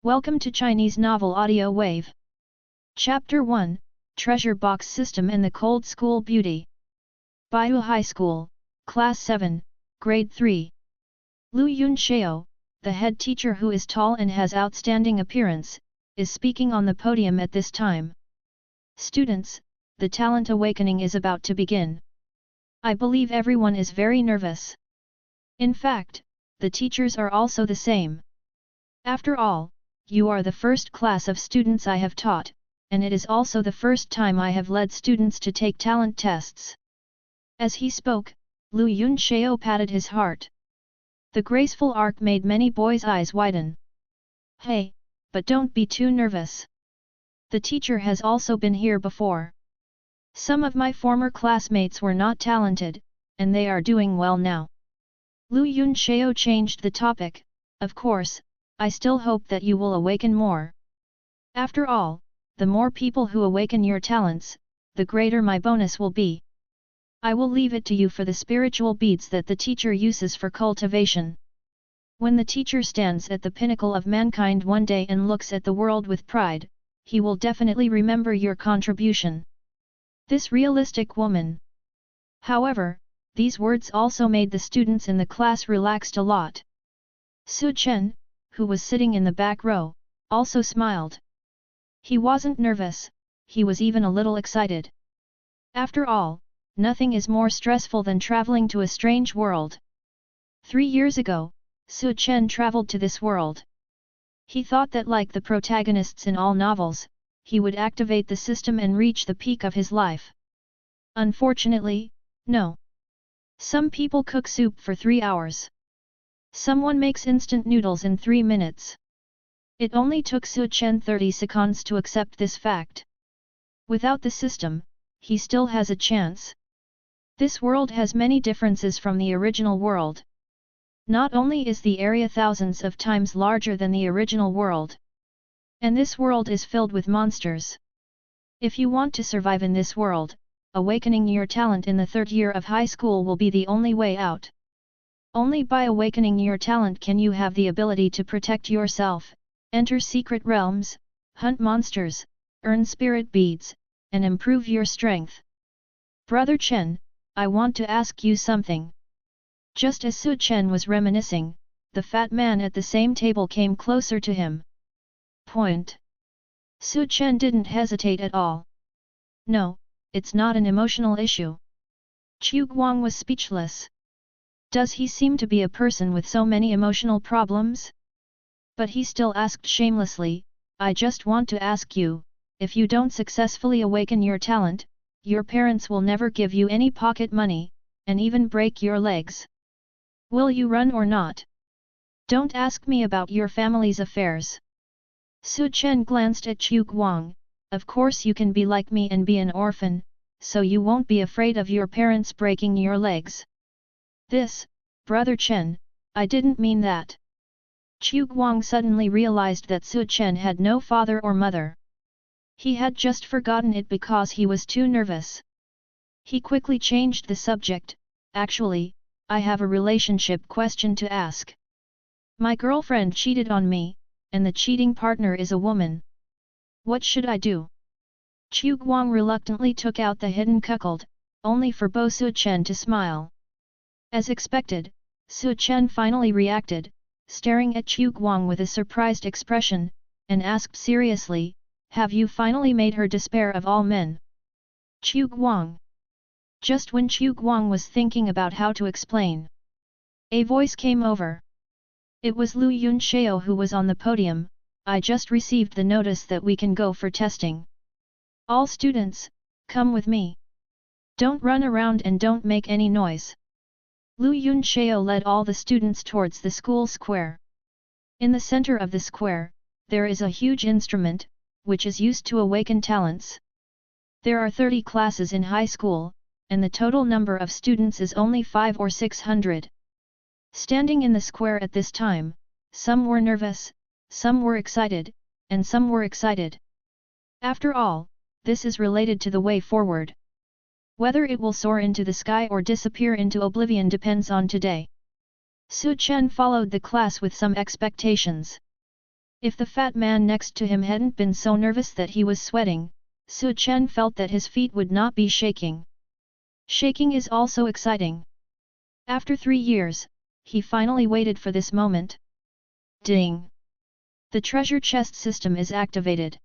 Welcome to Chinese Novel Audio Wave. Chapter 1, Treasure Box System and the Cold School Beauty. Baiyu High School, Class 7, Grade 3. Lu Yunxiao, the head teacher who is tall and has outstanding appearance, is speaking on the podium at this time. Students, the talent awakening is about to begin. I believe everyone is very nervous. In fact, the teachers are also the same. After all, you are the first class of students I have taught, and it is also the first time I have led students to take talent tests. As he spoke, Lu Yunxiao patted his heart. The graceful arc made many boys' eyes widen. Hey, but don't be too nervous. The teacher has also been here before. Some of my former classmates were not talented, and they are doing well now. Lu Yunxiao changed the topic. Of course, I still hope that you will awaken more. After all, the more people who awaken your talents, the greater my bonus will be. I will leave it to you for the spiritual beads that the teacher uses for cultivation. When the teacher stands at the pinnacle of mankind one day and looks at the world with pride, he will definitely remember your contribution. This realistic woman. However, these words also made the students in the class relaxed a lot. Chen, who was sitting in the back row, also smiled. He wasn't nervous, he was even a little excited. After all, nothing is more stressful than traveling to a strange world. 3 years ago, Chen traveled to this world. He thought that like the protagonists in all novels, he would activate the system and reach the peak of his life. Unfortunately, no. Some people cook soup for 3 hours. Someone makes instant noodles in 3 minutes. It only took Chen 30 seconds to accept this fact. Without the system, he still has a chance. This world has many differences from the original world. Not only is the area thousands of times larger than the original world, and this world is filled with monsters. If you want to survive in this world, awakening your talent in the 3rd year of high school will be the only way out. Only by awakening your talent can you have the ability to protect yourself, enter secret realms, hunt monsters, earn spirit beads, and improve your strength. Brother Chen, I want to ask you something. Just as Chen was reminiscing, the fat man at the same table came closer to him. Point. Chen didn't hesitate at all. No, it's not an emotional issue. Chu Guang was speechless. Does he seem to be a person with so many emotional problems? But he still asked shamelessly, I just want to ask you, if you don't successfully awaken your talent, your parents will never give you any pocket money, and even break your legs. Will you run or not? Don't ask me about your family's affairs. Chen glanced at Chu Guang. Of course you can be like me and be an orphan, so you won't be afraid of your parents breaking your legs. This, Brother Chen, I didn't mean that. Chu Guang suddenly realized that Chen had no father or mother. He had just forgotten it because he was too nervous. He quickly changed the subject. Actually, I have a relationship question to ask. My girlfriend cheated on me, and the cheating partner is a woman. What should I do? Chu Guang reluctantly took out the hidden cuckold, only for Bo Chen to smile. As expected, Chen finally reacted, staring at Chu Guang with a surprised expression, and asked seriously, have you finally made her despair of all men? Chu Guang. Just when Chu Guang was thinking about how to explain, a voice came over. It was Lu Yunxiao who was on the podium. I just received the notice that we can go for testing. All students, come with me. Don't run around and don't make any noise. Lu Yunxiao led all the students towards the school square. In the center of the square, there is a huge instrument, which is used to awaken talents. There are 30 classes in high school, and the total number of students is only 500 or 600. Standing in the square at this time, some were nervous, some were excited, and some were excited. After all, this is related to the way forward. Whether it will soar into the sky or disappear into oblivion depends on today. Chen followed the class with some expectations. If the fat man next to him hadn't been so nervous that he was sweating, Chen felt that his feet would not be shaking. Shaking is also exciting. After 3 years, he finally waited for this moment. Ding! The treasure chest system is activated.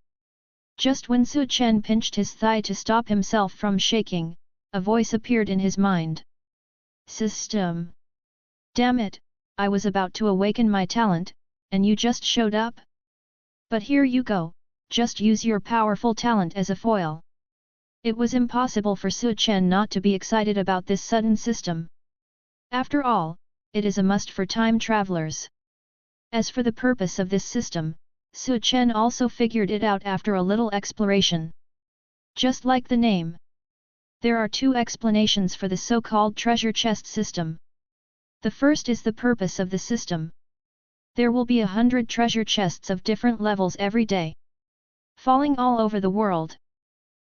Just when Chen pinched his thigh to stop himself from shaking, a voice appeared in his mind. System! Damn it, I was about to awaken my talent, and you just showed up? But here you go, just use your powerful talent as a foil. It was impossible for Chen not to be excited about this sudden system. After all, it is a must for time travelers. As for the purpose of this system, Chen also figured it out after a little exploration. Just like the name. There are 2 explanations for the so-called treasure chest system. The first is the purpose of the system. There will be 100 treasure chests of different levels every day, falling all over the world.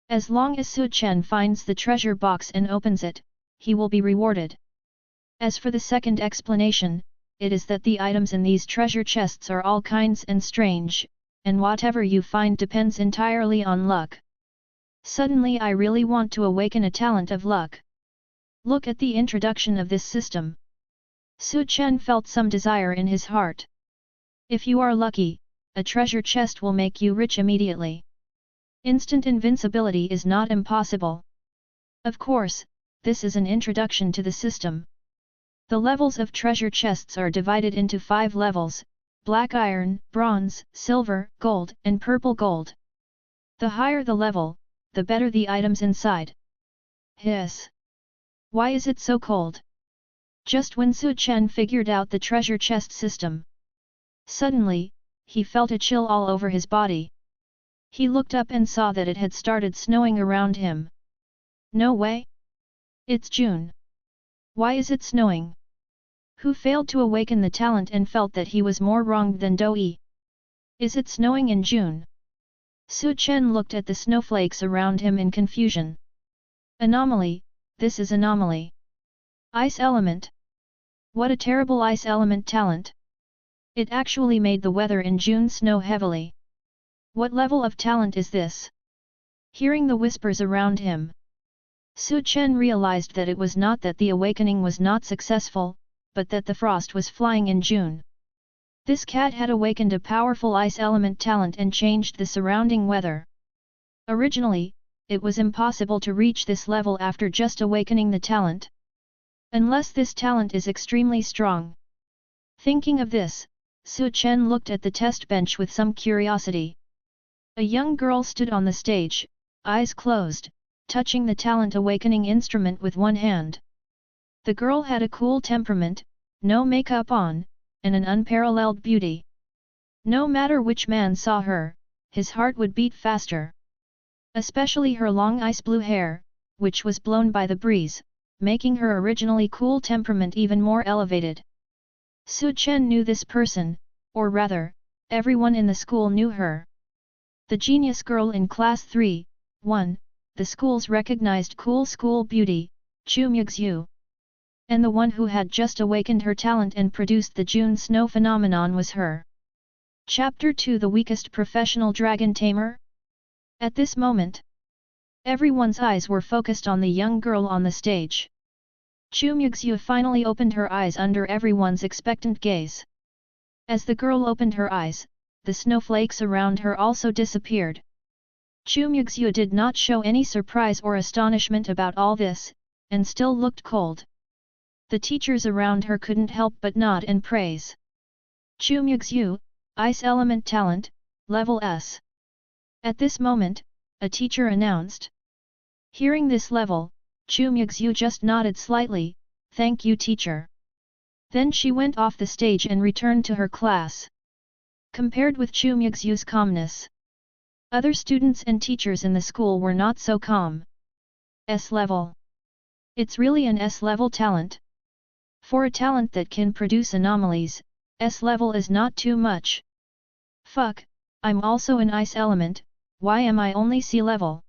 As long as Chen finds the treasure box and opens it, he will be rewarded. As for the second explanation, it is that the items in these treasure chests are all kinds and strange, and whatever you find depends entirely on luck. Suddenly I really want to awaken a talent of luck. Look at the introduction of this system. Chen felt some desire in his heart. If you are lucky, a treasure chest will make you rich immediately. Instant invincibility is not impossible. Of course, this is an introduction to the system. The levels of treasure chests are divided into 5 levels: black iron, bronze, silver, gold, and purple gold. The higher the level, the better the items inside. Hiss! Why is it so cold? Just when Chen figured out the treasure chest system, suddenly, he felt a chill all over his body. He looked up and saw that it had started snowing around him. No way! It's June. Why is it snowing? Who failed to awaken the talent and felt that he was more wronged than Doi? Is it snowing in June? Chen looked at the snowflakes around him in confusion. Anomaly, this is anomaly. Ice element. What a terrible ice element talent. It actually made the weather in June snow heavily. What level of talent is this? Hearing the whispers around him, Chen realized that it was not that the awakening was not successful, but that the frost was flying in June. This cat had awakened a powerful ice element talent and changed the surrounding weather. Originally, it was impossible to reach this level after just awakening the talent. Unless this talent is extremely strong. Thinking of this, Chen looked at the test bench with some curiosity. A young girl stood on the stage, eyes closed, touching the talent awakening instrument with one hand. The girl had a cool temperament, no makeup on, and an unparalleled beauty. No matter which man saw her, his heart would beat faster. Especially her long ice blue hair, which was blown by the breeze, making her originally cool temperament even more elevated. Chen knew this person, or rather, everyone in the school knew her. The genius girl in class 3-1, the school's recognized cool school beauty, Chu Muxue. And the one who had just awakened her talent and produced the June snow phenomenon was her. Chapter 2: The weakest professional dragon tamer? At this moment, everyone's eyes were focused on the young girl on the stage. Chu Muxue finally opened her eyes under everyone's expectant gaze. As the girl opened her eyes, the snowflakes around her also disappeared. Chu Muxue did not show any surprise or astonishment about all this, and still looked cold. The teachers around her couldn't help but nod and praise. Chu Muxue, Ice Element Talent, Level S. At this moment, a teacher announced. Hearing this level, Chu Muxue just nodded slightly, "Thank you, teacher." Then she went off the stage and returned to her class. Compared with Chu Muxue's calmness, other students and teachers in the school were not so calm. S level. It's really an S level talent. For a talent that can produce anomalies, S level is not too much. Fuck, I'm also an ice element, why am I only C level?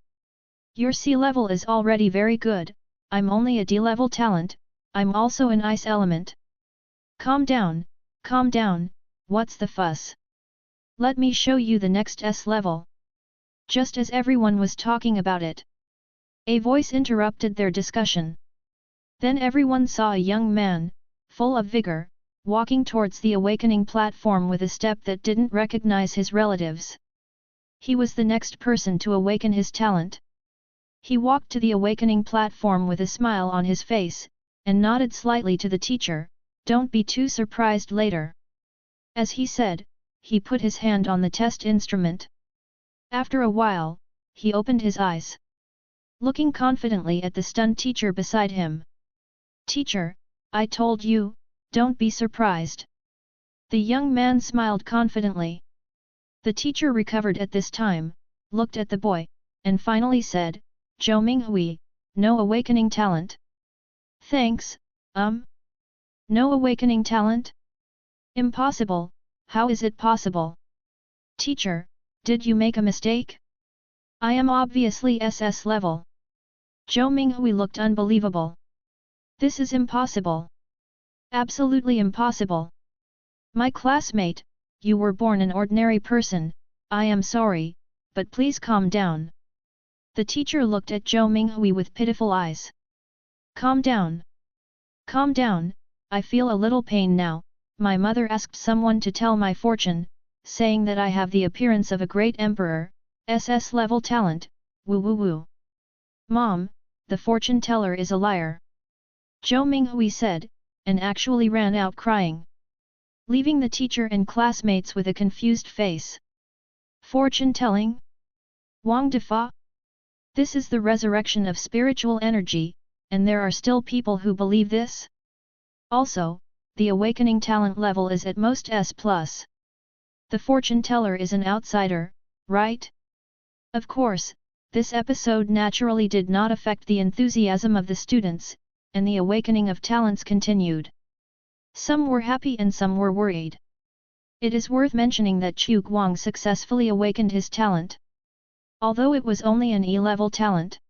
Your C level is already very good, I'm only a D level talent, I'm also an ice element. Calm down, what's the fuss? Let me show you the next S level. Just as everyone was talking about it, a voice interrupted their discussion. Then everyone saw a young man, full of vigor, walking towards the awakening platform with a step that didn't recognize his relatives. He was the next person to awaken his talent. He walked to the awakening platform with a smile on his face, and nodded slightly to the teacher, "Don't be too surprised later." As he said, he put his hand on the test instrument. After a while, he opened his eyes, looking confidently at the stunned teacher beside him. "Teacher, I told you, don't be surprised." The young man smiled confidently. The teacher recovered at this time, looked at the boy, and finally said, "Zhou Minghui, no awakening talent." "Thanks, no awakening talent? Impossible, how is it possible?" "Teacher, did you make a mistake? I am obviously SS level." Zhou Minghui looked unbelievable. "This is impossible. Absolutely impossible. My classmate, you were born an ordinary person, I am sorry, but please calm down." The teacher looked at Zhou Minghui with pitiful eyes. "Calm down. Calm down, I feel a little pain now. My mother asked someone to tell my fortune, saying that I have the appearance of a great emperor, SS level talent, woo woo woo." "Mom, the fortune teller is a liar," Zhou Minghui said, and actually ran out crying, leaving the teacher and classmates with a confused face. Fortune telling? Wang Defa? This is the resurrection of spiritual energy, and there are still people who believe this? Also, the awakening talent level is at most S+. The fortune teller is an outsider, right? Of course, this episode naturally did not affect the enthusiasm of the students, and the awakening of talents continued. Some were happy and some were worried. It is worth mentioning that Chu Guang successfully awakened his talent. Although it was only an E-level talent.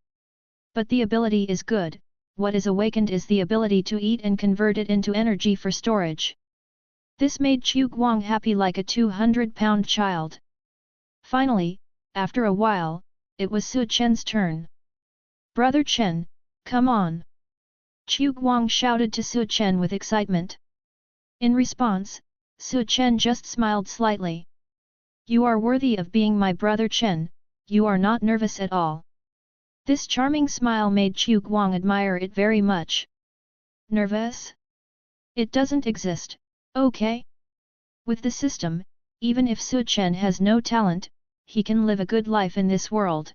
But the ability is good. What is awakened is the ability to eat and convert it into energy for storage. This made Chu Guang happy like a 200-pound child. Finally, after a while, it was Su Chen's turn. "Brother Chen, come on!" Chu Guang shouted to Su Chen with excitement. In response, Su Chen just smiled slightly. "You are worthy of being my brother Chen, you are not nervous at all." This charming smile made Chu Guang admire it very much. "Nervous? It doesn't exist, okay? With the system, even if Su Chen has no talent, he can live a good life in this world."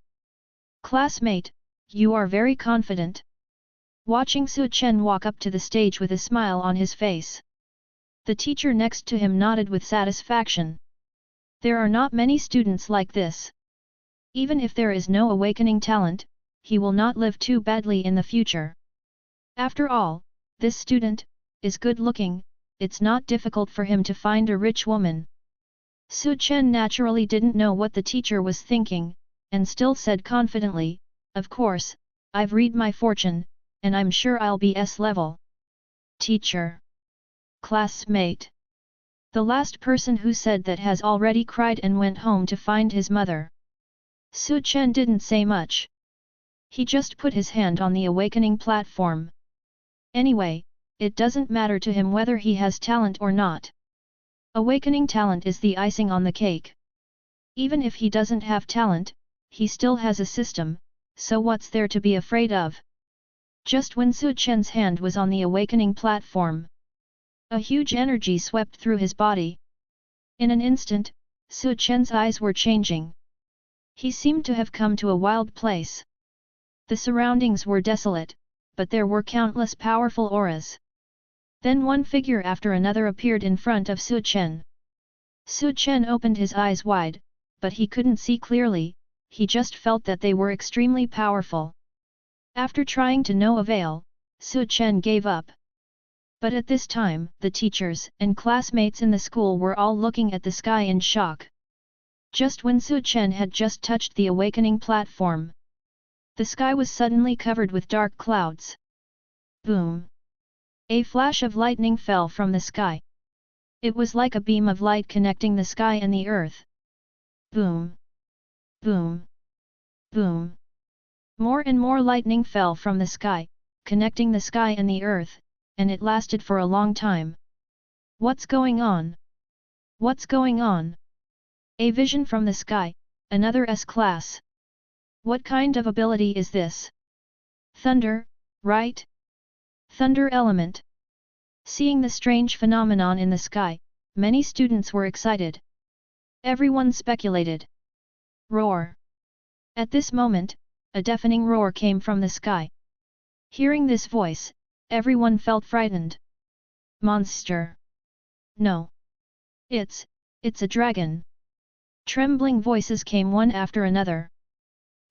"Classmate, you are very confident." Watching Su Chen walk up to the stage with a smile on his face, the teacher next to him nodded with satisfaction. There are not many students like this. Even if there is no awakening talent, he will not live too badly in the future. After all, this student is good looking, it's not difficult for him to find a rich woman. Su Chen naturally didn't know what the teacher was thinking, and still said confidently, "Of course, I've read my fortune, and I'm sure I'll be S level." Teacher. Classmate. The last person who said that has already cried and went home to find his mother. Su Chen didn't say much. He just put his hand on the awakening platform. Anyway, it doesn't matter to him whether he has talent or not. Awakening talent is the icing on the cake. Even if he doesn't have talent, he still has a system, so what's there to be afraid of? Just when Su Chen's hand was on the awakening platform, a huge energy swept through his body. In an instant, Su Chen's eyes were changing. He seemed to have come to a wild place. The surroundings were desolate, but there were countless powerful auras. Then one figure after another appeared in front of Su Chen. Su Chen opened his eyes wide, but he couldn't see clearly, he just felt that they were extremely powerful. After trying to no avail, Su Chen gave up. But at this time, the teachers and classmates in the school were all looking at the sky in shock. Just when Su Chen had just touched the awakening platform, the sky was suddenly covered with dark clouds. Boom! A flash of lightning fell from the sky. It was like a beam of light connecting the sky and the earth. Boom! Boom! Boom! More and more lightning fell from the sky, connecting the sky and the earth, and it lasted for a long time. What's going on? What's going on? A vision from the sky, another S-class. What kind of ability is this? Thunder, right? Thunder element. Seeing the strange phenomenon in the sky, many students were excited. Everyone speculated. Roar. At this moment, a deafening roar came from the sky. Hearing this voice, everyone felt frightened. Monster. No. It's a dragon. Trembling voices came one after another.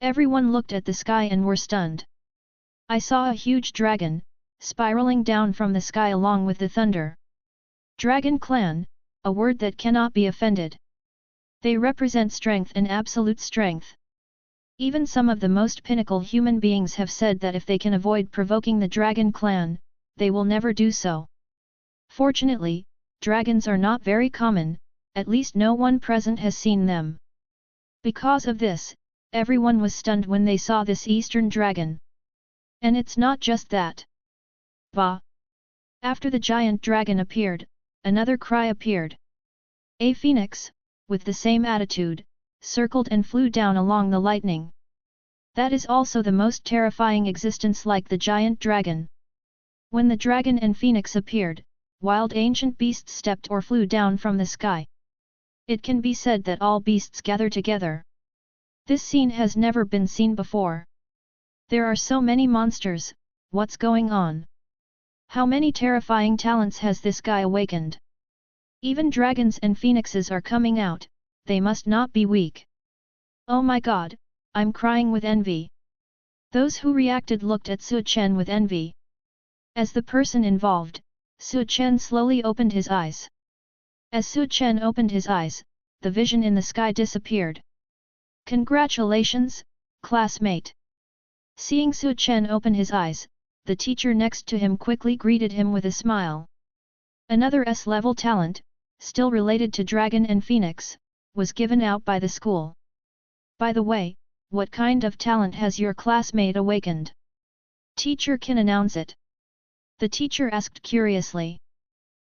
Everyone looked at the sky and were stunned. I saw a huge dragon, spiraling down from the sky along with the thunder. Dragon clan, a word that cannot be offended. They represent strength and absolute strength. Even some of the most pinnacle human beings have said that if they can avoid provoking the dragon clan, they will never do so. Fortunately, dragons are not very common, at least no one present has seen them. Because of this, everyone was stunned when they saw this eastern dragon. And it's not just that. Bah! After the giant dragon appeared, another cry appeared. A phoenix, with the same attitude, circled and flew down along the lightning. That is also the most terrifying existence like the giant dragon. When the dragon and phoenix appeared, wild ancient beasts stepped or flew down from the sky. It can be said that all beasts gather together. This scene has never been seen before. There are so many monsters, what's going on? How many terrifying talents has this guy awakened? Even dragons and phoenixes are coming out, they must not be weak. Oh my god, I'm crying with envy. Those who reacted looked at Chen with envy. As the person involved, Chen slowly opened his eyes. As Chen opened his eyes, the vision in the sky disappeared. Congratulations, classmate! Seeing Chen open his eyes, the teacher next to him quickly greeted him with a smile. Another S-level talent, still related to Dragon and Phoenix, was given out by the school. By the way, what kind of talent has your classmate awakened? Teacher can announce it. The teacher asked curiously.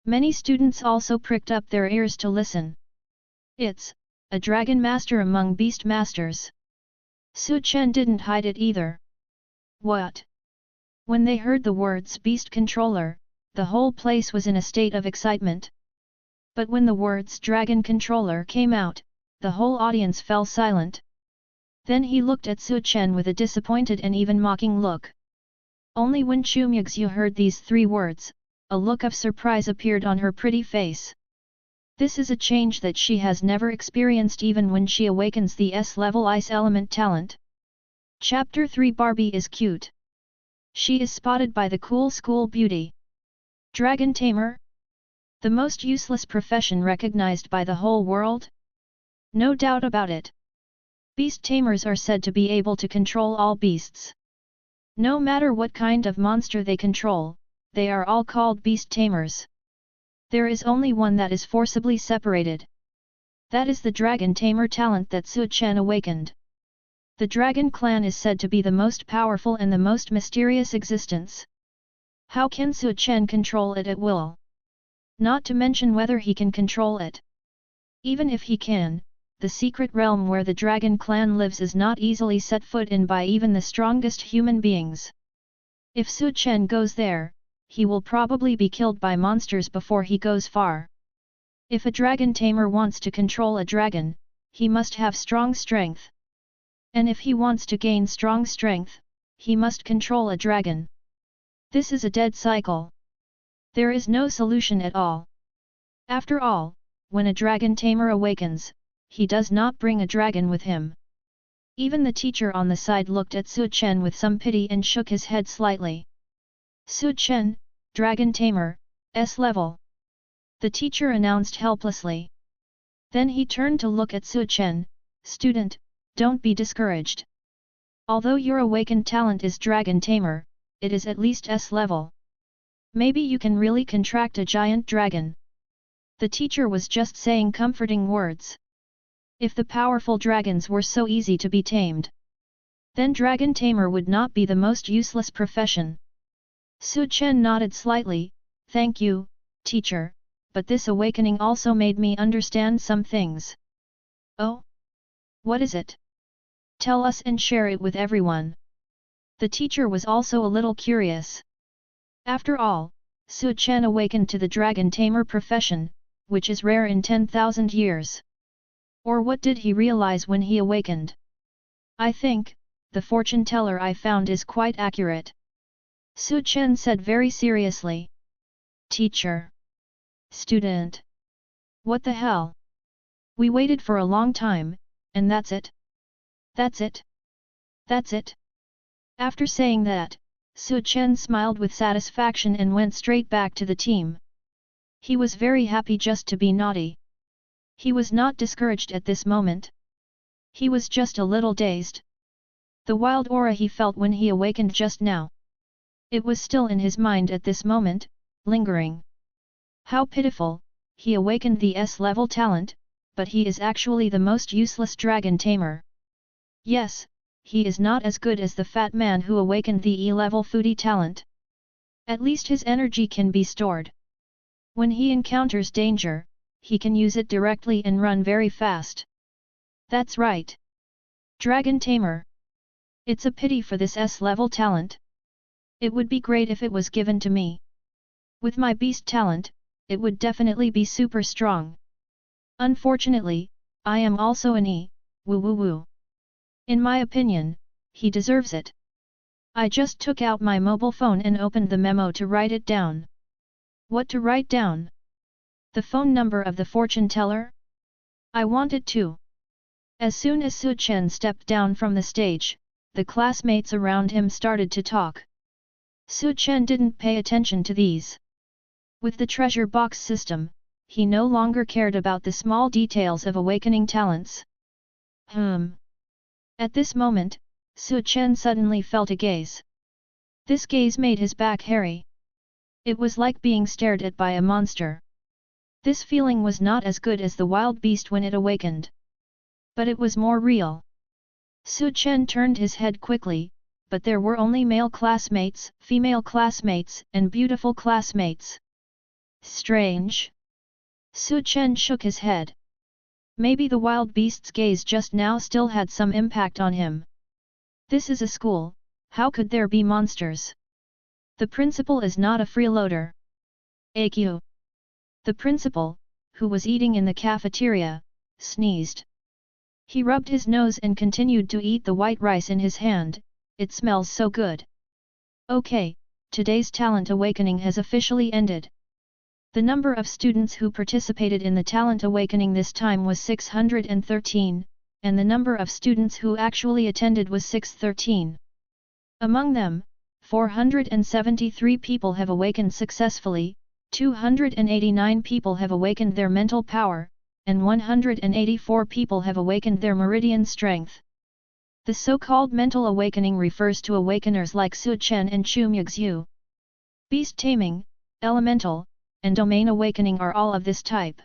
Many students also pricked up their ears to listen. It's a dragon master among beast masters. Chen didn't hide it either. What? When they heard the words beast controller, the whole place was in a state of excitement. But when the words dragon controller came out, the whole audience fell silent. Then he looked at Chen with a disappointed and even mocking look. Only when Chu Muxue heard these three words, a look of surprise appeared on her pretty face. This is a change that she has never experienced even when she awakens the S-level ice element talent. Chapter 3 Barbie is cute. She is spotted by the cool school beauty. Dragon Tamer? The most useless profession recognized by the whole world? No doubt about it. Beast tamers are said to be able to control all beasts. No matter what kind of monster they control, they are all called beast tamers. There is only one that is forcibly separated. That is the dragon tamer talent that Chen awakened. The dragon clan is said to be the most powerful and the most mysterious existence. How can Chen control it at will? Not to mention whether he can control it. Even if he can, the secret realm where the dragon clan lives is not easily set foot in by even the strongest human beings. If Chen goes there, he will probably be killed by monsters before he goes far. If a dragon tamer wants to control a dragon, he must have strong strength. And if he wants to gain strong strength, he must control a dragon. This is a dead cycle. There is no solution at all. After all, when a dragon tamer awakens, he does not bring a dragon with him. Even the teacher on the side looked at Chen with some pity and shook his head slightly. Chen, dragon tamer, S-level. The teacher announced helplessly. Then he turned to look at Chen, student, don't be discouraged. Although your awakened talent is dragon tamer, it is at least S-level. Maybe you can really contract a giant dragon. The teacher was just saying comforting words. If the powerful dragons were so easy to be tamed, then dragon tamer would not be the most useless profession. Chen nodded slightly, thank you, teacher, but this awakening also made me understand some things. Oh? What is it? Tell us and share it with everyone. The teacher was also a little curious. After all, Chen awakened to the dragon tamer profession, which is rare in 10,000 years. Or what did he realize when he awakened? I think, the fortune teller I found is quite accurate. Chen said very seriously. Teacher. Student. What the hell? We waited for a long time, and that's it? That's it? That's it? After saying that, Chen smiled with satisfaction and went straight back to the team. He was very happy just to be naughty. He was not discouraged at this moment. He was just a little dazed. The wild aura he felt when he awakened just now. It was still in his mind at this moment, lingering. How pitiful, he awakened the S-level talent, but he is actually the most useless dragon tamer. Yes, he is not as good as the fat man who awakened the E-level foodie talent. At least his energy can be stored. When he encounters danger, he can use it directly and run very fast. That's right. Dragon tamer. It's a pity for this S-level talent. It would be great if it was given to me. With my beast talent, it would definitely be super strong. Unfortunately, I am also an E, woo woo woo. In my opinion, he deserves it. I just took out my mobile phone and opened the memo to write it down. What to write down? The phone number of the fortune teller? I wanted to. As soon as Chen stepped down from the stage, the classmates around him started to talk. Chen didn't pay attention to these. With the treasure box system, he no longer cared about the small details of awakening talents. At this moment, Chen suddenly felt a gaze. This gaze made his back hairy. It was like being stared at by a monster. This feeling was not as good as the wild beast when it awakened. But it was more real. Chen turned his head quickly, but there were only male classmates, female classmates, and beautiful classmates. Strange. Chen shook his head. Maybe the wild beast's gaze just now still had some impact on him. This is a school, how could there be monsters? The principal is not a freeloader. AQ. The principal, who was eating in the cafeteria, sneezed. He rubbed his nose and continued to eat the white rice in his hand. It smells so good. Okay, today's talent awakening has officially ended. The number of students who participated in the talent awakening this time was 613, and the number of students who actually attended was 613. Among them, 473 people have awakened successfully, 289 people have awakened their mental power, and 184 people have awakened their meridian strength. The so-called mental awakening refers to awakeners like Chen and Chu Muxue. Beast taming, elemental, and domain awakening are all of this type.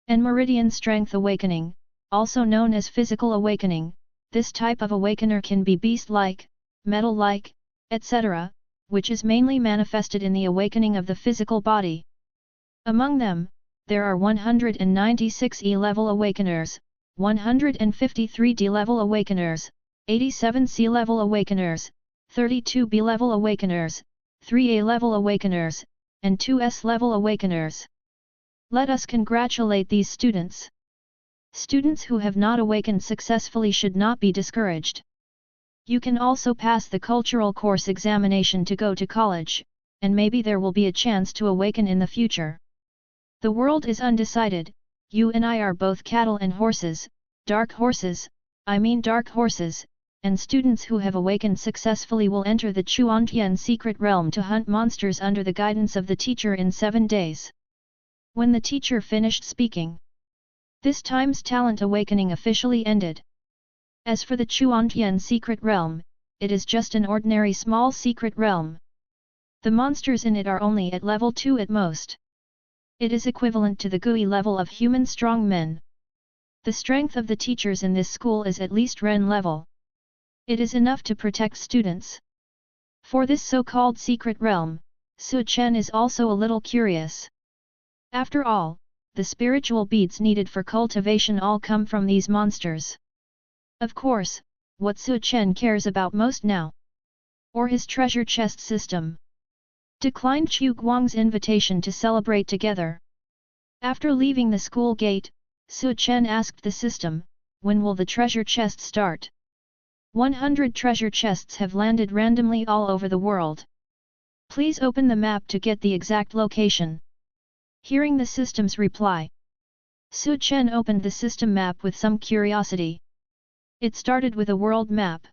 And meridian strength awakening, also known as physical awakening, this type of awakener can be beast-like, metal-like, etc., which is mainly manifested in the awakening of the physical body. Among them, there are 196 E-level awakeners, 153 D-level awakeners, 87 C-level awakeners, 32 B-level awakeners, 3 A-level awakeners, and 2 S-level awakeners. Let us congratulate these students. Students who have not awakened successfully should not be discouraged. You can also pass the cultural course examination to go to college, and maybe there will be a chance to awaken in the future. The world is undecided, you and I are both cattle and horses, dark horses, and students who have awakened successfully will enter the Chuantian secret realm to hunt monsters under the guidance of the teacher in 7 days. When the teacher finished speaking, this time's talent awakening officially ended. As for the Chuantian secret realm, it is just an ordinary small secret realm. The monsters in it are only at level 2 at most. It is equivalent to the GUI level of human strong men. The strength of the teachers in this school is at least Ren level. It is enough to protect students. For this so-called secret realm, Chen is also a little curious. After all, the spiritual beads needed for cultivation all come from these monsters. Of course, what Chen cares about most now? Or his treasure chest system. Declined Chu Guang's invitation to celebrate together. After leaving the school gate, Chen asked the system, when will the treasure chest start? 100 treasure chests have landed randomly all over the world. Please open the map to get the exact location. Hearing the system's reply, Chen opened the system map with some curiosity. It started with a world map.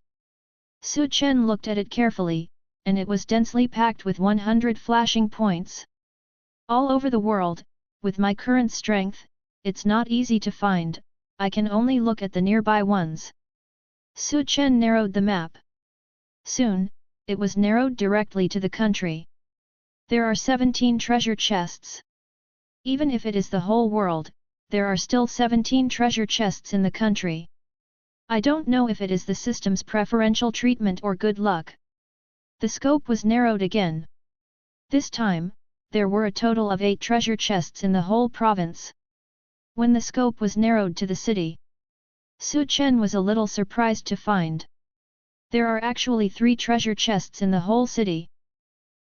Chen looked at it carefully, and it was densely packed with 100 flashing points. All over the world, with my current strength, it's not easy to find, I can only look at the nearby ones. Chen narrowed the map. Soon, it was narrowed directly to the country. There are 17 treasure chests. Even if it is the whole world, there are still 17 treasure chests in the country. I don't know if it is the system's preferential treatment or good luck. The scope was narrowed again. This time, there were a total of 8 treasure chests in the whole province. When the scope was narrowed to the city, Chen was a little surprised to find there are actually 3 treasure chests in the whole city.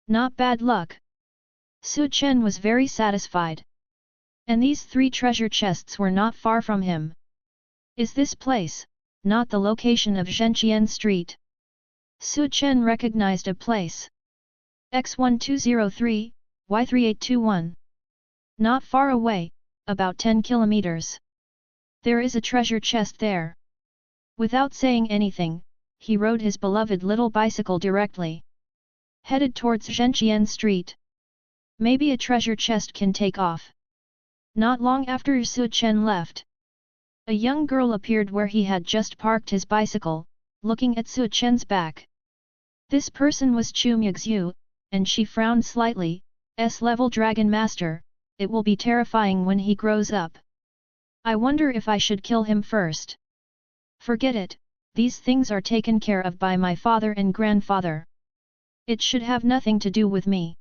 Not bad luck. Chen was very satisfied. And these 3 treasure chests were not far from him. Is this place not the location of Zhenqian Street? Chen recognized a place. X1203, Y3821. Not far away, about 10 kilometers. There is a treasure chest there. Without saying anything, he rode his beloved little bicycle directly. Headed towards Zhenqian Street. Maybe a treasure chest can take off. Not long after Chen left, a young girl appeared where he had just parked his bicycle, looking at Chen's back. This person was Chu Muxue, and she frowned slightly. S-level Dragon Master, it will be terrifying when he grows up. I wonder if I should kill him first. Forget it, these things are taken care of by my father and grandfather. It should have nothing to do with me.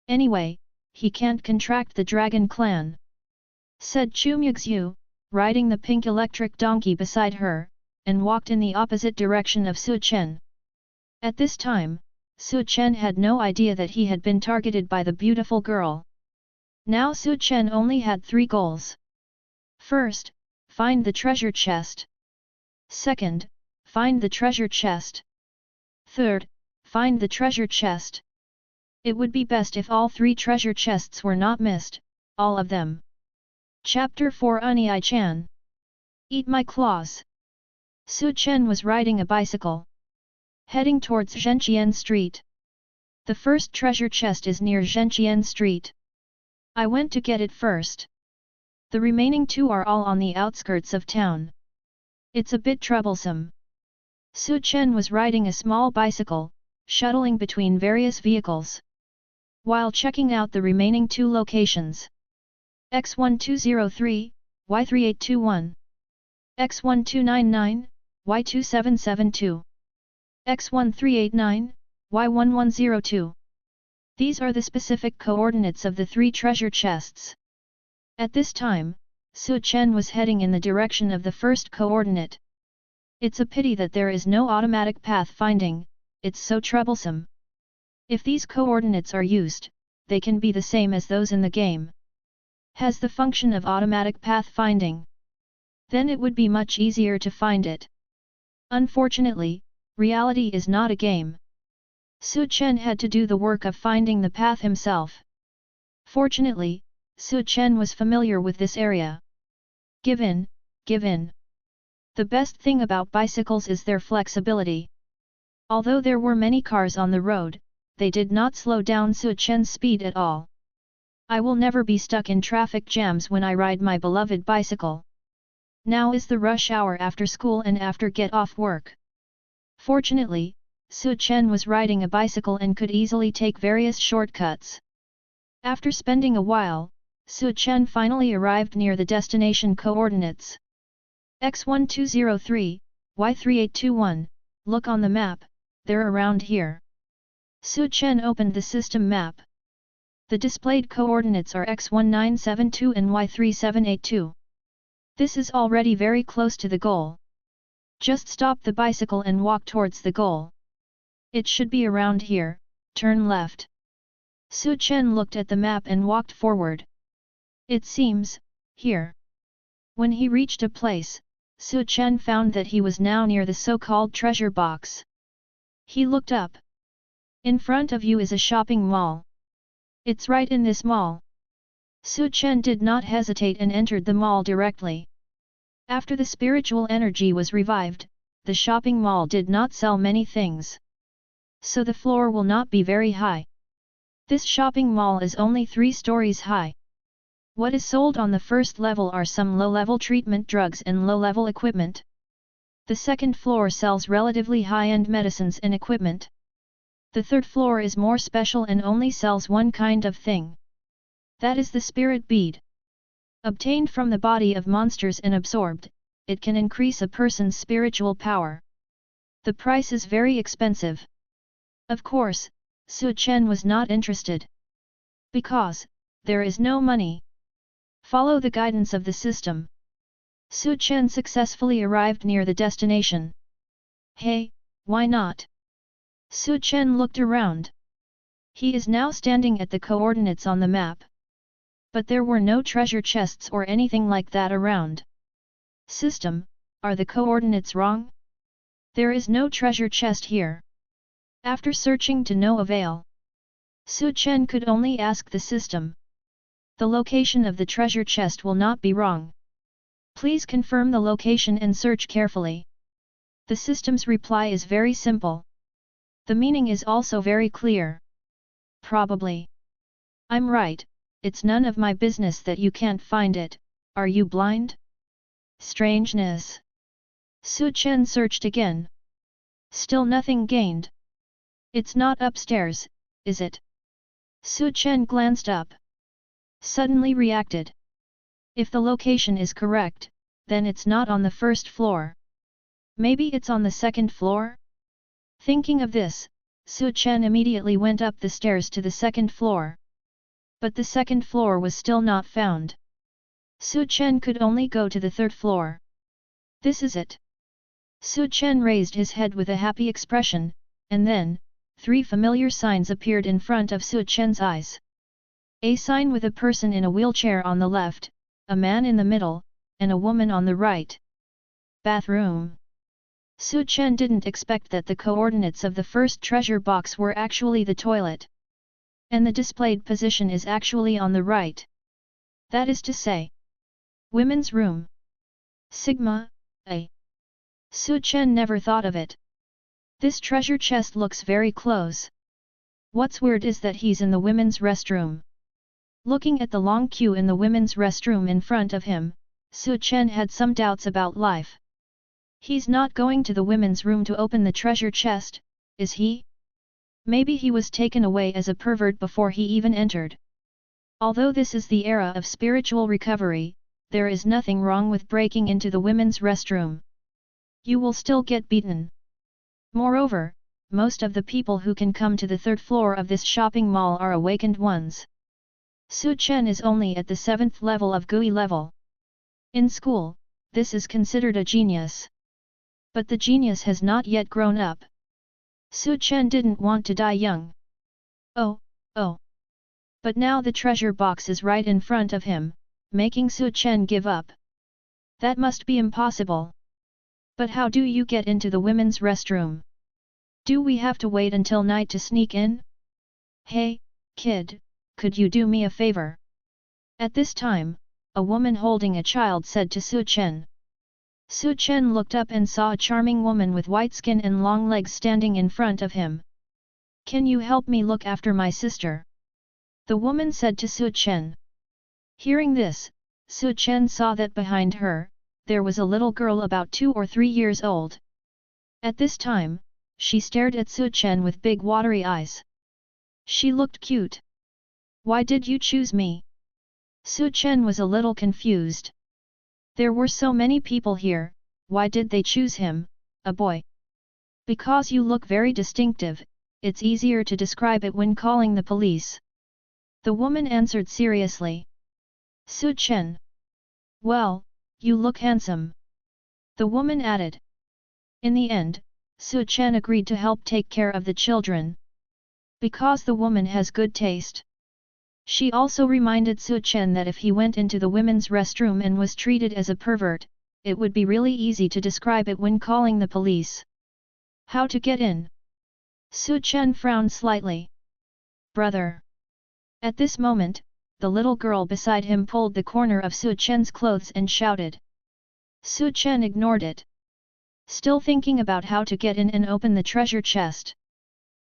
Anyway, he can't contract the Dragon Clan, said Chu Muxue, riding the pink electric donkey beside her, and walked in the opposite direction of Chen. At this time, Chen had no idea that he had been targeted by the beautiful girl. Now Chen only had 3 goals. First, find the treasure chest. Second, find the treasure chest. Third, find the treasure chest. It would be best if all 3 treasure chests were not missed, all of them. Chapter 4 Chan. Eat my claws. Chen was riding a bicycle, heading towards Zhenqian Street. The first treasure chest is near Zhenqian Street. I went to get it first. The remaining 2 are all on the outskirts of town. It's a bit troublesome. Chen was riding a small bicycle, shuttling between various vehicles, while checking out the remaining 2 locations. X1203, Y3821. X1299, Y2772. X1389, Y1102. These are the specific coordinates of the 3 treasure chests. At this time, Chen was heading in the direction of the first coordinate. It's a pity that there is no automatic path finding, it's so troublesome. If these coordinates are used, they can be the same as those in the game. Has the function of automatic path finding. Then it would be much easier to find it. Unfortunately, reality is not a game. Chen had to do the work of finding the path himself. Fortunately, Chen was familiar with this area. Give in, give in. The best thing about bicycles is their flexibility. Although there were many cars on the road, they did not slow down Chen's speed at all. I will never be stuck in traffic jams when I ride my beloved bicycle. Now is the rush hour after school and after get off work. Fortunately, Chen was riding a bicycle and could easily take various shortcuts. After spending a while, Su Chen finally arrived near the destination coordinates. X1203, Y3821, look on the map, they're around here. Su Chen opened the system map. The displayed coordinates are X1972 and Y3782. This is already very close to the goal. Just stop the bicycle and walk towards the goal. It should be around here, turn left. Su Chen looked at the map and walked forward. It seems, here. When he reached a place, Su Chen found that he was now near the so-called treasure box. He looked up. In front of you is a shopping mall. It's right in this mall. Su Chen did not hesitate and entered the mall directly. After the spiritual energy was revived, the shopping mall did not sell many things. So the floor will not be very high. This shopping mall is only 3 stories high. What is sold on the first level are some low-level treatment drugs and low-level equipment. The second floor sells relatively high-end medicines and equipment. The third floor is more special and only sells one kind of thing. That is the spirit bead. Obtained from the body of monsters and absorbed, it can increase a person's spiritual power. The price is very expensive. Of course, Su Chen was not interested. Because, there is no money. Follow the guidance of the system. Su Chen successfully arrived near the destination. Hey, why not? Su Chen looked around. He is now standing at the coordinates on the map. But there were no treasure chests or anything like that around. System, are the coordinates wrong? There is no treasure chest here. After searching to no avail, Su Chen could only ask the system. The location of the treasure chest will not be wrong. Please confirm the location and search carefully. The system's reply is very simple. The meaning is also very clear. Probably. I'm right, it's none of my business that you can't find it, are you blind? Strangeness. Su Chen searched again. Still nothing gained. It's not upstairs, is it? Su Chen glanced up. Suddenly reacted. If the location is correct, then it's not on the first floor. Maybe it's on the second floor? Thinking of this, Su Chen immediately went up the stairs to the second floor. But the second floor was still not found. Su Chen could only go to the third floor. This is it. Su Chen raised his head with a happy expression, and then, 3 familiar signs appeared in front of Su Chen's eyes. A sign with a person in a wheelchair on the left, a man in the middle, and a woman on the right. Bathroom. Su Chen didn't expect that the coordinates of the first treasure box were actually the toilet. And the displayed position is actually on the right. That is to say, women's room. Sigma, A. Su Chen never thought of it. This treasure chest looks very close. What's weird is that he's in the women's restroom. Looking at the long queue in the women's restroom in front of him, Su Chen had some doubts about life. He's not going to the women's room to open the treasure chest, is he? Maybe he was taken away as a pervert before he even entered. Although this is the era of spiritual recovery, there is nothing wrong with breaking into the women's restroom. You will still get beaten. Moreover, most of the people who can come to the third floor of this shopping mall are awakened ones. Su Chen is only at the 7th level of GUI level. In school, this is considered a genius. But the genius has not yet grown up. Su Chen didn't want to die young. Oh. But now the treasure box is right in front of him, making Su Chen give up. That must be impossible. But how do you get into the women's restroom? Do we have to wait until night to sneak in? Hey, kid, could you do me a favor? At this time, a woman holding a child said to Su Chen. Su Chen looked up and saw a charming woman with white skin and long legs standing in front of him. Can you help me look after my sister? The woman said to Su Chen. Hearing this, Su Chen saw that behind her, there was a little girl about 2 or 3 years old. At this time, she stared at Su Chen with big watery eyes. She looked cute. Why did you choose me? Su Chen was a little confused. There were so many people here, why did they choose him, a boy? Because you look very distinctive, it's easier to describe it when calling the police. The woman answered seriously. Su Chen. Well, you look handsome. The woman added. In the end, Su Chen agreed to help take care of the children. Because the woman has good taste. She also reminded Su Chen that if he went into the women's restroom and was treated as a pervert, it would be really easy to describe it when calling the police. How to get in? Su Chen frowned slightly. Brother. At this moment, the little girl beside him pulled the corner of Su Chen's clothes and shouted. Su Chen ignored it. Still thinking about how to get in and open the treasure chest.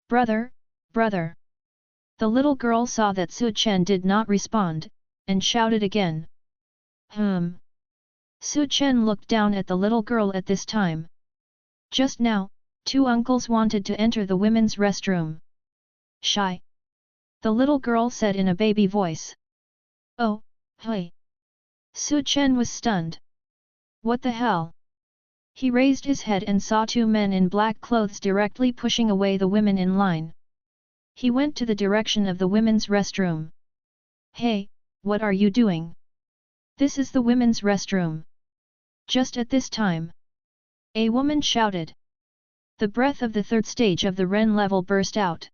Brother, brother. The little girl saw that Su Chen did not respond, and shouted again. Su Chen looked down at the little girl at this time. Just now, two uncles wanted to enter the women's restroom. Shy. The little girl said in a baby voice. Oh, hey. Su Chen was stunned. What the hell? He raised his head and saw two men in black clothes directly pushing away the women in line. He went to the direction of the women's restroom. Hey, what are you doing? This is the women's restroom. Just at this time, a woman shouted. The breath of the third stage of the Ren level burst out.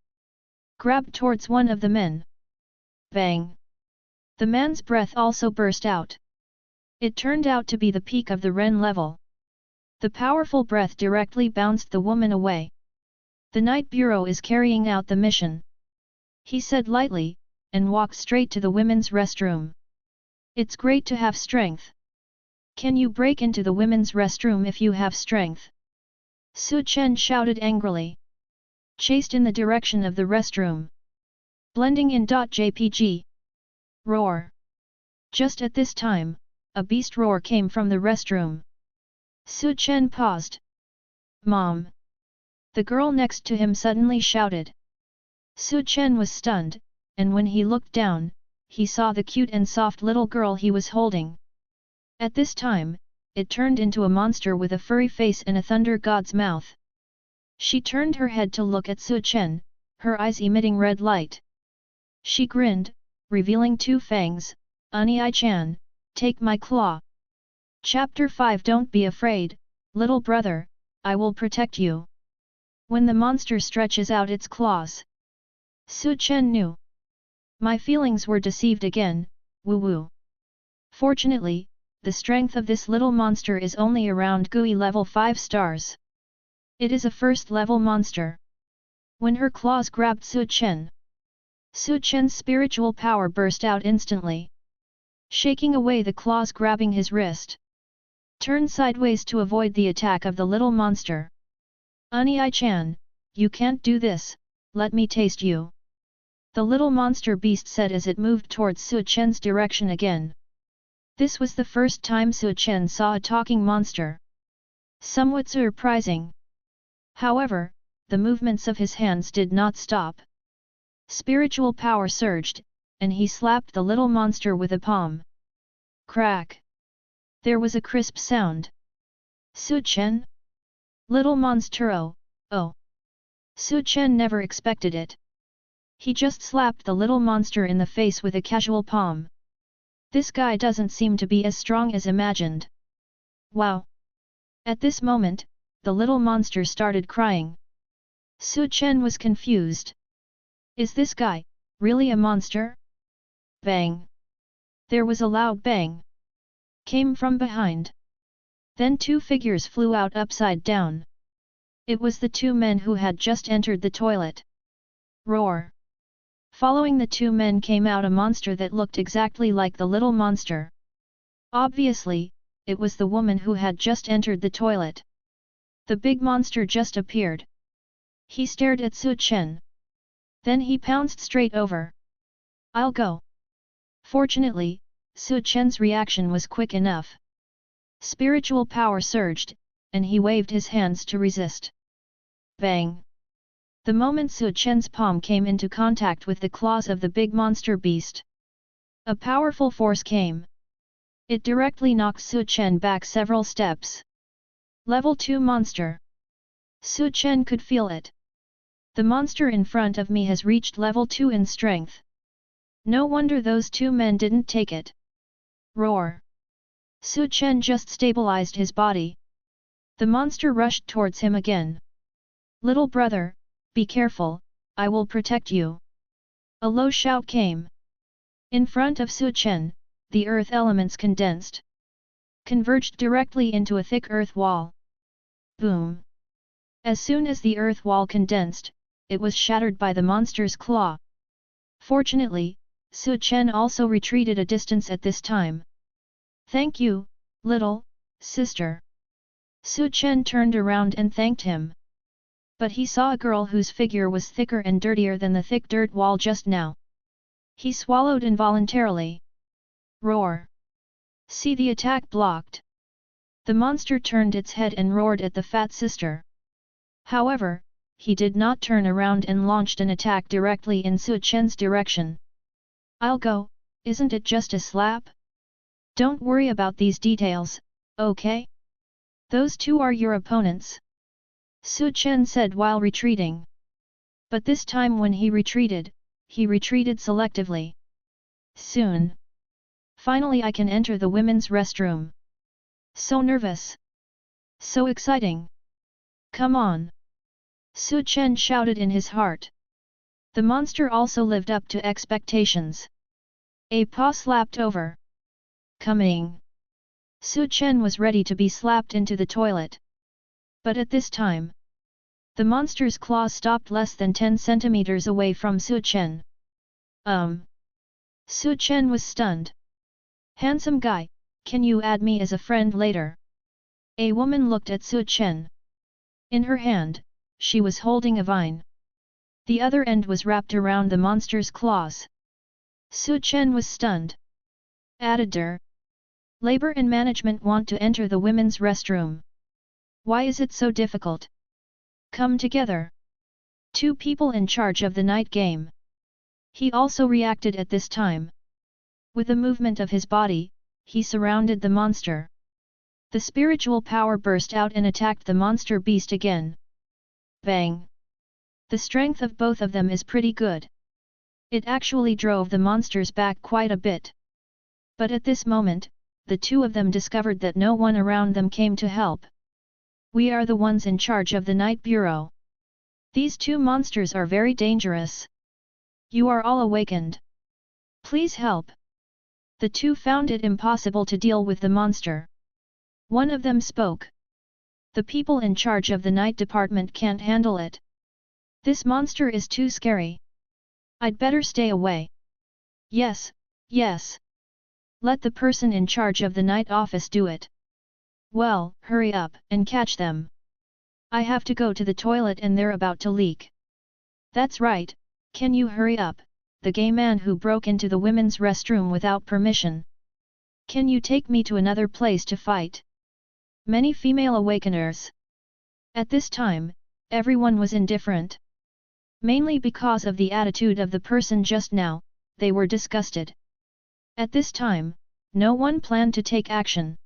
Grabbed towards one of the men. Bang! The man's breath also burst out. It turned out to be the peak of the Ren level. The powerful breath directly bounced the woman away. The Night Bureau is carrying out the mission. He said lightly, and walked straight to the women's restroom. It's great to have strength. Can you break into the women's restroom if you have strength? Su Chen shouted angrily. Chased in the direction of the restroom. Blending in. JPG. Roar. Just at this time, a beast roar came from the restroom. Su Chen paused. Mom. The girl next to him suddenly shouted. Su Chen was stunned, and when he looked down, he saw the cute and soft little girl he was holding. At this time, it turned into a monster with a furry face and a thunder god's mouth. She turned her head to look at Su Chen, her eyes emitting red light. She grinned, revealing two fangs. Ai-chan, take my claw. Chapter 5. Don't be afraid, little brother, I will protect you. When the monster stretches out its claws. Su Chen knew. My feelings were deceived again, woo-woo. Fortunately, the strength of this little monster is only around GUI level 5 stars. It is a first level monster. When her claws grabbed Su Chen, Su Chen's spiritual power burst out instantly. Shaking away the claws grabbing his wrist. Turned sideways to avoid the attack of the little monster. Ai-chan, you can't do this, let me taste you. The little monster beast said as it moved towards Su Chen's direction again. This was the first time Su Chen saw a talking monster. Somewhat surprising. However, the movements of his hands did not stop. Spiritual power surged, and he slapped the little monster with a palm. Crack! There was a crisp sound. Su Chen? Little monstero, oh! Su Chen never expected it. He just slapped the little monster in the face with a casual palm. This guy doesn't seem to be as strong as imagined. Wow! At this moment, the little monster started crying. Su Chen was confused. Is this guy really a monster? Bang! There was a loud bang. Came from behind. Then two figures flew out upside down. It was the two men who had just entered the toilet. Roar! Following the two men came out a monster that looked exactly like the little monster. Obviously, it was the woman who had just entered the toilet. The big monster just appeared. He stared at Su Chen. Then he pounced straight over. I'll go. Fortunately, Su Chen's reaction was quick enough. Spiritual power surged, and he waved his hands to resist. Bang! The moment Su Chen's palm came into contact with the claws of the big monster beast. A powerful force came. It directly knocked Su Chen back several steps. Level 2 monster. Su Chen could feel it. The monster in front of me has reached level 2 in strength. No wonder those two men didn't take it. Roar. Su Chen just stabilized his body. The monster rushed towards him again. Little brother, be careful, I will protect you. A low shout came. In front of Su Chen, the earth elements condensed. Converged directly into a thick earth wall. Boom! As soon as the earth wall condensed, it was shattered by the monster's claw. Fortunately, Su Chen also retreated a distance at this time. Thank you, little sister. Su Chen turned around and thanked him. But he saw a girl whose figure was thicker and dirtier than the thick dirt wall just now. He swallowed involuntarily. Roar! See the attack blocked. The monster turned its head and roared at the fat sister. However, he did not turn around and launched an attack directly in Su Chen's direction. I'll go, isn't it just a slap? Don't worry about these details, okay? Those two are your opponents. Su Chen said while retreating. But this time when he retreated selectively. Soon. Finally I can enter the women's restroom. So nervous. So exciting. Come on. Su Chen shouted in his heart. The monster also lived up to expectations. A paw slapped over. Coming. Su Chen was ready to be slapped into the toilet. But at this time, the monster's claws stopped less than 10 centimeters away from Su Chen. Su Chen was stunned. Handsome guy, can you add me as a friend later? A woman looked at Su Chen. In her hand, she was holding a vine. The other end was wrapped around the monster's claws. Su Chen was stunned. Editor. Labor and management want to enter the women's restroom. Why is it so difficult? Come together. Two people in charge of the night game. He also reacted at this time. With a movement of his body, he surrounded the monster. The spiritual power burst out and attacked the monster beast again. Bang! The strength of both of them is pretty good. It actually drove the monsters back quite a bit. But at this moment, the two of them discovered that no one around them came to help. We are the ones in charge of the night bureau. These two monsters are very dangerous. You are all awakened. Please help. The two found it impossible to deal with the monster. One of them spoke. The people in charge of the night department can't handle it. This monster is too scary. I'd better stay away. Yes, yes. Let the person in charge of the night office do it. Well, hurry up and catch them. I have to go to the toilet and they're about to leak. That's right, can you hurry up, the gay man who broke into the women's restroom without permission. Can you take me to another place to fight? Many female awakeners. At this time, everyone was indifferent. Mainly because of the attitude of the person just now, they were disgusted. At this time, no one planned to take action.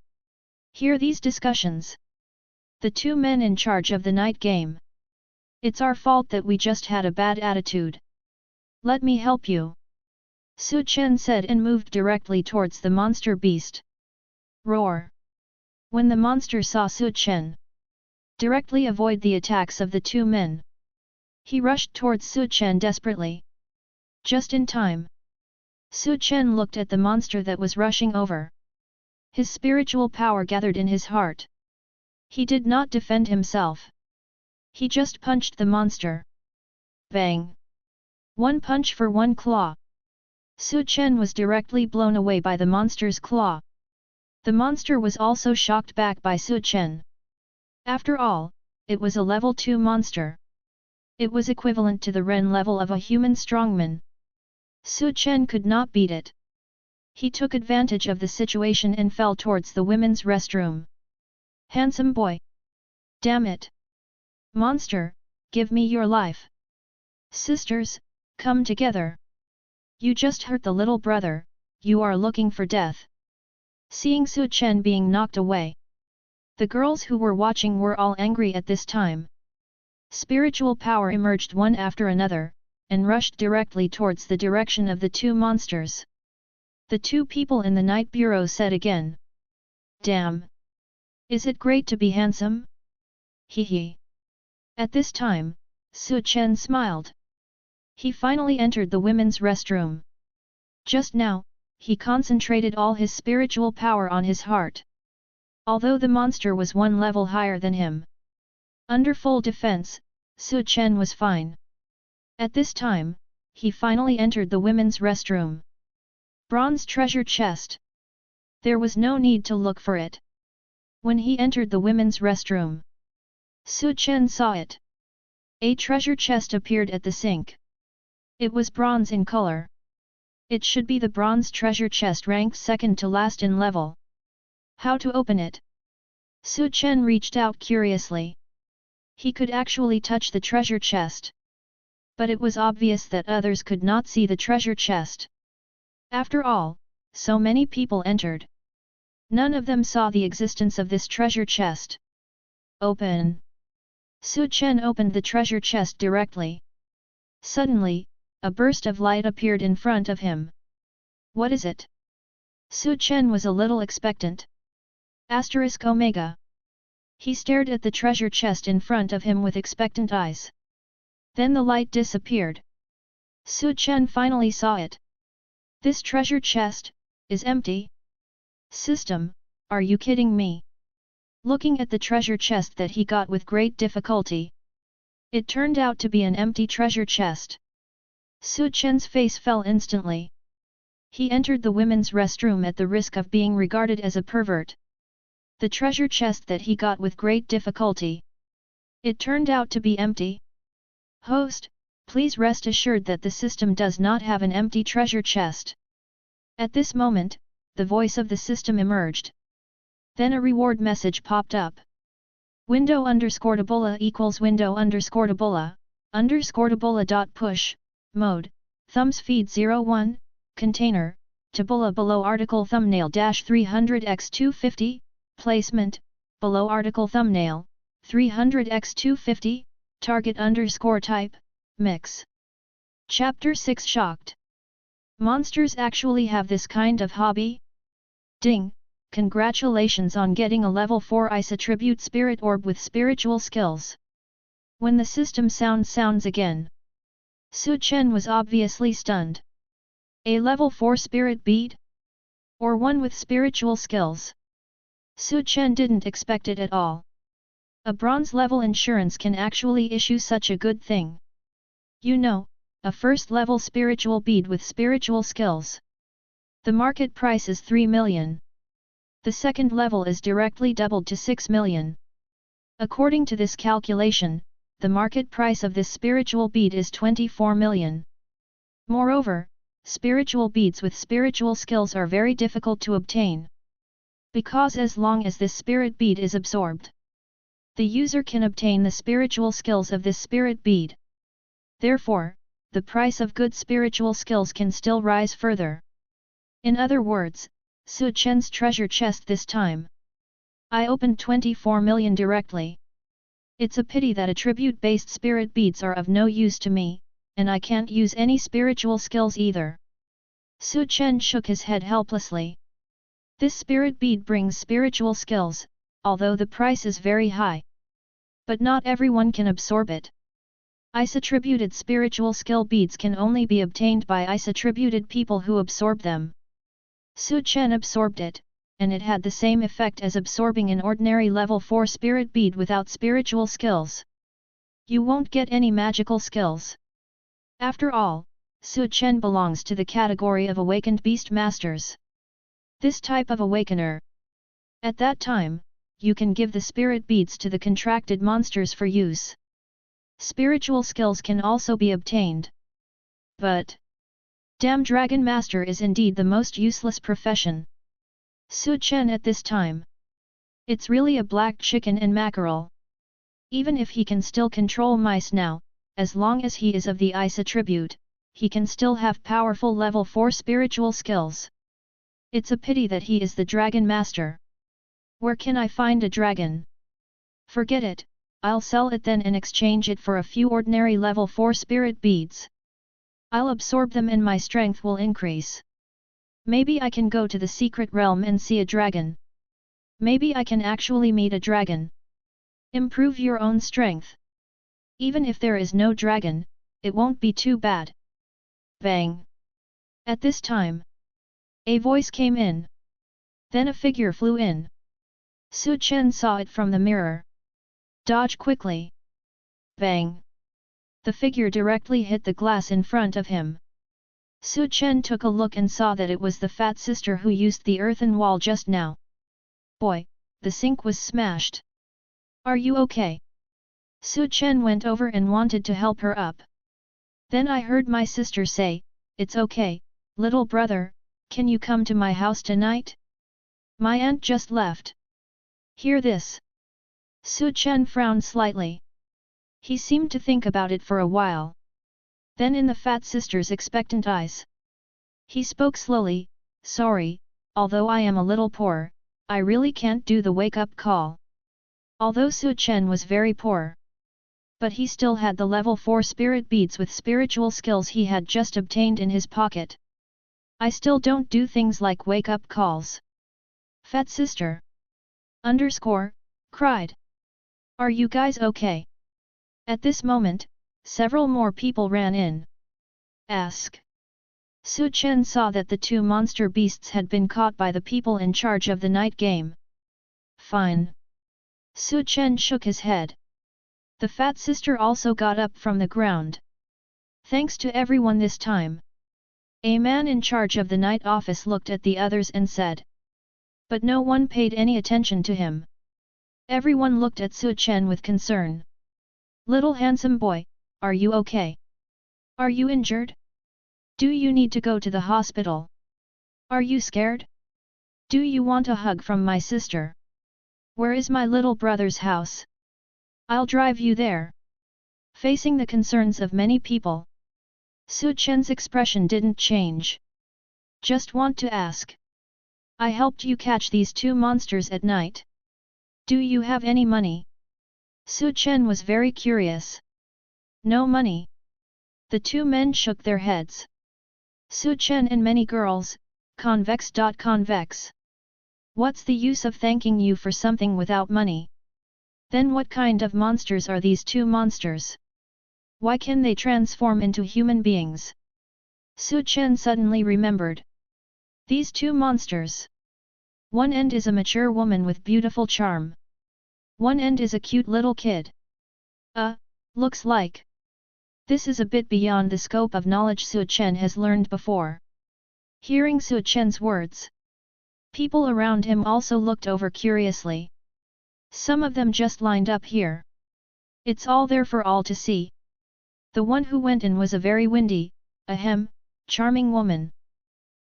Hear these discussions. The two men in charge of the night game. It's our fault that we just had a bad attitude. Let me help you. Su Chen said and moved directly towards the monster beast. Roar. When the monster saw Su Chen directly avoid the attacks of the two men, he rushed towards Su Chen desperately. Just in time. Su Chen looked at the monster that was rushing over. His spiritual power gathered in his heart. He did not defend himself. He just punched the monster. Bang! One punch for one claw. Su Chen was directly blown away by the monster's claw. The monster was also shocked back by Su Chen. After all, it was a level 2 monster. It was equivalent to the Ren level of a human strongman. Su Chen could not beat it. He took advantage of the situation and fell towards the women's restroom. Handsome boy! Damn it! Monster, give me your life! Sisters, come together! You just hurt the little brother, you are looking for death. Seeing Su Chen being knocked away, the girls who were watching were all angry at this time. Spiritual power emerged one after another, and rushed directly towards the direction of the two monsters. The two people in the night bureau said again. Damn! Is it great to be handsome? Hee hee. At this time, Su Chen smiled. He finally entered the women's restroom. Just now, he concentrated all his spiritual power on his heart. Although the monster was one level higher than him, under full defense, Su Chen was fine. At this time, he finally entered the women's restroom. Bronze treasure chest. There was no need to look for it. When he entered the women's restroom, Su Chen saw it. A treasure chest appeared at the sink. It was bronze in color. It should be the bronze treasure chest ranked second to last in level. How to open it? Su Chen reached out curiously. He could actually touch the treasure chest. But it was obvious that others could not see the treasure chest. After all, so many people entered. None of them saw the existence of this treasure chest. Open! Su Chen opened the treasure chest directly. Suddenly, a burst of light appeared in front of him. What is it? Su Chen was a little expectant. Asterisk Omega. He stared at the treasure chest in front of him with expectant eyes. Then the light disappeared. Su Chen finally saw it. This treasure chest is empty. System, are you kidding me? Looking at the treasure chest that he got with great difficulty, it turned out to be an empty treasure chest. Su Chen's face fell instantly. He entered the women's restroom at the risk of being regarded as a pervert. The treasure chest that he got with great difficulty, it turned out to be empty. Host, please rest assured that the system does not have an empty treasure chest. At this moment, the voice of the system emerged. Then a reward message popped up. Window_Tabola equals window_Tabola_Tabola.push, mode, thumbs feed 01, container, Tabola below article thumbnail -300x250, placement, below article thumbnail, 300x250, target_type, mix. Chapter 6 Shocked. Monsters actually have this kind of hobby? Ding! Congratulations on getting a level 4 ice attribute spirit orb with spiritual skills. When the system sounds again, Su Chen was obviously stunned. A level 4 spirit bead? Or one with spiritual skills? Su Chen didn't expect it at all. A bronze level insurance can actually issue such a good thing. You know, a first level spiritual bead with spiritual skills. The market price is 3 million. The second level is directly doubled to 6 million. According to this calculation, the market price of this spiritual bead is 24 million. Moreover, spiritual beads with spiritual skills are very difficult to obtain. Because as long as this spirit bead is absorbed, the user can obtain the spiritual skills of this spirit bead. Therefore, the price of good spiritual skills can still rise further. In other words, Su Chen's treasure chest this time. I opened 24 million directly. It's a pity that attribute-based spirit beads are of no use to me, and I can't use any spiritual skills either. Su Chen shook his head helplessly. This spirit bead brings spiritual skills, although the price is very high. But not everyone can absorb it. Ice-attributed spiritual skill beads can only be obtained by ice-attributed people who absorb them. Su Chen absorbed it, and it had the same effect as absorbing an ordinary level 4 spirit bead without spiritual skills. You won't get any magical skills. After all, Su Chen belongs to the category of awakened beast masters. This type of awakener. At that time, you can give the spirit beads to the contracted monsters for use. Spiritual skills can also be obtained. But Damn Dragon Master is indeed the most useless profession. Su Chen at this time. It's really a black chicken and mackerel. Even if he can still control mice now, as long as he is of the ice attribute, he can still have powerful level 4 spiritual skills. It's a pity that he is the dragon master. Where can I find a dragon? Forget it, I'll sell it then and exchange it for a few ordinary level 4 spirit beads. I'll absorb them and my strength will increase. Maybe I can go to the secret realm and see a dragon. Maybe I can actually meet a dragon. Improve your own strength. Even if there is no dragon, it won't be too bad. Bang! At this time, a voice came in. Then a figure flew in. Chen saw it from the mirror. Dodge quickly. Bang! The figure directly hit the glass in front of him. Chen took a look and saw that it was the fat sister who used the earthen wall just now. Boy, the sink was smashed. Are you okay? Chen went over and wanted to help her up. Then I heard my sister say, "It's okay, little brother, can you come to my house tonight? My aunt just left." Hear this. Chen frowned slightly. He seemed to think about it for a while. Then in the fat sister's expectant eyes, he spoke slowly, "Sorry, although I am a little poor, I really can't do the wake-up call." Although Chen was very poor, but he still had the level 4 spirit beads with spiritual skills he had just obtained in his pocket. "I still don't do things like wake-up calls." Fat sister cried. "Are you guys okay?" At this moment, several more people ran in. Ask. Chen saw that the two monster beasts had been caught by the people in charge of the night game. Fine. Chen shook his head. The fat sister also got up from the ground. Thanks to everyone this time. A man in charge of the night office looked at the others and said. But no one paid any attention to him. Everyone looked at Chen with concern. "Little handsome boy, are you okay? Are you injured? Do you need to go to the hospital? Are you scared? Do you want a hug from my sister? Where is my little brother's house? I'll drive you there." Facing the concerns of many people, Chen's expression didn't change. "Just want to ask. I helped you catch these two monsters at night. Do you have any money?" Chen was very curious. "No money." The two men shook their heads. Chen and many girls, convex. What's the use of thanking you for something without money? Then what kind of monsters are these two monsters? Why can they transform into human beings? Chen suddenly remembered. These two monsters. One end is a mature woman with beautiful charm. One end is a cute little kid. Looks like. This is a bit beyond the scope of knowledge Chen has learned before. Hearing Chen's words, people around him also looked over curiously. Some of them just lined up here. It's all there for all to see. The one who went in was a very windy, charming woman.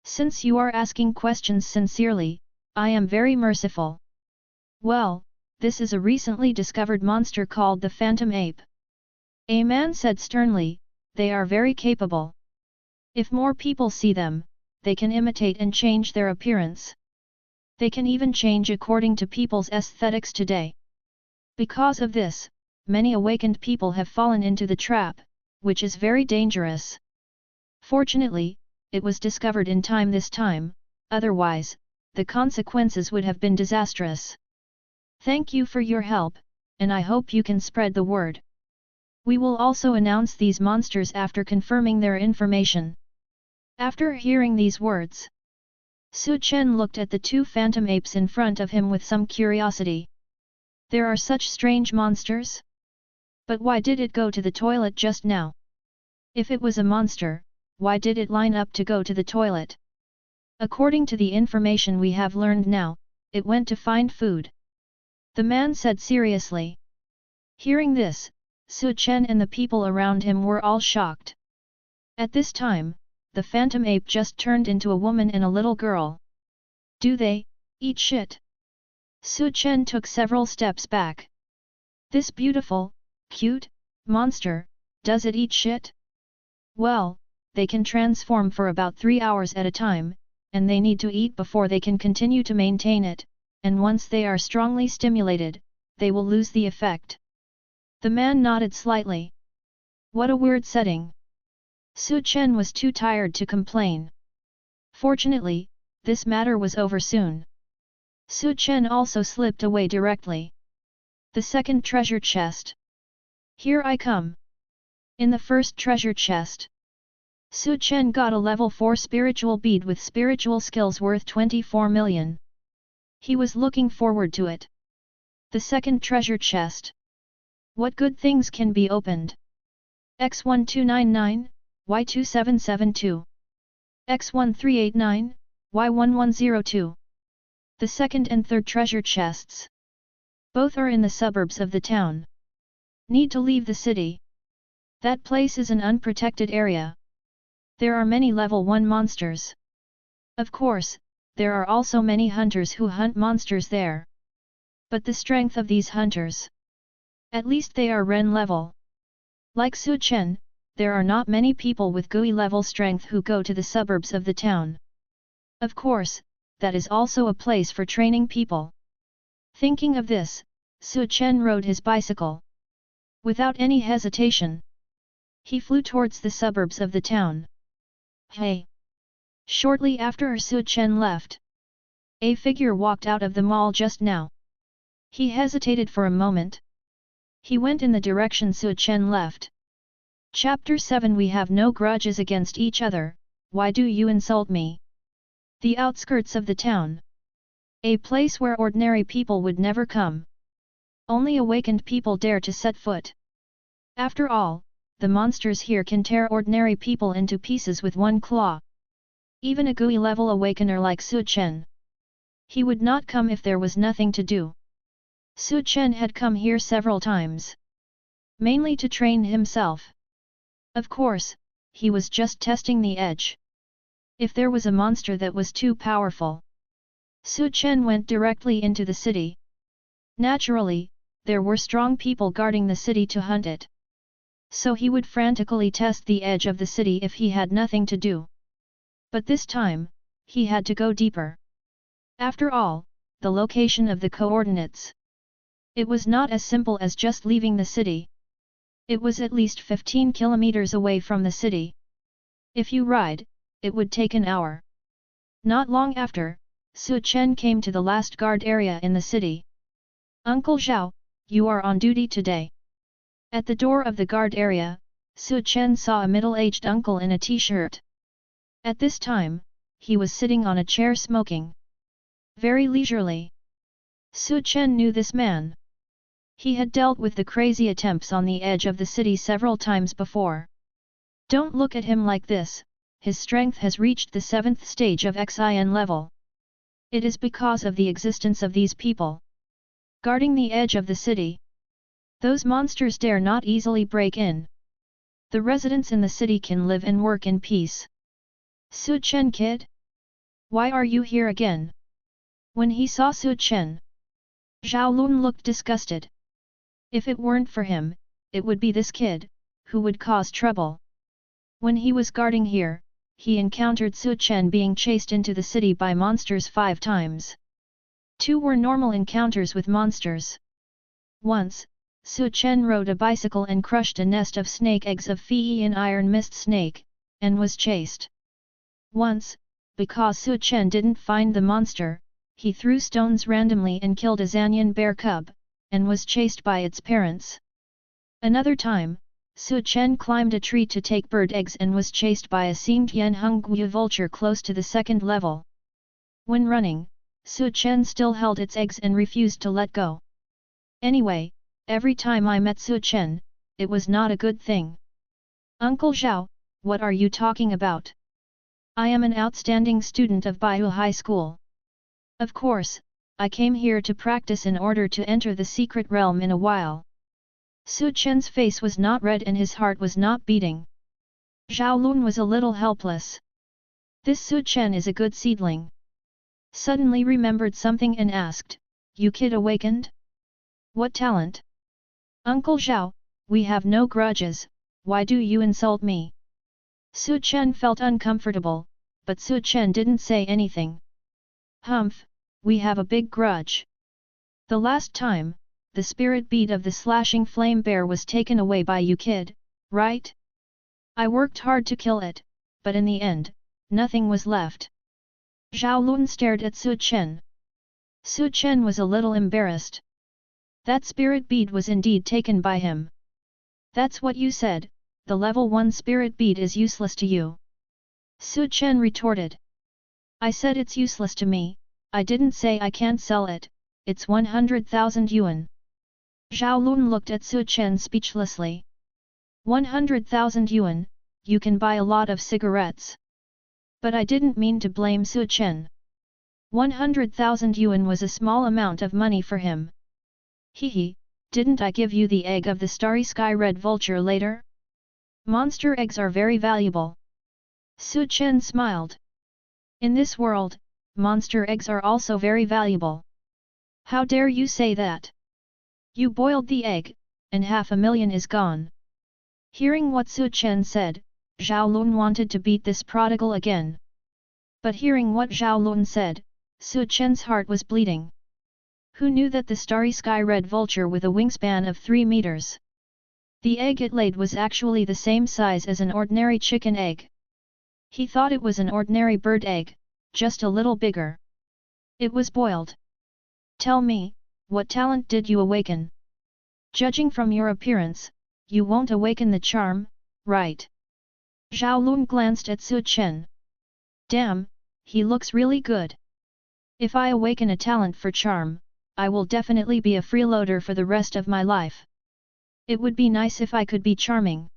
"Since you are asking questions sincerely, I am very merciful. Well, this is a recently discovered monster called the Phantom Ape." A man said sternly, "They are very capable. If more people see them, they can imitate and change their appearance. They can even change according to people's aesthetics today. Because of this, many awakened people have fallen into the trap, which is very dangerous. Fortunately, it was discovered in time this time, otherwise, the consequences would have been disastrous. Thank you for your help, and I hope you can spread the word. We will also announce these monsters after confirming their information." After hearing these words, Chen looked at the two phantom apes in front of him with some curiosity. There are such strange monsters? But why did it go to the toilet just now? If it was a monster, why did it line up to go to the toilet? According to the information we have learned now, it went to find food. The man said seriously. Hearing this, Chen and the people around him were all shocked. At this time, the phantom ape just turned into a woman and a little girl. "Do they eat shit?" Chen took several steps back. "This beautiful, cute monster, does it eat shit?" "Well, they can transform for about 3 hours at a time, and they need to eat before they can continue to maintain it, and once they are strongly stimulated, they will lose the effect. The man nodded slightly. What a weird setting. Chen was too tired to complain. Fortunately, this matter was over soon. Chen also slipped away directly. The second treasure chest. Here I come. In the first treasure chest, Chen got a level 4 spiritual bead with spiritual skills worth 24 million. He was looking forward to it. The second treasure chest. What good things can be opened? X1299, Y2772. X1389, Y1102. The second and third treasure chests. Both are in the suburbs of the town. Need to leave the city. That place is an unprotected area. There are many level 1 monsters. Of course, there are also many hunters who hunt monsters there. But the strength of these hunters. At least they are Ren level. Like Chen, there are not many people with Gui level strength who go to the suburbs of the town. Of course, that is also a place for training people. Thinking of this, Chen rode his bicycle. Without any hesitation, he flew towards the suburbs of the town. Hey! Shortly after Chen left, a figure walked out of the mall just now. He hesitated for a moment. He went in the direction Chen left. Chapter 7 We have no grudges against each other, why do you insult me? The outskirts of the town. A place where ordinary people would never come. Only awakened people dare to set foot. After all, the monsters here can tear ordinary people into pieces with one claw. Even a Gui level awakener like Chen. He would not come if there was nothing to do. Chen had come here several times. Mainly to train himself. Of course, he was just testing the edge. If there was a monster that was too powerful, Chen went directly into the city. Naturally, there were strong people guarding the city to hunt it. So he would frantically test the edge of the city if he had nothing to do. But this time, he had to go deeper. After all, the location of the coordinates. It was not as simple as just leaving the city. It was at least 15 kilometers away from the city. If you ride, it would take an hour. Not long after, Chen came to the last guard area in the city. Uncle Xiao, you are on duty today. At the door of the guard area, Chen saw a middle-aged uncle in a t-shirt. At this time, he was sitting on a chair smoking. Very leisurely. Chen knew this man. He had dealt with the crazy attempts on the edge of the city several times before. Don't look at him like this, his strength has reached the 7th stage of Xin level. It is because of the existence of these people. Guarding the edge of the city. Those monsters dare not easily break in. The residents in the city can live and work in peace. Chen kid? Why are you here again? When he saw Chen, Xiaolong looked disgusted. If it weren't for him, it would be this kid, who would cause trouble. When he was guarding here, he encountered Chen being chased into the city by monsters 5 times. 2 were normal encounters with monsters. Once, Chen rode a bicycle and crushed a nest of snake eggs of Feiyin iron mist snake, and was chased. Once, because Chen didn't find the monster, he threw stones randomly and killed a Zanyan bear cub, and was chased by its parents. Another time, Chen climbed a tree to take bird eggs and was chased by a seamed Yanhonggu vulture close to the 2nd level. When running, Chen still held its eggs and refused to let go. Anyway, every time I met Chen, it was not a good thing. Uncle Xiao, what are you talking about? I am an outstanding student of Baihu High School. Of course, I came here to practice in order to enter the secret realm in a while. Chen's face was not red and his heart was not beating. Xiaolong was a little helpless. This Chen is a good seedling. Suddenly remembered something and asked, you kid awakened? What talent? Uncle Xiao, we have no grudges, why do you insult me? Chen felt uncomfortable, but Su Chen didn't say anything. Humph, we have a big grudge. The last time, the spirit bead of the slashing flame bear was taken away by you kid, right? I worked hard to kill it, but in the end, nothing was left. Xiaolong stared at Su Chen. Su Chen was a little embarrassed. That spirit bead was indeed taken by him. That's what you said, the level 1 spirit bead is useless to you. Su Chen retorted. I said it's useless to me, I didn't say I can't sell it, it's 100,000 yuan. Xiaolong looked at Su Chen speechlessly. 100,000 yuan, you can buy a lot of cigarettes. But I didn't mean to blame Su Chen. 100,000 yuan was a small amount of money for him. Hehe, didn't I give you the egg of the starry sky red vulture later? Monster eggs are very valuable. Su Chen smiled. In this world, monster eggs are also very valuable. How dare you say that? You boiled the egg, and 500,000 is gone. Hearing what Su Chen said, Xiaolong wanted to beat this prodigal again. But hearing what Xiaolong said, Su Chen's heart was bleeding. Who knew that the starry sky red vulture with a wingspan of 3 meters? The egg it laid was actually the same size as an ordinary chicken egg. He thought it was an ordinary bird egg, just a little bigger. It was boiled. Tell me, what talent did you awaken? Judging from your appearance, you won't awaken the charm, right? Xiaolong glanced at Su Chen. Damn, he looks really good. If I awaken a talent for charm, I will definitely be a freeloader for the rest of my life. It would be nice if I could be charming.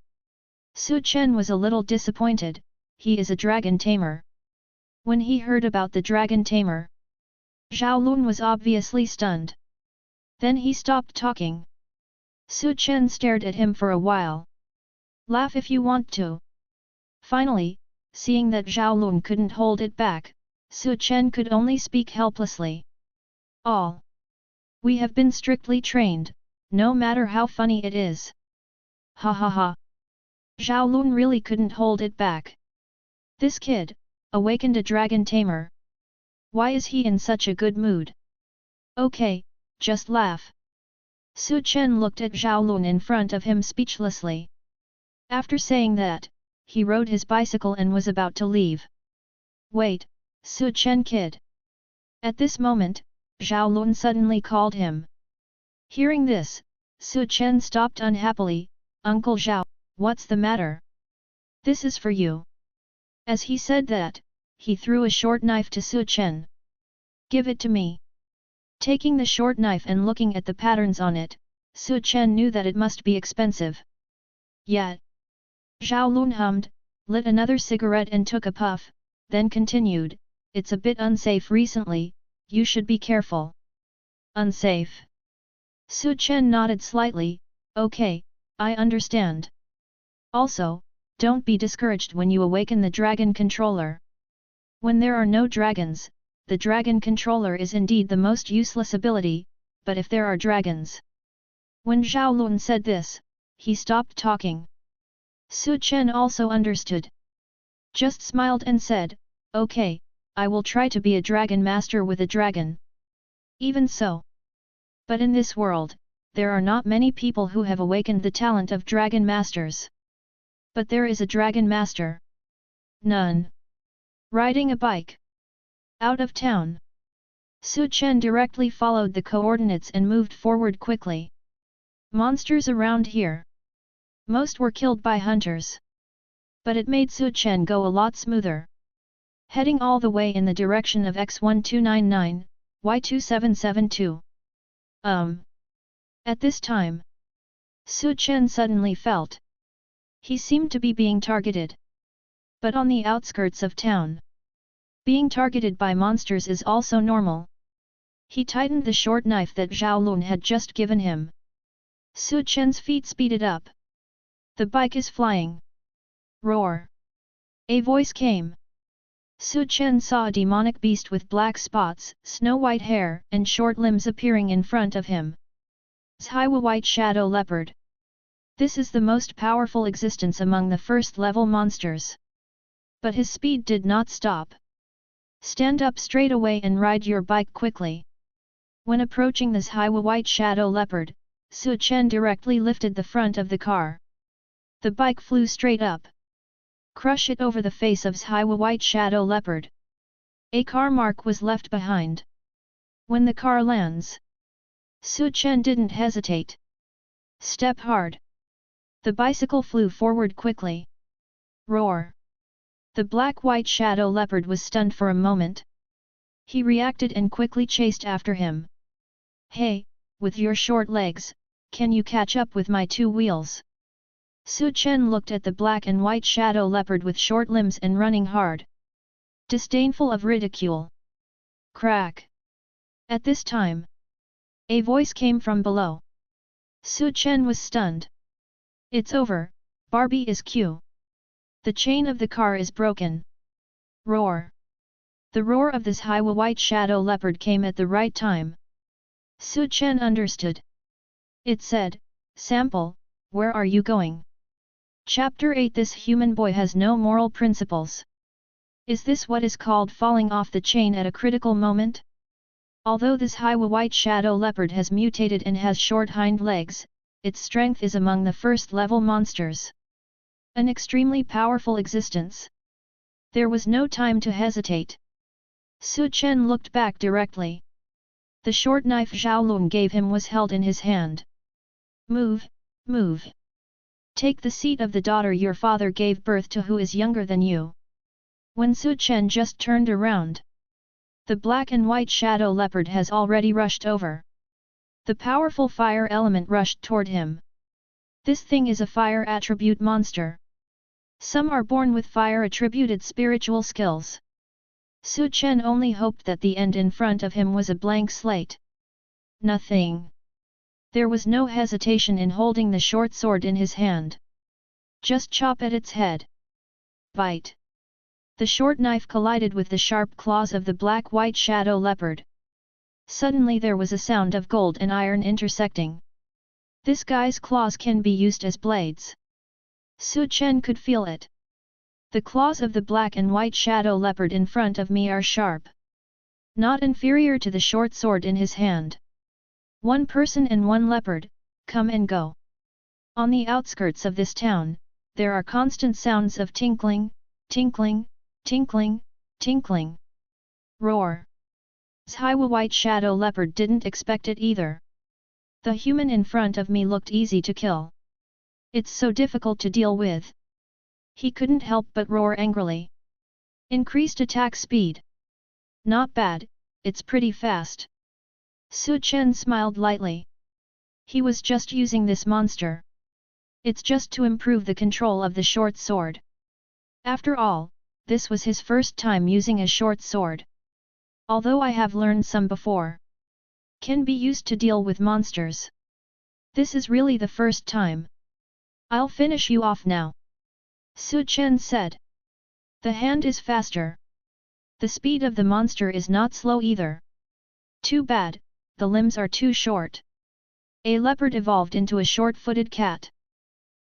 Su Chen was a little disappointed, he is a dragon tamer. When he heard about the dragon tamer, Xiaolong was obviously stunned. Then he stopped talking. Su Chen stared at him for a while. Laugh if you want to. Finally, seeing that Xiaolong couldn't hold it back, Su Chen could only speak helplessly. All. We have been strictly trained, no matter how funny it is. Ha ha ha. Xiaolong really couldn't hold it back. This kid, awakened a dragon tamer. Why is he in such a good mood? Okay, just laugh. Su Chen looked at Xiaolong in front of him speechlessly. After saying that, he rode his bicycle and was about to leave. Wait, Su Chen kid. At this moment, Xiaolong suddenly called him. Hearing this, Su Chen stopped unhappily. Uncle Xiao, what's the matter? This is for you. As he said that, he threw a short knife to Su Chen. Give it to me. Taking the short knife and looking at the patterns on it, Su Chen knew that it must be expensive. Yet. Xiaolong hummed, lit another cigarette and took a puff, then continued, it's a bit unsafe recently, you should be careful. Unsafe? Su Chen nodded slightly, okay, I understand. Also, don't be discouraged when you awaken the dragon controller. When there are no dragons, the dragon controller is indeed the most useless ability, but if there are dragons. When Xiaolong said this, he stopped talking. Su Chen also understood. Just smiled and said, okay, I will try to be a dragon master with a dragon. Even so. But in this world, there are not many people who have awakened the talent of dragon masters. But there is a dragon master. None. Riding a bike. Out of town. Su Chen directly followed the coordinates and moved forward quickly. Monsters around here. Most were killed by hunters. But it made Su Chen go a lot smoother. Heading all the way in the direction of X1299, Y2772. At this time, Su Chen suddenly felt. He seemed to be being targeted. But on the outskirts of town. Being targeted by monsters is also normal. He tightened the short knife that Xiaolong had just given him. Su Chen's feet speeded up. The bike is flying. Roar! A voice came. Su Chen saw a demonic beast with black spots, snow-white hair, and short limbs appearing in front of him. Zhiwa White Shadow Leopard. This is the most powerful existence among the first-level monsters. But his speed did not stop. Stand up straight away and ride your bike quickly. When approaching this white shadow leopard, Chen directly lifted the front of the car. The bike flew straight up. Crush it over the face of white shadow leopard. A car mark was left behind. When the car lands, Chen didn't hesitate. Step hard. The bicycle flew forward quickly. Roar. The black-white shadow leopard was stunned for a moment. He reacted and quickly chased after him. Hey, with your short legs, can you catch up with my 2 wheels? Chen looked at the black and white shadow leopard with short limbs and running hard. Disdainful of ridicule. Crack. At this time, a voice came from below. Chen was stunned. It's over, Barbie is Q. The chain of the car is broken. Roar. The roar of this white shadow leopard came at the right time. Chen understood. It said, Sample, where are you going? Chapter 8. This human boy has no moral principles. Is this what is called falling off the chain at a critical moment? Although this white shadow leopard has mutated and has short hind legs, its strength is among the first-level monsters. An extremely powerful existence. There was no time to hesitate. Chen looked back directly. The short knife Xiaolong gave him was held in his hand. Move, move. Take the seat of the daughter your father gave birth to who is younger than you. When Chen just turned around, the black and white shadow leopard has already rushed over. The powerful fire element rushed toward him. This thing is a fire attribute monster. Some are born with fire-attributed spiritual skills. Chen only hoped that the end in front of him was a blank slate. Nothing. There was no hesitation in holding the short sword in his hand. Just chop at its head. Bite. The short knife collided with the sharp claws of the black-white shadow leopard. Suddenly there was a sound of gold and iron intersecting. This guy's claws can be used as blades. Chen could feel it. The claws of the black and white shadow leopard in front of me are sharp. Not inferior to the short sword in his hand. 1 person and 1 leopard, come and go. On the outskirts of this town, there are constant sounds of tinkling, tinkling, tinkling, tinkling. Roar. White shadow leopard didn't expect it either. The human in front of me looked easy to kill. It's so difficult to deal with. He couldn't help but roar angrily. Increased attack speed. Not bad, it's pretty fast. Chen smiled lightly. He was just using this monster. It's just to improve the control of the short sword. After all, this was his first time using a short sword. Although I have learned some before. Can be used to deal with monsters. This is really the first time. I'll finish you off now. Chen said. The hand is faster. The speed of the monster is not slow either. Too bad, the limbs are too short. A leopard evolved into a short-footed cat.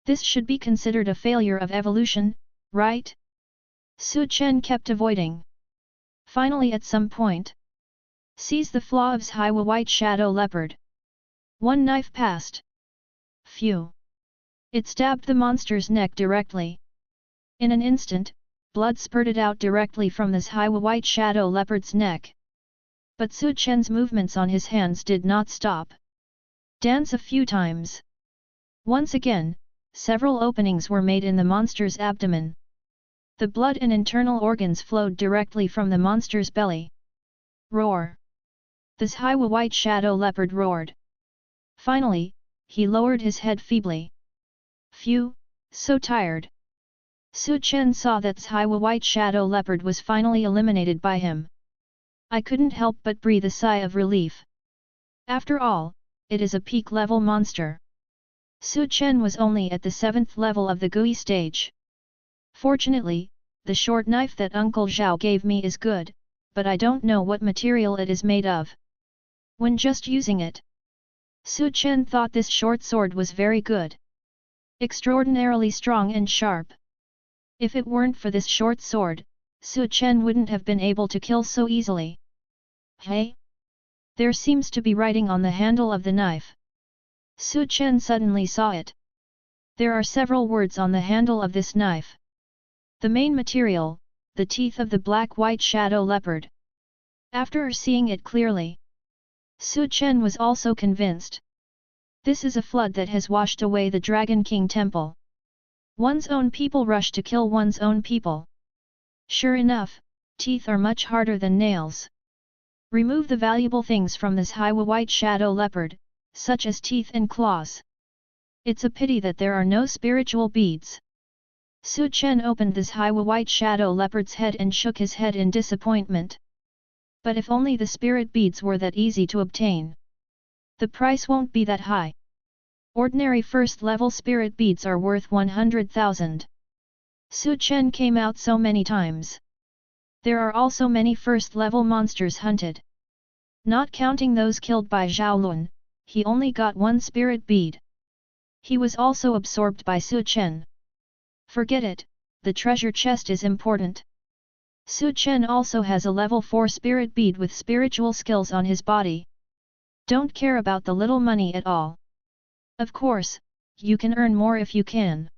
This should be considered a failure of evolution, right? Chen kept avoiding. Finally at some point. Sees the flaw of white shadow leopard. 1 knife passed. Phew. It stabbed the monster's neck directly. In an instant, blood spurted out directly from this white shadow leopard's neck. But Chen's movements on his hands did not stop. Dance a few times. Once again, several openings were made in the monster's abdomen. The blood and internal organs flowed directly from the monster's belly. Roar. This white shadow leopard roared. Finally, he lowered his head feebly. Phew, so tired. Chen saw that white shadow leopard was finally eliminated by him. I couldn't help but breathe a sigh of relief. After all, it is a peak-level monster. Chen was only at the 7th level of the GUI stage. Fortunately, the short knife that Uncle Zhao gave me is good, but I don't know what material it is made of. When just using it, Chen thought this short sword was very good. Extraordinarily strong and sharp. If it weren't for this short sword, Chen wouldn't have been able to kill so easily. Hey? There seems to be writing on the handle of the knife. Chen suddenly saw it. There are several words on the handle of this knife. The main material, the teeth of the black-white shadow leopard. After seeing it clearly, Chen was also convinced. This is a flood that has washed away the Dragon King temple. One's own people rush to kill one's own people. Sure enough, teeth are much harder than nails. Remove the valuable things from this Hiwa white shadow leopard, such as teeth and claws. It's a pity that there are no spiritual beads. Chen opened this Hiwa white shadow leopard's head and shook his head in disappointment. But if only the spirit beads were that easy to obtain. The price won't be that high. Ordinary first-level spirit beads are worth 100,000. Chen came out so many times. There are also many first-level monsters hunted. Not counting those killed by Xiaolong, he only got one spirit bead. He was also absorbed by Chen. Forget it, the treasure chest is important. Chen also has a level 4 spirit bead with spiritual skills on his body. Don't care about the little money at all. Of course, you can earn more if you can.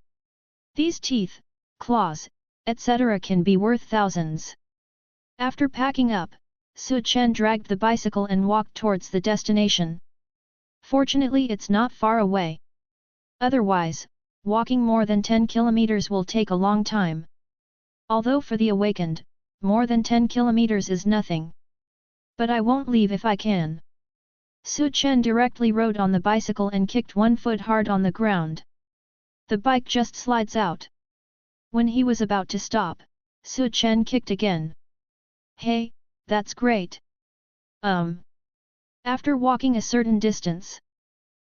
These teeth, claws, etc. can be worth thousands. After packing up, Chen dragged the bicycle and walked towards the destination. Fortunately it's not far away. Otherwise, walking more than 10 kilometers will take a long time. Although for the awakened, more than 10 kilometers is nothing. But I won't leave if I can. Chen directly rode on the bicycle and kicked one foot hard on the ground. The bike just slides out. When he was about to stop, Chen kicked again. Hey, that's great. After walking a certain distance,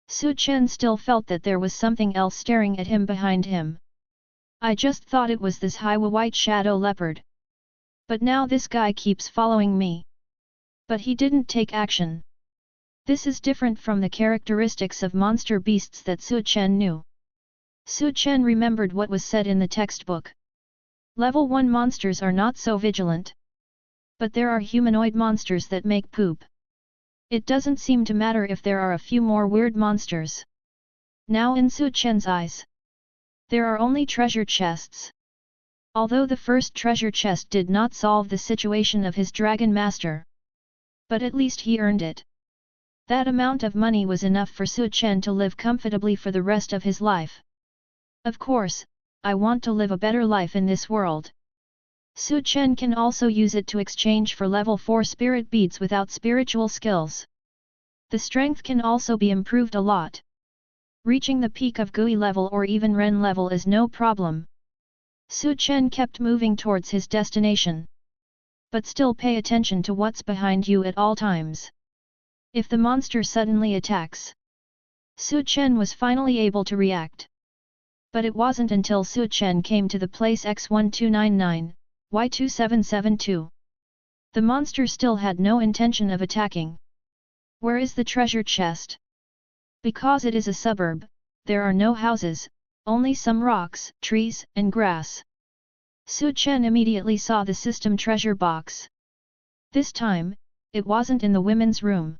Chen still felt that there was something else staring at him behind him. I just thought it was this Hiwa white shadow leopard. But now this guy keeps following me. But he didn't take action. This is different from the characteristics of monster beasts that Chen knew. Chen remembered what was said in the textbook. Level 1 monsters are not so vigilant. But there are humanoid monsters that make poop. It doesn't seem to matter if there are a few more weird monsters. Now in Chen's eyes, there are only treasure chests. Although the first treasure chest did not solve the situation of his dragon master. But at least he earned it. That amount of money was enough for Chen to live comfortably for the rest of his life. Of course, I want to live a better life in this world. Chen can also use it to exchange for level 4 spirit beads without spiritual skills. The strength can also be improved a lot. Reaching the peak of Gui level or even Ren level is no problem. Chen kept moving towards his destination. But still pay attention to what's behind you at all times. If the monster suddenly attacks, Chen was finally able to react. But it wasn't until Chen came to the place X1299, Y2772. The monster still had no intention of attacking. Where is the treasure chest? Because it is a suburb, there are no houses, only some rocks, trees, and grass. Chen immediately saw the system treasure box. This time, it wasn't in the women's room.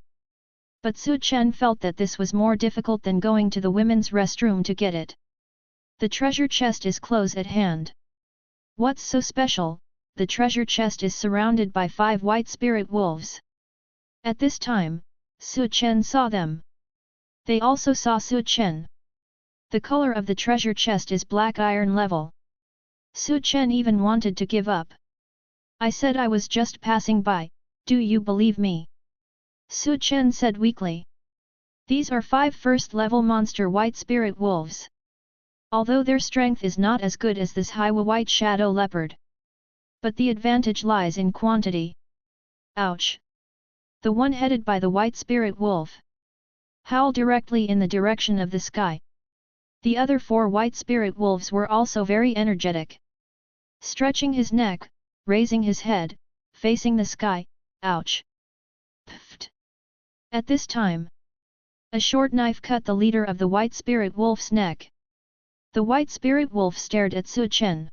But Chen felt that this was more difficult than going to the women's restroom to get it. The treasure chest is close at hand. What's so special? The treasure chest is surrounded by 5 white spirit wolves. At this time, Chen saw them. They also saw Chen. The color of the treasure chest is black iron level. Chen even wanted to give up. I said I was just passing by, do you believe me? Chen said weakly. These are 5 first-level monster white spirit wolves. Although their strength is not as good as this Hiwa white shadow leopard. But the advantage lies in quantity. Ouch! The one headed by the white spirit wolf howled directly in the direction of the sky. The other 4 white spirit wolves were also very energetic. Stretching his neck, raising his head, facing the sky, ouch! Pfft! At this time, a short knife cut the leader of the white spirit wolf's neck. The white spirit wolf stared at Chen.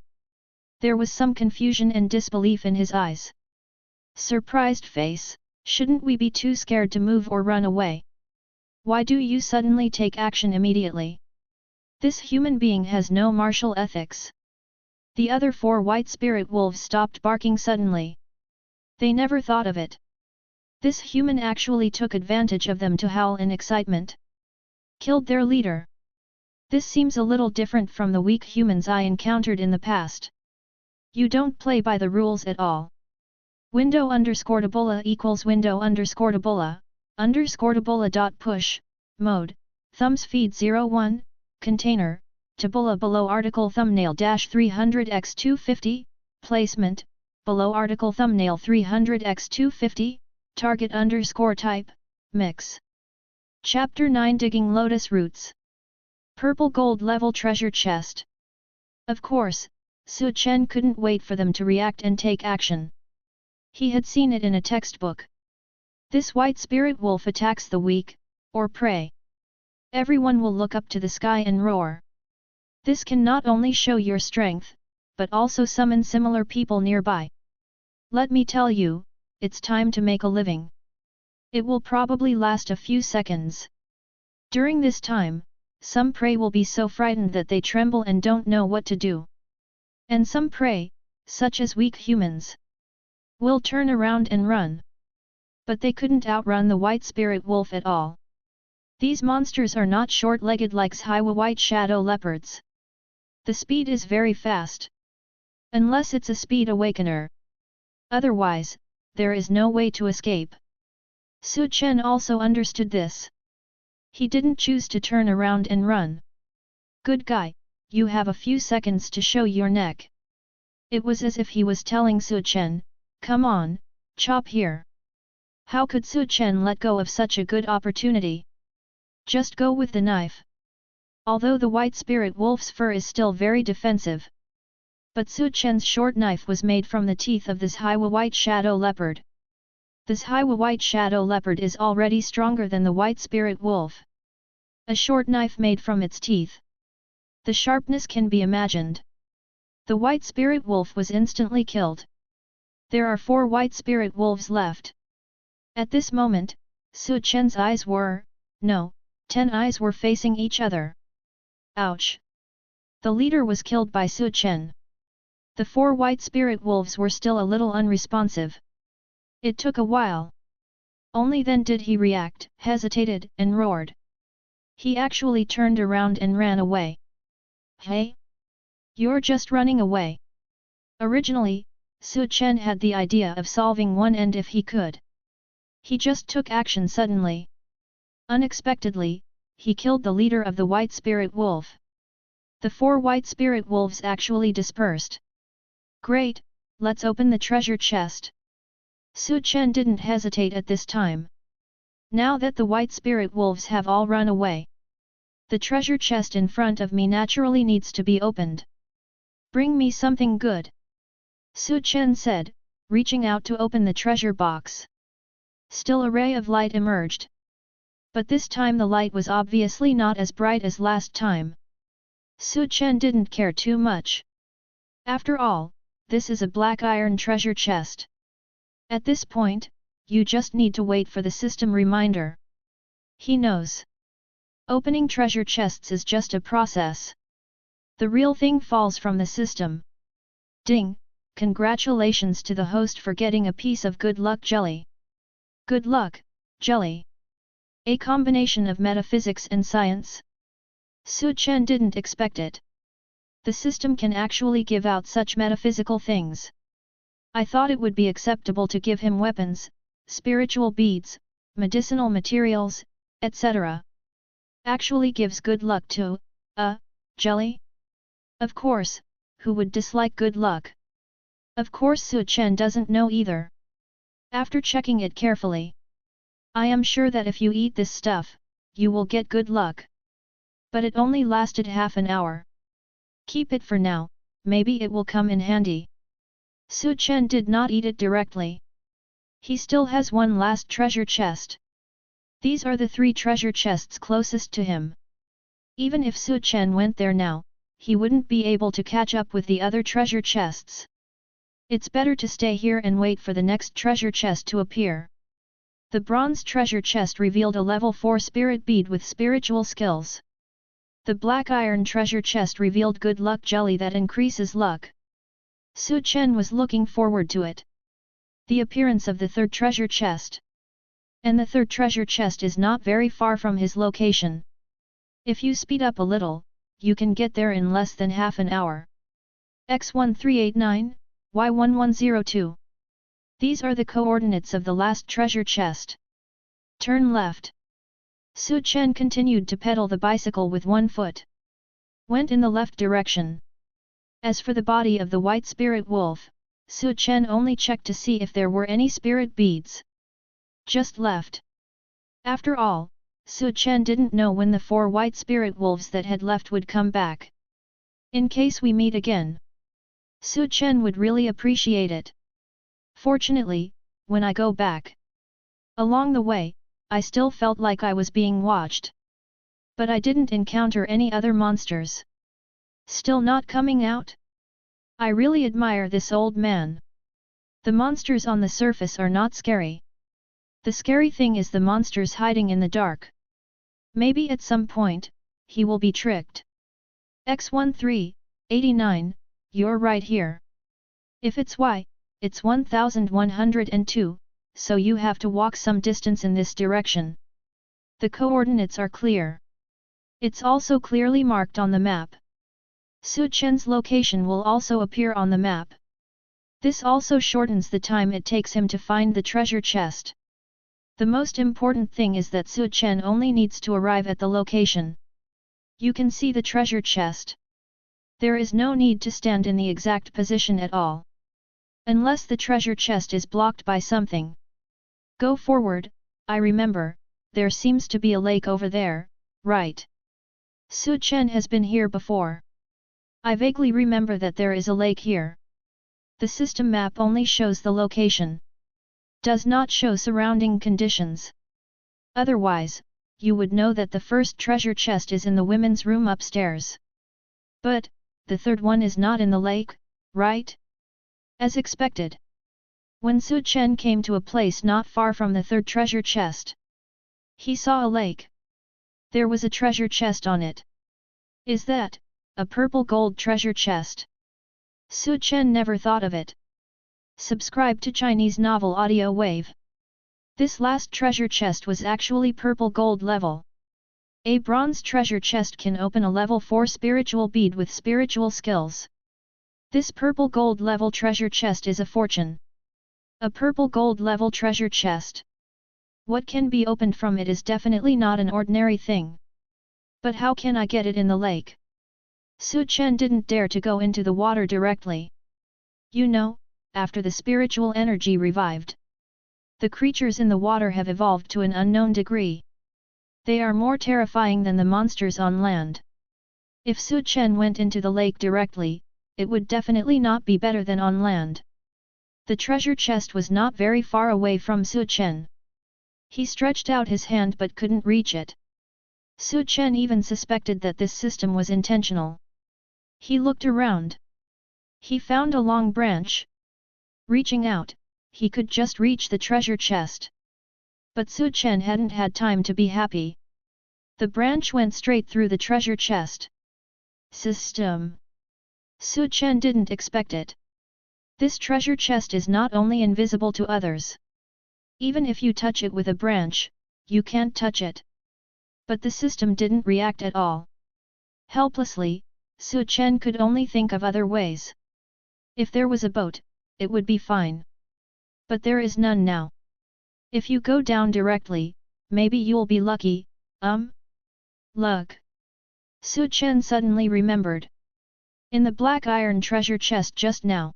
There was some confusion and disbelief in his eyes. Surprised face, shouldn't we be too scared to move or run away? Why do you suddenly take action immediately? This human being has no martial ethics. The other 4 white spirit wolves stopped barking suddenly. They never thought of it. This human actually took advantage of them to howl in excitement. Killed their leader. This seems a little different from the weak humans I encountered in the past. You don't play by the rules at all. Window_tabola equals window_tabola_tabola.push, mode, thumbs feed 01, container, tabola below article thumbnail -300x250, placement, below article thumbnail 300x250, target_type, mix. Chapter 9 Digging Lotus Roots. Purple gold level treasure chest. Of course, Chen couldn't wait for them to react and take action. He had seen it in a textbook. This white spirit wolf attacks the weak, or prey. Everyone will look up to the sky and roar. This can not only show your strength, but also summon similar people nearby. Let me tell you, it's time to make a living. It will probably last a few seconds. During this time, some prey will be so frightened that they tremble and don't know what to do. And some prey, such as weak humans, will turn around and run. But they couldn't outrun the white spirit wolf at all. These monsters are not short-legged like Xiaolong white shadow leopards. The speed is very fast. Unless it's a speed awakener. Otherwise, there is no way to escape. Chen also understood this. He didn't choose to turn around and run. Good guy, you have a few seconds to show your neck. It was as if he was telling Chen, come on, chop here. How could Chen let go of such a good opportunity? Just go with the knife. Although the white spirit wolf's fur is still very defensive. But Chen's short knife was made from the teeth of this Xiaolong white shadow leopard. This Xiaolong white shadow leopard is already stronger than the white spirit wolf. A short knife made from its teeth. The sharpness can be imagined. The white spirit wolf was instantly killed. There are 4 white spirit wolves left. At this moment, Chen's eyes were, no, 10 eyes were facing each other. Ouch! The leader was killed by Chen. The 4 white spirit wolves were still a little unresponsive. It took a while. Only then did he react, hesitated, and roared. He actually turned around and ran away. Hey? You're just running away. Originally, Chen had the idea of solving one end if he could. He just took action suddenly. Unexpectedly, he killed the leader of the white spirit wolf. The 4 white spirit wolves actually dispersed. Great, let's open the treasure chest. Chen didn't hesitate at this time. Now that the white spirit wolves have all run away, the treasure chest in front of me naturally needs to be opened. Bring me something good. Chen said, reaching out to open the treasure box. Still a ray of light emerged. But this time the light was obviously not as bright as last time. Chen didn't care too much. After all, this is a black iron treasure chest. At this point, you just need to wait for the system reminder. He knows. Opening treasure chests is just a process. The real thing falls from the system. Ding! Congratulations to the host for getting a piece of good luck jelly. Good luck, jelly. A combination of metaphysics and science. Chen didn't expect it. The system can actually give out such metaphysical things. I thought it would be acceptable to give him weapons, spiritual beads, medicinal materials, etc. Actually gives good luck to, jelly? Of course, who would dislike good luck? Of course Chen doesn't know either. After checking it carefully, I am sure that if you eat this stuff, you will get good luck. But it only lasted half an hour. Keep it for now, maybe it will come in handy. Chen did not eat it directly. He still has one last treasure chest. These are the 3 treasure chests closest to him. Even if Chen went there now, he wouldn't be able to catch up with the other treasure chests. It's better to stay here and wait for the next treasure chest to appear. The bronze treasure chest revealed a level 4 spirit bead with spiritual skills. The black iron treasure chest revealed good luck jelly that increases luck. Chen was looking forward to it. The appearance of the third treasure chest. And the third treasure chest is not very far from his location. If you speed up a little, you can get there in less than half an hour. X1389, Y1102. These are the coordinates of the last treasure chest. Turn left. Chen continued to pedal the bicycle with one foot. Went in the left direction. As for the body of the white spirit wolf, Chen only checked to see if there were any spirit beads. Just left. After all, Chen didn't know when the 4 white spirit wolves that had left would come back. In case we meet again, Chen would really appreciate it. Fortunately, when I go back along the way, I still felt like I was being watched. But I didn't encounter any other monsters. Still not coming out? I really admire this old man. The monsters on the surface are not scary. The scary thing is the monsters hiding in the dark. Maybe at some point, he will be tricked. X1389, you're right here. If it's Y, it's 1102, so you have to walk some distance in this direction. The coordinates are clear. It's also clearly marked on the map. Chen's location will also appear on the map. This also shortens the time it takes him to find the treasure chest. The most important thing is that Chen only needs to arrive at the location. You can see the treasure chest. There is no need to stand in the exact position at all. Unless the treasure chest is blocked by something. Go forward. I remember, there seems to be a lake over there, right? Chen has been here before. I vaguely remember that there is a lake here. The system map only shows the location. Does not show surrounding conditions. Otherwise, you would know that the first treasure chest is in the women's room upstairs. But, the third one is not in the lake, right? As expected. When Chen came to a place not far from the third treasure chest, he saw a lake. There was a treasure chest on it. Is that a purple gold treasure chest? Chen never thought of it. Subscribe to Chinese Novel Audio Wave. This last treasure chest was actually purple gold level. A bronze treasure chest can open a level 4 spiritual bead with spiritual skills. This purple gold level treasure chest is a fortune. A purple gold level treasure chest. What can be opened from it is definitely not an ordinary thing. But how can I get it in the lake? Chen didn't dare to go into the water directly. You know, after the spiritual energy revived, the creatures in the water have evolved to an unknown degree. They are more terrifying than the monsters on land. If Chen went into the lake directly, it would definitely not be better than on land. The treasure chest was not very far away from Chen. He stretched out his hand but couldn't reach it. Chen even suspected that this system was intentional. He looked around. He found a long branch. Reaching out, he could just reach the treasure chest. But Chen hadn't had time to be happy. The branch went straight through the treasure chest. System. Chen didn't expect it. This treasure chest is not only invisible to others. Even if you touch it with a branch, you can't touch it. But the system didn't react at all. Helplessly, Chen could only think of other ways. If there was a boat, it would be fine. But there is none now. If you go down directly, maybe you'll be lucky, Luck. Chen suddenly remembered. In the black iron treasure chest just now.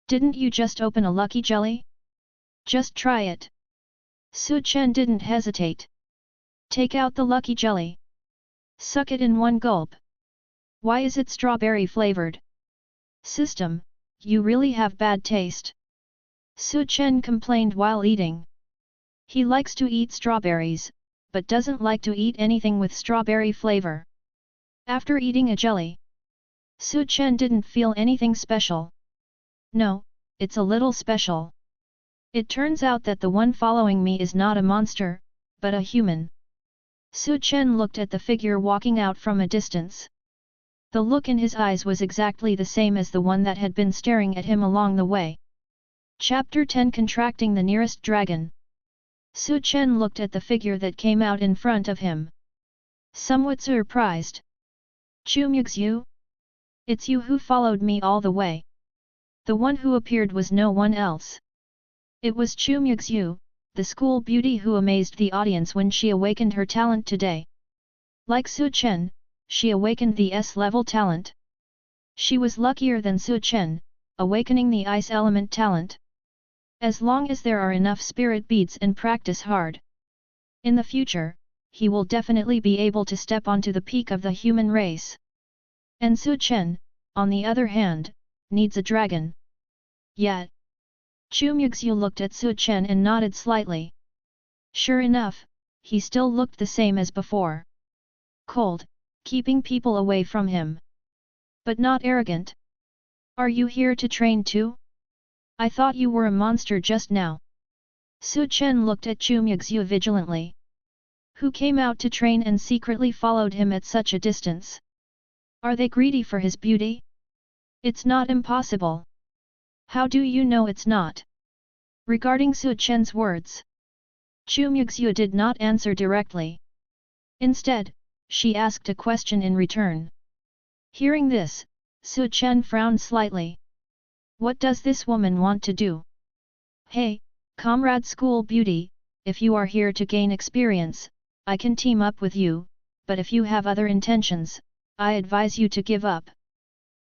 Didn't you just open a lucky jelly? Just try it. Chen didn't hesitate. Take out the lucky jelly. Suck it in one gulp. Why is it strawberry flavored? System, you really have bad taste. Chen complained while eating. He likes to eat strawberries, but doesn't like to eat anything with strawberry flavor. After eating a jelly, Su Chen didn't feel anything special. No, it's a little special. It turns out that the one following me is not a monster, but a human. Su Chen looked at the figure walking out from a distance. The look in his eyes was exactly the same as the one that had been staring at him along the way. Chapter 10 Contracting the Nearest Dragon. Su Chen looked at the figure that came out in front of him. Somewhat surprised. Chu Muxue? It's you who followed me all the way. The one who appeared was no one else. It was Chu Muxue, the school beauty who amazed the audience when she awakened her talent today. Like Su Chen, she awakened the S-level talent. She was luckier than Su Chen, awakening the ice element talent. As long as there are enough spirit beads and practice hard. In the future, he will definitely be able to step onto the peak of the human race. And Su Chen, on the other hand, needs a dragon. Yet. Chu Muxue looked at Su Chen and nodded slightly. Sure enough, he still looked the same as before. Cold, keeping people away from him. But not arrogant. Are you here to train too? I thought you were a monster just now. Su Chen looked at Chu Muxue vigilantly. Who came out to train and secretly followed him at such a distance? Are they greedy for his beauty? It's not impossible. How do you know it's not? Regarding Su Chen's words, Chu Muxue did not answer directly. Instead, she asked a question in return. Hearing this, Su Chen frowned slightly. What does this woman want to do? Hey, comrade school beauty, if you are here to gain experience, I can team up with you, but if you have other intentions, I advise you to give up.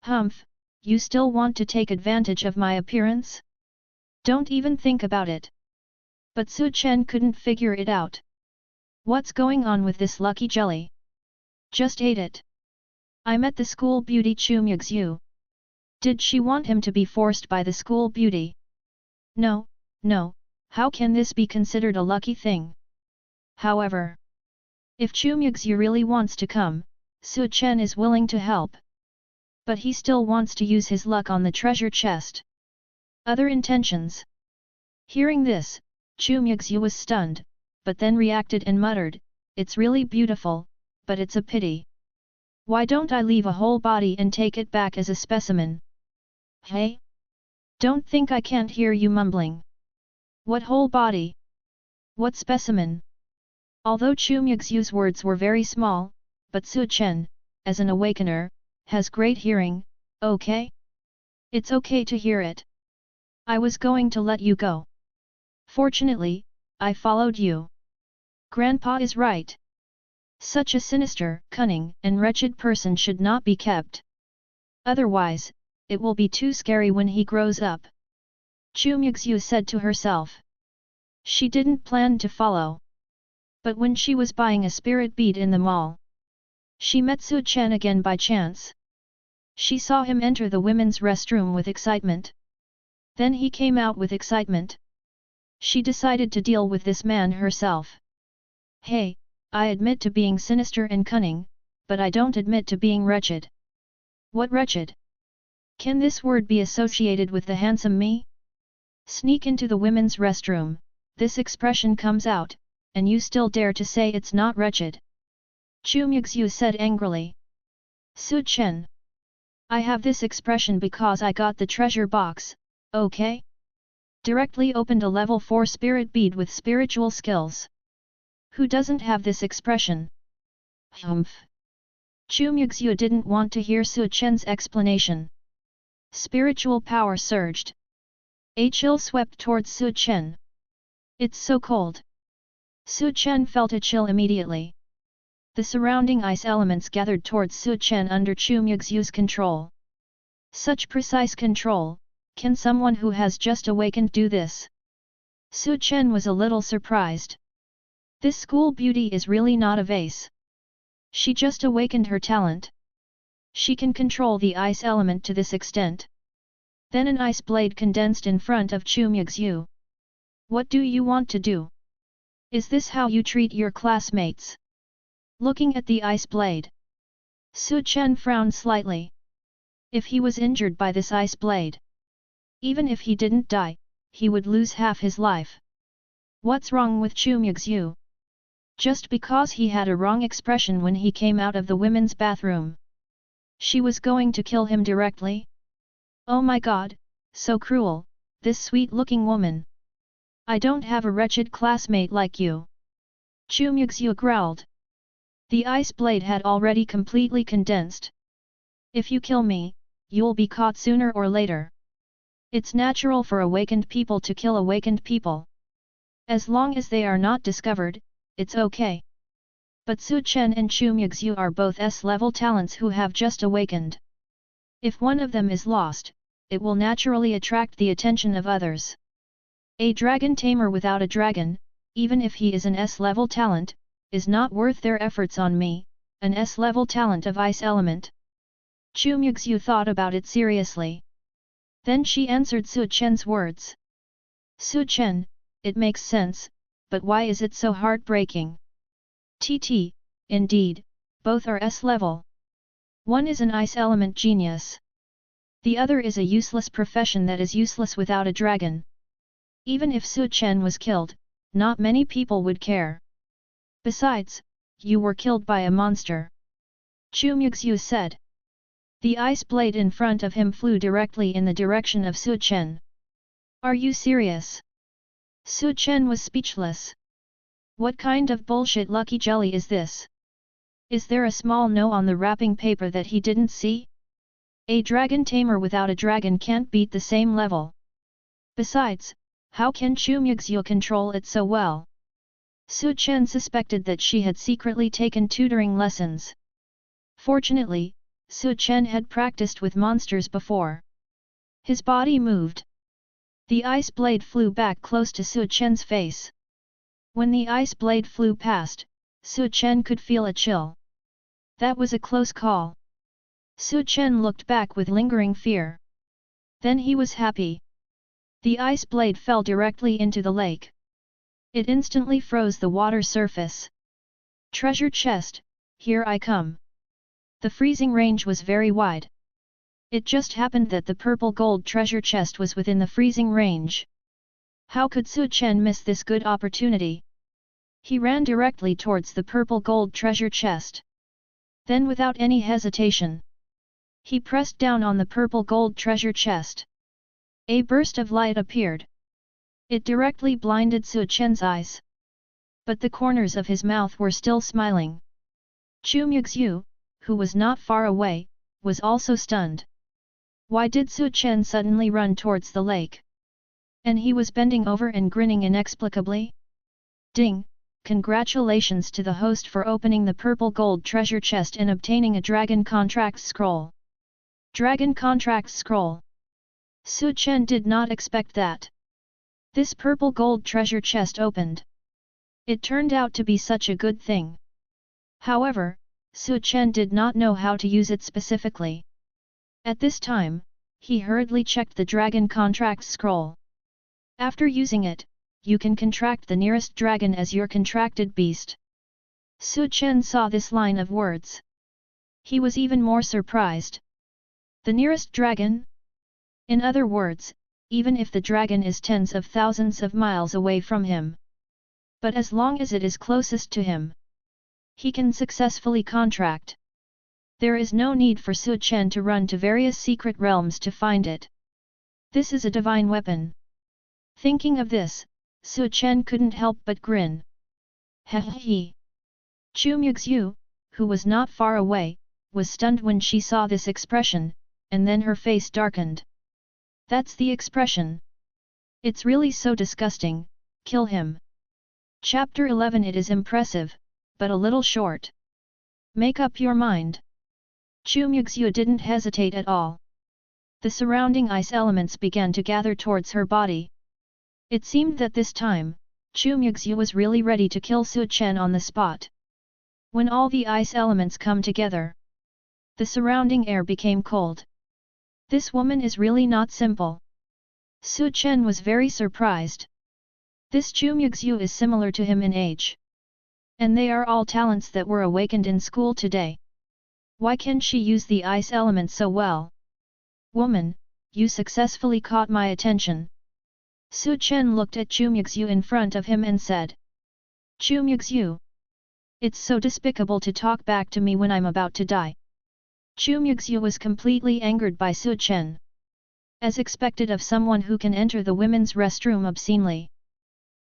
Humph, you still want to take advantage of my appearance? Don't even think about it. But Su Chen couldn't figure it out. What's going on with this lucky jelly? Just ate it. I met the school beauty Chu Muxue. Did she want him to be forced by the school beauty? No, no, how can this be considered a lucky thing? However, if Chu Muxue really wants to come, Su Chen is willing to help. But he still wants to use his luck on the treasure chest. Other intentions. Hearing this, Chu Muxue was stunned, but then reacted and muttered, "It's really beautiful, but it's a pity. Why don't I leave a whole body and take it back as a specimen?" Hey? Don't think I can't hear you mumbling. What whole body? What specimen? Although Chu Muxue's words were very small, but Su Chen, as an awakener, has great hearing, okay? It's okay to hear it. I was going to let you go. Fortunately, I followed you. Grandpa is right. Such a sinister, cunning, and wretched person should not be kept. Otherwise, it will be too scary when he grows up. Chu Muxue said to herself. She didn't plan to follow. But when she was buying a spirit bead in the mall, she met Su Chen again by chance. She saw him enter the women's restroom with excitement. Then he came out with excitement. She decided to deal with this man herself. Hey, I admit to being sinister and cunning, but I don't admit to being wretched. What wretched? Can this word be associated with the handsome me? Sneak into the women's restroom, this expression comes out, and you still dare to say it's not wretched? Chu Muxue said angrily. Su Chen. I have this expression because I got the treasure box, okay? Directly opened a level 4 spirit bead with spiritual skills. Who doesn't have this expression? Humph. Chu Muxue didn't want to hear Su Chen's explanation. Spiritual power surged. A chill swept towards Su Chen. It's so cold. Su Chen felt a chill immediately. The surrounding ice elements gathered towards Su Chen under Chu Muxue's control. Such precise control, can someone who has just awakened do this? Su Chen was a little surprised. This school beauty is really not a vase. She just awakened her talent. She can control the ice element to this extent. Then an ice blade condensed in front of Chu Muxue. What do you want to do? Is this how you treat your classmates? Looking at the ice blade, Su Chen frowned slightly. If he was injured by this ice blade, even if he didn't die, he would lose half his life. What's wrong with Chu Muxue? Just because he had a wrong expression when he came out of the women's bathroom, she was going to kill him directly? Oh my god, so cruel, this sweet-looking woman. I don't have a wretched classmate like you. Chu Muxue growled. The ice blade had already completely condensed. If you kill me, you'll be caught sooner or later. It's natural for awakened people to kill awakened people. As long as they are not discovered, it's okay. But Su Chen and Chu Muxue are both S-level talents who have just awakened. If one of them is lost, it will naturally attract the attention of others. A dragon tamer without a dragon, even if he is an S-level talent, is not worth their efforts on me, an S-level talent of ice element. Chu Muxue thought about it seriously. Then she answered Su Chen's words. Su Chen, it makes sense, but why is it so heartbreaking? Indeed, both are S-level. One is an ice element genius. The other is a useless profession that is useless without a dragon. Even if Su Chen was killed, not many people would care. Besides, you were killed by a monster. Chu Muxue said. The ice blade in front of him flew directly in the direction of Su Chen. Are you serious? Su Chen was speechless. What kind of bullshit lucky jelly is this? Is there a small no on the wrapping paper that he didn't see? A dragon tamer without a dragon can't beat the same level. Besides, how can Chu Muxue control it so well? Su Chen suspected that she had secretly taken tutoring lessons. Fortunately, Su Chen had practiced with monsters before. His body moved. The ice blade flew back close to Su Chen's face. When the ice blade flew past, Su Chen could feel a chill. That was a close call. Su Chen looked back with lingering fear. Then he was happy. The ice blade fell directly into the lake. It instantly froze the water surface. Treasure chest, here I come. The freezing range was very wide. It just happened that the purple gold treasure chest was within the freezing range. How could Su Chen miss this good opportunity? He ran directly towards the purple gold treasure chest. Then without any hesitation, he pressed down on the purple gold treasure chest. A burst of light appeared. It directly blinded Su Chen's eyes. But the corners of his mouth were still smiling. Chu Muxue, who was not far away, was also stunned. Why did Su Chen suddenly run towards the lake? And he was bending over and grinning inexplicably? Ding! Congratulations to the host for opening the purple gold treasure chest and obtaining a dragon contract scroll. Dragon contract scroll. Su Chen did not expect that. This purple gold treasure chest opened. It turned out to be such a good thing. However, Su Chen did not know how to use it specifically. At this time, he hurriedly checked the dragon contract scroll. After using it, you can contract the nearest dragon as your contracted beast. Su Chen saw this line of words. He was even more surprised. The nearest dragon? In other words, even if the dragon is tens of thousands of miles away from him. But as long as it is closest to him, he can successfully contract. There is no need for Su Chen to run to various secret realms to find it. This is a divine weapon. Thinking of this, Su Chen couldn't help but grin. Hehehe. Chu Muxue, who was not far away, was stunned when she saw this expression, and then her face darkened. That's the expression. It's really so disgusting, kill him. Chapter 11. It is impressive, but a little short. Make up your mind. Chu Muxue didn't hesitate at all. The surrounding ice elements began to gather towards her body. It seemed that this time, Chu Muxue was really ready to kill Su Chen on the spot. When all the ice elements come together, the surrounding air became cold. This woman is really not simple. Su Chen was very surprised. This Chu Muxue is similar to him in age. And they are all talents that were awakened in school today. Why can she use the ice element so well? Woman, you successfully caught my attention. Su Chen looked at Chu Muxue in front of him and said. Chu Muxue. It's so despicable to talk back to me when I'm about to die. Chu Muxue was completely angered by Su Chen. As expected of someone who can enter the women's restroom obscenely.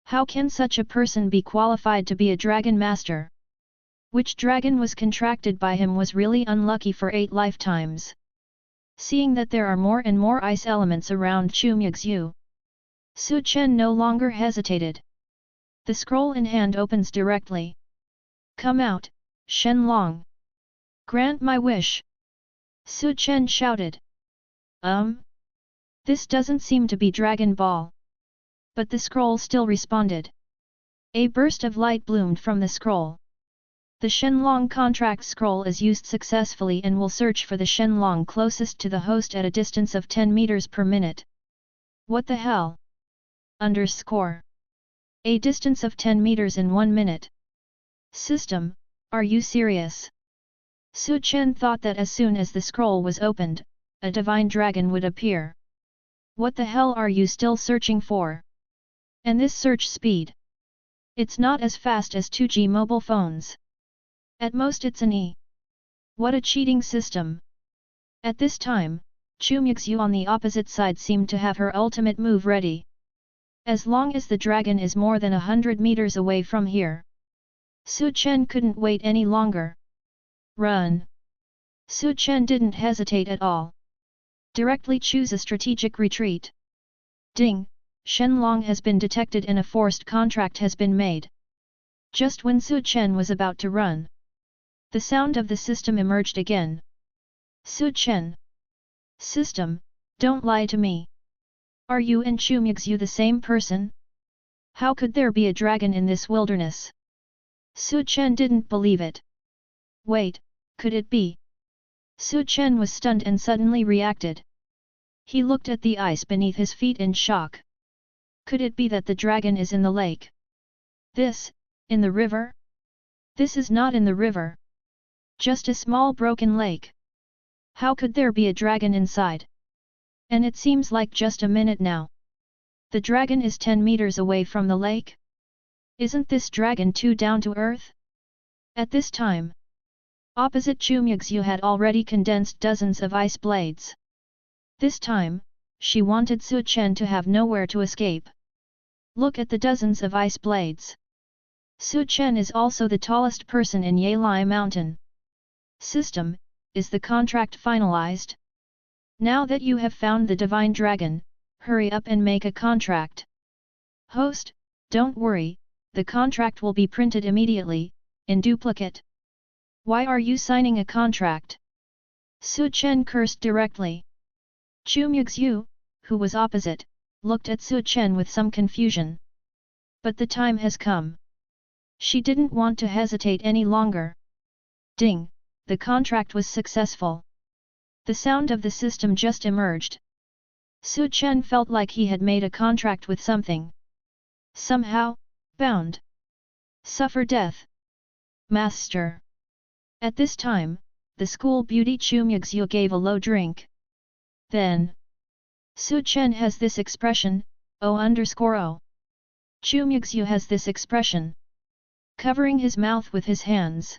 How can such a person be qualified to be a dragon master? Which dragon was contracted by him was really unlucky for 8 lifetimes. Seeing that there are more and more ice elements around Chu Muxue, Su Chen no longer hesitated. The scroll in hand opens directly. Come out, Xiaolong. Grant my wish. Su Chen shouted. This doesn't seem to be Dragon Ball. But the scroll still responded. A burst of light bloomed from the scroll. The Xiaolong contract scroll is used successfully and will search for the Xiaolong closest to the host at a distance of 10 meters per minute. What the hell? A distance of 10 meters in 1 minute. System, are you serious? Su Chen thought that as soon as the scroll was opened, a divine dragon would appear. What the hell are you still searching for? And this search speed? It's not as fast as 2G mobile phones. At most it's an E. What a cheating system. At this time, Chu Muxue on the opposite side seemed to have her ultimate move ready. As long as the dragon is more than 100 meters away from here. Su Chen couldn't wait any longer. Run! Su Chen didn't hesitate at all. Directly choose a strategic retreat. Ding! Xiaolong has been detected and a forced contract has been made. Just when Su Chen was about to run, the sound of the system emerged again. Su Chen. System, don't lie to me. Are you and Chu Muxue the same person? How could there be a dragon in this wilderness? Su Chen didn't believe it. Wait, could it be? Su Chen was stunned and suddenly reacted. He looked at the ice beneath his feet in shock. Could it be that the dragon is in the lake? This, in the river? This is not in the river. Just a small broken lake. How could there be a dragon inside? And it seems like just a minute now. The dragon is 10 meters away from the lake? Isn't this dragon too down to earth? At this time, opposite Chu Muxue had already condensed dozens of ice blades. This time, she wanted Su Chen to have nowhere to escape. Look at the dozens of ice blades. Su Chen is also the tallest person in Yelai Mountain. System, is the contract finalized? Now that you have found the divine dragon, hurry up and make a contract. Host, don't worry, the contract will be printed immediately, in duplicate. Why are you signing a contract? Su Chen cursed directly. Chu Muxue, who was opposite, looked at Su Chen with some confusion. But the time has come. She didn't want to hesitate any longer. Ding! The contract was successful. The sound of the system just emerged. Su Chen felt like he had made a contract with something. Somehow, bound. Suffer death. Master. At this time, the school beauty Chu Muxue gave a low drink. Then, Su Chen has this expression, O_O. Chu Muxue has this expression. Covering his mouth with his hands.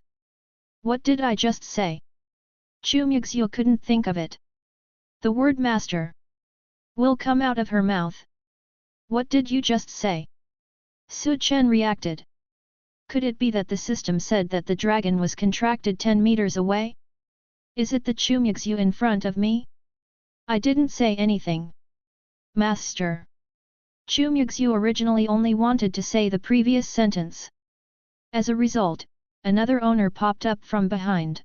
What did I just say? Chu Muxue couldn't think of it. The word master will come out of her mouth. What did you just say? Su Chen reacted. Could it be that the system said that the dragon was contracted 10 meters away? Is it the Chu Muxue in front of me? I didn't say anything. Master. Chu Muxue originally only wanted to say the previous sentence. As a result, another owner popped up from behind.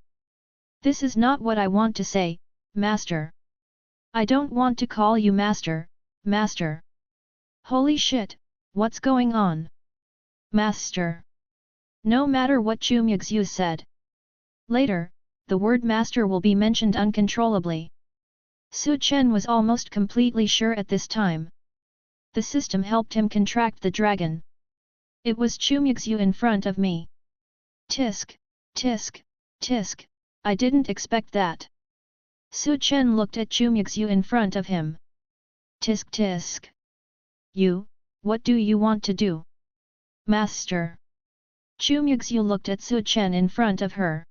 This is not what I want to say, Master. I don't want to call you Master, Master. Holy shit, what's going on? Master. No matter what Chu Muxue said. Later, the word Master will be mentioned uncontrollably. Su Chen was almost completely sure at this time. The system helped him contract the dragon. It was Chu Muxue in front of me. Tisk, tisk, tisk, I didn't expect that. Su Chen looked at Chu Muxue in front of him. Tisk tisk. You, what do you want to do? Master. Chu Muxue looked at Su Chen in front of her.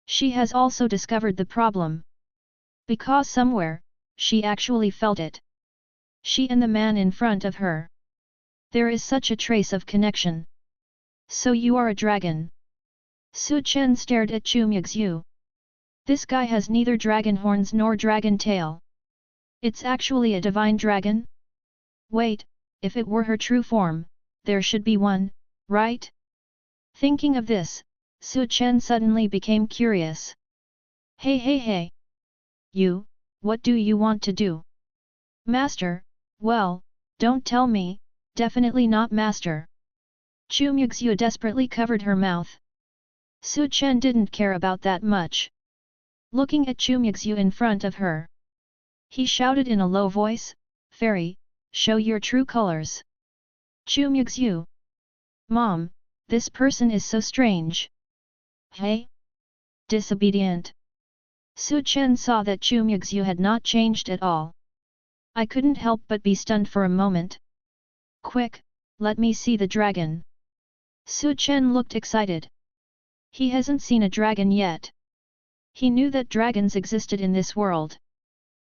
She has also discovered the problem. Because somewhere, she actually felt it. She and the man in front of her. There is such a trace of connection. So you are a dragon. Su Chen stared at Chu Muxue. This guy has neither dragon horns nor dragon tail. It's actually a divine dragon? Wait, if it were her true form, there should be one, right? Thinking of this, Su Chen suddenly became curious. Hey! You, what do you want to do? Master, well, don't tell me, definitely not master. Chu Muxue desperately covered her mouth. Su Chen didn't care about that much. Looking at Chu Muxue in front of her, he shouted in a low voice, Fairy, show your true colors. Chu Muxue. Mom, this person is so strange. Hey? Disobedient. Su Chen saw that Chu Muxue had not changed at all. I couldn't help but be stunned for a moment. Quick, let me see the dragon. Su Chen looked excited. He hasn't seen a dragon yet. He knew that dragons existed in this world.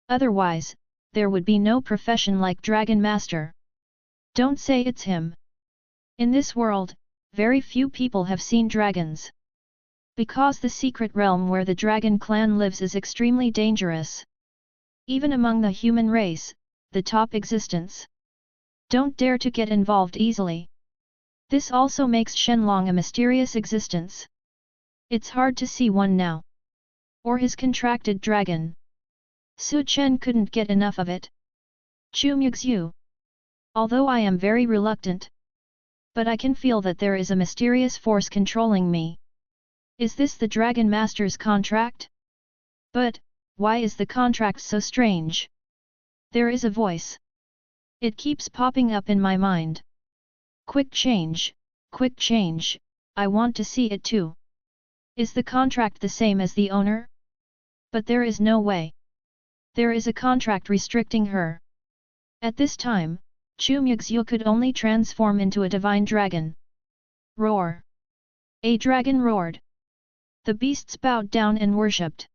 Otherwise, there would be no profession like Dragon Master. Don't say it's him. In this world, very few people have seen dragons. Because the secret realm where the dragon clan lives is extremely dangerous. Even among the human race, the top existence. Don't dare to get involved easily. This also makes Xiaolong a mysterious existence. It's hard to see one now. Or his contracted dragon. Su Chen couldn't get enough of it. Chu Muxue. Although I am very reluctant, but I can feel that there is a mysterious force controlling me. Is this the Dragon Master's contract? But, why is the contract so strange? There is a voice. It keeps popping up in my mind. Quick change, I want to see it too. Is the contract the same as the owner? But there is no way. There is a contract restricting her. At this time, Chu Muxue could only transform into a divine dragon. Roar! A dragon roared. The beasts bowed down and worshipped.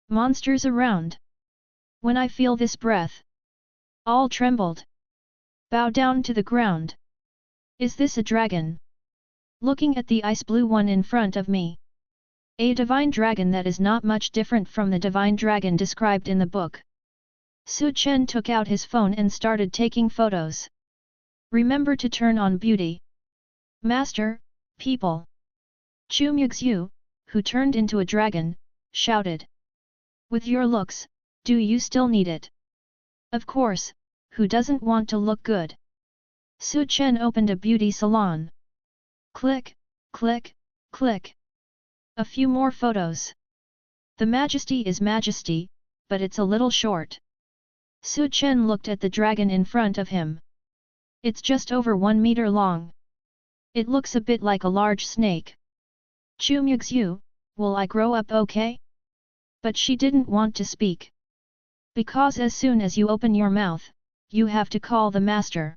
Monsters around. When I feel this breath, all trembled. Bow down to the ground. Is this a dragon? Looking at the ice blue one in front of me. A divine dragon that is not much different from the divine dragon described in the book. Su Chen took out his phone and started taking photos. Remember to turn on beauty. Master, people. Chu Muxue, who turned into a dragon, shouted. With your looks, do you still need it? Of course, who doesn't want to look good? Su Chen opened a beauty salon. Click, click, click. A few more photos. The majesty is majesty, but it's a little short. Su Chen looked at the dragon in front of him. It's just over 1 meter long. It looks a bit like a large snake. Chu Muxue, will I grow up okay? But she didn't want to speak. Because as soon as you open your mouth, you have to call the master.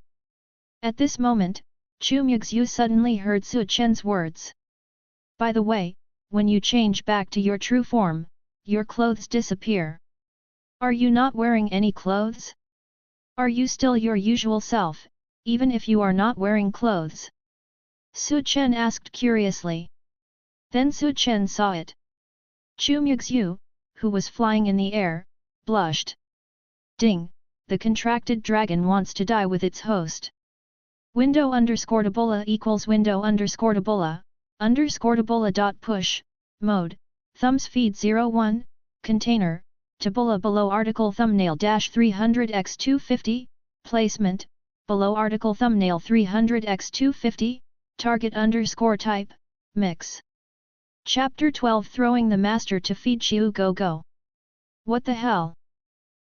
At this moment, Chu Muxue suddenly heard Su Chen's words. By the way, when you change back to your true form, your clothes disappear. Are you not wearing any clothes? Are you still your usual self, even if you are not wearing clothes? Su Chen asked curiously. Then Su Chen saw it. Chu Muxue, who was flying in the air, blushed. Ding, the contracted dragon wants to die with its host. Window_tabola equals window_tabola, _tabola.push, mode, thumbs feed 01, container, tabola below article thumbnail -300x250, placement, below article thumbnail 300x250, target _type, mix. Chapter 12 Throwing the Master to feed Xiu Go Go. What the hell?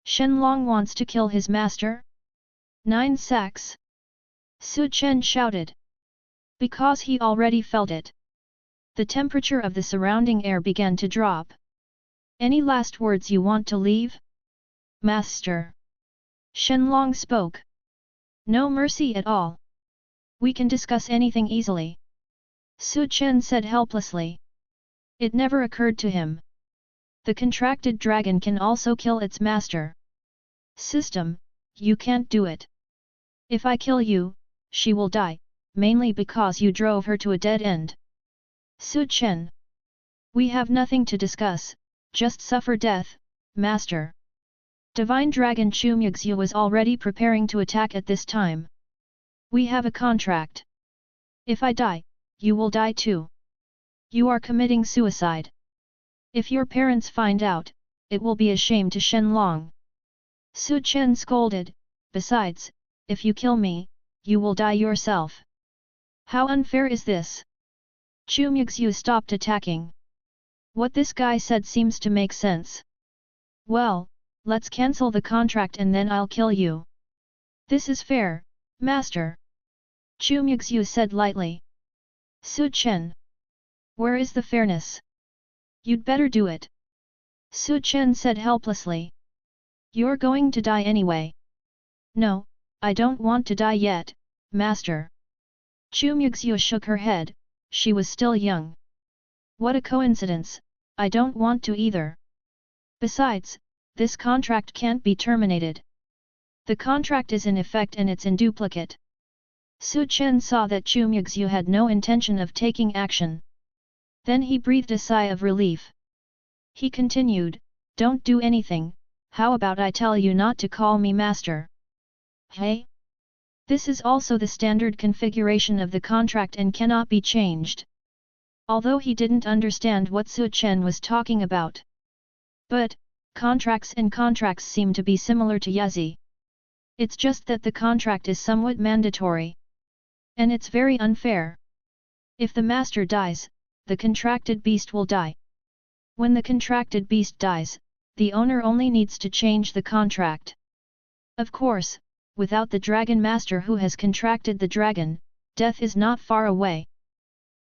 Xiaolong wants to kill his master? 9 sacks. Su Chen shouted. Because he already felt it. The temperature of the surrounding air began to drop. Any last words you want to leave? Master. Xiaolong spoke. No mercy at all. We can discuss anything easily. Chen said helplessly. It never occurred to him. The contracted dragon can also kill its master. System, you can't do it. If I kill you, she will die, mainly because you drove her to a dead end. Chen. We have nothing to discuss, just suffer death, master. Divine Dragon Chu Muxue was already preparing to attack at this time. We have a contract. If I die, you will die too. You are committing suicide. If your parents find out, it will be a shame to Xiaolong. Chen scolded, besides, if you kill me, you will die yourself. How unfair is this? Chu Muxue stopped attacking. What this guy said seems to make sense. Well, let's cancel the contract and then I'll kill you. This is fair, master. Chu Muxue said lightly. Chen. Where is the fairness? You'd better do it. Chen said helplessly. You're going to die anyway. No, I don't want to die yet, master. Chu Muxue shook her head, she was still young. What a coincidence, I don't want to either. Besides, this contract can't be terminated. The contract is in effect and it's in duplicate. Chen saw that Chu Muxue had no intention of taking action. Then he breathed a sigh of relief. He continued, don't do anything, how about I tell you not to call me master? Hey? This is also the standard configuration of the contract and cannot be changed. Although he didn't understand what Chen was talking about. But, contracts and contracts seem to be similar to Yazi. It's just that the contract is somewhat mandatory. And it's very unfair. If the master dies, the contracted beast will die. When the contracted beast dies, the owner only needs to change the contract. Of course, without the dragon master who has contracted the dragon, death is not far away.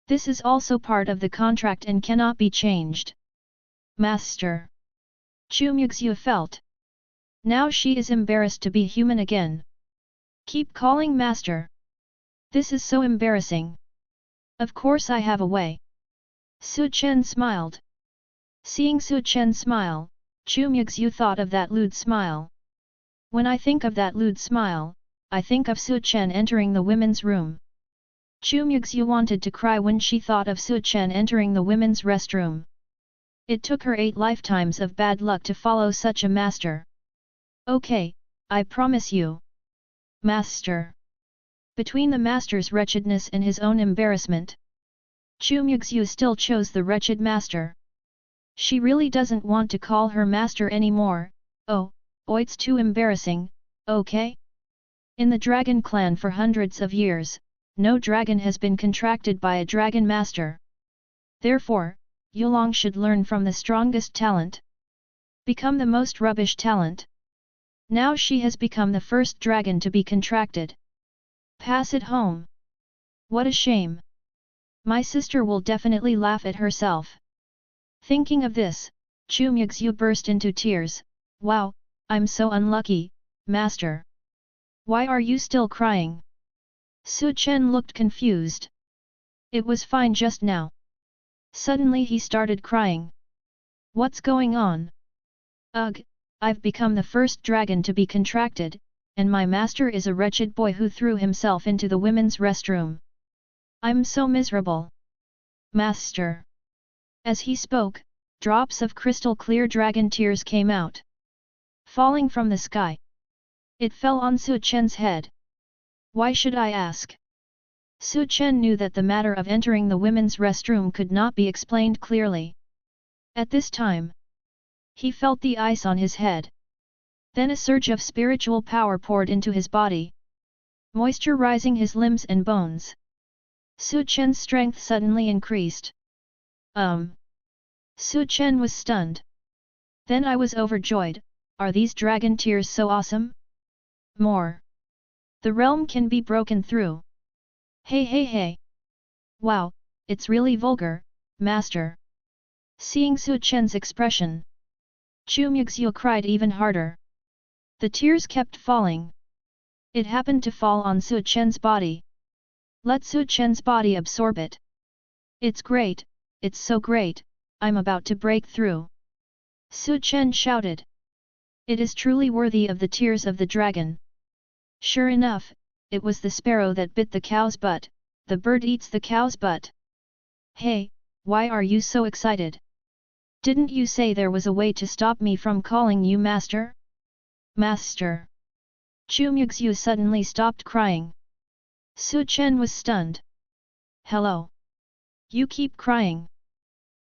This is also part of the contract and cannot be changed. Master. Chu Muxue felt. Now she is embarrassed to be human again. Keep calling master. This is so embarrassing. Of course I have a way. Chen smiled. Seeing Chen smile, Chu Muxue thought of that lewd smile. When I think of that lewd smile, I think of Chen entering the women's room. Chu Muxue wanted to cry when she thought of Chen entering the women's restroom. It took her 8 lifetimes of bad luck to follow such a master. Okay, I promise you. Master. Between the master's wretchedness and his own embarrassment, Chu Muxue still chose the wretched master. She really doesn't want to call her master anymore. Oh, it's too embarrassing, okay? In the dragon clan for hundreds of years, no dragon has been contracted by a dragon master. Therefore, Xiaolong should learn from the strongest talent. Become the most rubbish talent. Now she has become the first dragon to be contracted. Pass it home. What a shame. My sister will definitely laugh at herself. Thinking of this, Chu Muxue burst into tears. Wow, I'm so unlucky, master. Why are you still crying? Chen looked confused. It was fine just now. Suddenly he started crying. What's going on? Ugh, I've become the first dragon to be contracted, and my master is a wretched boy who threw himself into the women's restroom. I'm so miserable. Master. As he spoke, drops of crystal clear dragon tears came out. Falling from the sky. It fell on Chen's head. Why should I ask? Chen knew that the matter of entering the women's restroom could not be explained clearly. At this time, he felt the ice on his head. Then a surge of spiritual power poured into his body, moisturizing his limbs and bones. Chen's strength suddenly increased. Chen was stunned. Then I was overjoyed. Are these dragon tears so awesome? More. The realm can be broken through. Hey hey hey. Wow, it's really vulgar, master. Seeing Chen's expression, Chu Muxue cried even harder. The tears kept falling. It happened to fall on Su Chen's body. Let Su Chen's body absorb it. It's great, it's so great, I'm about to break through. Su Chen shouted. It is truly worthy of the tears of the dragon. Sure enough, it was the sparrow that bit the cow's butt, the bird eats the cow's butt. Hey, why are you so excited? Didn't you say there was a way to stop me from calling you master? Master! Chu Muxue suddenly stopped crying. Su Chen was stunned. Hello? You keep crying.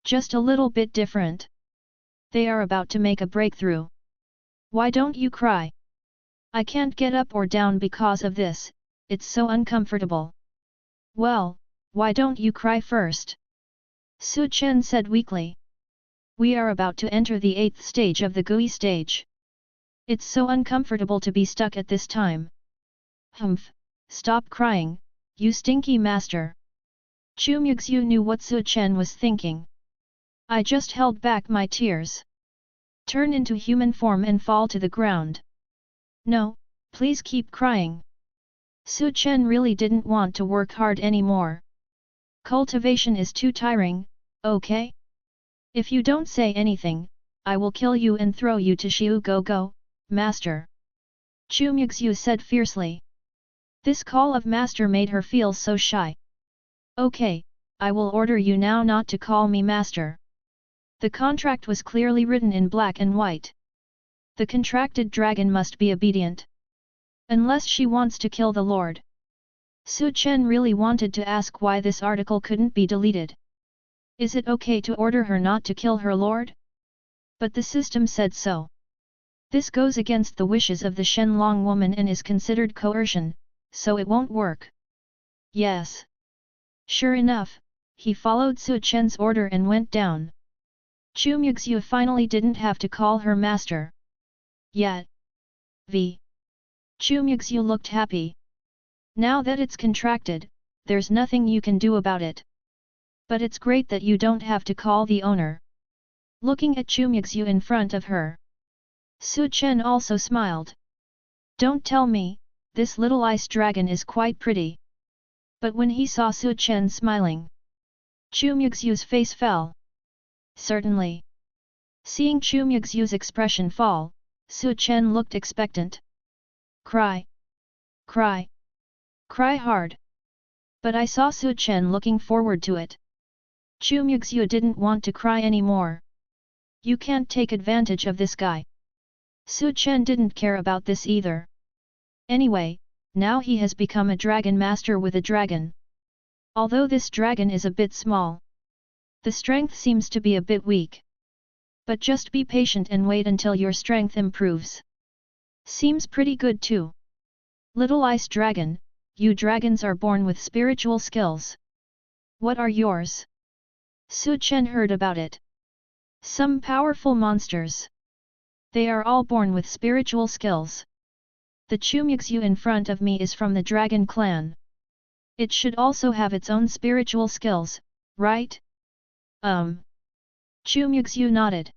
Just a little bit different. They are about to make a breakthrough. Why don't you cry? I can't get up or down because of this, it's so uncomfortable. Well, why don't you cry first? Su Chen said weakly. We are about to enter the 8th stage of the GUI stage. It's so uncomfortable to be stuck at this time. Humph, stop crying, you stinky master. Chu Muxue knew what Su Chen was thinking. I just held back my tears. Turn into human form and fall to the ground. No, please keep crying. Su Chen really didn't want to work hard anymore. Cultivation is too tiring, okay? If you don't say anything, I will kill you and throw you to Xiu Go, master. Chu Muxue said fiercely. This call of master made her feel so shy. Okay, I will order you now not to call me master. The contract was clearly written in black and white. The contracted dragon must be obedient. Unless she wants to kill the lord. Su Chen really wanted to ask why this article couldn't be deleted. Is it okay to order her not to kill her lord? But the system said so. This goes against the wishes of the Xiaolong woman and is considered coercion, so it won't work. Yes. Sure enough, he followed Su Chen's order and went down. Chu Muxue finally didn't have to call her master. Yet. Chu Muxue looked happy. Now that it's contracted, there's nothing you can do about it. But it's great that you don't have to call the owner. Looking at Chu Muxue in front of her. Su Chen also smiled. Don't tell me, this little ice dragon is quite pretty. But when he saw Su Chen smiling, Chu Muxue's face fell. Certainly. Seeing Chu Muxue's expression fall, Su Chen looked expectant. Cry. Cry. Cry hard. But I saw Su Chen looking forward to it. Chu Muxue didn't want to cry anymore. You can't take advantage of this guy. Su Chen didn't care about this either. Anyway, now he has become a dragon master with a dragon. Although this dragon is a bit small, the strength seems to be a bit weak. But just be patient and wait until your strength improves. Seems pretty good too. Little ice dragon, you dragons are born with spiritual skills. What are yours? Su Chen heard about it. Some powerful monsters. They are all born with spiritual skills. The Chu Muxue in front of me is from the Dragon Clan. It should also have its own spiritual skills, right? Chu Muxue nodded.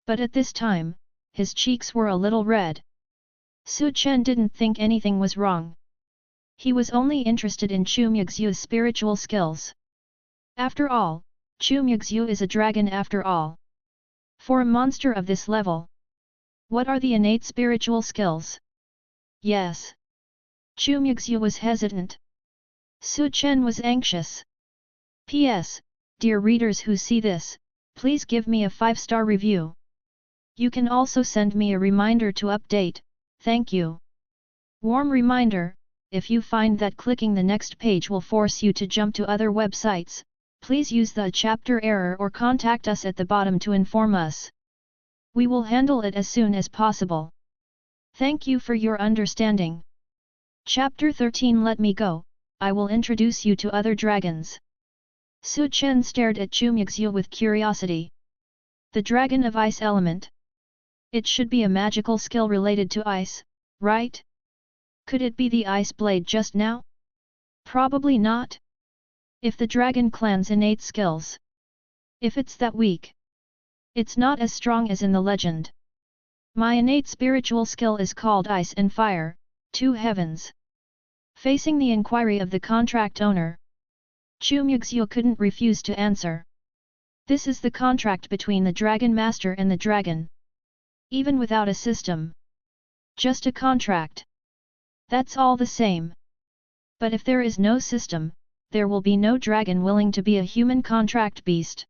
But at this time, his cheeks were a little red. Su Chen didn't think anything was wrong. He was only interested in Chu Muxue's spiritual skills. After all, Chu Muxue is a dragon after all. For a monster of this level, what are the innate spiritual skills? Yes. Chu Muxue was hesitant. Su Chen was anxious. P.S. Dear readers who see this, please give me a 5-star review. You can also send me a reminder to update, thank you. Warm reminder, if you find that clicking the next page will force you to jump to other websites, please use the chapter error or contact us at the bottom to inform us. We will handle it as soon as possible. Thank you for your understanding. Chapter 13 Let me go, I will introduce you to other dragons. Su Chen stared at Chu Muxue with curiosity. The dragon of ice element. It should be a magical skill related to ice, right? Could it be the ice blade just now? Probably not. If the dragon clan's innate skills. If it's that weak. It's not as strong as in the legend. My innate spiritual skill is called Ice and Fire, two heavens. Facing the inquiry of the contract owner, Chu Muxue couldn't refuse to answer. This is the contract between the Dragon Master and the Dragon. Even without a system. Just a contract. That's all the same. But if there is no system, there will be no dragon willing to be a human contract beast.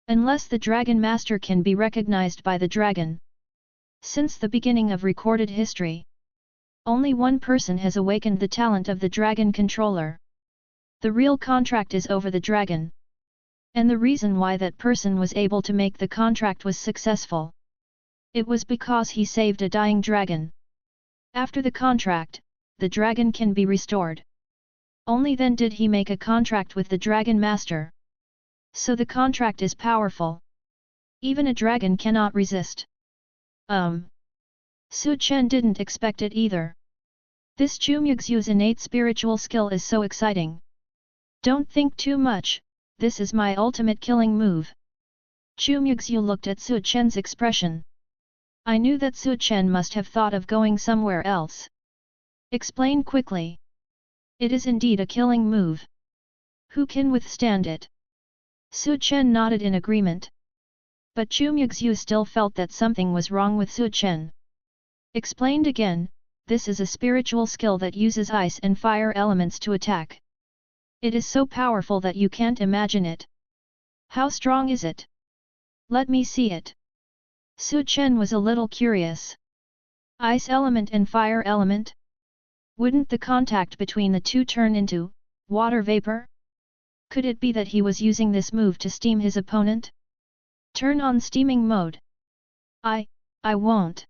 Unless the Dragon Master can be recognized by the dragon. Since the beginning of recorded history, only one person has awakened the talent of the dragon controller. The real contract is over the dragon. And the reason why that person was able to make the contract was successful. It was because he saved a dying dragon. After the contract, the dragon can be restored. Only then did he make a contract with the Dragon Master. So the contract is powerful. Even a dragon cannot resist. Chen didn't expect it either. This Chu Muxue's innate spiritual skill is so exciting. Don't think too much, this is my ultimate killing move. Chu Muxue looked at Chen's expression. I knew that Chen must have thought of going somewhere else. Explain quickly. It is indeed a killing move. Who can withstand it? Chen nodded in agreement. But Chu Muxue still felt that something was wrong with Chen. Explained again, this is a spiritual skill that uses ice and fire elements to attack. It is so powerful that you can't imagine it. How strong is it? Let me see it. Chen was a little curious. Ice element and fire element? Wouldn't the contact between the two turn into water vapor? Could it be that he was using this move to steam his opponent? Turn on steaming mode. I won't.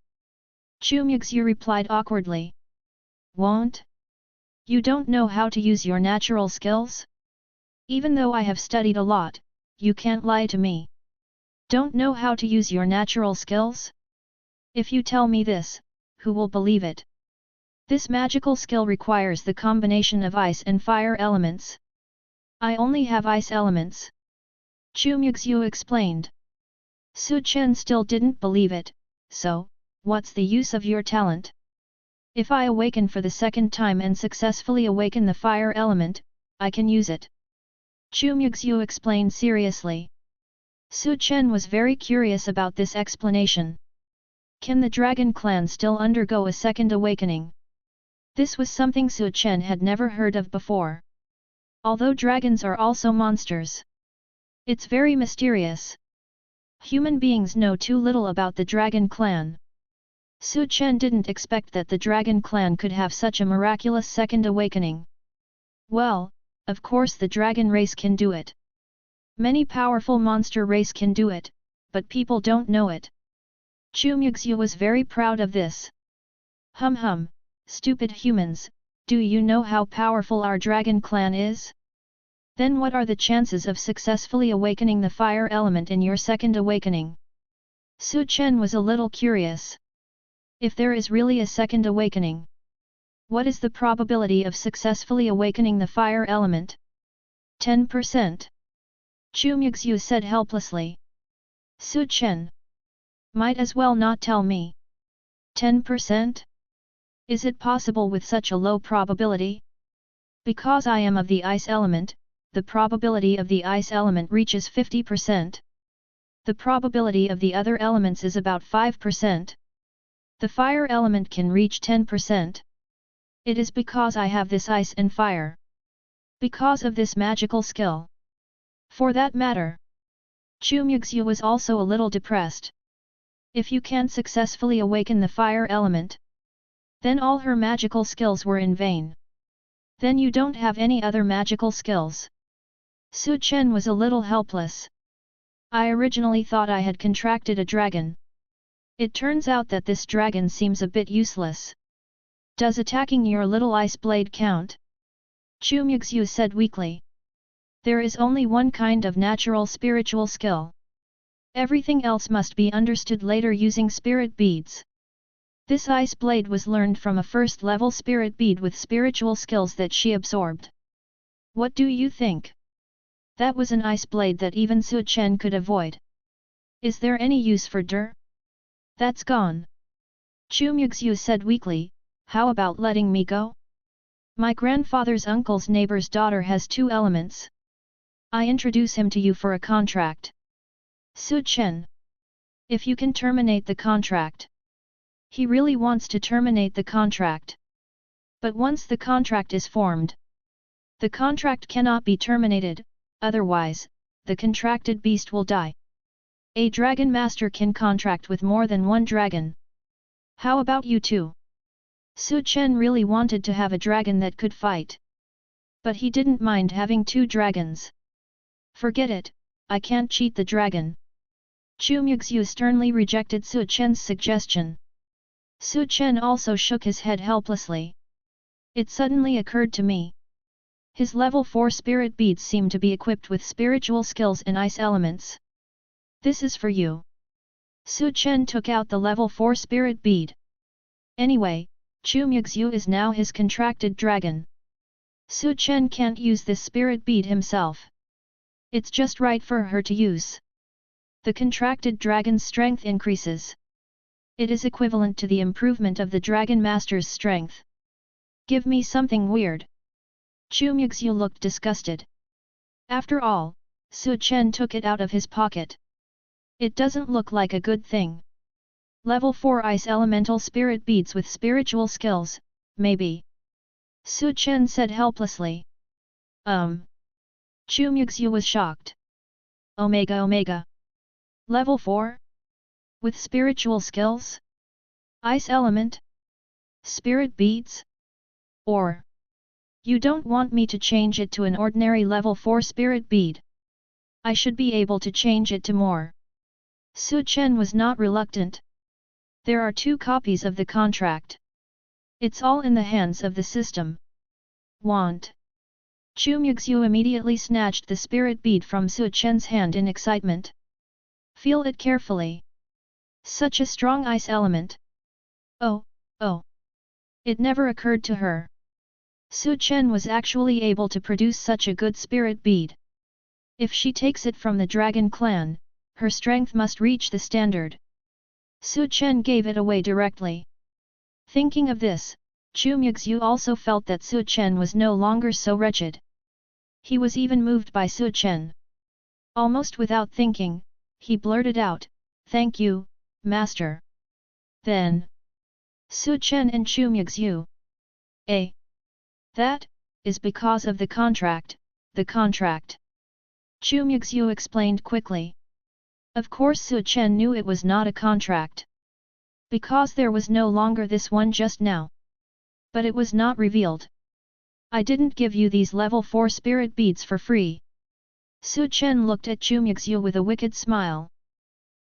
Chu Muxue replied awkwardly. Won't? You don't know how to use your natural skills? Even though I have studied a lot, you can't lie to me. Don't know how to use your natural skills? If you tell me this, who will believe it? This magical skill requires the combination of ice and fire elements. I only have ice elements. Chu Muxue explained. Chen still didn't believe it, so, what's the use of your talent? If I awaken for the second time and successfully awaken the fire element, I can use it. Chu Muxue explained seriously. Chen was very curious about this explanation. Can the Dragon Clan still undergo a second awakening? This was something Chen had never heard of before. Although dragons are also monsters. It's very mysterious. Human beings know too little about the Dragon Clan. Chen didn't expect that the Dragon Clan could have such a miraculous second awakening. Well, of course the dragon race can do it. Many powerful monster race can do it, but people don't know it. Chu Muxue was very proud of this. Hum, stupid humans, do you know how powerful our Dragon Clan is? Then what are the chances of successfully awakening the fire element in your second awakening? Chen was a little curious. If there is really a second awakening, what is the probability of successfully awakening the fire element? 10%. Chu Muxue said helplessly. Chen. Might as well not tell me. 10%? Is it possible with such a low probability? Because I am of the ice element, the probability of the ice element reaches 50%. The probability of the other elements is about 5%. The fire element can reach 10%. It is because I have this ice and fire. Because of this magical skill. For that matter. Chu Muxue was also a little depressed. If you can't successfully awaken the fire element, then all her magical skills were in vain. Then you don't have any other magical skills. Chen was a little helpless. I originally thought I had contracted a dragon. It turns out that this dragon seems a bit useless. Does attacking your little ice blade count? Chu Muxue said weakly. There is only one kind of natural spiritual skill. Everything else must be understood later using spirit beads. This ice blade was learned from a first-level spirit bead with spiritual skills that she absorbed. What do you think? That was an ice blade that even Chen could avoid. Is there any use for dir? That's gone. Chu Muxue said weakly, how about letting me go? My grandfather's uncle's neighbor's daughter has 2 elements. I introduce him to you for a contract. Su Chen. If you can terminate the contract. He really wants to terminate the contract. But once the contract is formed, the contract cannot be terminated, otherwise, the contracted beast will die. A dragon master can contract with more than 1 dragon. How about you two? Su Chen really wanted to have a dragon that could fight. But he didn't mind having 2 dragons. Forget it, I can't cheat the dragon. Chu Muxue sternly rejected Su Chen's suggestion. Su Chen also shook his head helplessly. It suddenly occurred to me. His level 4 spirit beads seem to be equipped with spiritual skills in ice elements. This is for you. Su Chen took out the level 4 spirit bead. Anyway, Chu Muxue is now his contracted dragon. Su Chen can't use this spirit bead himself. It's just right for her to use. The contracted dragon's strength increases. It is equivalent to the improvement of the Dragon Master's strength. Give me something weird. Chu Muxue looked disgusted. After all, Su Chen took it out of his pocket. It doesn't look like a good thing. Level 4 Ice Elemental Spirit Beads with spiritual skills, maybe. Su Chen said helplessly. Chu Muxue was shocked. Omega. Level 4? With spiritual skills? Ice element? Spirit beads? Or? You don't want me to change it to an ordinary level 4 spirit bead? I should be able to change it to more. Su Chen was not reluctant. There are 2 copies of the contract. It's all in the hands of the system. Want? Chu Muxue immediately snatched the spirit bead from Su Chen's hand in excitement. Feel it carefully. Such a strong ice element. Oh. It never occurred to her. Su Chen was actually able to produce such a good spirit bead. If she takes it from the Dragon Clan, her strength must reach the standard. Su Chen gave it away directly. Thinking of this, Chu Muxue also felt that Su Chen was no longer so wretched. He was even moved by Su Chen. Almost without thinking, he blurted out, "Thank you, Master." Then, Su Chen and Chu Muxue. That is because of the contract, Chu Muxue explained quickly. Of course Su Chen knew it was not a contract. Because there was no longer this one just now. But it was not revealed. I didn't give you these level 4 spirit beads for free. Su Chen looked at Chu Muxue with a wicked smile.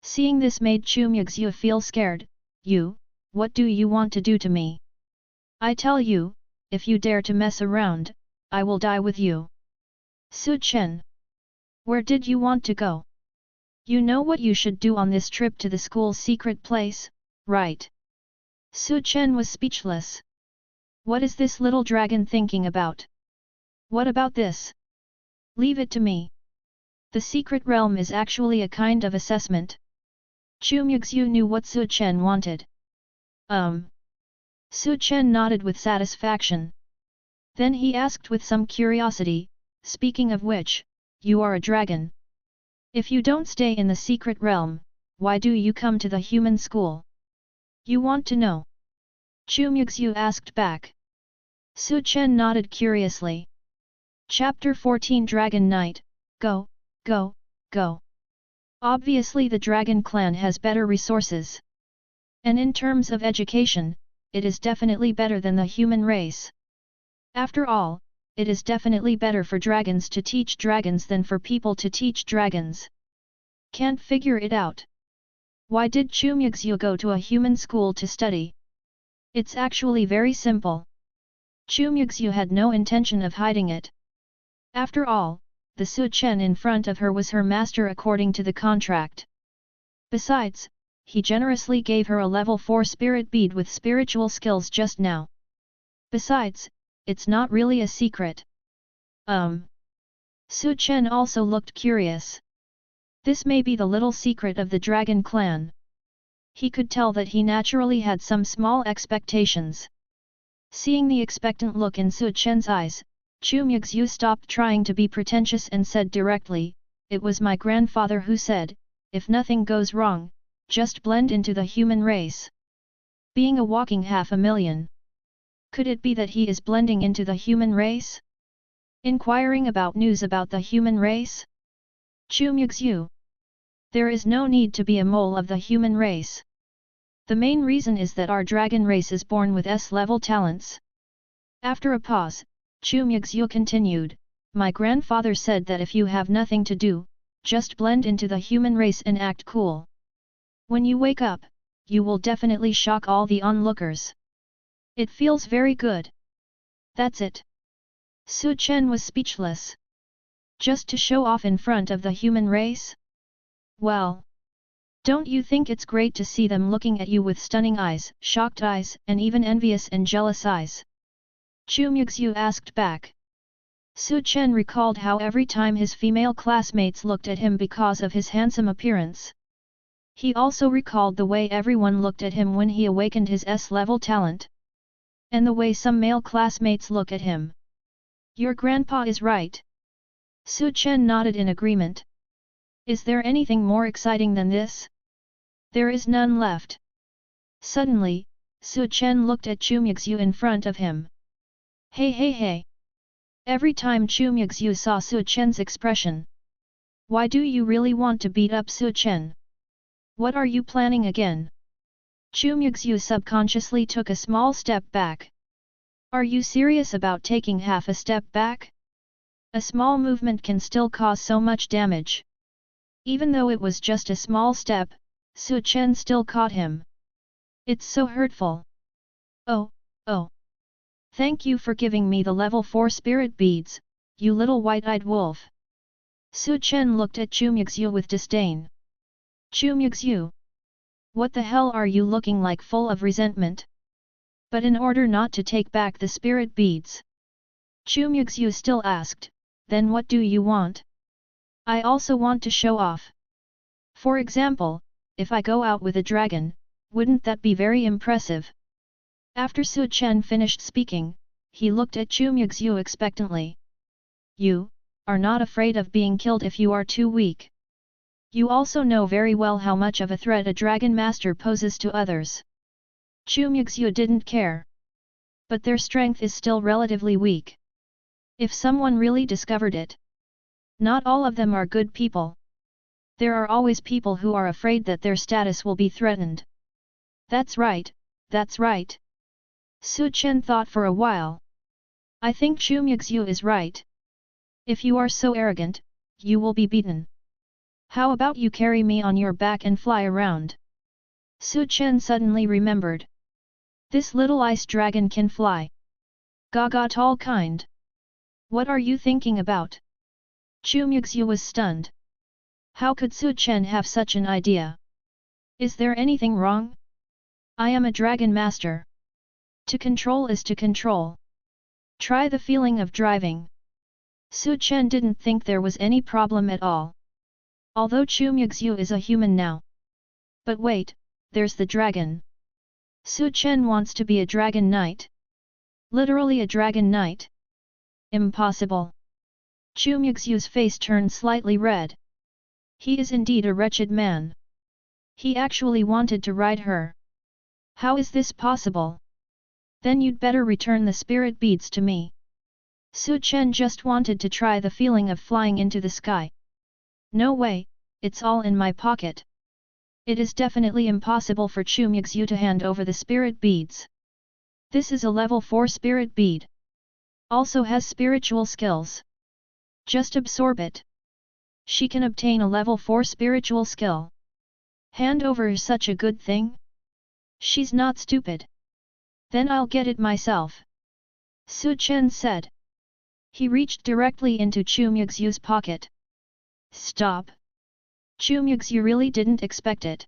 Seeing this made Chu Muxue feel scared. What do you want to do to me? I tell you, if you dare to mess around, I will die with you. Su Chen. Where did you want to go? You know what you should do on this trip to the school's secret place, right? Su Chen was speechless. What is this little dragon thinking about? What about this? Leave it to me. The secret realm is actually a kind of assessment. Chu Muxue knew what Su Chen wanted. Su Chen nodded with satisfaction. Then he asked with some curiosity, speaking of which, you are a dragon. If you don't stay in the secret realm, why do you come to the human school? You want to know? Chu Muxue asked back. Su Chen nodded curiously. Chapter 14 Dragon Knight, go. Obviously the Dragon Clan has better resources. And in terms of education, it is definitely better than the human race. After all, it is definitely better for dragons to teach dragons than for people to teach dragons. Can't figure it out. Why did Chu Muxue go to a human school to study? It's actually very simple. Chu Muxue had no intention of hiding it. After all, the Su Chen in front of her was her master according to the contract. Besides, he generously gave her a level 4 spirit bead with spiritual skills just now. Besides, it's not really a secret. Su Chen also looked curious. This may be the little secret of the dragon clan. He could tell that he naturally had some small expectations. Seeing the expectant look in Su Chen's eyes, Chu Muxue stopped trying to be pretentious and said directly, "It was my grandfather who said, if nothing goes wrong, just blend into the human race." Being a walking 500,000. Could it be that he is blending into the human race? Inquiring about news about the human race? Chu Muxue. There is no need to be a mole of the human race. The main reason is that our dragon race is born with S-level talents. After a pause, Chu Muxue continued, "My grandfather said that if you have nothing to do, just blend into the human race and act cool. When you wake up, you will definitely shock all the onlookers. It feels very good." That's it. Su Chen was speechless. Just to show off in front of the human race? Well, don't you think it's great to see them looking at you with stunning eyes, shocked eyes, and even envious and jealous eyes? Chu Muxue asked back. Su Chen recalled how every time his female classmates looked at him because of his handsome appearance. He also recalled the way everyone looked at him when he awakened his S-level talent. And the way some male classmates look at him. Your grandpa is right. Su Chen nodded in agreement. Is there anything more exciting than this? There is none left. Suddenly, Su Chen looked at Chu Muxue in front of him. Hey hey hey! Every time Chu Muxue saw Su Chen's expression. Why do you really want to beat up Su Chen? What are you planning again? Chu Muxue subconsciously took a small step back. Are you serious about taking half a step back? A small movement can still cause so much damage. Even though it was just a small step, Su Chen still caught him. It's so hurtful. Oh. Thank you for giving me the level 4 spirit beads, you little white-eyed wolf. Su Chen looked at Chu Muxue with disdain. Chu Muxue. What the hell are you looking like, full of resentment? But in order not to take back the spirit beads, Chu Muxue still asked, then what do you want? I also want to show off. For example, if I go out with a dragon, wouldn't that be very impressive? After Su Chen finished speaking, he looked at Chu Muxue expectantly. You are not afraid of being killed if you are too weak. You also know very well how much of a threat a dragon master poses to others. Chu Muxue didn't care. But their strength is still relatively weak. If someone really discovered it, not all of them are good people. There are always people who are afraid that their status will be threatened. That's right, that's right. Su Chen thought for a while. I think Chu Muxue is right. If you are so arrogant, you will be beaten. How about you carry me on your back and fly around? Su Chen suddenly remembered. This little ice dragon can fly. Gaga tall kind. What are you thinking about? Chu Muxue was stunned. How could Su Chen have such an idea? Is there anything wrong? I am a dragon master. To control is to control. Try the feeling of driving. Su Chen didn't think there was any problem at all. Although Chu Muxue is a human now. But wait, there's the dragon. Su Chen wants to be a dragon knight. Literally a dragon knight. Impossible. Chu Muxue's face turned slightly red. He is indeed a wretched man. He actually wanted to ride her. How is this possible? Then you'd better return the spirit beads to me. Su Chen just wanted to try the feeling of flying into the sky. No way, it's all in my pocket. It is definitely impossible for Chu Muxue to hand over the spirit beads. This is a level 4 spirit bead. Also has spiritual skills. Just absorb it. She can obtain a level 4 spiritual skill. Hand over is such a good thing? She's not stupid. Then I'll get it myself. Su Chen said. He reached directly into Chu Muxue's pocket. Stop. Chu Muxue really didn't expect it.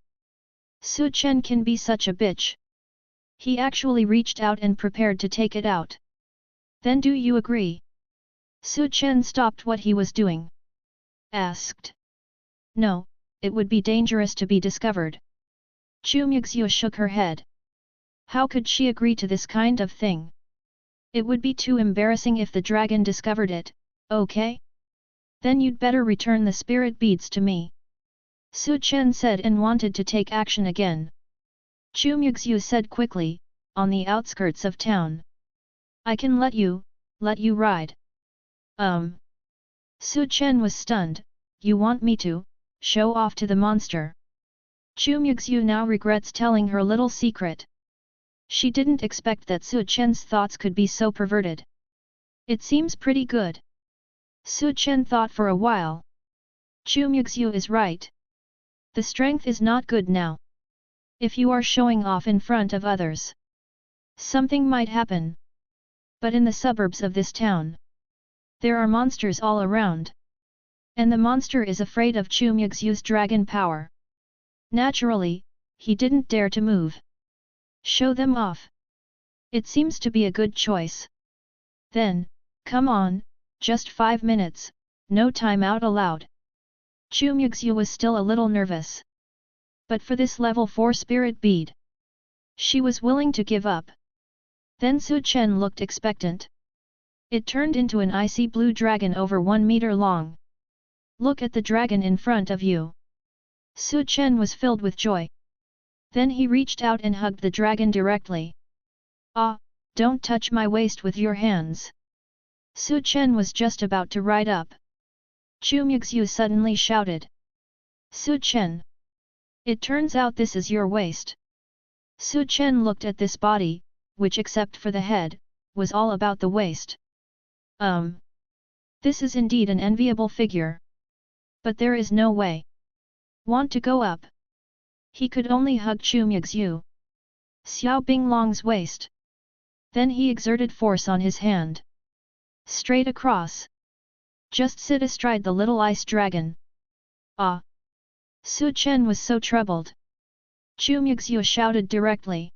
Su Chen can be such a bitch. He actually reached out and prepared to take it out. Then do you agree? Su Chen stopped what he was doing. Asked. No, it would be dangerous to be discovered. Chu Muxue shook her head. How could she agree to this kind of thing? It would be too embarrassing if the dragon discovered it, okay? Then you'd better return the spirit beads to me. Chen said and wanted to take action again. Chu Muxue said quickly, on the outskirts of town. I can let you ride. Chen was stunned. You want me to show off to the monster? Chu Muxue now regrets telling her little secret. She didn't expect that Chen's thoughts could be so perverted. It seems pretty good. Chen thought for a while. Chu Muxue is right. The strength is not good now. If you are showing off in front of others, something might happen. But in the suburbs of this town, there are monsters all around. And the monster is afraid of Chu Muxue's dragon power. Naturally, he didn't dare to move. Show them off. It seems to be a good choice. Then, come on, just 5 minutes, no time out allowed. Chu Muxue was still a little nervous. But for this level 4 spirit bead, she was willing to give up. Then Chen looked expectant. It turned into an icy blue dragon over 1 meter long. Look at the dragon in front of you. Chen was filled with joy. Then he reached out and hugged the dragon directly. Ah, don't touch my waist with your hands. Chen was just about to ride up. Chu Muxue suddenly shouted. Chen! It turns out this is your waist. Chen looked at this body, which except for the head, was all about the waist. This is indeed an enviable figure. But there is no way. Want to go up? He could only hug Chu Muxue. Xiaolong's waist. Then he exerted force on his hand. Straight across. Just sit astride the little ice dragon. Ah! Chen was so troubled. Chu Muxue shouted directly.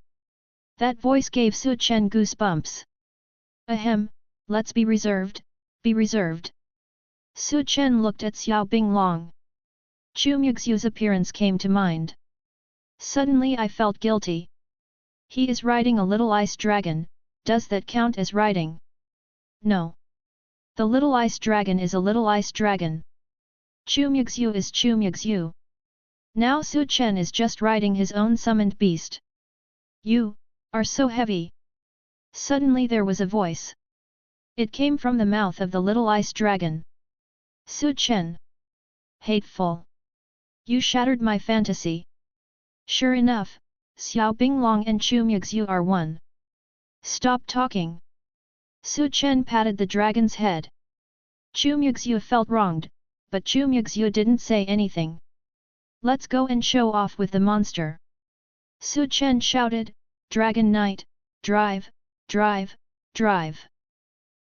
That voice gave Chen goosebumps. Ahem, let's be reserved, be reserved. Chen looked at Xiaolong. Chu Muxue's appearance came to mind. Suddenly I felt guilty. He is riding a little ice dragon, does that count as riding? No. The little ice dragon is a little ice dragon. Chu Muxue is Chu Muxue. Now Chen is just riding his own summoned beast. You are so heavy. Suddenly there was a voice. It came from the mouth of the little ice dragon. Chen. Hateful. You shattered my fantasy. Sure enough, Xiaolong and Chu Muxue are one. Stop talking. Chen patted the dragon's head. Chu Muxue felt wronged, but Chu Muxue didn't say anything. Let's go and show off with the monster. Chen shouted, Dragon Knight, drive, drive, drive.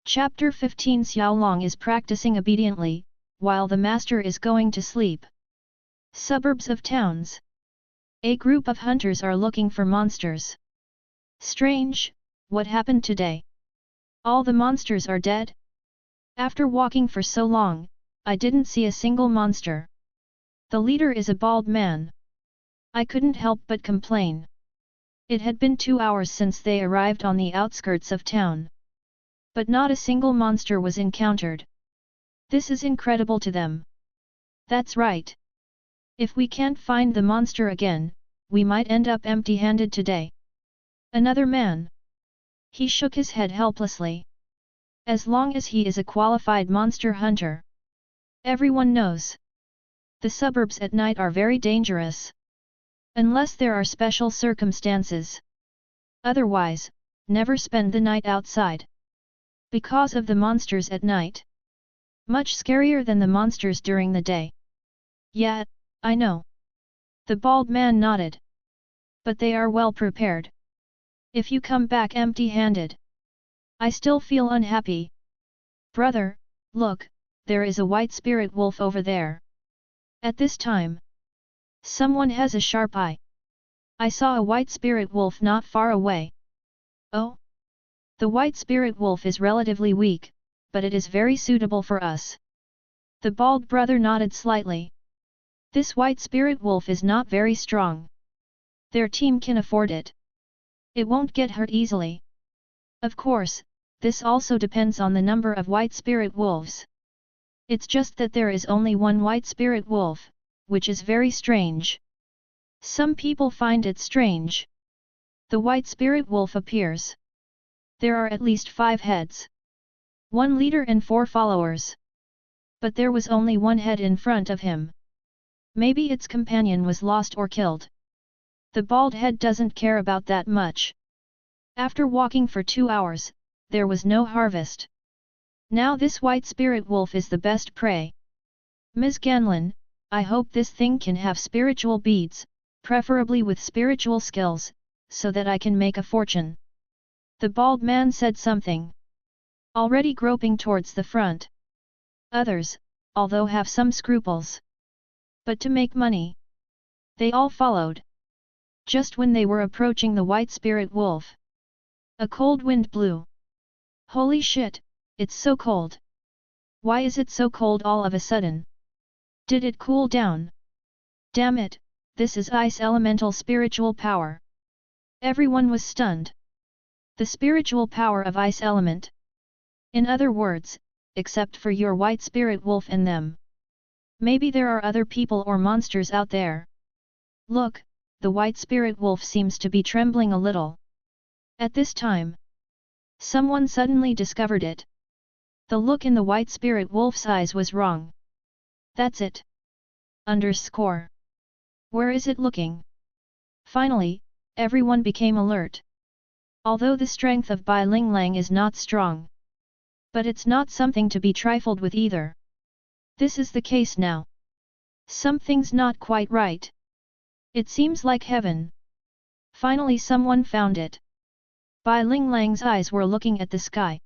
Chapter 15 Xiaolong is practicing obediently, while the master is going to sleep. Suburbs of towns. A group of hunters are looking for monsters. Strange, what happened today? All the monsters are dead? After walking for so long, I didn't see a single monster. The leader is a bald man. I couldn't help but complain. It had been 2 hours since they arrived on the outskirts of town. But not a single monster was encountered. This is incredible to them. That's right. If we can't find the monster again, we might end up empty-handed today. Another man. He shook his head helplessly. As long as he is a qualified monster hunter. Everyone knows. The suburbs at night are very dangerous. Unless there are special circumstances. Otherwise, never spend the night outside. Because of the monsters at night. Much scarier than the monsters during the day. Yeah, I know. The bald man nodded. But they are well prepared. If you come back empty-handed, I still feel unhappy. Brother, look, there is a white spirit wolf over there. At this time, someone has a sharp eye. I saw a white spirit wolf not far away. Oh? The white spirit wolf is relatively weak, but it is very suitable for us. The bald brother nodded slightly. This white spirit wolf is not very strong. Their team can afford it. It won't get hurt easily. Of course, this also depends on the number of white spirit wolves. It's just that there is only one white spirit wolf, which is very strange. Some people find it strange. The white spirit wolf appears. There are at least 5 heads. 1 leader and 4 followers. But there was only one head in front of him. Maybe its companion was lost or killed. The bald head doesn't care about that much. After walking for 2 hours, there was no harvest. Now this white spirit wolf is the best prey. Ms. Ganlin, I hope this thing can have spiritual beads, preferably with spiritual skills, so that I can make a fortune. The bald man said something. Already groping towards the front. Others, although have some scruples. But to make money. They all followed. Just when they were approaching the white spirit wolf. A cold wind blew. Holy shit, it's so cold. Why is it so cold all of a sudden? Did it cool down? Damn it, this is ice elemental spiritual power. Everyone was stunned. The spiritual power of ice element. In other words, except for your white spirit wolf and them. Maybe there are other people or monsters out there. Look, the white spirit wolf seems to be trembling a little. At this time, someone suddenly discovered it. The look in the white spirit wolf's eyes was wrong. That's it. Underscore. Where is it looking? Finally, everyone became alert. Although the strength of Bai Linglang is not strong. But it's not something to be trifled with either. This is the case now. Something's not quite right. It seems like heaven. Finally someone found it. Bai Linglang's eyes were looking at the sky.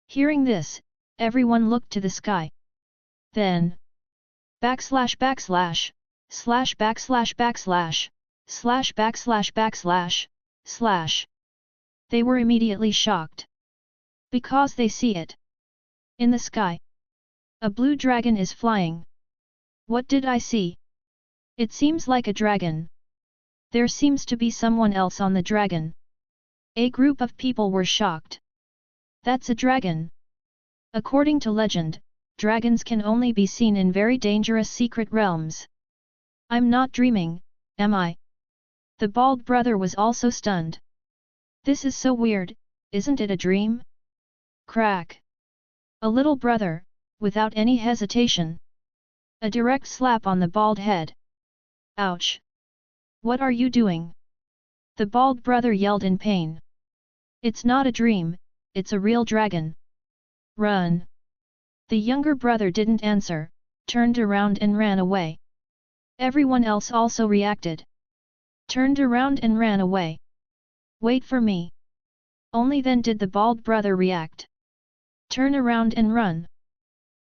Hearing this, everyone looked to the sky. Then, backslash backslash, slash backslash backslash, slash backslash backslash, slash. They were immediately shocked. Because they see it. In the sky. A blue dragon is flying. What did I see? It seems like a dragon. There seems to be someone else on the dragon. A group of people were shocked. That's a dragon. According to legend, dragons can only be seen in very dangerous secret realms. I'm not dreaming, am I? The bald brother was also stunned. This is so weird, isn't it a dream? Crack. A little brother, without any hesitation. A direct slap on the bald head. Ouch! What are you doing? The bald brother yelled in pain. It's not a dream, it's a real dragon. Run! The younger brother didn't answer, turned around and ran away. Everyone else also reacted. Turned around and ran away. Wait for me. Only then did the bald brother react. Turn around and run.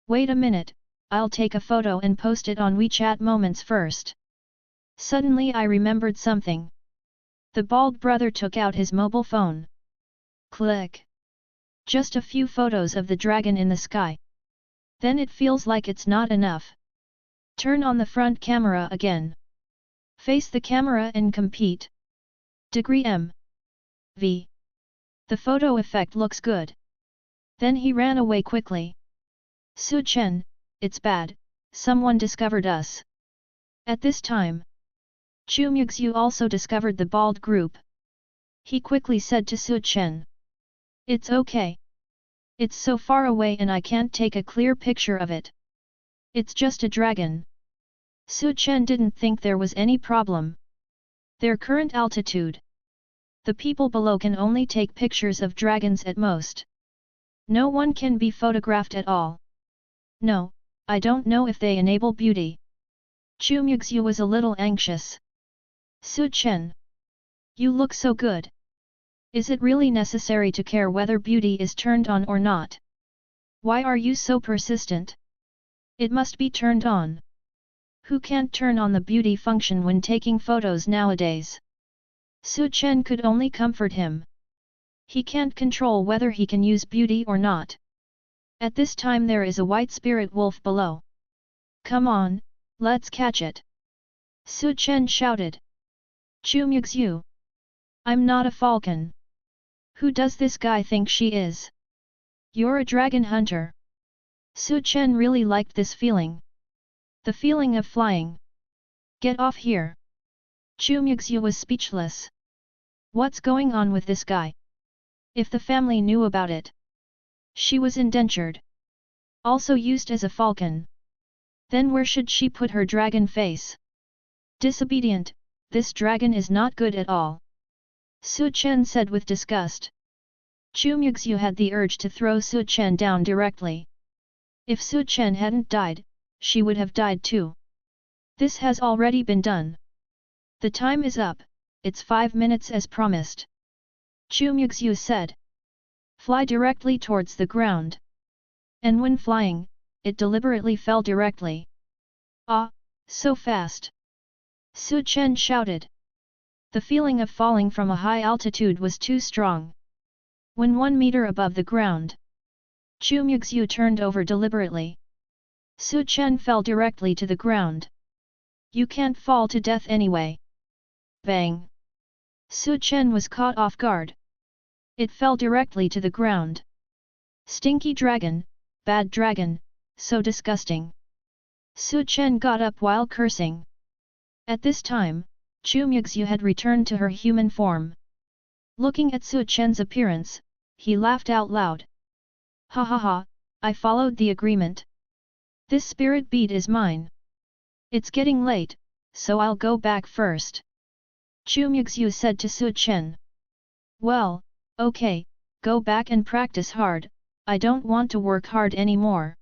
Wait a minute, I'll take a photo and post it on WeChat Moments first. Suddenly I remembered something. The bald brother took out his mobile phone. Click. Just a few photos of the dragon in the sky. Then it feels like it's not enough. Turn on the front camera again. Face the camera and compete. Degree M. V. The photo effect looks good. Then he ran away quickly. Su Chen, it's bad, someone discovered us. At this time, Chu Muxue also discovered the bald group. He quickly said to Su Chen. It's okay. It's so far away and I can't take a clear picture of it. It's just a dragon. Su Chen didn't think there was any problem. Their current altitude. The people below can only take pictures of dragons at most. No one can be photographed at all. No, I don't know if they enable beauty. Chu Muxue was a little anxious. Su Chen. You look so good. Is it really necessary to care whether beauty is turned on or not? Why are you so persistent? It must be turned on. Who can't turn on the beauty function when taking photos nowadays? Su Chen could only comfort him. He can't control whether he can use beauty or not. At this time there is a white spirit wolf below. Come on, Let's catch it! Chen shouted. Chu Muxue! I'm not a falcon! Who does this guy think she is? You're a dragon hunter! Chen really liked this feeling. The feeling of flying. Get off here! Chu Muxue was speechless. What's going on with this guy? If the family knew about it. She was indentured. Also used as a falcon. Then where should she put her dragon face? Disobedient, this dragon is not good at all. Chen said with disgust. Chu Muxue had the urge to throw Chen down directly. If Chen hadn't died, she would have died too. This has already been done. The time is up, it's 5 minutes as promised. Chu Muxue said. Fly directly towards the ground. And when flying, it deliberately fell directly. Ah, so fast! Chen shouted. The feeling of falling from a high altitude was too strong. When 1 meter above the ground, Chu Muxue turned over deliberately. Chen fell directly to the ground. You can't fall to death anyway. Bang! Chen was caught off guard. It fell directly to the ground. Stinky dragon, bad dragon, so disgusting. Chen got up while cursing. At this time, Chu Muxue had returned to her human form. Looking at Chen's appearance, he laughed out loud. Ha ha ha, I followed the agreement. This spirit bead is mine. It's getting late, so I'll go back first. Chu Muxue said to Chen. Well, okay, go back and practice hard, I don't want to work hard anymore.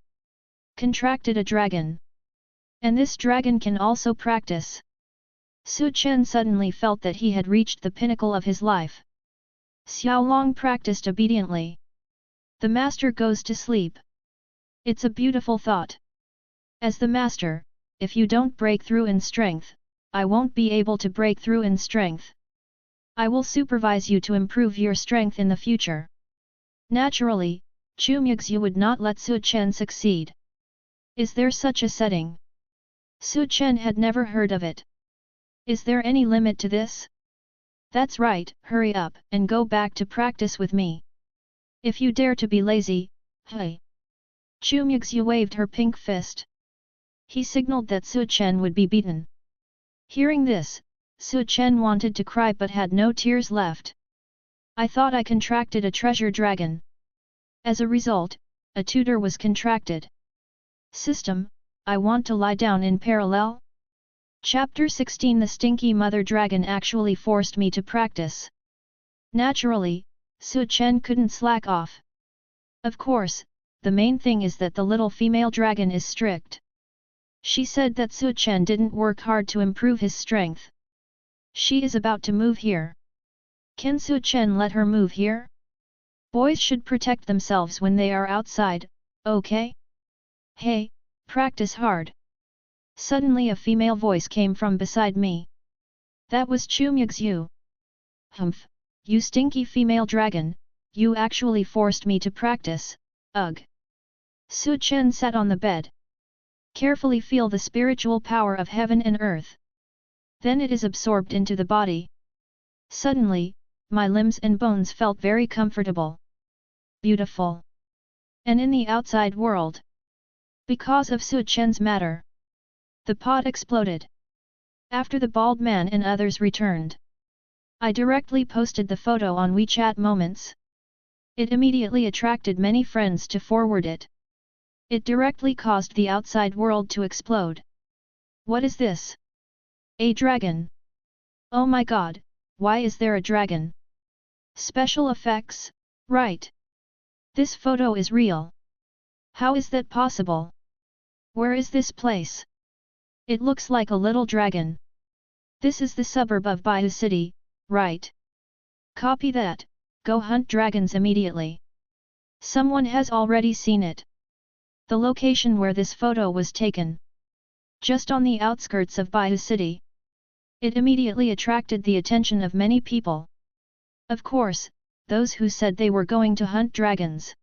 Contracted a dragon. And this dragon can also practice. Chen suddenly felt that he had reached the pinnacle of his life. Xiaolong practiced obediently. The master goes to sleep. It's a beautiful thought. As the master, if you don't break through in strength, I won't be able to break through in strength. I will supervise you to improve your strength in the future. Naturally, Chu Muxue would not let Chen succeed. Is there such a setting? Chen had never heard of it. Is there any limit to this? That's right, hurry up and go back to practice with me. If you dare to be lazy, hey! Chu Muxue waved her pink fist. He signaled that Chen would be beaten. Hearing this, Chen wanted to cry but had no tears left. I thought I contracted a treasure dragon. As a result, a tutor was contracted. System, I want to lie down in parallel? Chapter 16 The stinky mother dragon actually forced me to practice. Naturally, Chen couldn't slack off. Of course, the main thing is that the little female dragon is strict. She said that Chen didn't work hard to improve his strength. She is about to move here. Can Chen let her move here? Boys should protect themselves when they are outside, okay? Hey, practice hard. Suddenly a female voice came from beside me. That was Chu Muxue. Humph, you stinky female dragon, you actually forced me to practice, ugh. Chen sat on the bed. Carefully feel the spiritual power of heaven and earth. Then it is absorbed into the body. Suddenly, my limbs and bones felt very comfortable. Beautiful. And in the outside world. Because of Chen's matter. The pot exploded. After the bald man and others returned, I directly posted the photo on WeChat Moments. It immediately attracted many friends to forward it. It directly caused the outside world to explode. What is this? A dragon? Oh my god, why is there a dragon? Special effects, right? This photo is real. How is that possible? Where is this place? It looks like a little dragon. This is the suburb of Baihu City, right? Copy that, go hunt dragons immediately. Someone has already seen it. The location where this photo was taken. Just on the outskirts of Baihu City. It immediately attracted the attention of many people. Of course, those who said they were going to hunt dragons.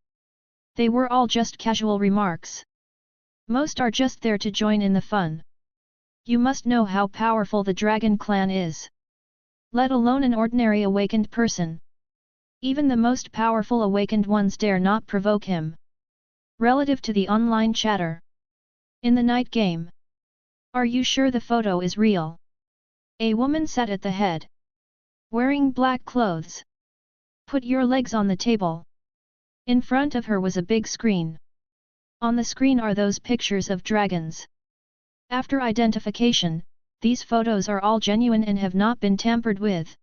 They were all just casual remarks. Most are just there to join in the fun. You must know how powerful the dragon clan is. Let alone an ordinary awakened person. Even the most powerful awakened ones dare not provoke him. Relative to the online chatter. In the night game. Are you sure the photo is real? A woman sat at the head. Wearing black clothes. Put your legs on the table. In front of her was a big screen. On the screen are those pictures of dragons. After identification, these photos are all genuine and have not been tampered with.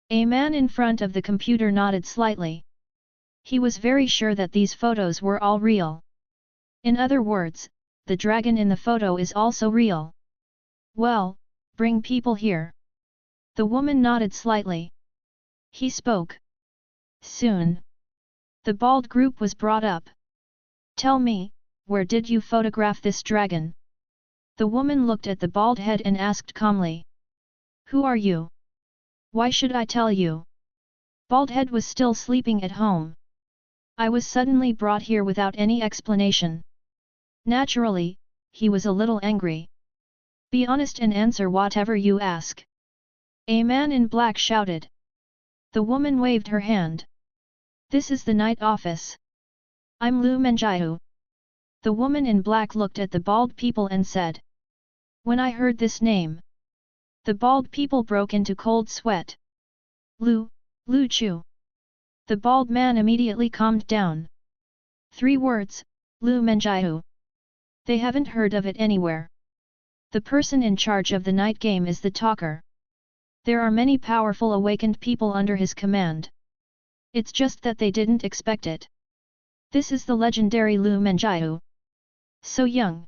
A man in front of the computer nodded slightly. He was very sure that these photos were all real. In other words, the dragon in the photo is also real. Well, bring people here. The woman nodded slightly. He spoke. Soon. The bald group was brought up. Tell me, where did you photograph this dragon? The woman looked at the bald head and asked calmly. Who are you? Why should I tell you? Bald head was still sleeping at home. I was suddenly brought here without any explanation. Naturally, he was a little angry. Be honest and answer whatever you ask. A man in black shouted. The woman waved her hand. This is the night office. I'm Lu Menjiu. The woman in black looked at the bald people and said. When I heard this name, the bald people broke into cold sweat. Lu Chu. The bald man immediately calmed down. 3 words, Lu Menjiu. They haven't heard of it anywhere. The person in charge of the night game is the talker. There are many powerful awakened people under his command. It's just that they didn't expect it. This is the legendary Lu Menjiu. So young.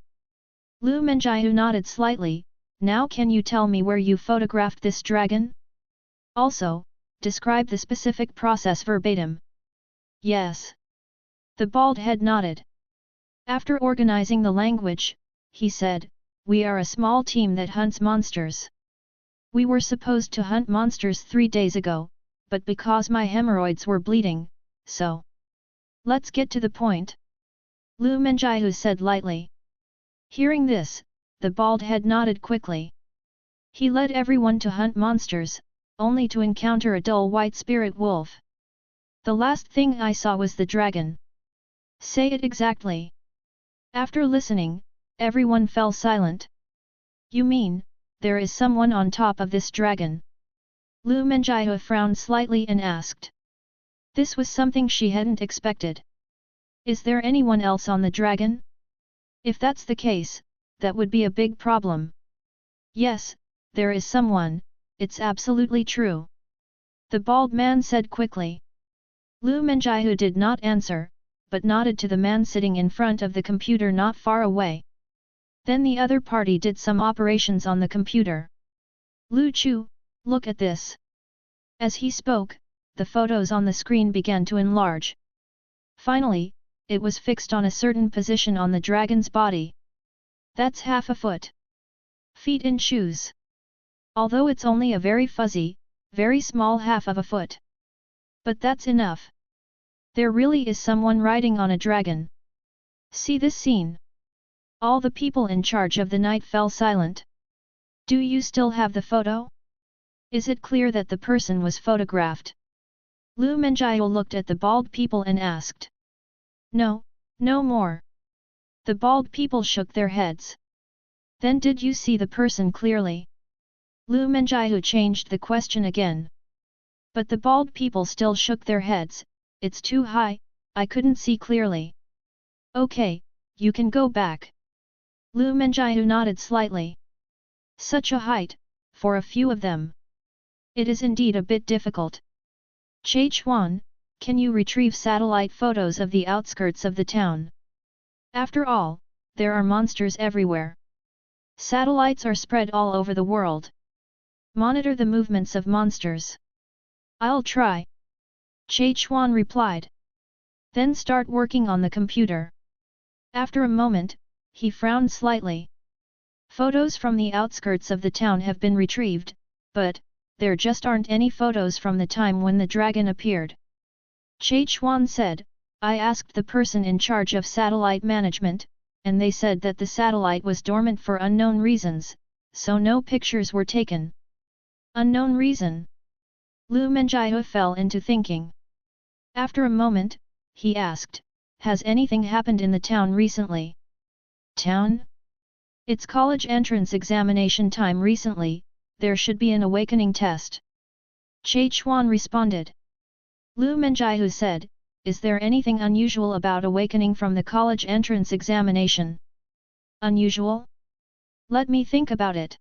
Lu Menjiu nodded slightly. Now can you tell me where you photographed this dragon? Also, describe the specific process verbatim. Yes. The bald head nodded. After organizing the language, he said, we are a small team that hunts monsters. We were supposed to hunt monsters 3 days ago, but because my hemorrhoids were bleeding, so. Let's get to the point. Lu Menjiu said lightly. Hearing this, the bald head nodded quickly. He led everyone to hunt monsters, only to encounter a dull white spirit wolf. The last thing I saw was the dragon. Say it exactly. After listening, everyone fell silent. You mean, there is someone on top of this dragon? Lu Menjiu frowned slightly and asked. This was something she hadn't expected. Is there anyone else on the dragon? If that's the case, that would be a big problem. Yes, there is someone, it's absolutely true. The bald man said quickly. Lu Menjiu did not answer, but nodded to the man sitting in front of the computer not far away. Then the other party did some operations on the computer. Lu Chu, look at this. As he spoke, the photos on the screen began to enlarge. Finally, it was fixed on a certain position on the dragon's body. That's half a foot. Feet and shoes. Although it's only a very fuzzy, very small half of a foot. But that's enough. There really is someone riding on a dragon. See this scene. All the people in charge of the night fell silent. Do you still have the photo? Is it clear that the person was photographed? Lu Menjiu looked at the bald people and asked. No, no more. The bald people shook their heads. Then did you see the person clearly? Lu Menjiu changed the question again. But the bald people still shook their heads. It's too high, I couldn't see clearly. Okay, you can go back. Lu Menjiu nodded slightly. Such a height, for a few of them. It is indeed a bit difficult. Che Chuan, can you retrieve satellite photos of the outskirts of the town? After all, there are monsters everywhere. Satellites are spread all over the world. Monitor the movements of monsters. I'll try. Che Chuan replied. Then start working on the computer. After a moment, he frowned slightly. Photos from the outskirts of the town have been retrieved, but there just aren't any photos from the time when the dragon appeared. Che Chuan said, I asked the person in charge of satellite management, and they said that the satellite was dormant for unknown reasons, so no pictures were taken. Unknown reason. Lu Menjiu fell into thinking. After a moment, he asked, has anything happened in the town recently? Town? It's college entrance examination time recently, there should be an awakening test. Che Chuan responded. Lu Menjiu said, is there anything unusual about awakening from the college entrance examination? Unusual? Let me think about it.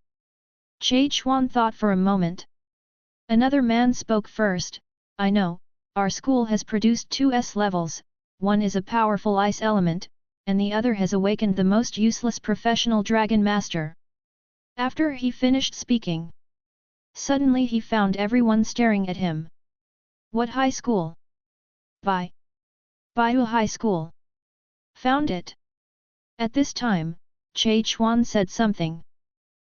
Che Chuan thought for a moment. Another man spoke first, I know, our school has produced 2 S levels, one is a powerful ice element, and the other has awakened the most useless professional dragon master. After he finished speaking, suddenly he found everyone staring at him. What high school? Baihu High School. Found it. At this time, Che Chuan said something.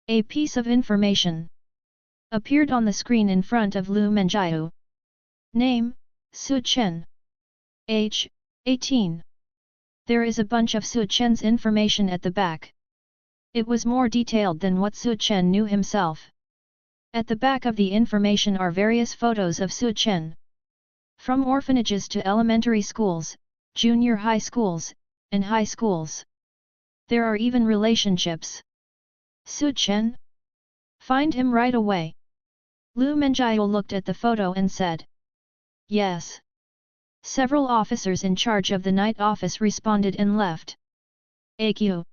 A piece of information appeared on the screen in front of Lu Menjiu. Name, Su Chen. Age, 18. There is a bunch of Su Chen's information at the back. It was more detailed than what Su Chen knew himself. At the back of the information are various photos of Su Chen. From orphanages to elementary schools, junior high schools, and high schools. There are even relationships. Su Chen? Find him right away. Lu Menjiu looked at the photo and said. Yes. Several officers in charge of the night office responded and left. AQ.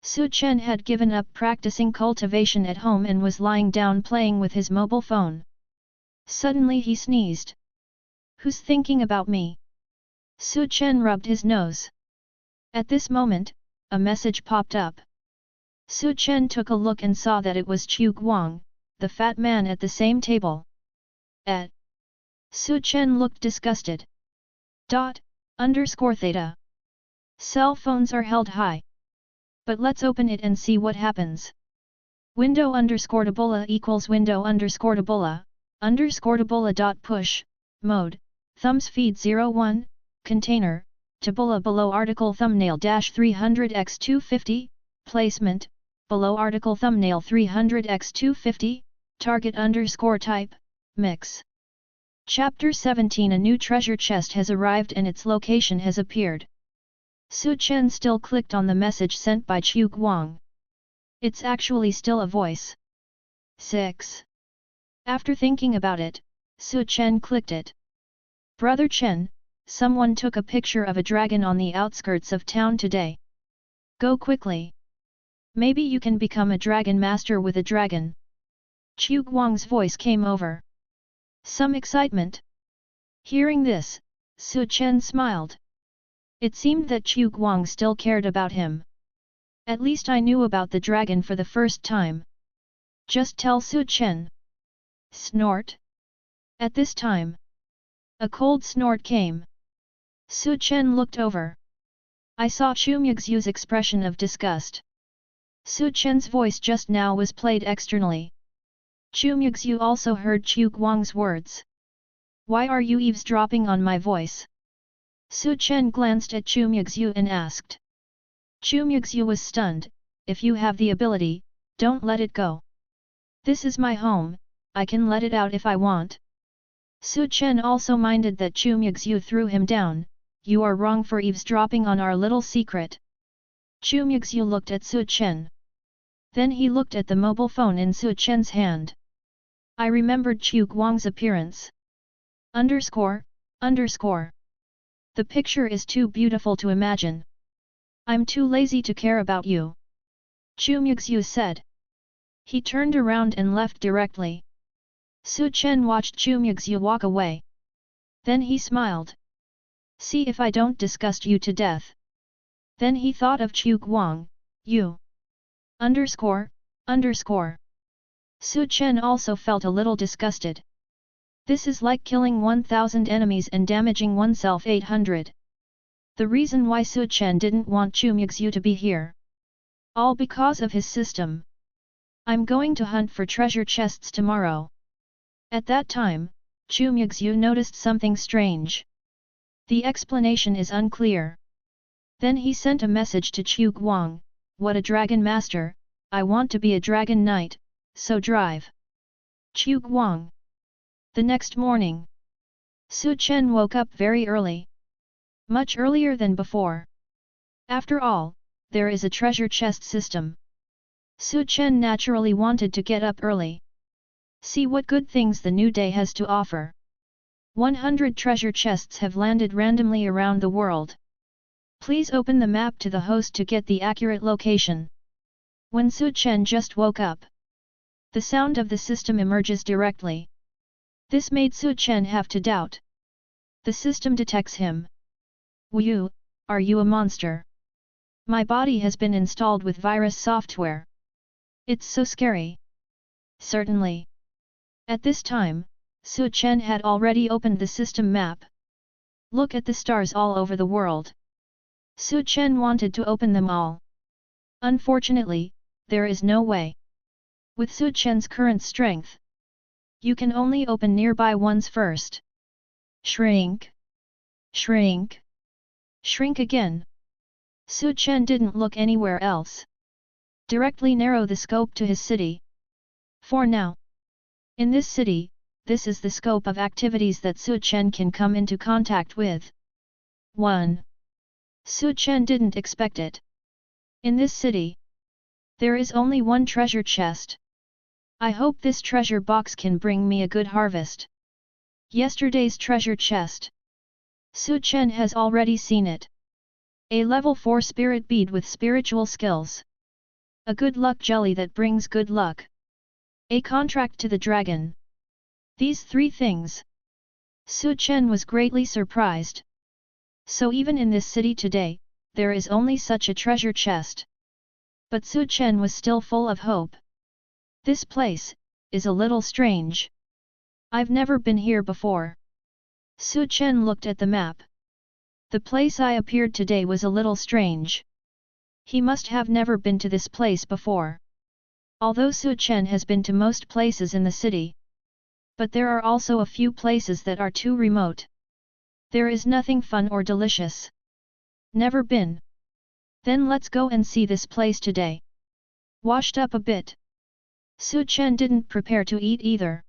Su Chen had given up practicing cultivation at home and was lying down playing with his mobile phone. Suddenly he sneezed. Who's thinking about me? Su Chen rubbed his nose. At this moment, a message popped up. Su Chen took a look and saw that it was Chu Guang, the fat man at the same table. Su Chen looked disgusted. Theta. Cell phones are held high. But let's open it and see what happens. Window_tabola equals window_tabola_tabola.push, mode, thumbs feed 01, container, tabola below article thumbnail -300x250, placement, below article thumbnail 300x250, target_type, mix. Chapter 17 A new treasure chest has arrived and its location has appeared. Su Chen still clicked on the message sent by Chu Guang. It's actually still a voice. 6. After thinking about it, Su Chen clicked it. Brother Chen, someone took a picture of a dragon on the outskirts of town today. Go quickly. Maybe you can become a dragon master with a dragon. Chu Guang's voice came over. Some excitement. Hearing this, Su Chen smiled. It seemed that Chu Guang still cared about him. At least I knew about the dragon for the first time. Just tell Su Chen. Snort. At this time, a cold snort came. Su Chen looked over. I saw Chu Muxue's expression of disgust. Su Chen's voice just now was played externally. Chu Muxue also heard Chu Guang's words. Why are you eavesdropping on my voice? Su Chen glanced at Chu Muxue and asked. Chu Muxue was stunned. If you have the ability, don't let it go. This is my home, I can let it out if I want. Su Chen also minded that Chu Muxue threw him down. You are wrong for eavesdropping on our little secret. Chu Muxue looked at Su Chen. Then he looked at the mobile phone in Su Chen's hand. I remembered Chu Guang's appearance. __. The picture is too beautiful to imagine. I'm too lazy to care about you. Chu Muxue said. He turned around and left directly. Su Chen watched Chu Muxue walk away. Then he smiled. See if I don't disgust you to death. Then he thought of Chu Guang, you. __. Su Chen also felt a little disgusted. This is like killing 1,000 enemies and damaging oneself 800. The reason why Su Chen didn't want Chu Muxue to be here. All because of his system. I'm going to hunt for treasure chests tomorrow. At that time, Chu Muxue noticed something strange. The explanation is unclear. Then he sent a message to Chu Guang, what a dragon master, I want to be a dragon knight, so drive. Chu Guang. The next morning, Chen woke up very early. Much earlier than before. After all, there is a treasure chest system. Chen naturally wanted to get up early. See what good things the new day has to offer. 100 treasure chests have landed randomly around the world. Please open the map to the host to get the accurate location. When Chen just woke up, the sound of the system emerges directly. This made Chen have to doubt. The system detects him. Wu, are you a monster? My body has been installed with virus software. It's so scary. Certainly. At this time, Chen had already opened the system map. Look at the stars all over the world. Chen wanted to open them all. Unfortunately, there is no way. With Chen's current strength, you can only open nearby ones first. Shrink. Shrink. Shrink again. Chen didn't look anywhere else. Directly narrow the scope to his city. For now. In this city, this is the scope of activities that Chen can come into contact with. 1. Chen didn't expect it. In this city, there is only one treasure chest. I hope this treasure box can bring me a good harvest. Yesterday's treasure chest. Chen has already seen it. A level 4 spirit bead with spiritual skills. A good luck jelly that brings good luck. A contract to the dragon. These 3 things. Chen was greatly surprised. So even in this city today, there is only such a treasure chest. But Chen was still full of hope. This place is a little strange. I've never been here before. Chen looked at the map. The place I appeared today was a little strange. He must have never been to this place before. Although Chen has been to most places in the city. But there are also a few places that are too remote. There is nothing fun or delicious. Never been. Then let's go and see this place today. Washed up a bit. Chen didn't prepare to eat either.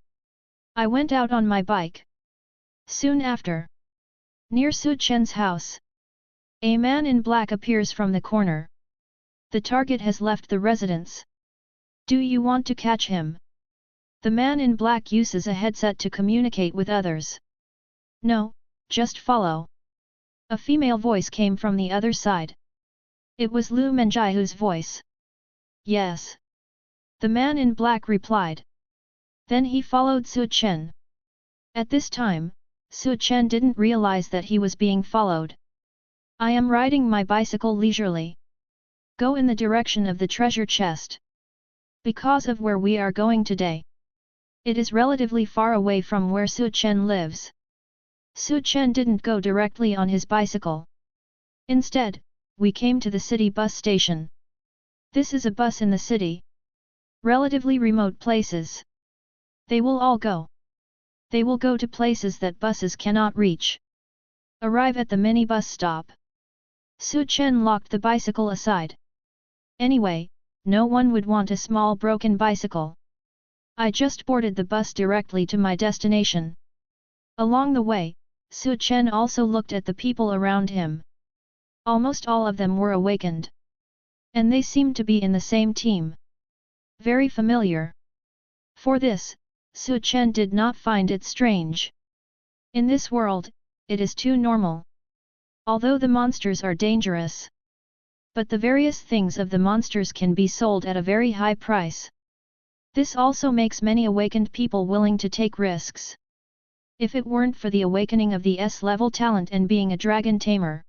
I went out on my bike. Soon after. Near Chen's house. A man in black appears from the corner. The target has left the residence. Do you want to catch him? The man in black uses a headset to communicate with others. No, just follow. A female voice came from the other side. It was Lu Menjiahu's voice. Yes. The man in black replied. Then he followed Chen. At this time, Chen didn't realize that he was being followed. I am riding my bicycle leisurely. Go in the direction of the treasure chest. Because of where we are going today. It is relatively far away from where Chen lives. Chen didn't go directly on his bicycle. Instead, we came to the city bus station. This is a bus in the city. Relatively remote places. They will all go. They will go to places that buses cannot reach. Arrive at the mini bus stop. Chen locked the bicycle aside. Anyway, no one would want a small broken bicycle. I just boarded the bus directly to my destination. Along the way, Chen also looked at the people around him. Almost all of them were awakened. And they seemed to be in the same team. Very familiar. For this, Chen did not find it strange. In this world, it is too normal. Although the monsters are dangerous. But the various things of the monsters can be sold at a very high price. This also makes many awakened people willing to take risks. If it weren't for the awakening of the S-level talent and being a dragon tamer,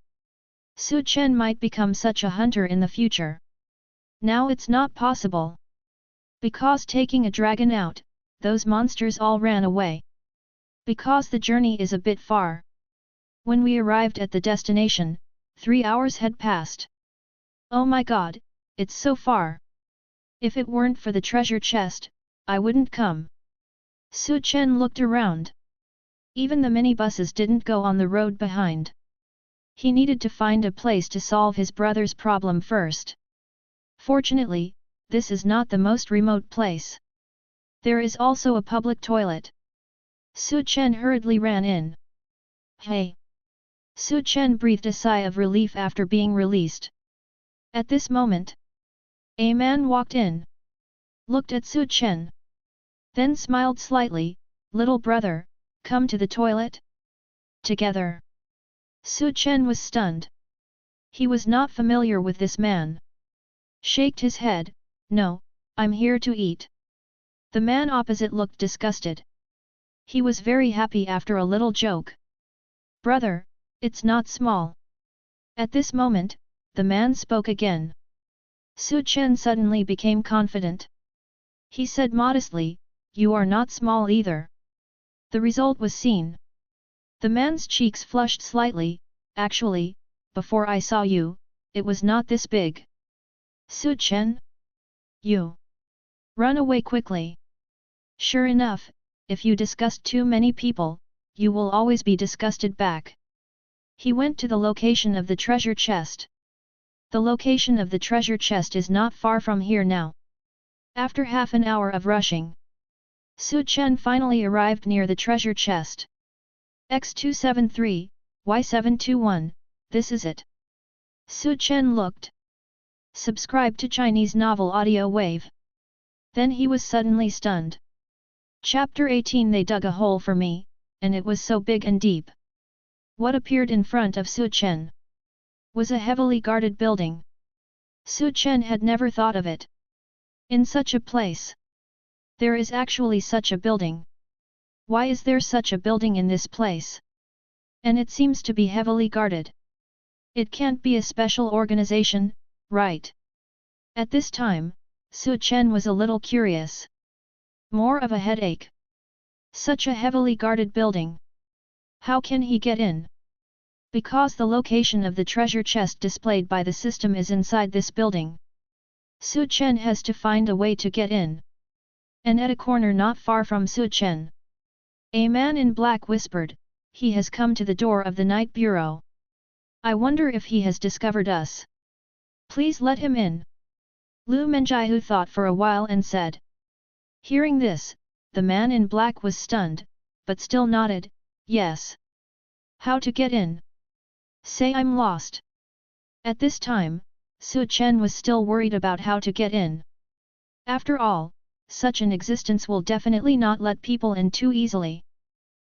Chen might become such a hunter in the future. Now it's not possible. Because taking a dragon out, those monsters all ran away. Because the journey is a bit far. When we arrived at the destination, 3 hours had passed. Oh my god, it's so far. If it weren't for the treasure chest, I wouldn't come. Chen looked around. Even the minibuses didn't go on the road behind. He needed to find a place to solve his brother's problem first. Fortunately, this is not the most remote place. There is also a public toilet. Su Chen hurriedly ran in. Hey! Su Chen breathed a sigh of relief after being released. At this moment, a man walked in, looked at Su Chen, then smiled slightly. Little brother, come to the toilet? Together. Su Chen was stunned. He was not familiar with this man. Shaked his head, no, I'm here to eat. The man opposite looked disgusted. He was very happy after a little joke. Brother, it's not small. At this moment, the man spoke again. Su Chen suddenly became confident. He said modestly, you are not small either. The result was seen. The man's cheeks flushed slightly. Actually, before I saw you, it was not this big. Su Chen? You! Run away quickly. Sure enough, if you disgust too many people, you will always be disgusted back. He went to the location of the treasure chest. The location of the treasure chest is not far from here now. After half an hour of rushing, Su Chen finally arrived near the treasure chest. X273, Y721, this is it. Su Chen looked. Subscribe to Chinese novel audio wave. Then he was suddenly stunned. Chapter 18. They dug a hole for me, and it was so big and deep. What appeared in front of Su Chen was a heavily guarded building. Su Chen had never thought of it. In such a place, there is actually such a building. Why is there such a building in this place? And it seems to be heavily guarded. It can't be a special organization, right? At this time, Su Chen was a little curious. More of a headache. Such a heavily guarded building. How can he get in? Because the location of the treasure chest displayed by the system is inside this building. Su Chen has to find a way to get in. And at a corner not far from Su Chen, a man in black whispered, he has come to the door of the night bureau. I wonder if he has discovered us. Please let him in. Lu Menjihu thought for a while and said. Hearing this, the man in black was stunned, but still nodded, yes. How to get in? Say I'm lost. At this time, Su Chen was still worried about how to get in. After all, such an existence will definitely not let people in too easily.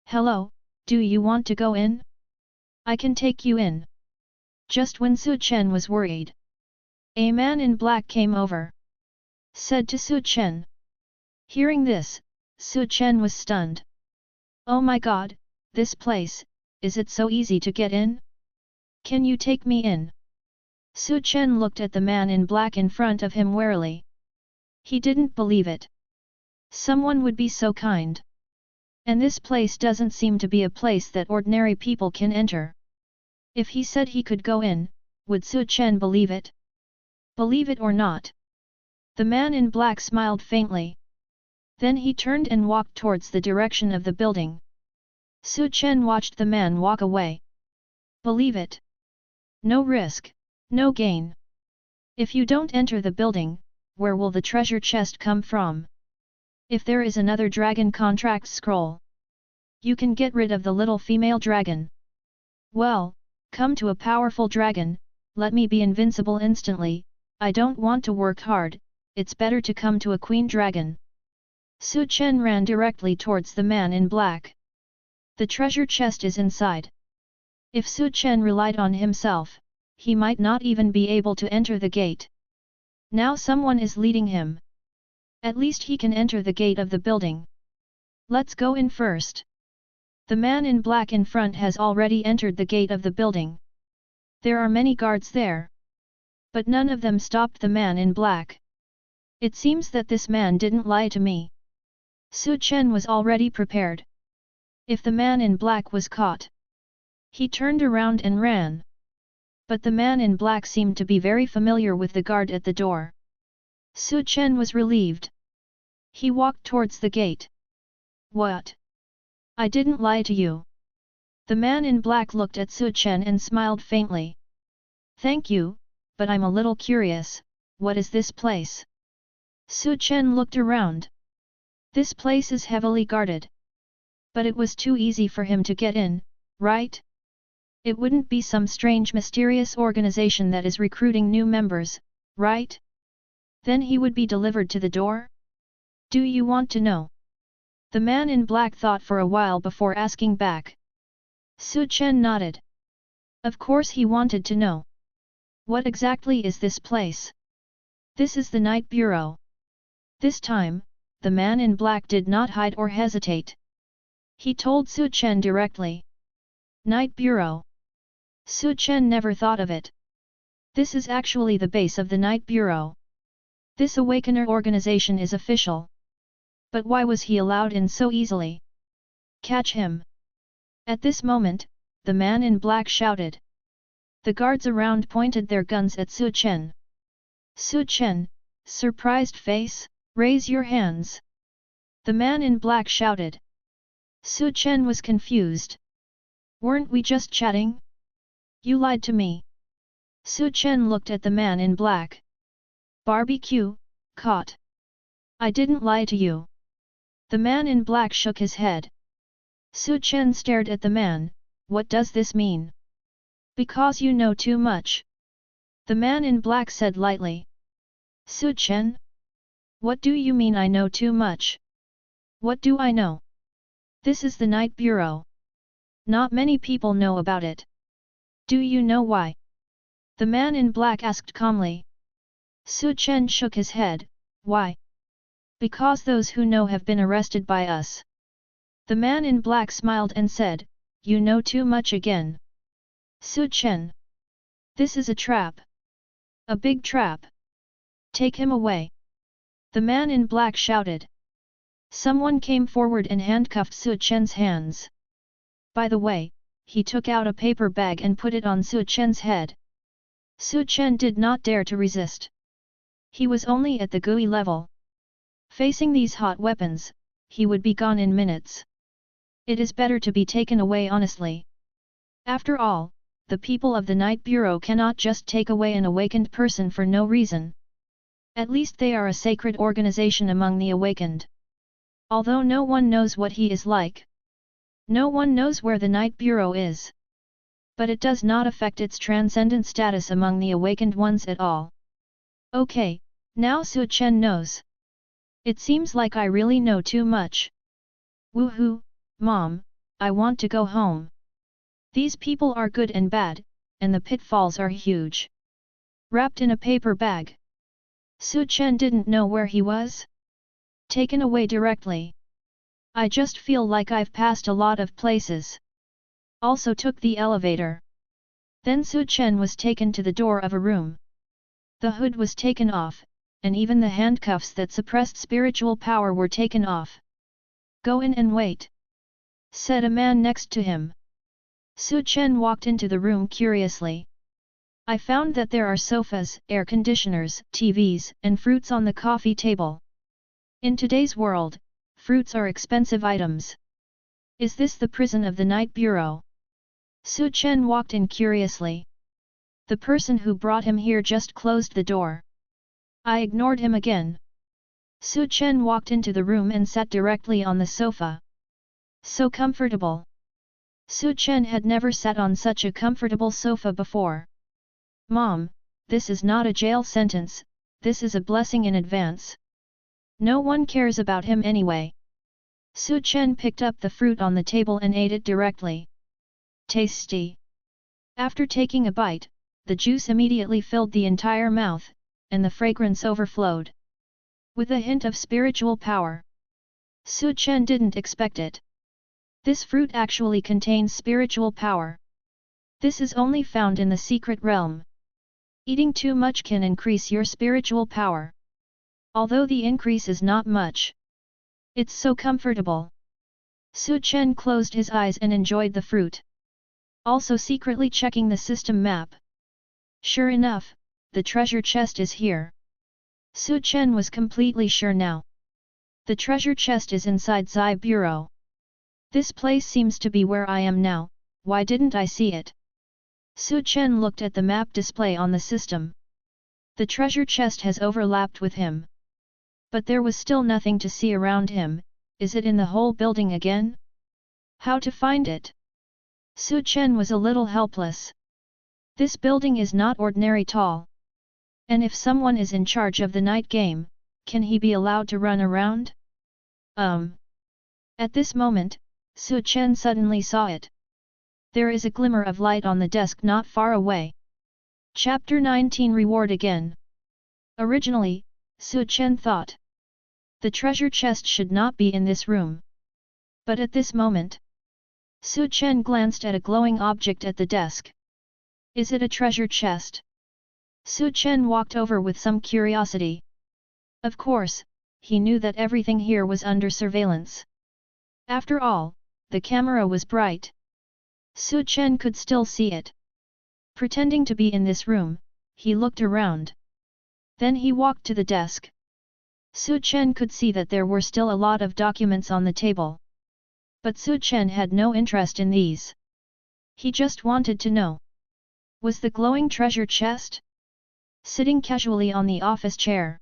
Hello, do you want to go in? I can take you in. Just when Su Chen was worried, a man in black came over. Said to Su Chen. Hearing this, Su Chen was stunned. Oh my god, this place, is it so easy to get in? Can you take me in? Su Chen looked at the man in black in front of him warily. He didn't believe it. Someone would be so kind. And this place doesn't seem to be a place that ordinary people can enter. If he said he could go in, would Su Chen believe it? Believe it or not? The man in black smiled faintly. Then he turned and walked towards the direction of the building. Su Chen watched the man walk away. Believe it. No risk, no gain. If you don't enter the building, where will the treasure chest come from? If there is another dragon contract scroll, you can get rid of the little female dragon. Well, come to a powerful dragon, let me be invincible instantly, I don't want to work hard, it's better to come to a queen dragon. Su Chen ran directly towards the man in black. The treasure chest is inside. If Su Chen relied on himself, he might not even be able to enter the gate. Now someone is leading him. At least he can enter the gate of the building. Let's go in first. The man in black in front has already entered the gate of the building. There are many guards there. But none of them stopped the man in black. It seems that this man didn't lie to me. Su Chen was already prepared. If the man in black was caught, he turned around and ran. But the man in black seemed to be very familiar with the guard at the door. Su Chen was relieved. He walked towards the gate. What? I didn't lie to you. The man in black looked at Su Chen and smiled faintly. Thank you, but I'm a little curious, what is this place? Su Chen looked around. This place is heavily guarded. But it was too easy for him to get in, right? It wouldn't be some strange mysterious organization that is recruiting new members, right? Then he would be delivered to the door? Do you want to know? The man in black thought for a while before asking back. Su Chen nodded. Of course he wanted to know. What exactly is this place? This is the Night Bureau. This time, the man in black did not hide or hesitate. He told Su Chen directly. Night Bureau. Su Chen never thought of it. This is actually the base of the Night Bureau. This Awakener organization is official. But why was he allowed in so easily? Catch him! At this moment, the man in black shouted. The guards around pointed their guns at Su Chen. Su Chen, surprised face, raise your hands! The man in black shouted. Su Chen was confused. Weren't we just chatting? You lied to me. Su Chen looked at the man in black. Barbecue, caught. I didn't lie to you. The man in black shook his head. Su Chen stared at the man. What does this mean? Because you know too much. The man in black said lightly. Su Chen? What do you mean I know too much? What do I know? This is the Night Bureau. Not many people know about it. Do you know why? The man in black asked calmly. Su Chen shook his head. Why? Because those who know have been arrested by us. The man in black smiled and said, you know too much again. Su Chen. This is a trap. A big trap. Take him away. The man in black shouted. Someone came forward and handcuffed Su Chen's hands. By the way, he took out a paper bag and put it on Su Chen's head. Su Chen did not dare to resist. He was only at the GUI level. Facing these hot weapons, he would be gone in minutes. It is better to be taken away honestly. After all, the people of the Night Bureau cannot just take away an awakened person for no reason. At least they are a sacred organization among the awakened. Although no one knows what he is like. No one knows where the Night Bureau is. But it does not affect its transcendent status among the awakened ones at all. Okay, now Su Chen knows. It seems like I really know too much. Woohoo, Mom, I want to go home. These people are good and bad, and the pitfalls are huge. Wrapped in a paper bag. Su Chen didn't know where he was. Taken away directly. I just feel like I've passed a lot of places. Also took the elevator. Then Su Chen was taken to the door of a room. The hood was taken off, and even the handcuffs that suppressed spiritual power were taken off. Go in and wait, said a man next to him. Su Chen walked into the room curiously. I found that there are sofas, air conditioners, TVs, and fruits on the coffee table. In today's world, fruits are expensive items. Is this the prison of the Night Bureau? Su Chen walked in curiously. The person who brought him here just closed the door. I ignored him again. Su Chen walked into the room and sat directly on the sofa. So comfortable. Su Chen had never sat on such a comfortable sofa before. Mom, this is not a jail sentence, this is a blessing in advance. No one cares about him anyway. Su Chen picked up the fruit on the table and ate it directly. Tasty. After taking a bite, the juice immediately filled the entire mouth, and the fragrance overflowed. With a hint of spiritual power. Su Chen didn't expect it. This fruit actually contains spiritual power. This is only found in the secret realm. Eating too much can increase your spiritual power. Although the increase is not much. It's so comfortable. Su Chen closed his eyes and enjoyed the fruit. Also secretly checking the system map. Sure enough, the treasure chest is here. Su Chen was completely sure now. The treasure chest is inside Zai Bureau. This place seems to be where I am now, why didn't I see it? Su Chen looked at the map display on the system. The treasure chest has overlapped with him. But there was still nothing to see around him. Is it in the whole building again? How to find it? Chen was a little helpless. This building is not ordinary tall. And if someone is in charge of the night game, can he be allowed to run around? At this moment, Chen suddenly saw it. There is a glimmer of light on the desk not far away. Chapter 19 Reward again. Originally, Chen thought the treasure chest should not be in this room. But at this moment, Chen glanced at a glowing object at the desk. Is it a treasure chest? Chen walked over with some curiosity. Of course, he knew that everything here was under surveillance. After all, the camera was bright. Chen could still see it. Pretending to be in this room, he looked around. Then he walked to the desk. Chen could see that there were still a lot of documents on the table. But Chen had no interest in these. He just wanted to know. Was the glowing treasure chest? Sitting casually on the office chair.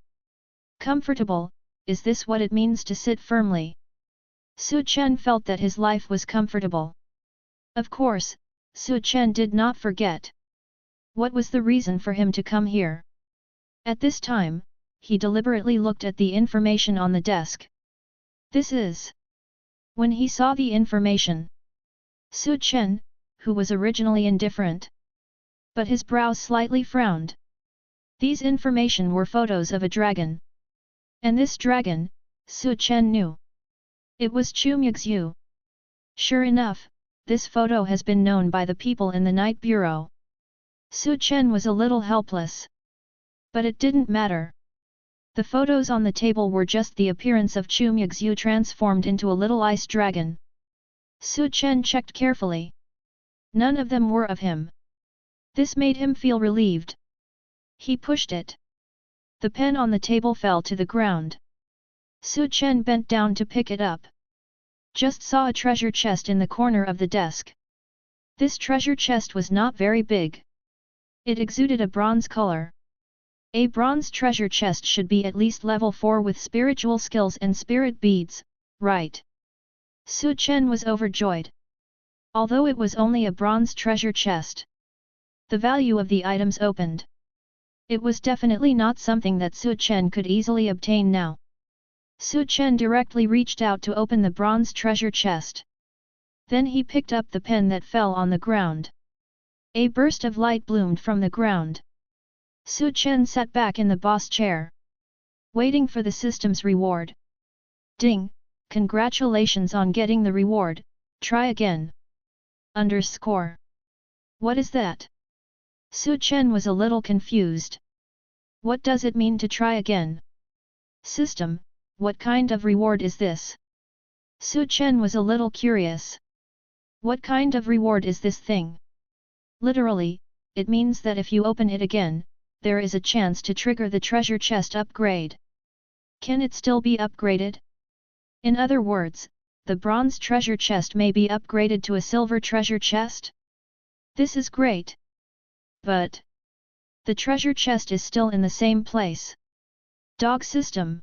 Comfortable, is this what it means to sit firmly? Chen felt that his life was comfortable. Of course, Chen did not forget. What was the reason for him to come here? At this time, he deliberately looked at the information on the desk. This is... When he saw the information, Chen, who was originally indifferent, but his brows slightly frowned. These information were photos of a dragon. And this dragon, Chen knew. It was Chu Muxue. Sure enough, this photo has been known by the people in the night bureau. Chen was a little helpless. But it didn't matter. The photos on the table were just the appearance of Chu Muxue transformed into a little ice dragon. Chen checked carefully. None of them were of him. This made him feel relieved. He pushed it. The pen on the table fell to the ground. Chen bent down to pick it up. Just saw a treasure chest in the corner of the desk. This treasure chest was not very big. It exuded a bronze color. A bronze treasure chest should be at least level 4 with spiritual skills and spirit beads, right? Chen was overjoyed. Although it was only a bronze treasure chest, the value of the items opened. It was definitely not something that Chen could easily obtain now. Chen directly reached out to open the bronze treasure chest. Then he picked up the pen that fell on the ground. A burst of light bloomed from the ground. Chen sat back in the boss chair, waiting for the system's reward. Ding! Congratulations on getting the reward, try again. Underscore. What is that? Chen was a little confused. What does it mean to try again? System, what kind of reward is this? Chen was a little curious. What kind of reward is this thing? Literally, it means that if you open it again, there is a chance to trigger the treasure chest upgrade. Can it still be upgraded? In other words, the bronze treasure chest may be upgraded to a silver treasure chest? This is great. But the treasure chest is still in the same place. Dog system.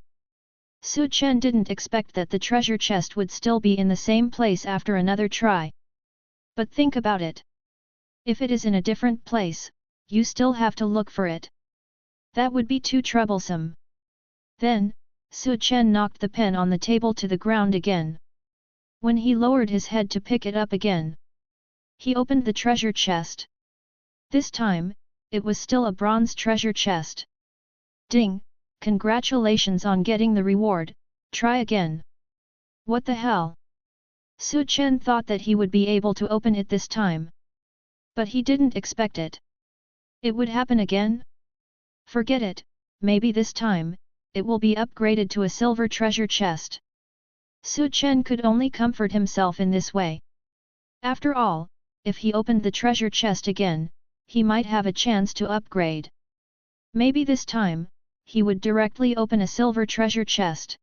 Chen didn't expect that the treasure chest would still be in the same place after another try. But think about it. If it is in a different place, you still have to look for it. That would be too troublesome. Then, Chen knocked the pen on the table to the ground again. When he lowered his head to pick it up again, he opened the treasure chest. This time, it was still a bronze treasure chest. Ding! Congratulations on getting the reward, try again. What the hell? Chen thought that he would be able to open it this time. But he didn't expect it. It would happen again? Forget it, maybe this time, it will be upgraded to a silver treasure chest. Chen could only comfort himself in this way. After all, if he opened the treasure chest again, he might have a chance to upgrade. Maybe this time, he would directly open a silver treasure chest.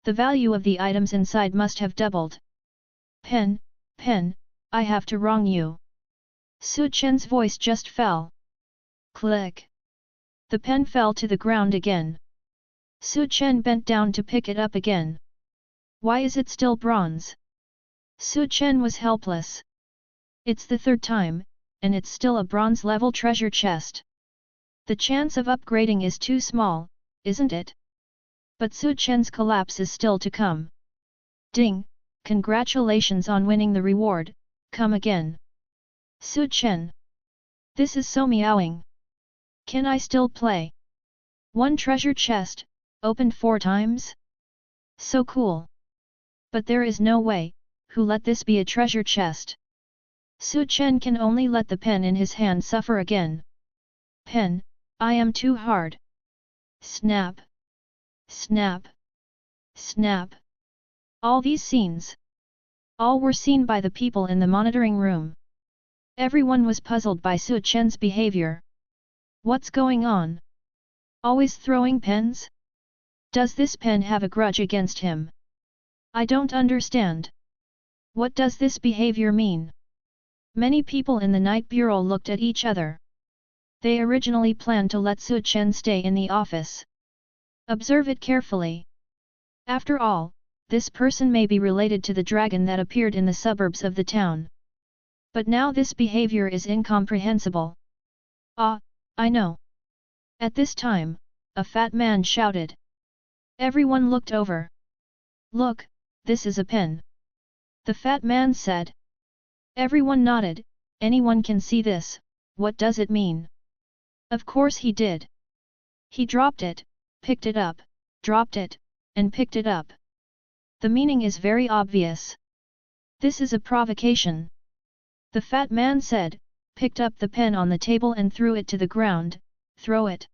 The value of the items inside must have doubled. Pen, I have to wrong you. Chen's voice just fell. Click. The pen fell to the ground again. Su Chen bent down to pick it up again. Why is it still bronze? Su Chen was helpless. It's the third time, and it's still a bronze-level treasure chest. The chance of upgrading is too small, isn't it? But Su Chen's collapse is still to come. Ding! Congratulations on winning the reward, come again. Su Chen. This is so meowing. Can I still play? One treasure chest, opened 4 times? So cool. But there is no way, who let this be a treasure chest? Su Chen can only let the pen in his hand suffer again. Pen, I am too hard. Snap. Snap. Snap. All these scenes. All were seen by the people in the monitoring room. Everyone was puzzled by Su Chen's behavior. What's going on? Always throwing pens? Does this pen have a grudge against him? I don't understand. What does this behavior mean? Many people in the night bureau looked at each other. They originally planned to let Su Chen stay in the office. Observe it carefully. After all, this person may be related to the dragon that appeared in the suburbs of the town. But now this behavior is incomprehensible. Ah, I know. At this time, a fat man shouted. Everyone looked over. Look, this is a pen. The fat man said. Everyone nodded. Anyone can see this, what does it mean? Of course he did. He dropped it, picked it up, dropped it, and picked it up. The meaning is very obvious. This is a provocation. The fat man said, picked up the pen on the table and threw it to the ground. Throw it.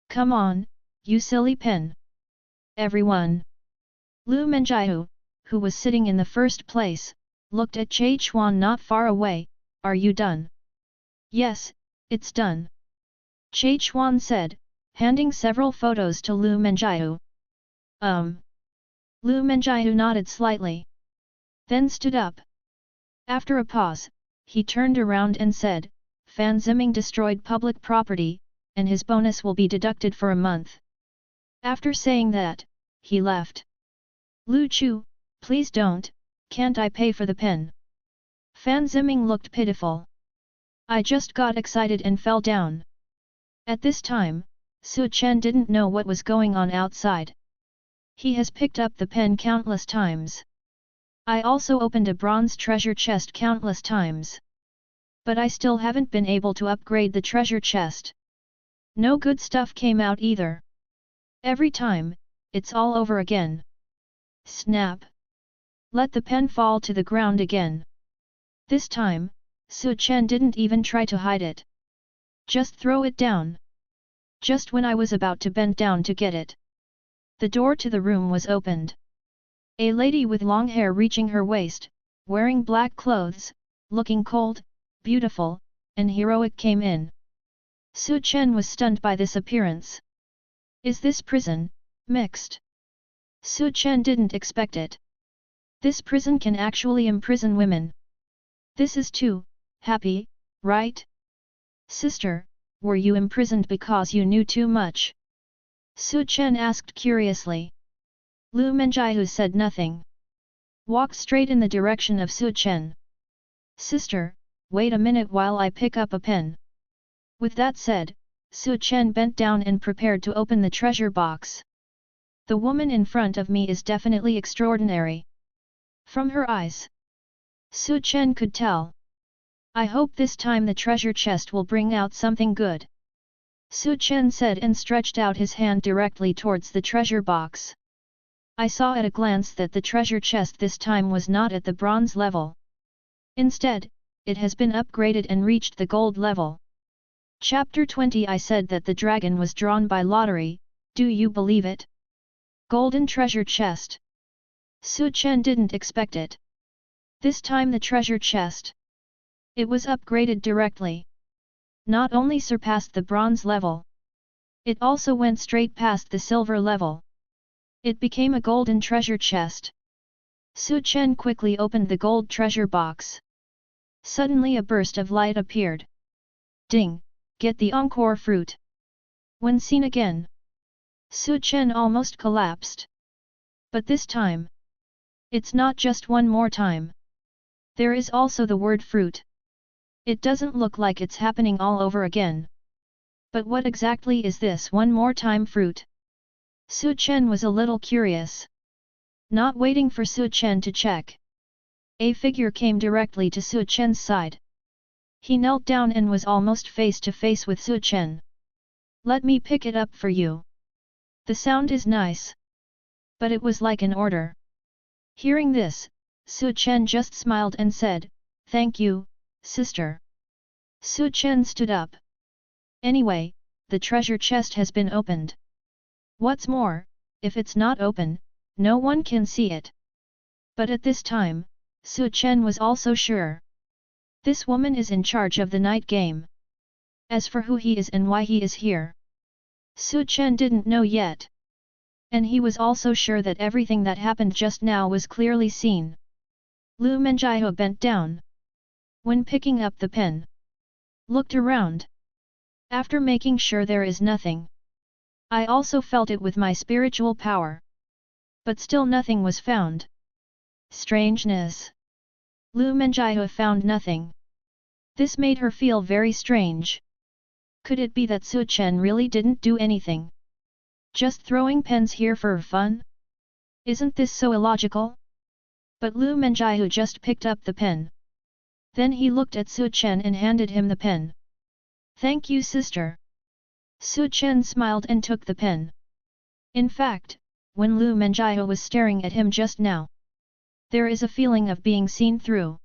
Come on, you silly pen. Everyone. Lu Menjiu, who was sitting in the first place, looked at Che Chuan not far away. Are you done? Yes, it's done. Che Chuan said, handing several photos to Lu Menjiu. Lu Menjiu nodded slightly. Then stood up. After a pause, he turned around and said, Fan Ziming destroyed public property, and his bonus will be deducted for a month. After saying that, he left. Lu Chu, please don't, can't I pay for the pen? Fan Ziming looked pitiful. I just got excited and fell down. At this time, Su Chen didn't know what was going on outside. He has picked up the pen countless times. I also opened a bronze treasure chest countless times. But I still haven't been able to upgrade the treasure chest. No good stuff came out either. Every time, it's all over again. Snap. Let the pen fall to the ground again. This time, Su Chen didn't even try to hide it. Just throw it down. Just when I was about to bend down to get it. The door to the room was opened. A lady with long hair reaching her waist, wearing black clothes, looking cold, beautiful, and heroic came in. Su Chen was stunned by this appearance. Is this prison, mixed? Su Chen didn't expect it. This prison can actually imprison women. This is too happy, right? Sister, were you imprisoned because you knew too much? Su Chen asked curiously. Lu Menjiu said nothing. Walked straight in the direction of Su Chen. Sister, wait a minute while I pick up a pen. With that said, Su Chen bent down and prepared to open the treasure box. The woman in front of me is definitely extraordinary. From her eyes, Su Chen could tell. I hope this time the treasure chest will bring out something good. Su Chen said and stretched out his hand directly towards the treasure box. I saw at a glance that the treasure chest this time was not at the bronze level. Instead, it has been upgraded and reached the gold level. Chapter 20 I said that the dragon was drawn by lottery, do you believe it? Golden treasure chest. Su Chen didn't expect it. This time the treasure chest. It was upgraded directly. Not only surpassed the bronze level. It also went straight past the silver level. It became a golden treasure chest. Su Chen quickly opened the gold treasure box. Suddenly a burst of light appeared. Ding! Get the encore fruit. When seen again, Su Chen almost collapsed. But this time, it's not just one more time. There is also the word fruit. It doesn't look like it's happening all over again. But what exactly is this one more time fruit? Su Chen was a little curious. Not waiting for Su Chen to check, a figure came directly to Su Chen's side. He knelt down and was almost face to face with Su Chen. Let me pick it up for you. The sound is nice. But it was like an order. Hearing this, Su Chen just smiled and said, "Thank you, sister." Su Chen stood up. Anyway, the treasure chest has been opened. What's more, if it's not open, no one can see it. But at this time, Su Chen was also sure. This woman is in charge of the night game. As for who he is and why he is here, Su Chen didn't know yet. And he was also sure that everything that happened just now was clearly seen. Lu Menjiao bent down. When picking up the pen, looked around. After making sure there is nothing, I also felt it with my spiritual power. But still nothing was found. Strangeness. Lu Menjiao found nothing. This made her feel very strange. Could it be that Su Chen really didn't do anything? Just throwing pens here for fun? Isn't this so illogical? But Lu Menjiao just picked up the pen. Then he looked at Su Chen and handed him the pen. Thank you, sister. Su Chen smiled and took the pen. In fact, when Lu Menjiao was staring at him just now, there is a feeling of being seen through.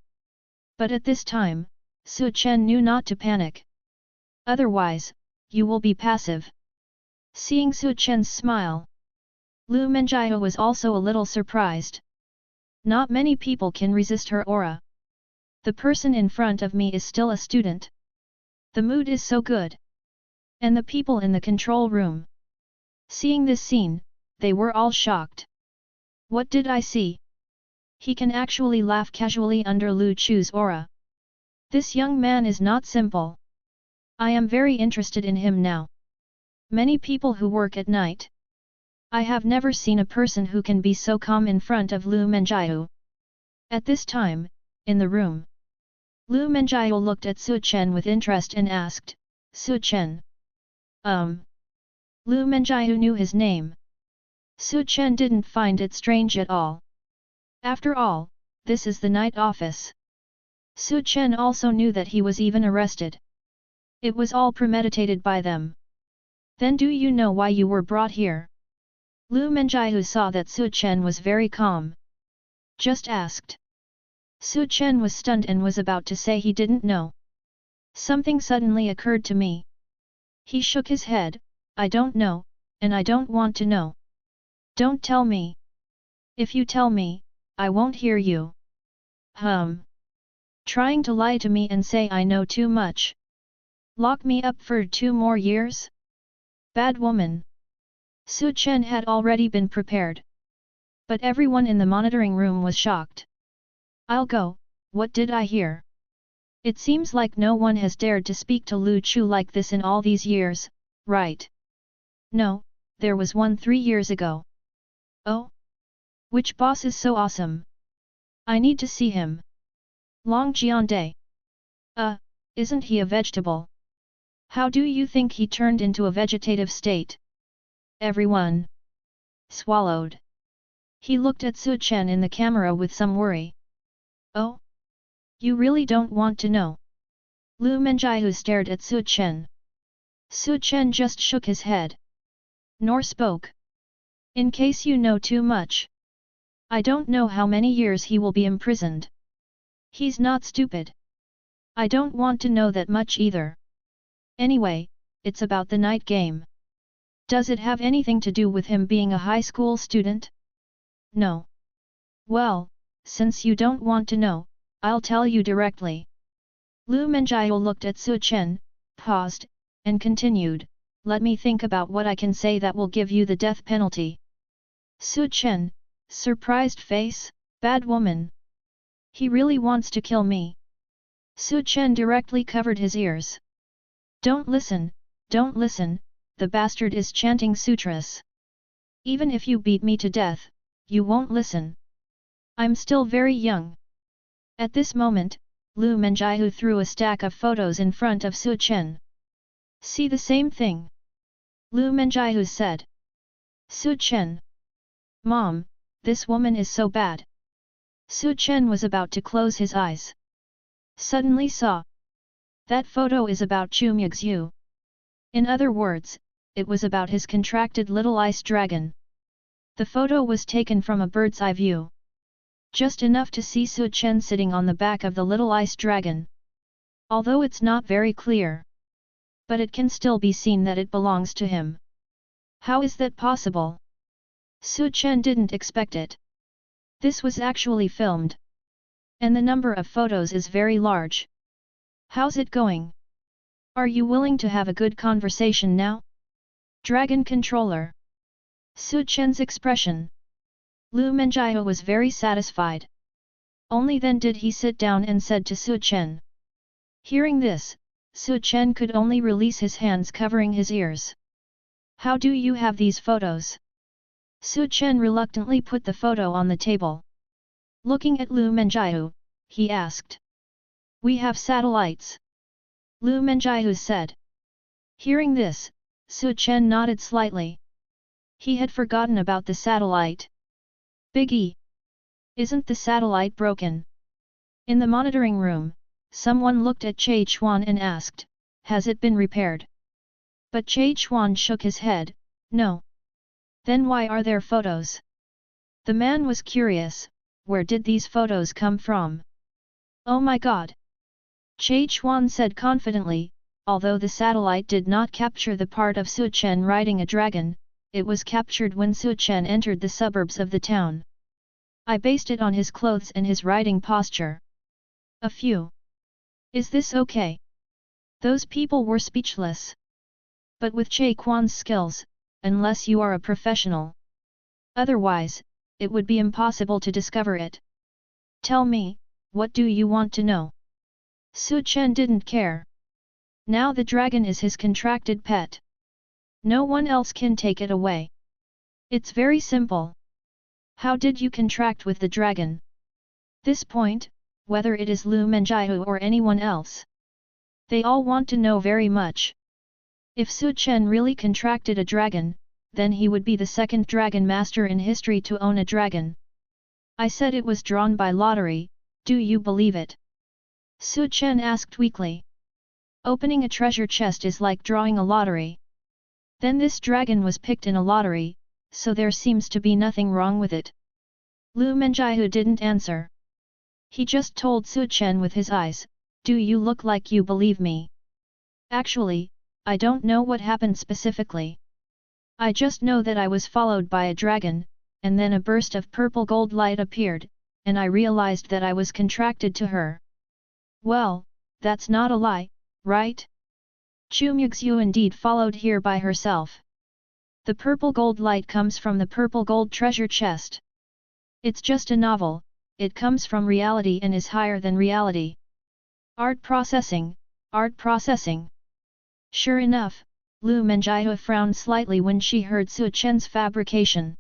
But at this time, Su Chen knew not to panic. Otherwise, you will be passive. Seeing Su Chen's smile, Lu Menjiao was also a little surprised. Not many people can resist her aura. The person in front of me is still a student. The mood is so good. And the people in the control room. Seeing this scene, they were all shocked. What did I see? He can actually laugh casually under Lu Chu's aura. This young man is not simple. I am very interested in him now. Many people who work at night. I have never seen a person who can be so calm in front of Lu Menjiao. At this time, in the room, Lu Menjiao looked at Su Chen with interest and asked, Su Chen. Lu Menjiao knew his name. Su Chen didn't find it strange at all. After all, this is the night office. Su Chen also knew that he was even arrested. It was all premeditated by them. Then do you know why you were brought here? Lu Menjiao saw that Su Chen was very calm. Just asked. Su Chen was stunned and was about to say he didn't know. Something suddenly occurred to me. He shook his head, I don't know, and I don't want to know. Don't tell me. If you tell me, I won't hear you. Trying to lie to me and say I know too much. Lock me up for 2 more years? Bad woman. Su Chen had already been prepared. But everyone in the monitoring room was shocked. I'll go, what did I hear? It seems like no one has dared to speak to Lu Chu like this in all these years, right? No, there was one 3 years ago. Oh? Which boss is so awesome? I need to see him. Long Jiande. Isn't he a vegetable? How do you think he turned into a vegetative state? Everyone swallowed. He looked at Su Chen in the camera with some worry. Oh? You really don't want to know? Lu Menjiao stared at Su Chen. Su Chen just shook his head. Nor spoke. In case you know too much. I don't know how many years he will be imprisoned. He's not stupid. I don't want to know that much either. Anyway, it's about the night game. Does it have anything to do with him being a high school student? No. Well, since you don't want to know, I'll tell you directly. Lu Menjiao looked at Su Chen, paused, and continued, let me think about what I can say that will give you the death penalty. Su Chen, surprised face, bad woman. He really wants to kill me. Su Chen directly covered his ears. Don't listen, the bastard is chanting sutras. Even if you beat me to death, you won't listen. I'm still very young. At this moment, Lu Menjihu threw a stack of photos in front of Su Chen. See the same thing. Lu Menjihu said. Su Chen. Mom, this woman is so bad. Su Chen was about to close his eyes. Suddenly saw. That photo is about Chu Muxue. In other words, it was about his contracted little ice dragon. The photo was taken from a bird's eye view. Just enough to see Su Chen sitting on the back of the little ice dragon. Although it's not very clear. But it can still be seen that it belongs to him. How is that possible? Su Chen didn't expect it. This was actually filmed. And the number of photos is very large. How's it going? Are you willing to have a good conversation now? Dragon Controller. Su Chen's expression. Lu Menjihu was very satisfied. Only then did he sit down and said to Su Chen. Hearing this, Su Chen could only release his hands covering his ears. How do you have these photos? Su Chen reluctantly put the photo on the table. Looking at Lu Menjihu, he asked. We have satellites. Lu Menjihu said. Hearing this, Su Chen nodded slightly. He had forgotten about the satellite. Big E. Isn't the satellite broken? In the monitoring room, someone looked at Che Chuan and asked, has it been repaired? But Che Chuan shook his head, no. Then why are there photos? The man was curious, where did these photos come from? Oh my god! Che Chuan said confidently, although the satellite did not capture the part of Su Chen riding a dragon, it was captured when Su Chen entered the suburbs of the town. I based it on his clothes and his riding posture. A few. Is this okay? Those people were speechless. But with Che Chuan's skills, unless you are a professional. Otherwise, it would be impossible to discover it. Tell me, what do you want to know? Su Chen didn't care. Now the dragon is his contracted pet. No one else can take it away. It's very simple. How did you contract with the dragon? This point, whether it is Lu Menjihu or anyone else. They all want to know very much. If Su Chen really contracted a dragon, then he would be the second dragon master in history to own a dragon. I said it was drawn by lottery, do you believe it? Su Chen asked weakly. Opening a treasure chest is like drawing a lottery. Then this dragon was picked in a lottery, so there seems to be nothing wrong with it. Lu Menjihu didn't answer. He just told Su Chen with his eyes, do you look like you believe me? Actually, I don't know what happened specifically. I just know that I was followed by a dragon, and then a burst of purple gold light appeared, and I realized that I was contracted to her. Well, that's not a lie, right? Chu Muxue indeed followed here by herself. The purple gold light comes from the purple gold treasure chest. It's just a novel, it comes from reality and is higher than reality. Art processing, art processing. Sure enough, Lu Menjihu frowned slightly when she heard Su Chen's fabrication.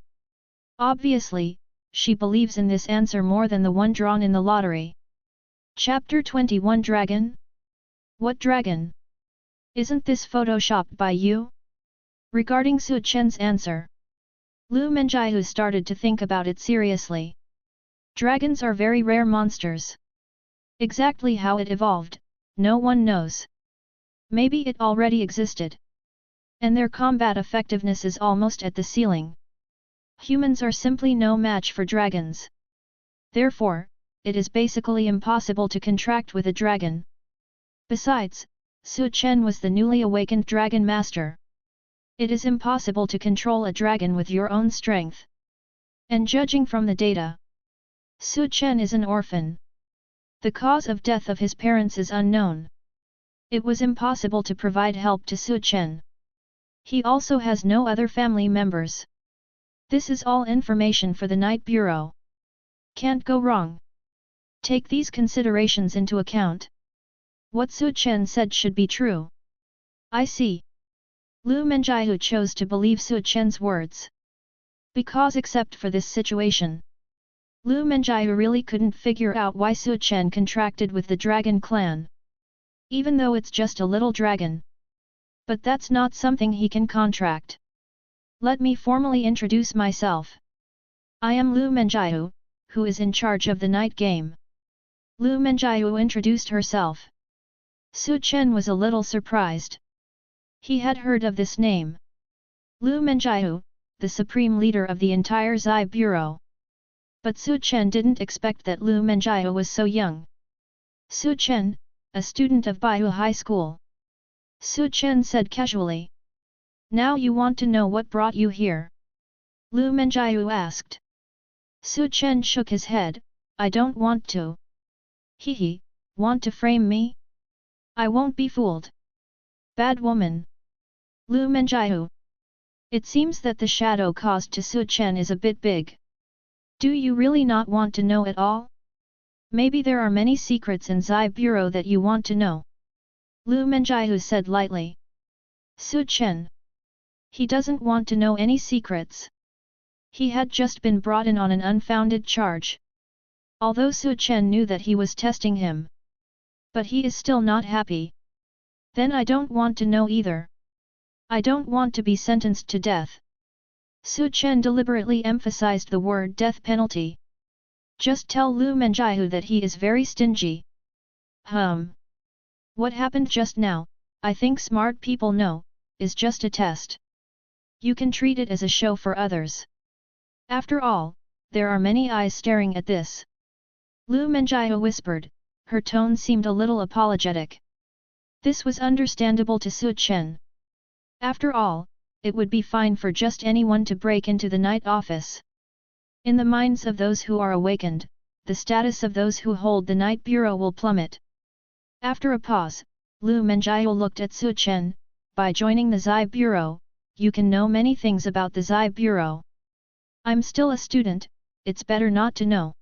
Obviously, she believes in this answer more than the one drawn in the lottery. Chapter 21 Dragon? What dragon? Isn't this photoshopped by you? Regarding Su Chen's answer, Lu Menjihu started to think about it seriously. Dragons are very rare monsters. Exactly how it evolved, no one knows. Maybe it already existed. And their combat effectiveness is almost at the ceiling. Humans are simply no match for dragons. Therefore, it is basically impossible to contract with a dragon. Besides, Su Chen was the newly awakened dragon master. It is impossible to control a dragon with your own strength. And judging from the data, Su Chen is an orphan. The cause of death of his parents is unknown. It was impossible to provide help to Su Chen. He also has no other family members. This is all information for the Night Bureau. Can't go wrong. Take these considerations into account. What Su Chen said should be true. I see. Lu Menjihu chose to believe Su Chen's words. Because except for this situation, Lu Menjiu really couldn't figure out why Su Chen contracted with the dragon clan. Even though it's just a little dragon. But that's not something he can contract. Let me formally introduce myself. I am Lu Menjiu, who is in charge of the night game. Lu Menjiu introduced herself. Su Chen was a little surprised. He had heard of this name. Lu Menjiu, the supreme leader of the entire Zai Bureau. But Su Chen didn't expect that Lu Menjiu was so young. Su Chen, a student of Baihu High School. Su Chen said casually. Now you want to know what brought you here? Lu Menjiu asked. Su Chen shook his head, I don't want to. Hehe, want to frame me? I won't be fooled. Bad woman. Lu Menjiu. It seems that the shadow caused to Su Chen is a bit big. Do you really not want to know at all? Maybe there are many secrets in Zai Bureau that you want to know. Lu Menjiu said lightly. Su Chen. He doesn't want to know any secrets. He had just been brought in on an unfounded charge. Although Su Chen knew that he was testing him. But he is still not happy. Then I don't want to know either. I don't want to be sentenced to death. Su Chen deliberately emphasized the word death penalty. Just tell Lu Menjiu that he is very stingy. What happened just now, I think smart people know, is just a test. You can treat it as a show for others. After all, there are many eyes staring at this. Lu Menjiu whispered, her tone seemed a little apologetic. This was understandable to Su Chen. After all, it would be fine for just anyone to break into the night office. In the minds of those who are awakened, the status of those who hold the night bureau will plummet. After a pause, Lu Menjiu looked at Su Chen. By joining the Zai Bureau, you can know many things about the Zai Bureau. I'm still a student, it's better not to know.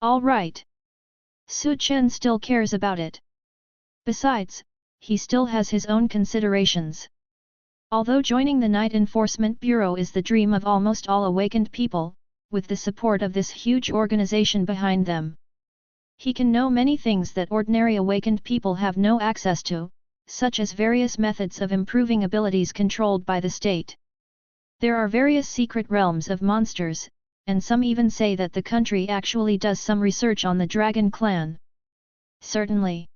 All right. Su Chen still cares about it. Besides, he still has his own considerations. Although joining the Night Enforcement Bureau is the dream of almost all awakened people, with the support of this huge organization behind them, he can know many things that ordinary awakened people have no access to, such as various methods of improving abilities controlled by the state. There are various secret realms of monsters, and some even say that the country actually does some research on the Dragon Clan. Certainly.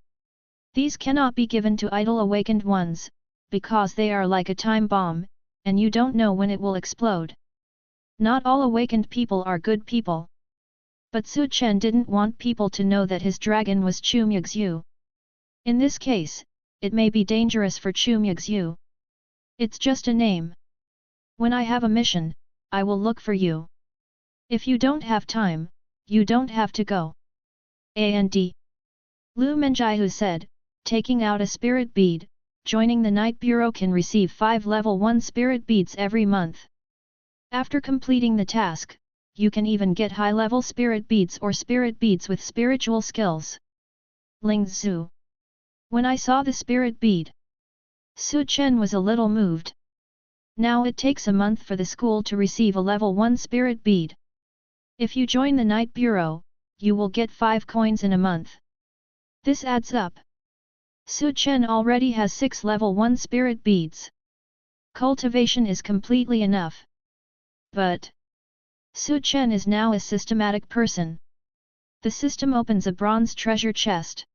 These cannot be given to idle awakened ones, because they are like a time bomb, and you don't know when it will explode. Not all awakened people are good people. But Su Chen didn't want people to know that his dragon was Chu Muxue. In this case, it may be dangerous for Chu Muxue. It's just a name. When I have a mission, I will look for you. If you don't have time, you don't have to go. And Lu Menjiu said, taking out a spirit bead. Joining the Night Bureau can receive 5 level 1 spirit beads every month. After completing the task, you can even get high-level spirit beads or spirit beads with spiritual skills. Ling Zhu. When I saw the spirit bead, Su Chen was a little moved. Now it takes a month for the school to receive a level 1 spirit bead. If you join the Night Bureau, you will get 5 coins in a month. This adds up. Su Chen already has 6 level 1 spirit beads. Cultivation is completely enough. But Su Chen is now a systematic person. The system opens a bronze treasure chest.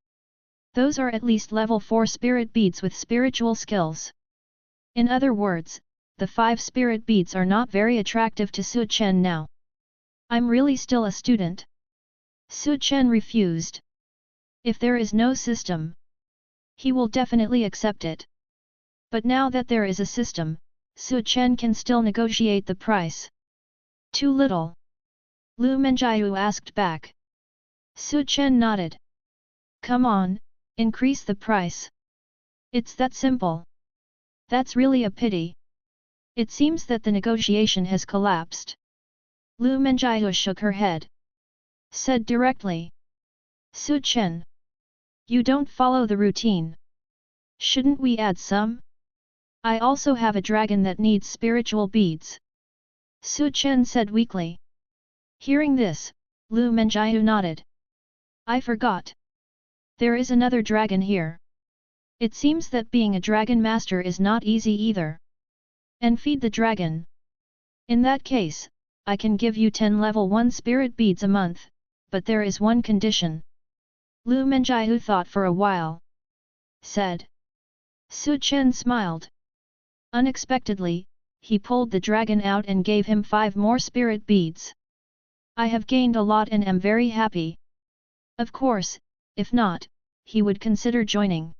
Those are at least level 4 spirit beads with spiritual skills. In other words, the 5 spirit beads are not very attractive to Su Chen now. I'm really still a student. Su Chen refused. If there is no system, he will definitely accept it. But now that there is a system, Su Chen can still negotiate the price. Too little? Lu Menjiu asked back. Su Chen nodded. Come on, increase the price. It's that simple. That's really a pity. It seems that the negotiation has collapsed. Lu Menjiu shook her head. Said directly. Su Chen. You don't follow the routine. Shouldn't we add some? I also have a dragon that needs spiritual beads. Su Chen said weakly. Hearing this, Lu Menjiu nodded. I forgot. There is another dragon here. It seems that being a dragon master is not easy either. And feed the dragon. In that case, I can give you 10 level 1 spirit beads a month, but there is one condition. Lu Menjiu thought for a while. Said. Su Chen smiled. Unexpectedly, he pulled the dragon out and gave him 5 more spirit beads. I have gained a lot and am very happy. Of course, if not, he would consider joining.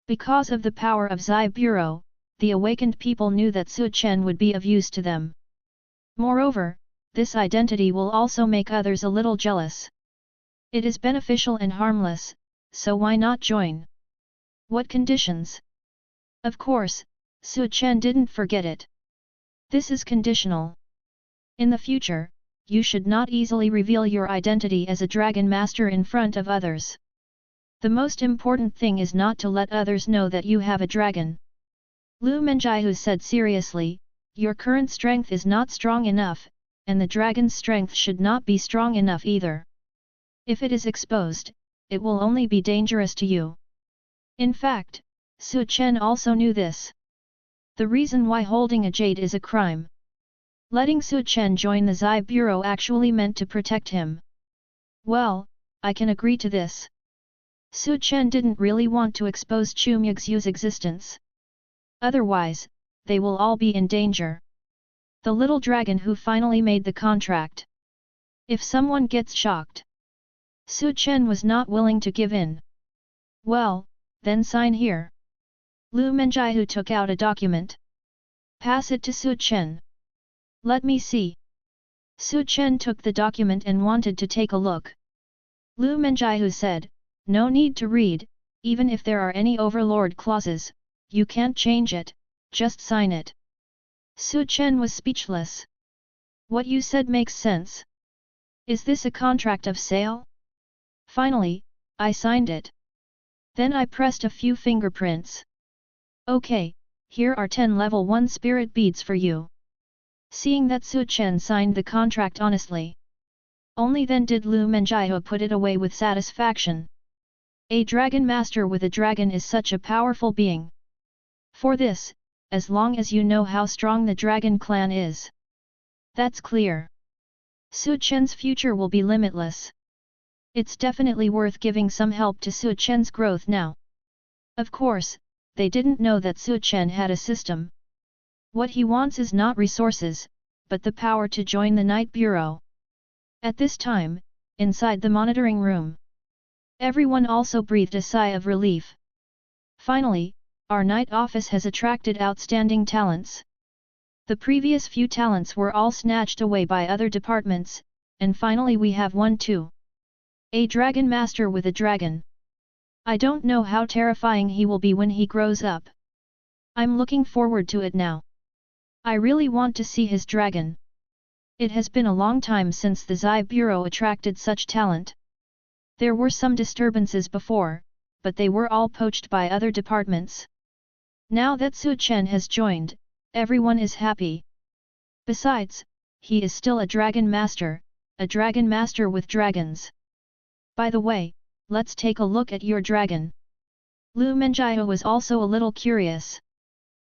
Because of the power of Zai Bureau, the awakened people knew that Su Chen would be of use to them. Moreover, this identity will also make others a little jealous. It is beneficial and harmless, so why not join? What conditions? Of course, Su Chen didn't forget it. This is conditional. In the future, you should not easily reveal your identity as a dragon master in front of others. The most important thing is not to let others know that you have a dragon. Lu Menjiu said seriously, your current strength is not strong enough, and the dragon's strength should not be strong enough either. If it is exposed, it will only be dangerous to you. In fact, Su Chen also knew this. The reason why holding a jade is a crime. Letting Su Chen join the Zai Bureau actually meant to protect him. Well, I can agree to this. Su Chen didn't really want to expose Chu Muxue's existence. Otherwise, they will all be in danger. The little dragon who finally made the contract. If someone gets shocked. Su Chen was not willing to give in. Well, then sign here. Lu Menjiu took out a document. Pass it to Su Chen. Let me see. Su Chen took the document and wanted to take a look. Lu Menjiu said, no need to read, even if there are any overlord clauses, you can't change it, just sign it. Su Chen was speechless. What you said makes sense. Is this a contract of sale? Finally, I signed it. Then I pressed a few fingerprints. Okay, here are 10 level 1 spirit beads for you. Seeing that Su Chen signed the contract honestly. Only then did Lu Menjiu put it away with satisfaction. A dragon master with a dragon is such a powerful being. For this, as long as you know how strong the dragon clan is. That's clear. Su Chen's future will be limitless. It's definitely worth giving some help to Su Chen's growth now. Of course, they didn't know that Su Chen had a system. What he wants is not resources, but the power to join the Night Bureau. At this time, inside the monitoring room, everyone also breathed a sigh of relief. Finally, our night office has attracted outstanding talents. The previous few talents were all snatched away by other departments, and finally we have one too. A dragon master with a dragon. I don't know how terrifying he will be when he grows up. I'm looking forward to it now. I really want to see his dragon. It has been a long time since the Zai Bureau attracted such talent. There were some disturbances before, but they were all poached by other departments. Now that Su Chen has joined, everyone is happy. Besides, he is still a dragon master with dragons. By the way, let's take a look at your dragon. Lu Menjiu was also a little curious.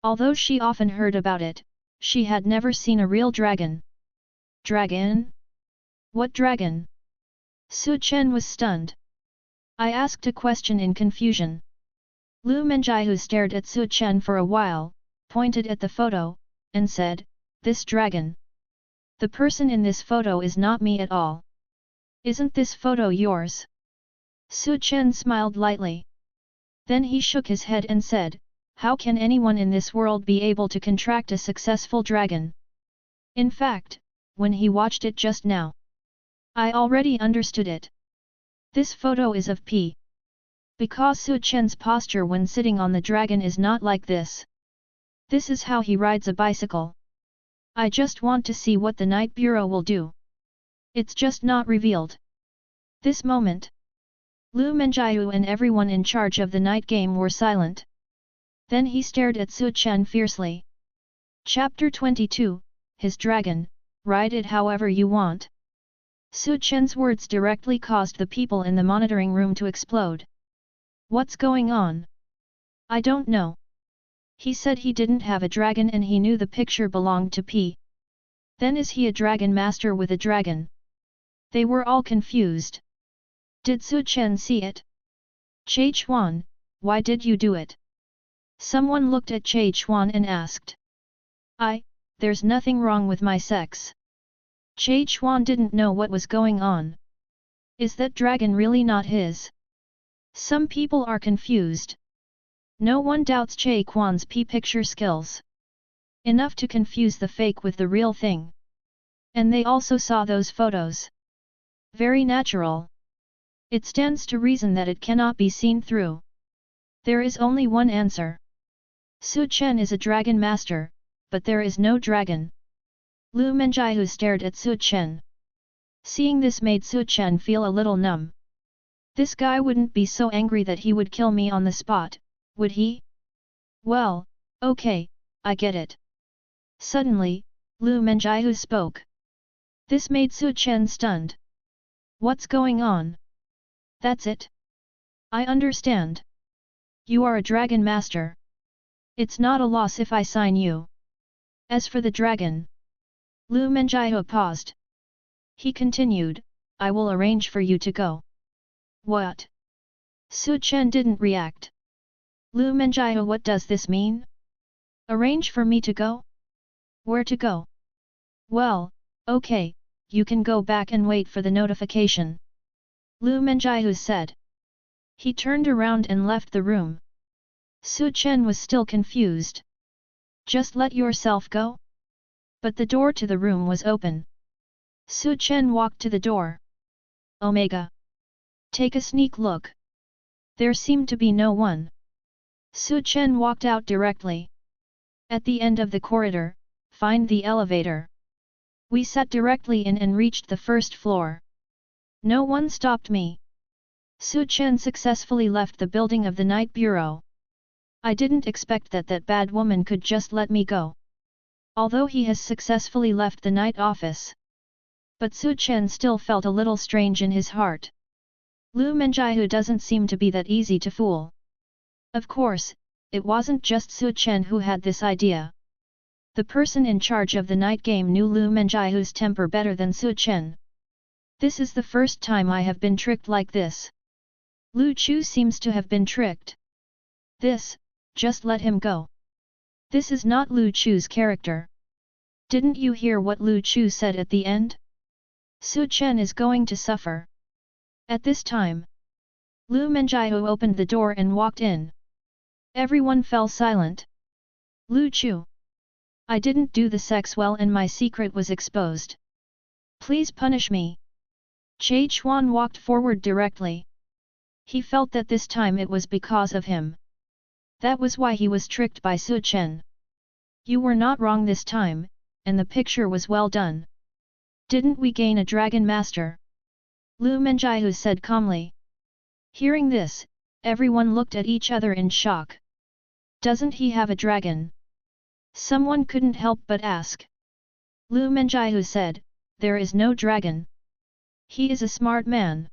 Although she often heard about it, she had never seen a real dragon. Dragon? What dragon? Su Chen was stunned. I asked a question in confusion. Lu Menjiu stared at Su Chen for a while, pointed at the photo, and said, this dragon. The person in this photo is not me at all. Isn't this photo yours? Su Chen smiled lightly. Then he shook his head and said, how can anyone in this world be able to contract a successful dragon? In fact, when he watched it just now, I already understood it. This photo is of P. Because Su Chen's posture when sitting on the dragon is not like this. This is how he rides a bicycle. I just want to see what the Night Bureau will do. It's just not revealed. This moment, Lu Menjiu and everyone in charge of the night game were silent. Then he stared at Su Chen fiercely. Chapter 22, his dragon, ride it however you want. Su Chen's words directly caused the people in the monitoring room to explode. What's going on? I don't know. He said he didn't have a dragon and he knew the picture belonged to P. Then is he a dragon master with a dragon? They were all confused. Did Su Chen see it? Che Chuan, why did you do it? Someone looked at Che Chuan and asked. There's nothing wrong with my sex. Che Chuan didn't know what was going on. Is that dragon really not his? Some people are confused. No one doubts Che Chuan's picture skills. Enough to confuse the fake with the real thing. And they also saw those photos. Very natural. It stands to reason that it cannot be seen through. There is only one answer. Su Chen is a dragon master, but there is no dragon. Lu Menjiu stared at Su Chen. Seeing this made Su Chen feel a little numb. This guy wouldn't be so angry that he would kill me on the spot, would he? Well, okay, I get it. Suddenly, Lu Menjiu spoke. This made Su Chen stunned. What's going on? That's it. I understand. You are a dragon master. It's not a loss if I sign you. As for the dragon. Lu Menjiu paused. He continued, I will arrange for you to go. What? Su Chen didn't react. Lu Menjiu, what does this mean? Arrange for me to go? Where to go? Well, okay, you can go back and wait for the notification. Lu Menjiu said. He turned around and left the room. Su Chen was still confused. Just let yourself go? But the door to the room was open. Su Chen walked to the door. Omega. Take a sneak look. There seemed to be no one. Su Chen walked out directly. At the end of the corridor, find the elevator. We sat directly in and reached the first floor. No one stopped me. Su Chen successfully left the building of the night bureau. I didn't expect that bad woman could just let me go. Although he has successfully left the night office. But Su Chen still felt a little strange in his heart. Lu Menjiu doesn't seem to be that easy to fool. Of course, it wasn't just Su Chen who had this idea. The person in charge of the night game knew Lu Menjiu's temper better than Su Chen. This is the first time I have been tricked like this. Lu Chu seems to have been tricked. Just let him go. This is not Lu Chu's character. Didn't you hear what Lu Chu said at the end? Su Chen is going to suffer. At this time, Lu Menjiu opened the door and walked in. Everyone fell silent. Lu Chu. I didn't do the sex well and my secret was exposed. Please punish me. Che Chuan walked forward directly. He felt that this time it was because of him. That was why he was tricked by Su Chen. You were not wrong this time, and the picture was well done. Didn't we gain a dragon master? Lu Menjiu said calmly. Hearing this, everyone looked at each other in shock. Doesn't he have a dragon? Someone couldn't help but ask. Lu Menjiu said, there is no dragon. He is a smart man.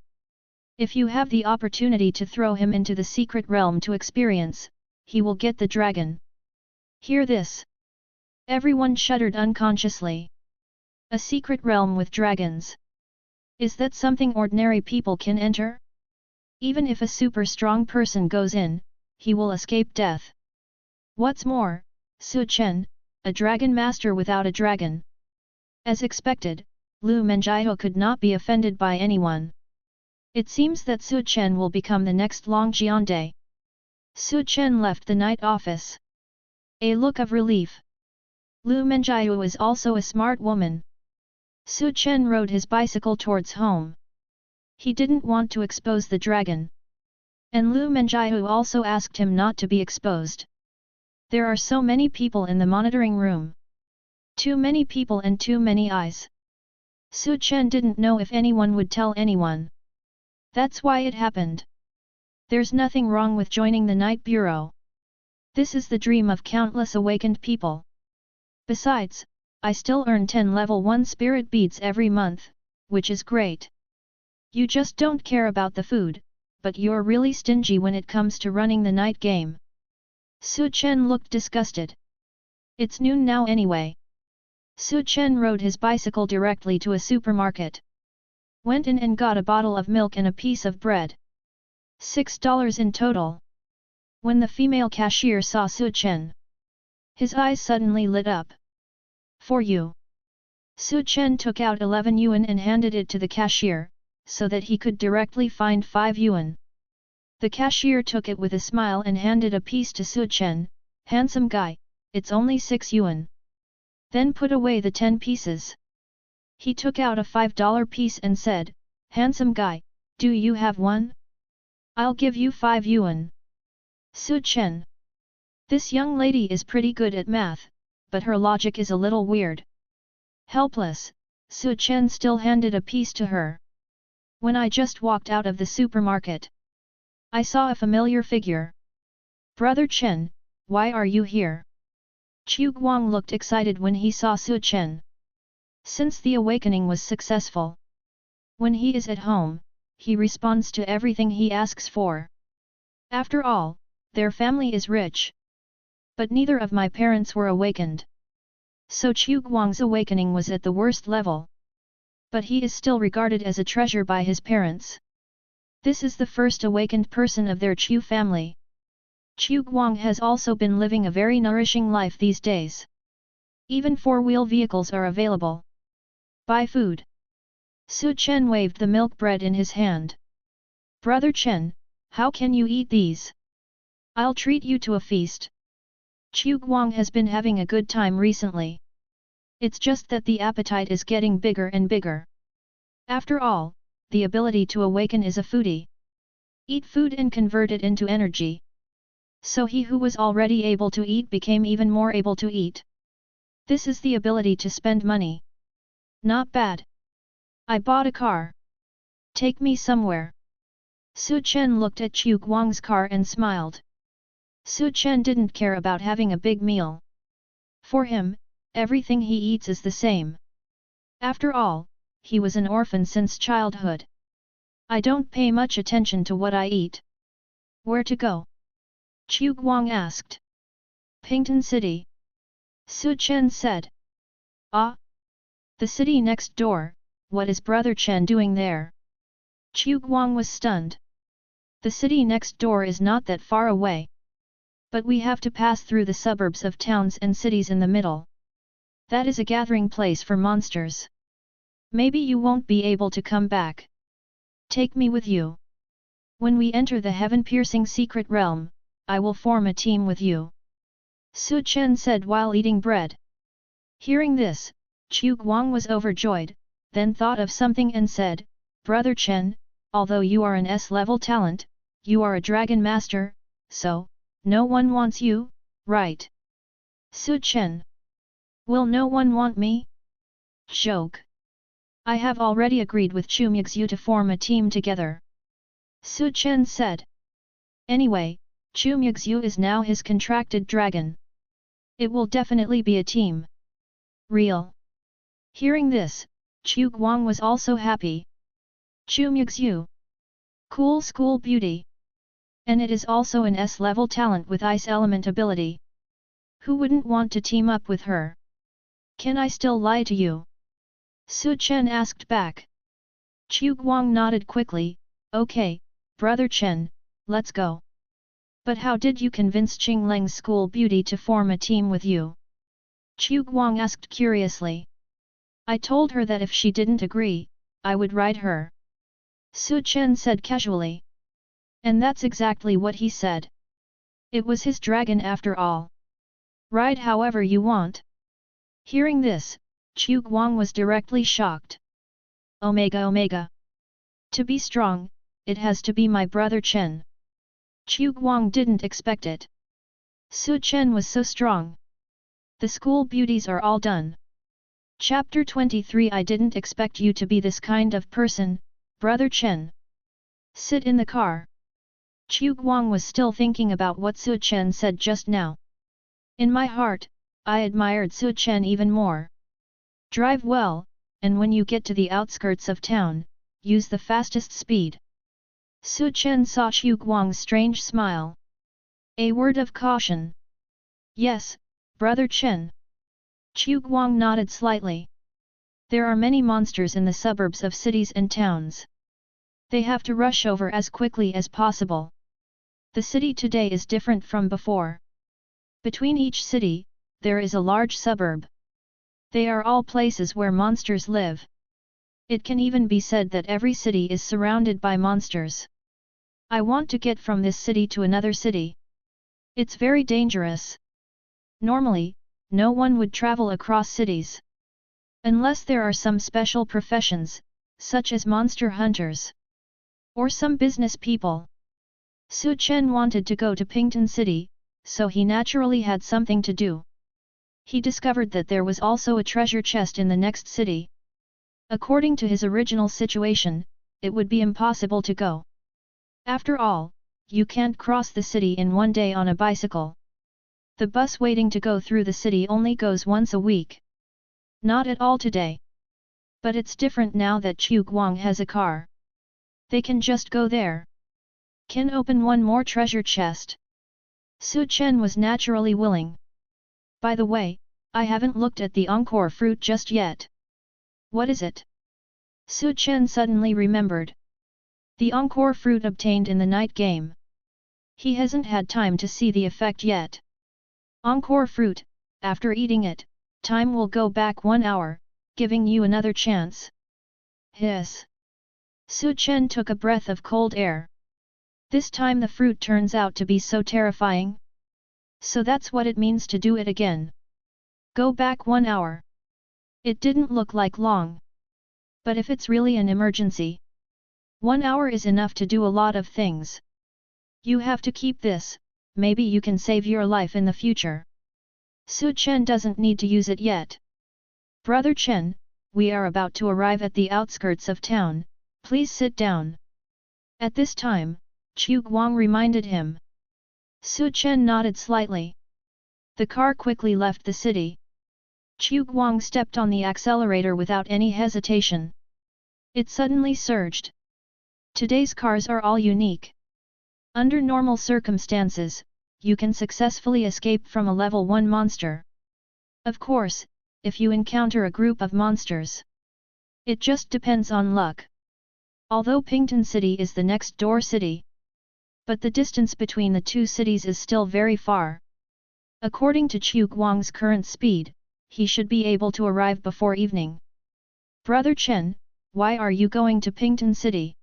If you have the opportunity to throw him into the secret realm to experience, he will get the dragon. Hear this. Everyone shuddered unconsciously. A secret realm with dragons. Is that something ordinary people can enter? Even if a super strong person goes in, he will escape death. What's more, Su Chen, a dragon master without a dragon. As expected, Lu Menjiu could not be offended by anyone. It seems that Su Chen will become the next Long Jiande. Su Chen left the night office. A look of relief. Lu Menjiu is also a smart woman. Su Chen rode his bicycle towards home. He didn't want to expose the dragon. And Lu Menjiu also asked him not to be exposed. There are so many people in the monitoring room. Too many people and too many eyes. Su Chen didn't know if anyone would tell anyone. That's why it happened. There's nothing wrong with joining the night bureau. This is the dream of countless awakened people. Besides, I still earn 10 level 1 spirit beads every month, which is great. You just don't care about the food, but you're really stingy when it comes to running the night game. Chen looked disgusted. It's noon now anyway. Chen rode his bicycle directly to a supermarket. Went in and got a bottle of milk and a piece of bread. $6 in total. When the female cashier saw Chen, his eyes suddenly lit up. For you. Chen took out 11 yuan and handed it to the cashier, so that he could directly find 5 yuan. The cashier took it with a smile and handed a piece to Chen. Handsome guy, it's only 6 yuan. Then put away the 10 pieces. He took out a $5 piece and said, handsome guy, do you have one? I'll give you 5 yuan. Chen. This young lady is pretty good at math, but her logic is a little weird. Helpless, Chen still handed a piece to her. When I just walked out of the supermarket, I saw a familiar figure. Brother Chen, why are you here? Chu Guang looked excited when he saw Chen. Since the awakening was successful, when he is at home, he responds to everything he asks for. After all, their family is rich. But neither of my parents were awakened. So Chu Guang's awakening was at the worst level. But he is still regarded as a treasure by his parents. This is the first awakened person of their Chu family. Chu Guang has also been living a very nourishing life these days. Even 4-wheel vehicles are available. Buy food. Chen waved the milk bread in his hand. Brother Chen, how can you eat these? I'll treat you to a feast. Chu Guang has been having a good time recently. It's just that the appetite is getting bigger and bigger. After all, the ability to awaken is a foodie. Eat food and convert it into energy. So he who was already able to eat became even more able to eat. This is the ability to spend money. Not bad. I bought a car. Take me somewhere. Chen looked at Chu Guang's car and smiled. Chen didn't care about having a big meal. For him, everything he eats is the same. After all, he was an orphan since childhood. I don't pay much attention to what I eat. Where to go? Chu Guang asked. Pington City. Chen said. Ah? The city next door, what is Brother Chen doing there? Chu Guang was stunned. The city next door is not that far away. But we have to pass through the suburbs of towns and cities in the middle. That is a gathering place for monsters. Maybe you won't be able to come back. Take me with you. When we enter the heaven-piercing secret realm, I will form a team with you. Chen said while eating bread. Hearing this, Chu Guang was overjoyed, then thought of something and said, Brother Chen, although you are an S-level talent, you are a dragon master, so, no one wants you, right? Chen. Will no one want me? Joke. I have already agreed with Chu Muxue to form a team together. Chen said. Anyway, Chu Muxue is now his contracted dragon. It will definitely be a team. Real. Hearing this, Chu Guang was also happy. Chu Muxue. Cool school beauty. And it is also an S-level talent with ice element ability. Who wouldn't want to team up with her? Can I still lie to you? Chen asked back. Chu Guang nodded quickly, okay, Brother Chen, let's go. But how did you convince Qingleng's school beauty to form a team with you? Chu Guang asked curiously. I told her that if she didn't agree, I would ride her. Chen said casually. And that's exactly what he said. It was his dragon after all. Ride however you want. Hearing this, Chu Guang was directly shocked. Omega Omega. To be strong, it has to be my brother Chen. Chu Guang didn't expect it. Chen was so strong. The school beauties are all done. Chapter 23 I didn't expect you to be this kind of person, Brother Chen. Sit in the car. Chu Guang was still thinking about what Chen said just now. In my heart, I admired Chen even more. Drive well, and when you get to the outskirts of town, use the fastest speed. Su Chen saw Chu Guang's strange smile. A word of caution. Yes, brother Chen. Chu Guang nodded slightly. There are many monsters in the suburbs of cities and towns. They have to rush over as quickly as possible. The city today is different from before. Between each city, there is a large suburb. They are all places where monsters live. It can even be said that every city is surrounded by monsters. I want to get from this city to another city. It's very dangerous. Normally, no one would travel across cities. Unless there are some special professions, such as monster hunters. Or some business people. Su Chen wanted to go to Pington City, so he naturally had something to do. He discovered that there was also a treasure chest in the next city. According to his original situation, it would be impossible to go. After all, you can't cross the city in one day on a bicycle. The bus waiting to go through the city only goes once a week. Not at all today. But it's different now that Chu Guang has a car. They can just go there. Can open one more treasure chest. Su Chen was naturally willing. By the way, I haven't looked at the encore fruit just yet. What is it? Su Chen suddenly remembered. The encore fruit obtained in the night game. He hasn't had time to see the effect yet. Encore fruit, after eating it, time will go back 1 hour, giving you another chance. Hiss. Su Chen took a breath of cold air. This time the fruit turns out to be so terrifying. So that's what it means to do it again. Go back 1 hour. It didn't look like long. But if it's really an emergency, 1 hour is enough to do a lot of things. You have to keep this, maybe you can save your life in the future. Su Chen doesn't need to use it yet. Brother Chen, we are about to arrive at the outskirts of town, please sit down. At this time, Chu Guang reminded him. Su Chen nodded slightly. The car quickly left the city. Chu Guang stepped on the accelerator without any hesitation. It suddenly surged. Today's cars are all unique. Under normal circumstances, you can successfully escape from a level 1 monster. Of course, if you encounter a group of monsters. It just depends on luck. Although Pington City is the next door city. But the distance between the two cities is still very far. According to Chu Guang's current speed, he should be able to arrive before evening. Brother Chen, why are you going to Pington City?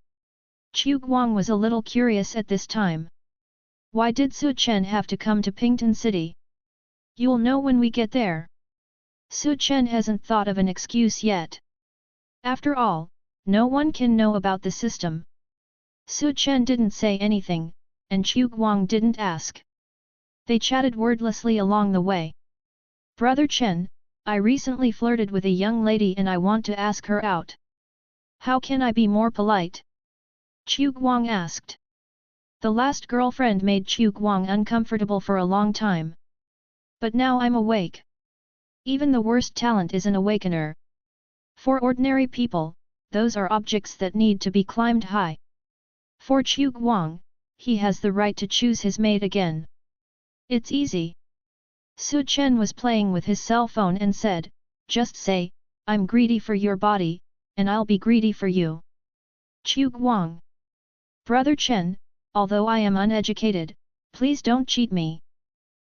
Chu Guang was a little curious at this time. Why did Su Chen have to come to Pington City? You'll know when we get there. Su Chen hasn't thought of an excuse yet. After all, no one can know about the system. Su Chen didn't say anything, and Chu Guang didn't ask. They chatted wordlessly along the way. Brother Chen, I recently flirted with a young lady and I want to ask her out. How can I be more polite? Chu Guang asked. The last girlfriend made Chu Guang uncomfortable for a long time. But now I'm awake. Even the worst talent is an awakener. For ordinary people, those are objects that need to be climbed high. For Chu Guang, he has the right to choose his mate again. It's easy. Su Chen was playing with his cell phone and said, just say, I'm greedy for your body, and I'll be greedy for you. Chu Guang. Brother Chen, although I am uneducated, please don't cheat me.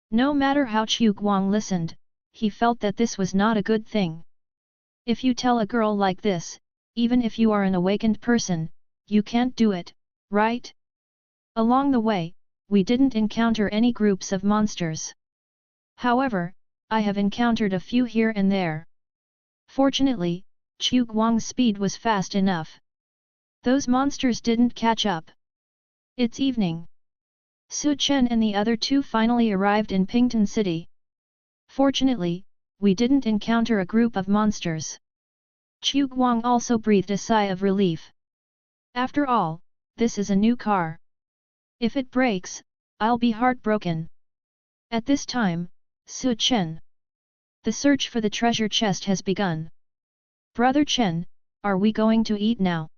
No matter how Chu Guang listened, he felt that this was not a good thing. If you tell a girl like this, even if you are an awakened person, you can't do it, right? Along the way, we didn't encounter any groups of monsters. However, I have encountered a few here and there. Fortunately, Chu Guang's speed was fast enough. Those monsters didn't catch up. It's evening. Su Chen and the other two finally arrived in Pington City. Fortunately, we didn't encounter a group of monsters. Chu Guang also breathed a sigh of relief. After all, this is a new car. If it breaks, I'll be heartbroken. At this time, Su Chen. The search for the treasure chest has begun. Brother Chen, are we going to eat now?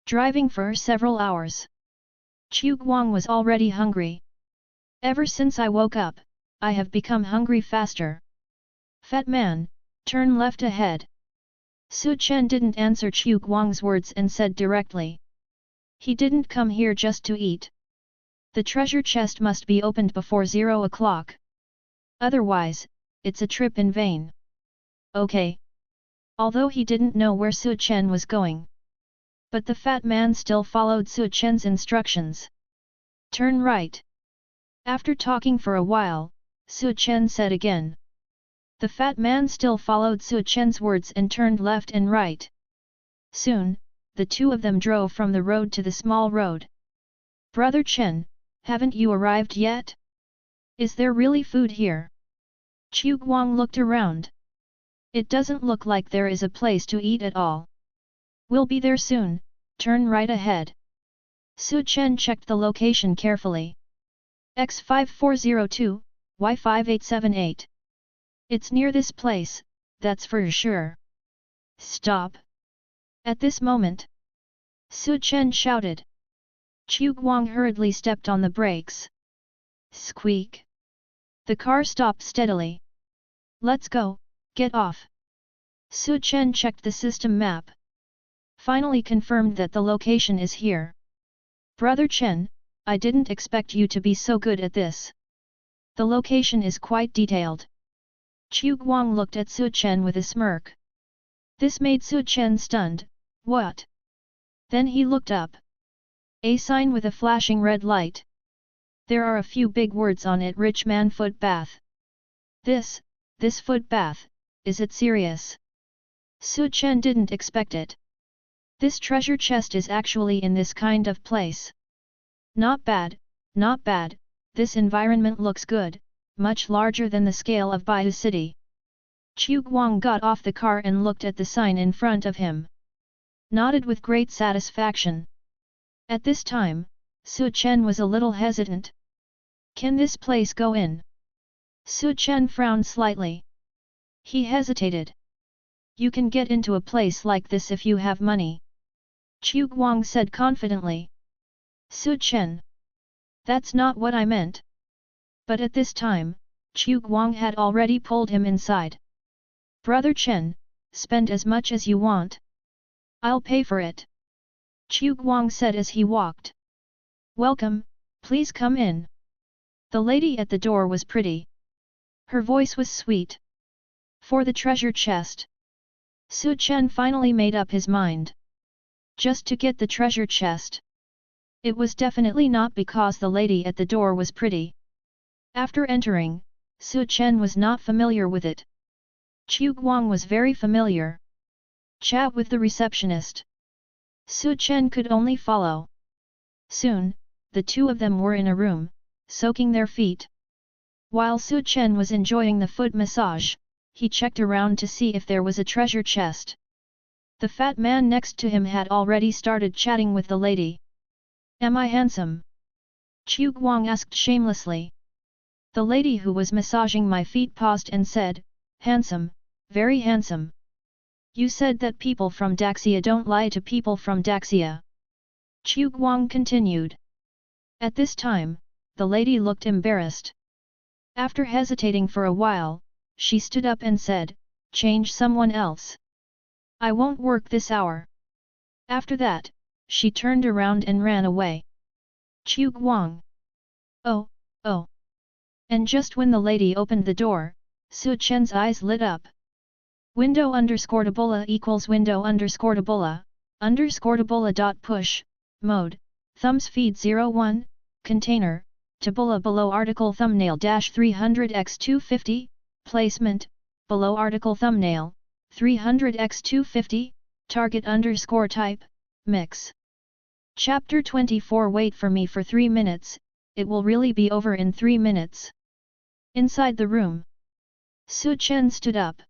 Driving for several hours. Chu Guang was already hungry. Ever since I woke up, I have become hungry faster. Fat man, turn left ahead. Su Chen didn't answer Chu Guang's words and said directly. He didn't come here just to eat. The treasure chest must be opened before 0 o'clock. Otherwise, it's a trip in vain. Okay. Although he didn't know where Su Chen was going. But the fat man still followed Su Chen's instructions. Turn right. After talking for a while, Su Chen said again. The fat man still followed Su Chen's words and turned left and right. Soon, the two of them drove from the road to the small road. Brother Chen, haven't you arrived yet? Is there really food here? Chu Guang looked around. It doesn't look like there is a place to eat at all. We'll be there soon, turn right ahead. Su Chen checked the location carefully. X5402, Y5878. It's near this place, that's for sure. Stop. At this moment, Su Chen shouted. Chu Guang hurriedly stepped on the brakes. Squeak. The car stopped steadily. Let's go, get off. Su Chen checked the system map. Finally confirmed that the location is here. Brother Chen, I didn't expect you to be so good at this. The location is quite detailed. Chu Guang looked at Su Chen with a smirk. This made Su Chen stunned. What? Then he looked up. A sign with a flashing red light. There are a few big words on it. Rich man foot bath. This foot bath, is it serious? Su Chen didn't expect it. This treasure chest is actually in this kind of place. Not bad, not bad, this environment looks good, much larger than the scale of Baidu City. Chu Guang got off the car and looked at the sign in front of him. Nodded with great satisfaction. At this time, Su Chen was a little hesitant. Can this place go in? Su Chen frowned slightly. He hesitated. You can get into a place like this if you have money. Chu Guang said confidently. Su Chen. That's not what I meant. But at this time, Chu Guang had already pulled him inside. Brother Chen, spend as much as you want. I'll pay for it. Chu Guang said as he walked. Welcome, please come in. The lady at the door was pretty. Her voice was sweet. For the treasure chest. Su Chen finally made up his mind. Just to get the treasure chest. It was definitely not because the lady at the door was pretty. After entering, Su Chen was not familiar with it. Chu Guang was very familiar. Chat with the receptionist. Su Chen could only follow. Soon, the two of them were in a room, soaking their feet. While Su Chen was enjoying the foot massage, he checked around to see if there was a treasure chest. The fat man next to him had already started chatting with the lady. Am I handsome? Chu Guang asked shamelessly. The lady who was massaging my feet paused and said, handsome, very handsome. You said that people from Daxia don't lie to people from Daxia. Chu Guang continued. At this time, the lady looked embarrassed. After hesitating for a while, she stood up and said, change someone else. I won't work this hour. After that, she turned around and ran away. Chu Guang. Oh, oh. And just when the lady opened the door, Su Chen's eyes lit up. Window_tabola equals window_tabola dot push, mode, thumbs feed 01, container, tabola below article thumbnail dash 300x250, placement, below article thumbnail, 300x250, target underscore type, mix. Chapter 24. Wait for me for 3 minutes, it will really be over in 3 minutes. Inside the room, Su Chen stood up.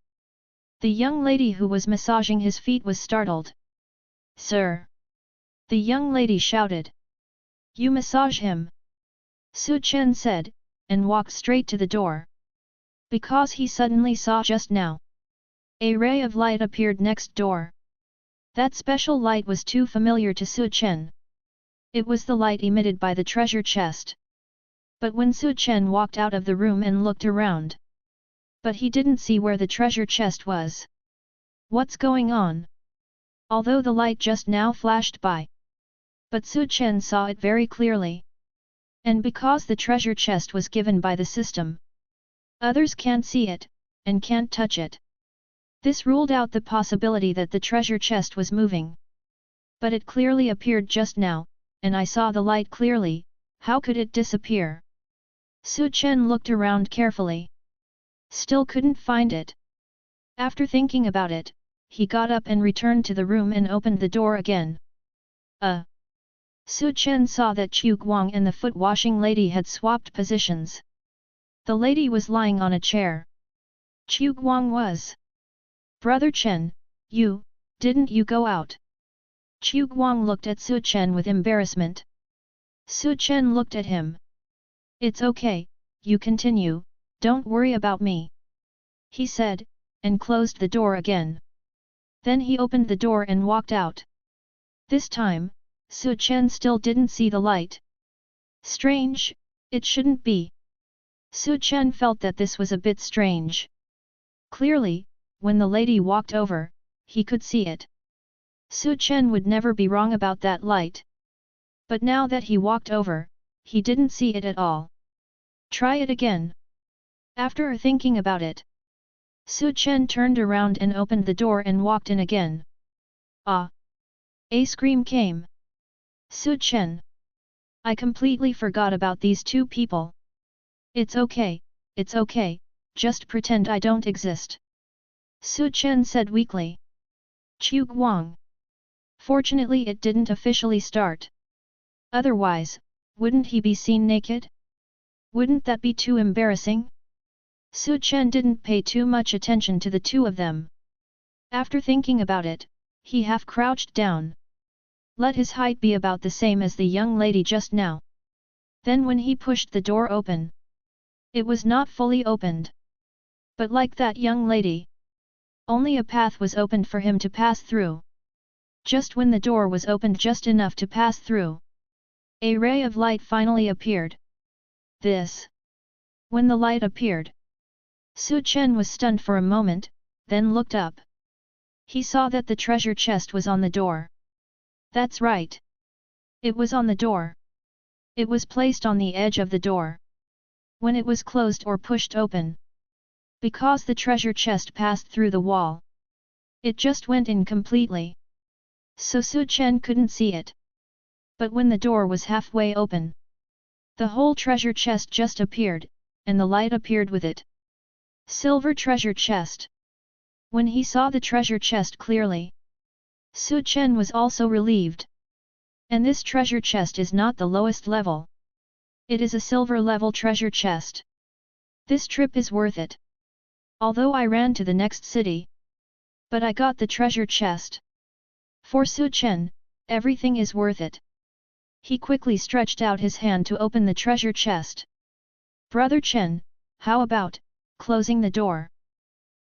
The young lady who was massaging his feet was startled. Sir! The young lady shouted. You massage him? Su Chen said, and walked straight to the door. Because he suddenly saw just now. A ray of light appeared next door. That special light was too familiar to Su Chen. It was the light emitted by the treasure chest. But when Su Chen walked out of the room and looked around, but he didn't see where the treasure chest was. What's going on? Although the light just now flashed by, but Su Chen saw it very clearly. And because the treasure chest was given by the system, others can't see it, and can't touch it. This ruled out the possibility that the treasure chest was moving. But it clearly appeared just now, and I saw the light clearly. How could it disappear? Su Chen looked around carefully. Still couldn't find it. After thinking about it, he got up and returned to the room and opened the door again. Su Chen saw that Chu Guang and the foot-washing lady had swapped positions. The lady was lying on a chair. Chu Guang was. Brother Chen, didn't you go out? Chu Guang looked at Su Chen with embarrassment. Su Chen looked at him. It's okay, you continue, don't worry about me, he said, and closed the door again. Then he opened the door and walked out. This time, Su Chen still didn't see the light. Strange, it shouldn't be. Su Chen felt that this was a bit strange. Clearly, when the lady walked over, he could see it. Su Chen would never be wrong about that light. But now that he walked over, he didn't see it at all. Try it again. After thinking about it, Su Chen turned around and opened the door and walked in again. Ah! A scream came. Su Chen! I completely forgot about these two people. It's okay, just pretend I don't exist. Su Chen said weakly. Chu Guang. Fortunately it didn't officially start. Otherwise, wouldn't he be seen naked? Wouldn't that be too embarrassing? Su Chen didn't pay too much attention to the two of them. After thinking about it, he half crouched down. Let his height be about the same as the young lady just now. Then when he pushed the door open, it was not fully opened. But like that young lady, only a path was opened for him to pass through. Just when the door was opened just enough to pass through, a ray of light finally appeared. When the light appeared, Su Chen was stunned for a moment, then looked up. He saw that the treasure chest was on the door. That's right. It was on the door. It was placed on the edge of the door. When it was closed or pushed open, because the treasure chest passed through the wall, it just went in completely. So Su Chen couldn't see it. But when the door was halfway open, the whole treasure chest just appeared, and the light appeared with it. Silver treasure chest. When he saw the treasure chest clearly, Su Chen was also relieved. And this treasure chest is not the lowest level. It is a silver level treasure chest. This trip is worth it. Although I ran to the next city, but I got the treasure chest. For Su Chen, everything is worth it. He quickly stretched out his hand to open the treasure chest. Brother Chen, how about closing the door?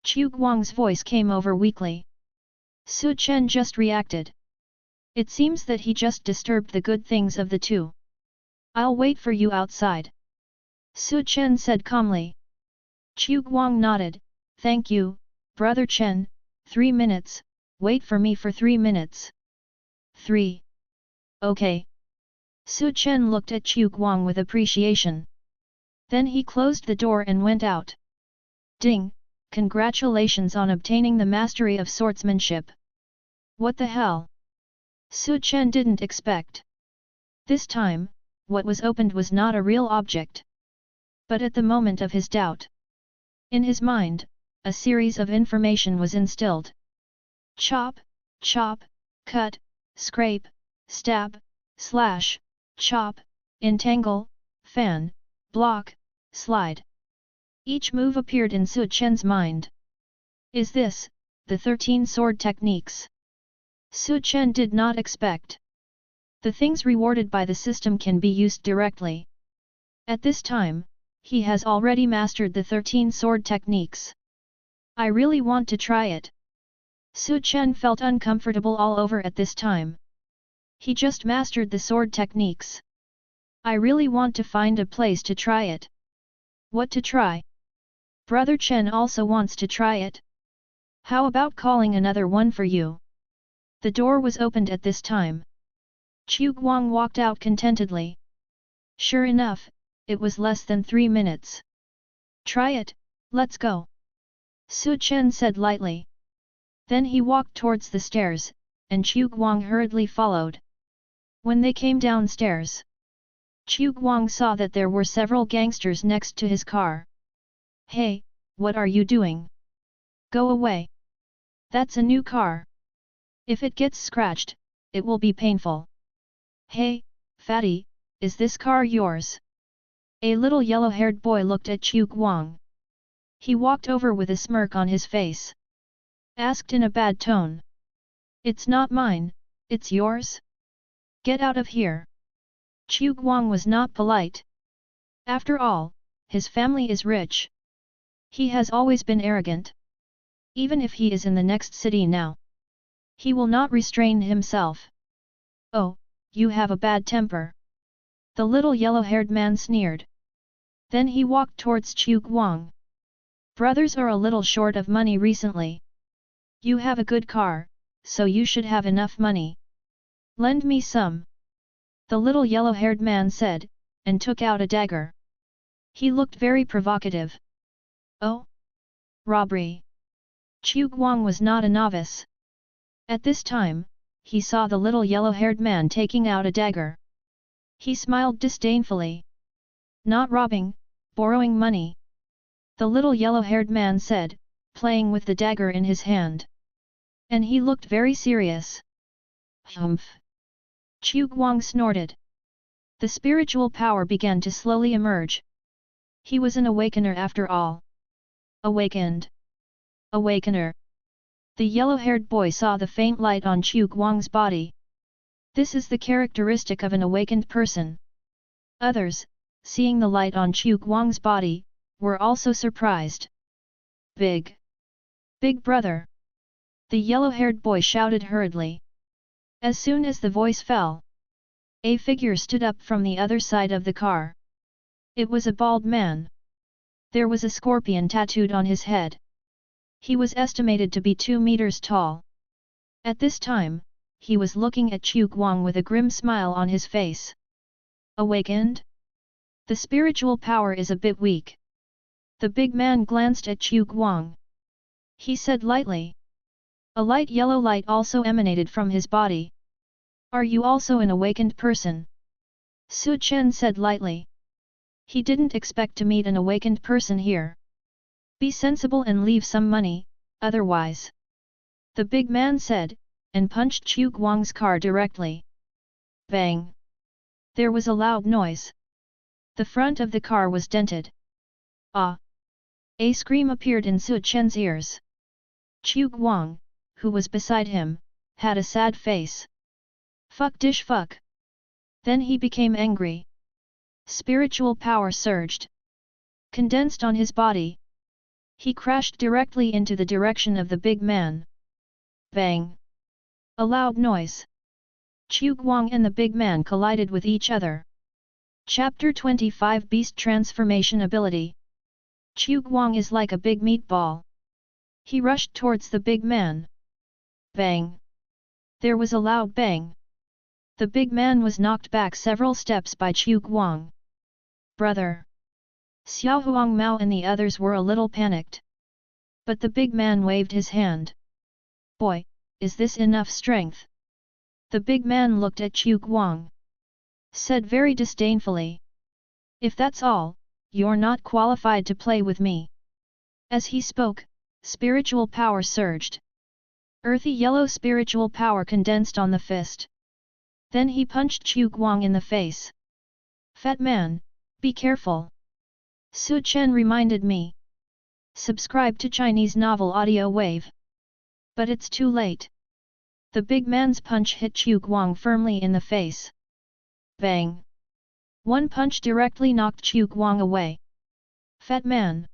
Chu Guang's voice came over weakly. Su Chen just reacted. It seems that he just disturbed the good things of the two. I'll wait for you outside. Su Chen said calmly. Chu Guang nodded. Thank you, Brother Chen. 3 minutes, wait for me for 3 minutes. 3. Okay. Su Chen looked at Chu Guang with appreciation. Then he closed the door and went out. Ding! Congratulations on obtaining the mastery of swordsmanship. What the hell? Su Chen didn't expect. This time, what was opened was not a real object. But at the moment of his doubt, in his mind, a series of information was instilled. Chop, chop, cut, scrape, stab, slash, chop, entangle, fan, block, slide. Each move appeared in Su Chen's mind. Is this the 13 sword techniques? Su Chen did not expect. The things rewarded by the system can be used directly. At this time, he has already mastered the 13 sword techniques. I really want to try it. Chen felt uncomfortable all over at this time. He just mastered the sword techniques. I really want to find a place to try it. What to try? Brother Chen also wants to try it. How about calling another one for you? The door was opened at this time. Chu Guang walked out contentedly. Sure enough, it was less than 3 minutes. Try it, let's go. Chen said lightly. Then he walked towards the stairs, and Chu Guang hurriedly followed. When they came downstairs, Chu Guang saw that there were several gangsters next to his car. Hey, what are you doing? Go away. That's a new car. If it gets scratched, it will be painful. Hey, fatty, is this car yours? A little yellow-haired boy looked at Chu Guang. He walked over with a smirk on his face. Asked in a bad tone. It's not mine, it's yours? Get out of here. Chu Guang was not polite. After all, his family is rich. He has always been arrogant. Even if he is in the next city now, he will not restrain himself. Oh, you have a bad temper. The little yellow-haired man sneered. Then he walked towards Chu Guang. Brothers are a little short of money recently. You have a good car, so you should have enough money. Lend me some. The little yellow-haired man said, and took out a dagger. He looked very provocative. Oh? Robbery. Chu Guang was not a novice. At this time, he saw the little yellow-haired man taking out a dagger. He smiled disdainfully. Not robbing, borrowing money. The little yellow-haired man said, playing with the dagger in his hand. And he looked very serious. Humph. Chu Guang snorted. The spiritual power began to slowly emerge. He was an awakener after all. Awakened. Awakener. The yellow-haired boy saw the faint light on Chu Guang's body. This is the characteristic of an awakened person. Others, seeing the light on Chu Guang's body, were also surprised. Big. Big brother. The yellow-haired boy shouted hurriedly. As soon as the voice fell, a figure stood up from the other side of the car. It was a bald man. There was a scorpion tattooed on his head. He was estimated to be 2 meters tall. At this time, he was looking at Chu Guang with a grim smile on his face. Awakened? The spiritual power is a bit weak. The big man glanced at Chu Guang. He said lightly. A light yellow light also emanated from his body. Are you also an awakened person? Chen said lightly. He didn't expect to meet an awakened person here. Be sensible and leave some money, otherwise. The big man said, and punched Chu Guang's car directly. Bang! There was a loud noise. The front of the car was dented. Ah! A scream appeared in Chen's ears. Chu Guang, who was beside him, had a sad face. Fuck dish fuck! Then he became angry. Spiritual power surged. Condensed on his body. He crashed directly into the direction of the big man. Bang! A loud noise. Chu Guang and the big man collided with each other. Chapter 25 Beast Transformation Ability. Chu Guang is like a big meatball. He rushed towards the big man. Bang! There was a loud bang. The big man was knocked back several steps by Chu Guang. Brother! Xiaolong Mao and the others were a little panicked. But the big man waved his hand. Boy, is this enough strength? The big man looked at Chu Guang. Said very disdainfully. If that's all, you're not qualified to play with me. As he spoke, spiritual power surged. Earthy yellow spiritual power condensed on the fist. Then he punched Chu Guang in the face. Fat man, be careful. Chen reminded me. Subscribe to Chinese novel audio wave. But it's too late. The big man's punch hit Chu Guang firmly in the face. Bang! One punch directly knocked Chu Guang away. Fat man!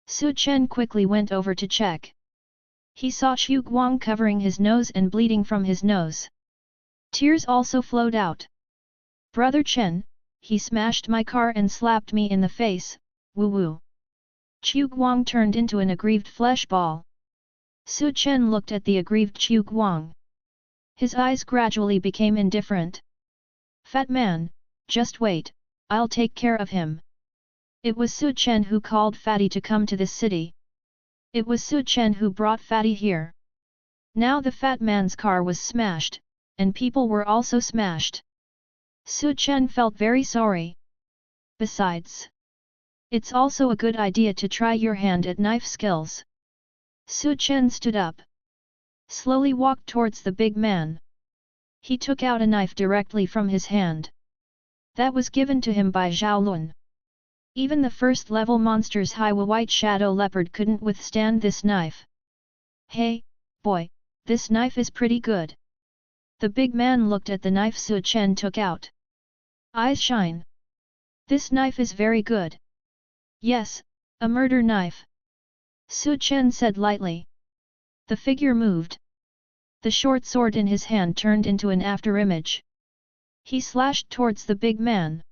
Su Chen quickly went over to check. He saw Chu Guang covering his nose and bleeding from his nose. Tears also flowed out. Brother Chen, he smashed my car and slapped me in the face, woo woo. Chu Guang turned into an aggrieved flesh ball. Su Chen looked at the aggrieved Chu Guang. His eyes gradually became indifferent. Fat man, just wait, I'll take care of him. It was Su Chen who called Fatty to come to this city. It was Su Chen who brought Fatty here. Now the fat man's car was smashed, and people were also smashed. Su Chen felt very sorry. Besides, it's also a good idea to try your hand at knife skills. Su Chen stood up. Slowly walked towards the big man. He took out a knife directly from his hand. That was given to him by Xiaolong. Even the first-level monster's Hiwa White Shadow Leopard couldn't withstand this knife. Hey, boy, this knife is pretty good. The big man looked at the knife Su Chen took out. Eyes shine. This knife is very good. Yes, a murder knife. Su Chen said lightly. The figure moved. The short sword in his hand turned into an afterimage. He slashed towards the big man.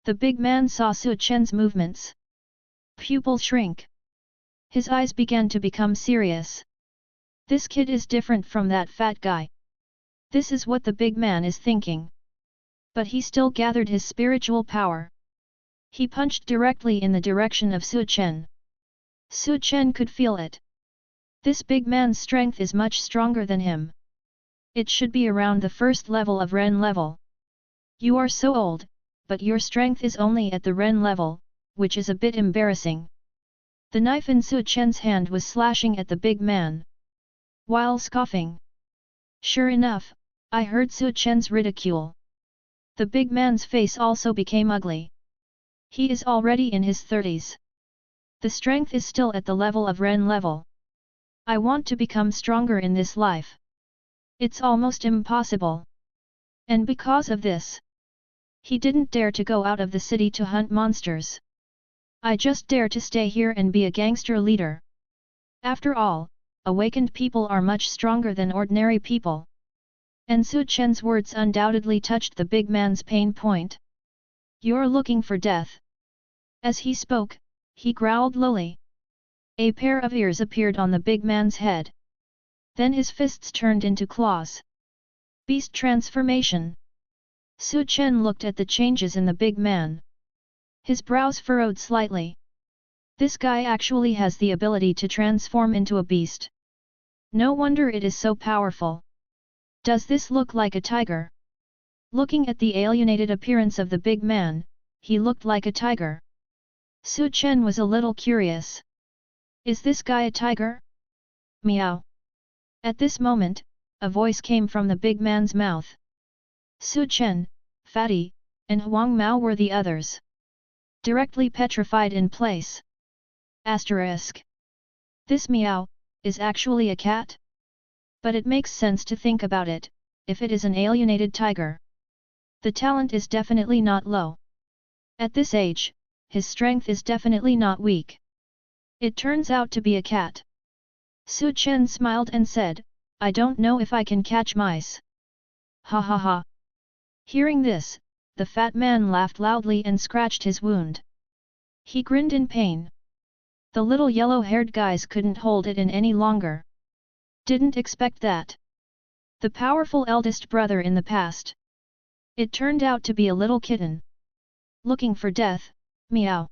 The big man saw Su Chen's movements. Pupils shrink. His eyes began to become serious. This kid is different from that fat guy. This is what the big man is thinking. But he still gathered his spiritual power. He punched directly in the direction of Su Chen. Su Chen could feel it. This big man's strength is much stronger than him. It should be around the first level of Ren level. You are so old, but your strength is only at the Ren level, which is a bit embarrassing. The knife in Su Chen's hand was slashing at the big man. While scoffing. Sure enough, I heard Su Chen's ridicule. The big man's face also became ugly. He is already in his 30s. The strength is still at the level of Ren level. I want to become stronger in this life. It's almost impossible. And because of this, he didn't dare to go out of the city to hunt monsters. I just dare to stay here and be a gangster leader. After all, awakened people are much stronger than ordinary people. And Su Chen's words undoubtedly touched the big man's pain point. You're looking for death. As he spoke, he growled lowly. A pair of ears appeared on the big man's head. Then his fists turned into claws. Beast transformation. Su Chen looked at the changes in the big man. His brows furrowed slightly. This guy actually has the ability to transform into a beast. No wonder it is so powerful. Does this look like a tiger? Looking at the alienated appearance of the big man, he looked like a tiger. Su Chen was a little curious. Is this guy a tiger? Meow. At this moment, a voice came from the big man's mouth. Su Chen, Fatty, and Huang Mao were the others. Directly petrified in place. Asterisk. This meow is actually a cat? But it makes sense to think about it, if it is an alienated tiger. The talent is definitely not low. At this age, his strength is definitely not weak. It turns out to be a cat. Su Chen smiled and said, I don't know if I can catch mice. Ha ha ha. Hearing this, the fat man laughed loudly and scratched his wound. He grinned in pain. The little yellow-haired guys couldn't hold it in any longer. Didn't expect that. The powerful eldest brother in the past. It turned out to be a little kitten. Looking for death, meow.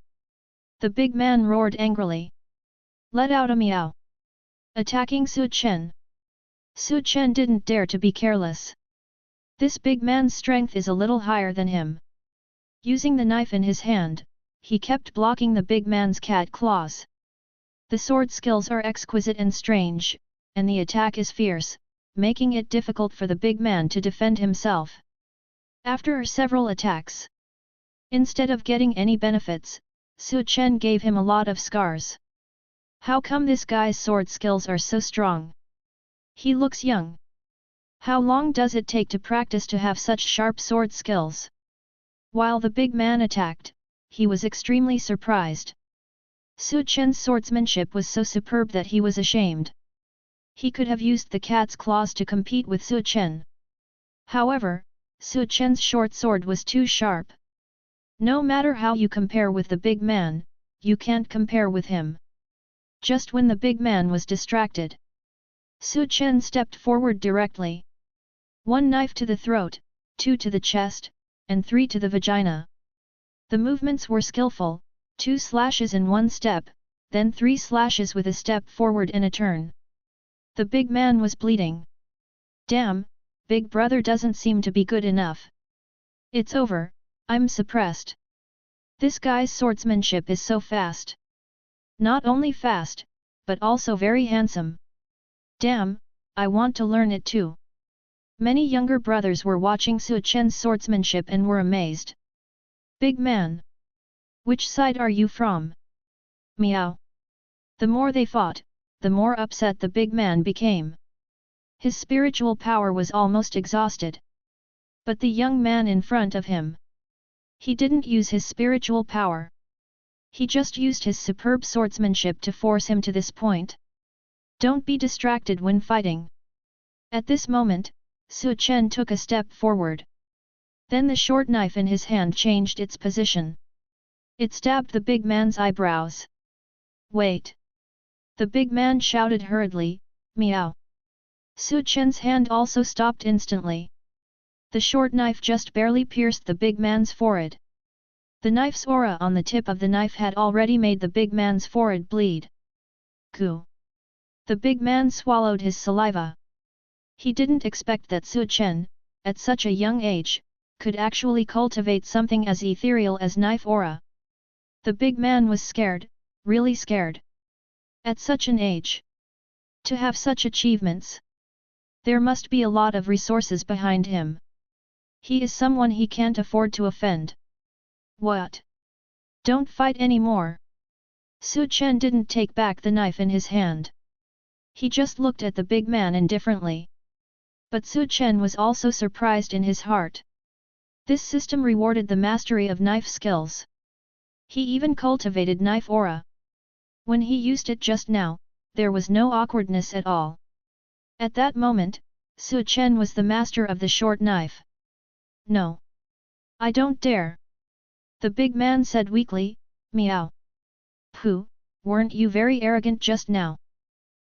The big man roared angrily. Let out a meow. Attacking Su Chen. Su Chen didn't dare to be careless. This big man's strength is a little higher than him. Using the knife in his hand, he kept blocking the big man's cat claws. The sword skills are exquisite and strange, and the attack is fierce, making it difficult for the big man to defend himself. After several attacks, instead of getting any benefits, Su Chen gave him a lot of scars. How come this guy's sword skills are so strong? He looks young. How long does it take to practice to have such sharp sword skills? While the big man attacked, he was extremely surprised. Su Chen's swordsmanship was so superb that he was ashamed. He could have used the cat's claws to compete with Su Chen. However, Su Chen's short sword was too sharp. No matter how you compare with the big man, you can't compare with him. Just when the big man was distracted, Su Chen stepped forward directly. 1 knife to the throat, 2 to the chest, and 3 to the vagina. The movements were skillful, 2 slashes in 1 step, then 3 slashes with a step forward and a turn. The big man was bleeding. Damn, big brother doesn't seem to be good enough. It's over, I'm suppressed. This guy's swordsmanship is so fast. Not only fast, but also very handsome. Damn, I want to learn it too. Many younger brothers were watching Su Chen's swordsmanship and were amazed. Big man. Which side are you from? Meow. The more they fought, the more upset the big man became. His spiritual power was almost exhausted. But the young man in front of him, he didn't use his spiritual power. He just used his superb swordsmanship to force him to this point. Don't be distracted when fighting. At this moment, Su Chen took a step forward. Then the short knife in his hand changed its position. It stabbed the big man's eyebrows. Wait! The big man shouted hurriedly, meow. Su Chen's hand also stopped instantly. The short knife just barely pierced the big man's forehead. The knife's aura on the tip of the knife had already made the big man's forehead bleed. Goo! The big man swallowed his saliva. He didn't expect that Su Chen, at such a young age, could actually cultivate something as ethereal as knife aura. The big man was scared, really scared. At such an age, to have such achievements, there must be a lot of resources behind him. He is someone he can't afford to offend. What? Don't fight anymore. Su Chen didn't take back the knife in his hand. He just looked at the big man indifferently. But Su Chen was also surprised in his heart. This system rewarded the mastery of knife skills. He even cultivated knife aura. When he used it just now, there was no awkwardness at all. At that moment, Su Chen was the master of the short knife. No. I don't dare. The big man said weakly, meow. Pooh, weren't you very arrogant just now?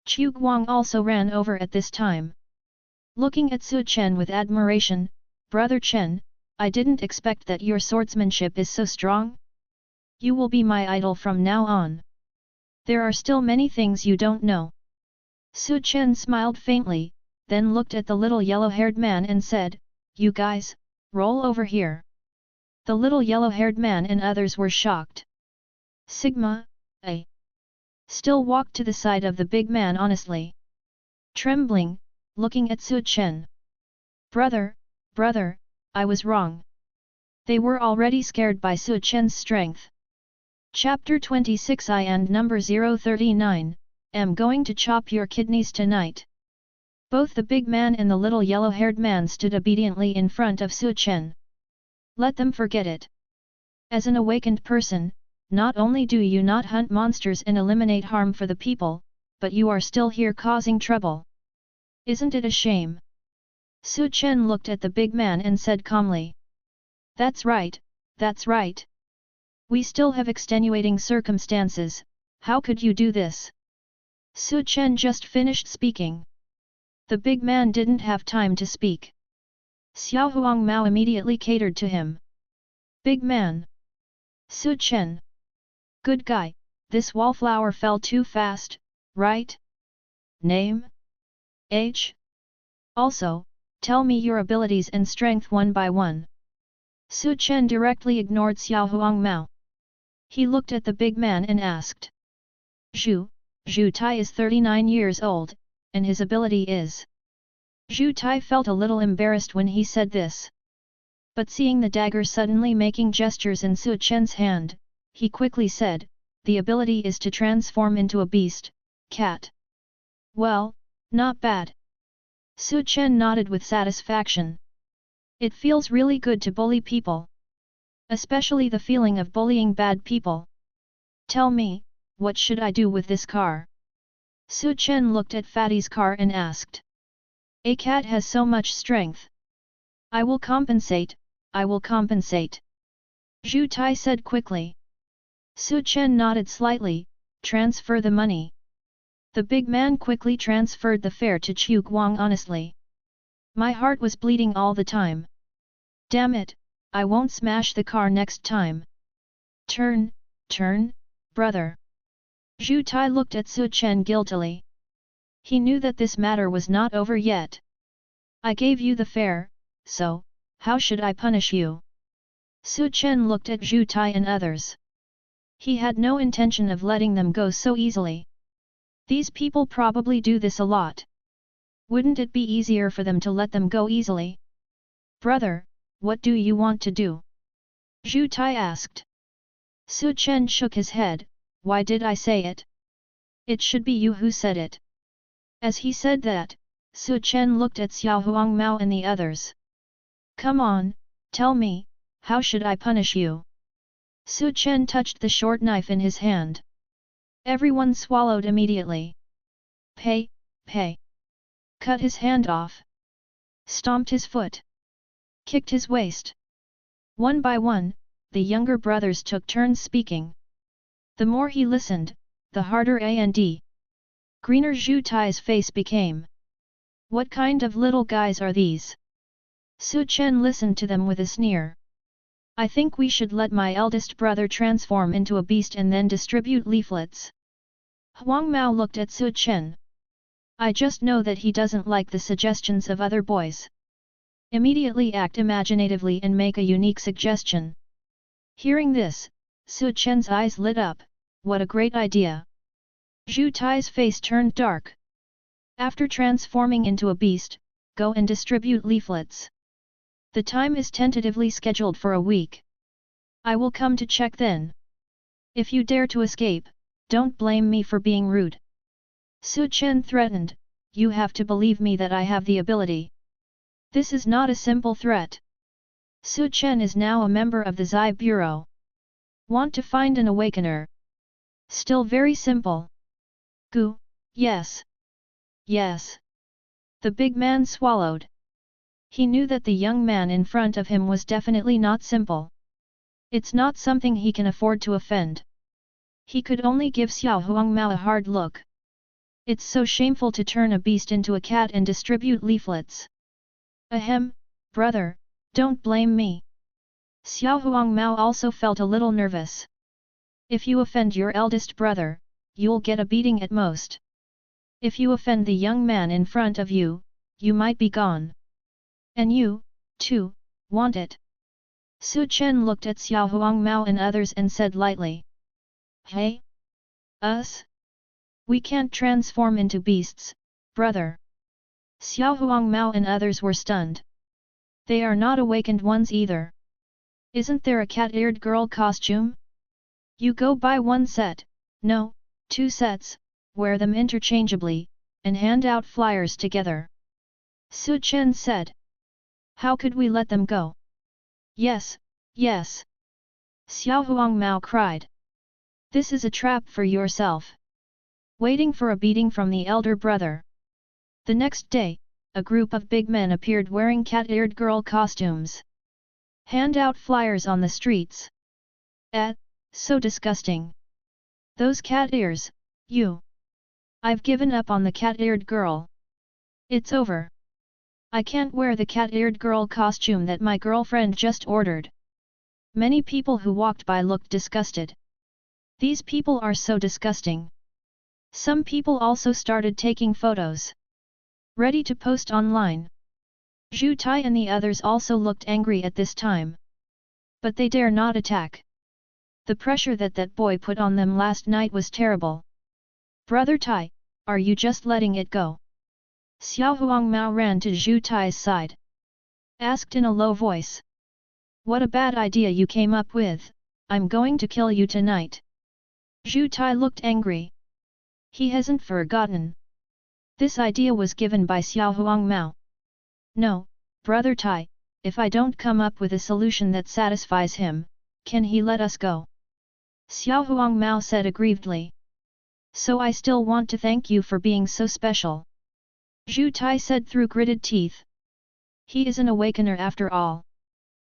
Chu Guang also ran over at this time. Looking at Su Chen with admiration, Brother Chen, I didn't expect that your swordsmanship is so strong. You will be my idol from now on. There are still many things you don't know. Su Chen smiled faintly, then looked at the little yellow-haired man and said, You guys, roll over here. The little yellow-haired man and others were shocked. Sigma, still walked to the side of the big man honestly. Trembling, looking at Su Chen. Brother, I was wrong. They were already scared by Su Chen's strength. Chapter 26 I and number 039, am going to chop your kidneys tonight. Both the big man and the little yellow-haired man stood obediently in front of Su Chen. Let them forget it. As an awakened person, not only do you not hunt monsters and eliminate harm for the people, but you are still here causing trouble. Isn't it a shame? Su Chen looked at the big man and said calmly. That's right, that's right. We still have extenuating circumstances, how could you do this? Su Chen just finished speaking. The big man didn't have time to speak. Xiaolong Mao immediately catered to him. Big man. Su Chen. Good guy, this wallflower fell too fast, right? Name? Age? Also, tell me your abilities and strength one by one. Su Chen directly ignored Xiaolong Mao. He looked at the big man and asked. Zhu Tai is 39 years old, and his ability is. Zhu Tai felt a little embarrassed when he said this. But seeing the dagger suddenly making gestures in Su Chen's hand, he quickly said, the ability is to transform into a beast, cat. Well, not bad. Su Chen nodded with satisfaction. It feels really good to bully people. Especially the feeling of bullying bad people. Tell me, what should I do with this car? Chen looked at Fatty's car and asked. A cat has so much strength. I will compensate, I will compensate. Zhu Tai said quickly. Chen nodded slightly, transfer the money. The big man quickly transferred the fare to Chu Guang honestly. My heart was bleeding all the time. Damn it, I won't smash the car next time. Turn, brother. Zhu Tai looked at Chen guiltily. He knew that this matter was not over yet. I gave you the fare, so, how should I punish you? Chen looked at Zhu Tai and others. He had no intention of letting them go so easily. These people probably do this a lot. Wouldn't it be easier for them to let them go easily? Brother, what do you want to do? Zhu Tai asked. Chen shook his head, why did I say it? It should be you who said it. As he said that, Chen looked at Xiaolong Mao and the others. Come on, tell me, how should I punish you? Chen touched the short knife in his hand. Everyone swallowed immediately. Pay. Cut his hand off. Stomped his foot. Kicked his waist. One by one, the younger brothers took turns speaking. The more he listened, the harder and greener Zhu Tai's face became. What kind of little guys are these? Chen listened to them with a sneer. I think we should let my eldest brother transform into a beast and then distribute leaflets. Huang Mao looked at Chen. I just know that he doesn't like the suggestions of other boys. Immediately act imaginatively and make a unique suggestion. Hearing this, Chen's eyes lit up, what a great idea. Zhu Tai's face turned dark. After transforming into a beast, go and distribute leaflets. The time is tentatively scheduled for a week. I will come to check then. If you dare to escape, don't blame me for being rude. Chen threatened, you have to believe me that I have the ability. This is not a simple threat. Chen is now a member of the Zai Bureau. Want to find an awakener? Still very simple. Gu, yes. Yes. The big man swallowed. He knew that the young man in front of him was definitely not simple. It's not something he can afford to offend. He could only give Xiaolong Mao a hard look. It's so shameful to turn a beast into a cat and distribute leaflets. Ahem, brother, don't blame me. Xiaolong Mao also felt a little nervous. If you offend your eldest brother, you'll get a beating at most. If you offend the young man in front of you, you might be gone. And you, too, want it. Chen looked at Xiaolong Mao and others and said lightly. Hey? Us? We can't transform into beasts, brother. Xiaolong Mao and others were stunned. They are not awakened ones either. Isn't there a cat-eared girl costume? You go buy one set, no, 2 sets, wear them interchangeably, and hand out flyers together. Chen said. How could we let them go? Yes, yes. Xiaolong Mao cried. This is a trap for yourself. Waiting for a beating from the elder brother. The next day, a group of big men appeared wearing cat-eared girl costumes. Hand out flyers on the streets. So disgusting. Those cat ears, you. I've given up on the cat-eared girl. It's over. I can't wear the cat-eared girl costume that my girlfriend just ordered. Many people who walked by looked disgusted. These people are so disgusting. Some people also started taking photos. Ready to post online. Zhu Tai and the others also looked angry at this time. But they dare not attack. The pressure that boy put on them last night was terrible. Brother Tai, are you just letting it go? Xiaolong Mao ran to Zhu Tai's side. Asked in a low voice. What a bad idea you came up with, I'm going to kill you tonight. Zhu Tai looked angry. He hasn't forgotten. This idea was given by Xiaolong Mao. No, brother Tai, if I don't come up with a solution that satisfies him, can he let us go? Xiaolong Mao said aggrievedly. So I still want to thank you for being so special. Zhu Tai said through gritted teeth. He is an awakener after all.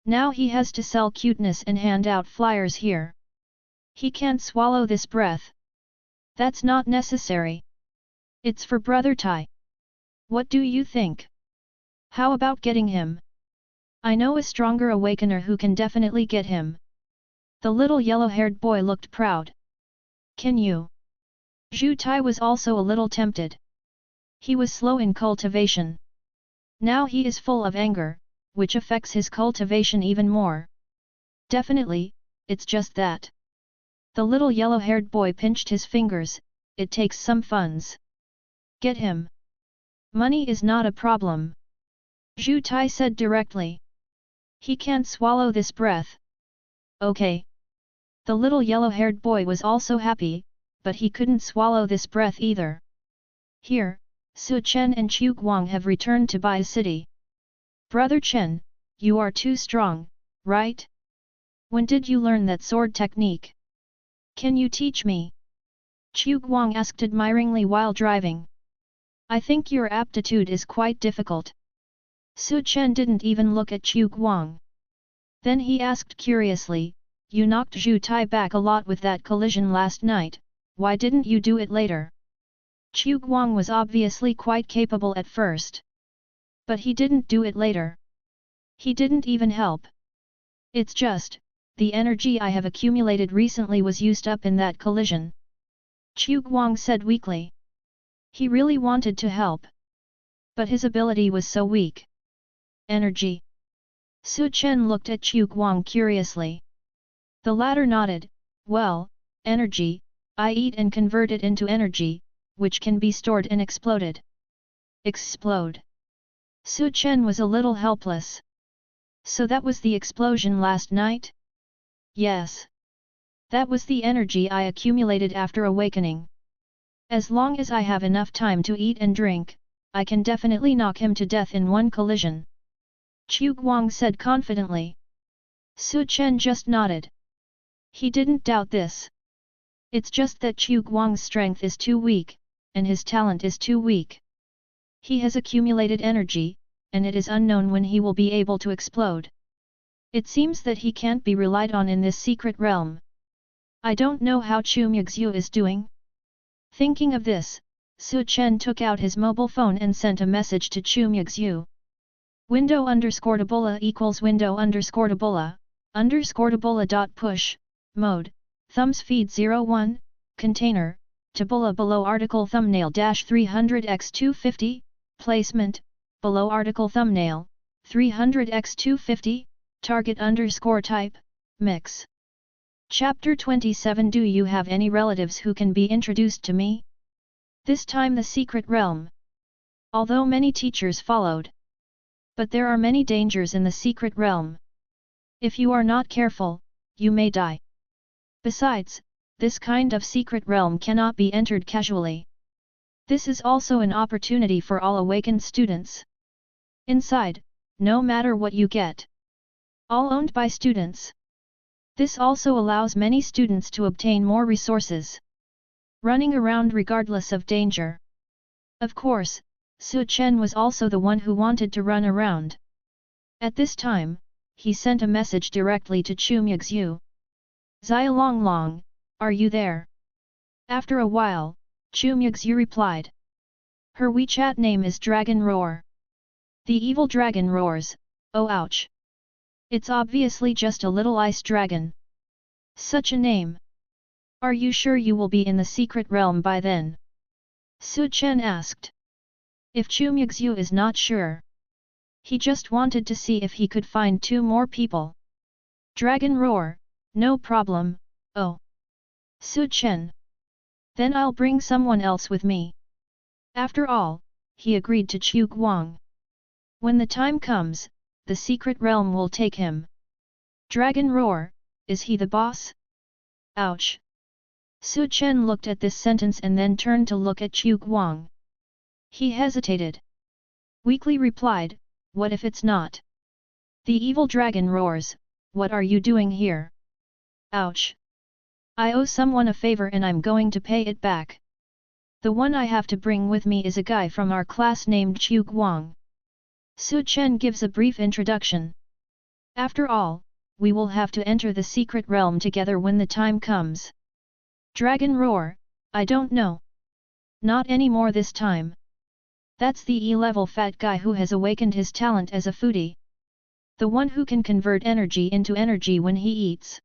Now he has to sell cuteness and hand out flyers here. He can't swallow this breath. That's not necessary. It's for Brother Tai. What do you think? How about getting him? I know a stronger awakener who can definitely get him. The little yellow-haired boy looked proud. Can you? Zhu Tai was also a little tempted. He was slow in cultivation. Now he is full of anger, which affects his cultivation even more. Definitely, it's just that. The little yellow-haired boy pinched his fingers. It takes some funds. Get him. Money is not a problem. Zhu Tai said directly. He can't swallow this breath. Okay. The little yellow-haired boy was also happy, but he couldn't swallow this breath either. Here, Su Chen and Chu Guang have returned to Bai City. Brother Chen, you are too strong, right? When did you learn that sword technique? Can you teach me? Chu Guang asked admiringly while driving. I think your aptitude is quite difficult. Su Chen didn't even look at Chu Guang. Then he asked curiously, you knocked Zhu Tai back a lot with that collision last night, why didn't you do it later? Chu Guang was obviously quite capable at first. But he didn't do it later. He didn't even help. It's just, the energy I have accumulated recently was used up in that collision. Chu Guang said weakly. He really wanted to help. But his ability was so weak. Energy. Su Chen looked at Chu Guang curiously. The latter nodded, well, energy, I eat and convert it into energy, which can be stored and exploded. Explode. Su Chen was a little helpless. So that was the explosion last night? Yes. That was the energy I accumulated after awakening. As long as I have enough time to eat and drink, I can definitely knock him to death in one collision. Chu Guang said confidently. Su Chen just nodded. He didn't doubt this. It's just that Chu Guang's strength is too weak, and his talent is too weak. He has accumulated energy, and it is unknown when he will be able to explode. It seems that he can't be relied on in this secret realm. I don't know how Chu Muxue is doing. Thinking of this, Su Chen took out his mobile phone and sent a message to Chu Muxue. Window_Tabula equals window_Tabula, _Tabula dot push, mode, thumbs feed 01, container, tabula below article thumbnail -300x250, placement, below article thumbnail, 300x250, target _type, mix. Chapter 27. Do you have any relatives who can be introduced to me? This time the secret realm. Although many teachers followed. But there are many dangers in the secret realm. If you are not careful, you may die. Besides, this kind of secret realm cannot be entered casually. This is also an opportunity for all awakened students. Inside, no matter what you get. All owned by students. This also allows many students to obtain more resources. Running around regardless of danger. Of course, Su Chen was also the one who wanted to run around. At this time, he sent a message directly to Chu Muxue. Xiaolong, are you there? After a while, Chu Muxue replied. Her WeChat name is Dragon Roar. The evil dragon roars, oh ouch. It's obviously just a little ice dragon. Such a name. Are you sure you will be in the secret realm by then? Su Chen asked. If Chu Muxue is not sure. He just wanted to see if he could find 2 more people. Dragon Roar, no problem, oh. Su Chen. Then I'll bring someone else with me. After all, he agreed to Chu Guang. When the time comes, the secret realm will take him. Dragon Roar, is he the boss? Ouch. Su Chen looked at this sentence and then turned to look at Chu Guang. He hesitated. Weakly replied, what if it's not? The evil dragon roars, what are you doing here? Ouch. I owe someone a favor and I'm going to pay it back. The one I have to bring with me is a guy from our class named Chu Guang. Chen gives a brief introduction. After all, we will have to enter the secret realm together when the time comes. Dragon roar, I don't know. Not anymore this time. That's the E-level fat guy who has awakened his talent as a foodie. The one who can convert energy into energy when he eats.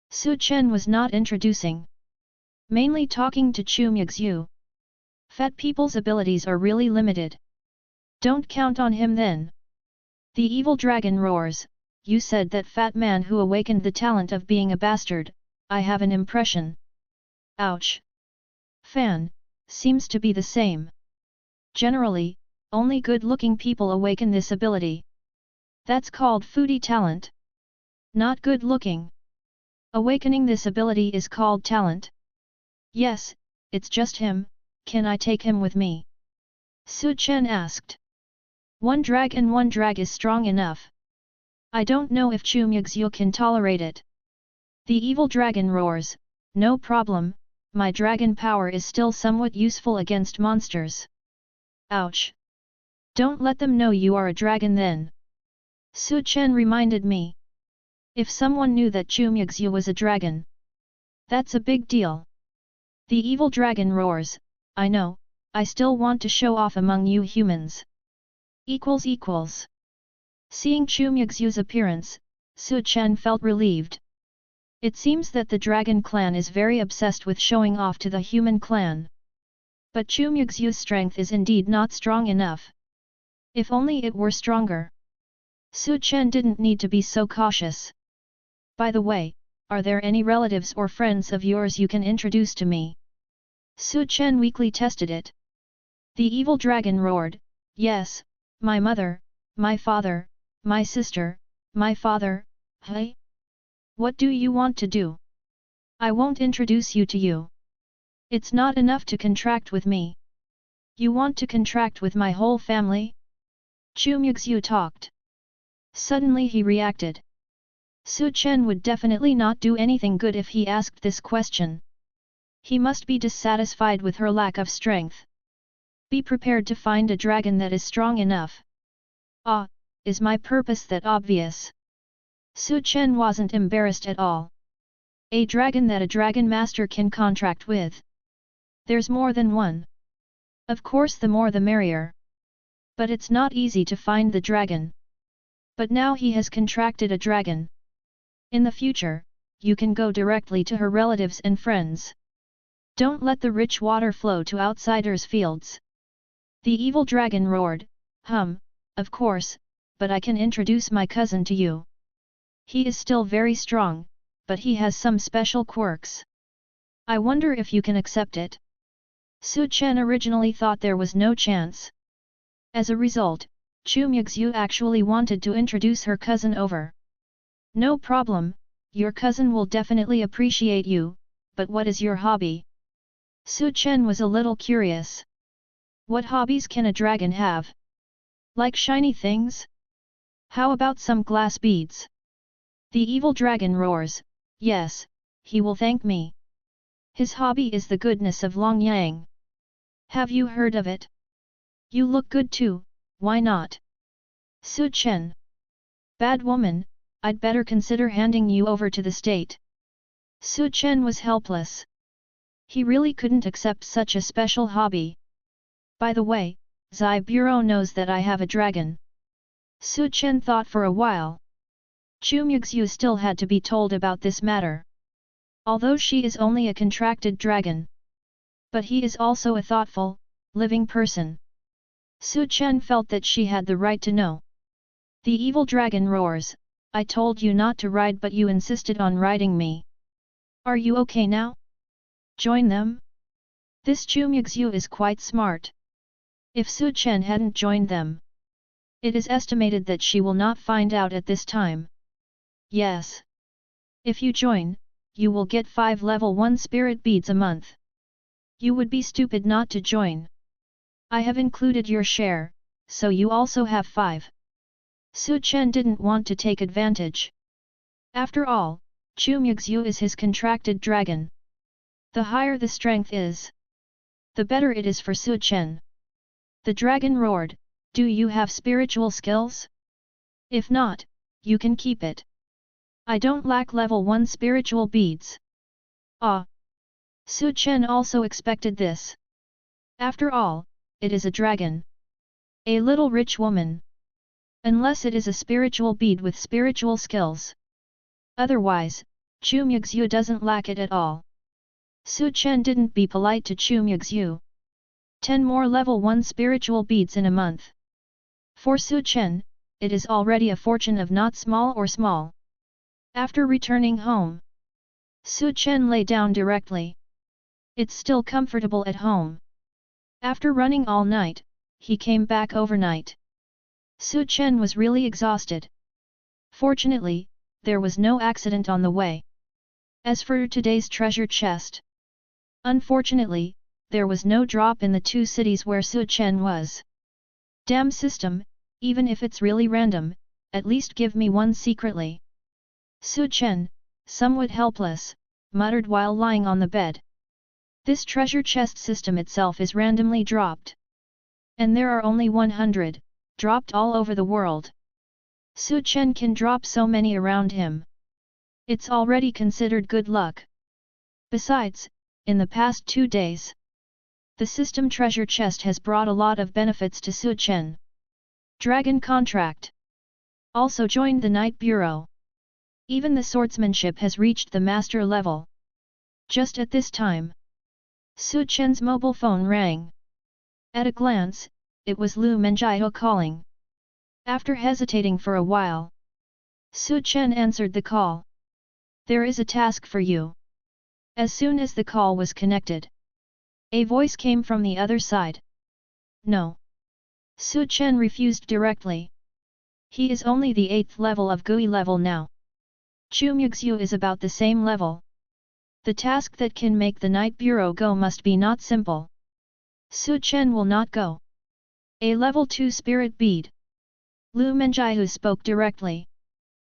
Chen was not introducing. Mainly talking to Chu Muxue. Fat people's abilities are really limited. Don't count on him then. The evil dragon roars, you said that fat man who awakened the talent of being a bastard, I have an impression. Ouch. Fan, seems to be the same. Generally, only good-looking people awaken this ability. That's called foodie talent. Not good-looking. Awakening this ability is called talent. Yes, it's just him, can I take him with me? Chen asked. One drag is strong enough. I don't know if Chu Muxue can tolerate it. The evil dragon roars, no problem, my dragon power is still somewhat useful against monsters. Ouch. Don't let them know you are a dragon then. Chen reminded me. If someone knew that Chu Muxue was a dragon, that's a big deal. The evil dragon roars, I know, I still want to show off among you humans. Seeing Chu Muxue's appearance, Chen felt relieved. It seems that the dragon clan is very obsessed with showing off to the human clan. But Chu Muxue's strength is indeed not strong enough. If only it were stronger. Chen didn't need to be so cautious. By the way, are there any relatives or friends of yours you can introduce to me? Chen weakly tested it. The evil dragon roared, yes, my mother, my father, my sister, my father, hey? What do you want to do? I won't introduce you to you. It's not enough to contract with me. You want to contract with my whole family? Chu Muxue talked. Suddenly he reacted. Chen would definitely not do anything good if he asked this question. He must be dissatisfied with her lack of strength. Be prepared to find a dragon that is strong enough. Ah, is my purpose that obvious? Chen wasn't embarrassed at all. A dragon that a dragon master can contract with. There's more than one. Of course the more the merrier. But it's not easy to find the dragon. But now he has contracted a dragon. In the future, you can go directly to her relatives and friends. Don't let the rich water flow to outsiders' fields. The evil dragon roared, of course, but I can introduce my cousin to you. He is still very strong, but he has some special quirks. I wonder if you can accept it. Chen originally thought there was no chance. As a result, Chu Muxue actually wanted to introduce her cousin over. No problem, your cousin will definitely appreciate you, but what is your hobby? Chen was a little curious. What hobbies can a dragon have? Like shiny things? How about some glass beads? The evil dragon roars, yes, he will thank me. His hobby is the goodness of Long Yang. Have you heard of it? You look good too, why not? Chen. Bad woman, I'd better consider handing you over to the state. Chen was helpless. He really couldn't accept such a special hobby. By the way, Zai Bureau knows that I have a dragon. Chen thought for a while. Chu Muxue still had to be told about this matter. Although she is only a contracted dragon. But he is also a thoughtful, living person. Chen felt that she had the right to know. The evil dragon roars, I told you not to ride but you insisted on riding me. Are you okay now? Join them? This Chu Muxue is quite smart. If Chen hadn't joined them, it is estimated that she will not find out at this time. Yes. If you join, you will get 5 level 1 spirit beads a month. You would be stupid not to join. I have included your share, so you also have 5. Chen didn't want to take advantage. After all, Chu Muxue is his contracted dragon. The higher the strength is, the better it is for Su Chen. The dragon roared, "Do you have spiritual skills? If not, you can keep it. I don't lack level 1 spiritual beads." Ah! Su Chen also expected this. After all, it is a dragon. A little rich woman. Unless it is a spiritual bead with spiritual skills. Otherwise, Chu Muxue doesn't lack it at all. Su Chen didn't be polite to Chu Muxue. 10 more level 1 spiritual beads in a month. For Su Chen, it is already a fortune of not small or small. After returning home, Su Chen lay down directly. It's still comfortable at home. After running all night, he came back overnight. Su Chen was really exhausted. Fortunately, there was no accident on the way. As for today's treasure chest, unfortunately, there was no drop in the 2 cities where Su Chen was. Damn system, even if it's really random, at least give me one secretly. Su Chen, somewhat helpless, muttered while lying on the bed. This treasure chest system itself is randomly dropped. And there are only 100, dropped all over the world. Su Chen can drop so many around him. It's already considered good luck. Besides, in the past 2 days, the system treasure chest has brought a lot of benefits to Su Chen. Dragon contract. Also joined the Night Bureau. Even the swordsmanship has reached the master level. Just at this time, Su Chen's mobile phone rang. At a glance, it was Lu Menjiao calling. After hesitating for a while, Su Chen answered the call. "There is a task for you." As soon as the call was connected, a voice came from the other side. "No." Su Chen refused directly. He is only the 8th level of GUI level now. Chu Muxue is about the same level. The task that can make the Night Bureau go must be not simple. Su Chen will not go. A level 2 spirit bead. Lu Menjiao spoke directly.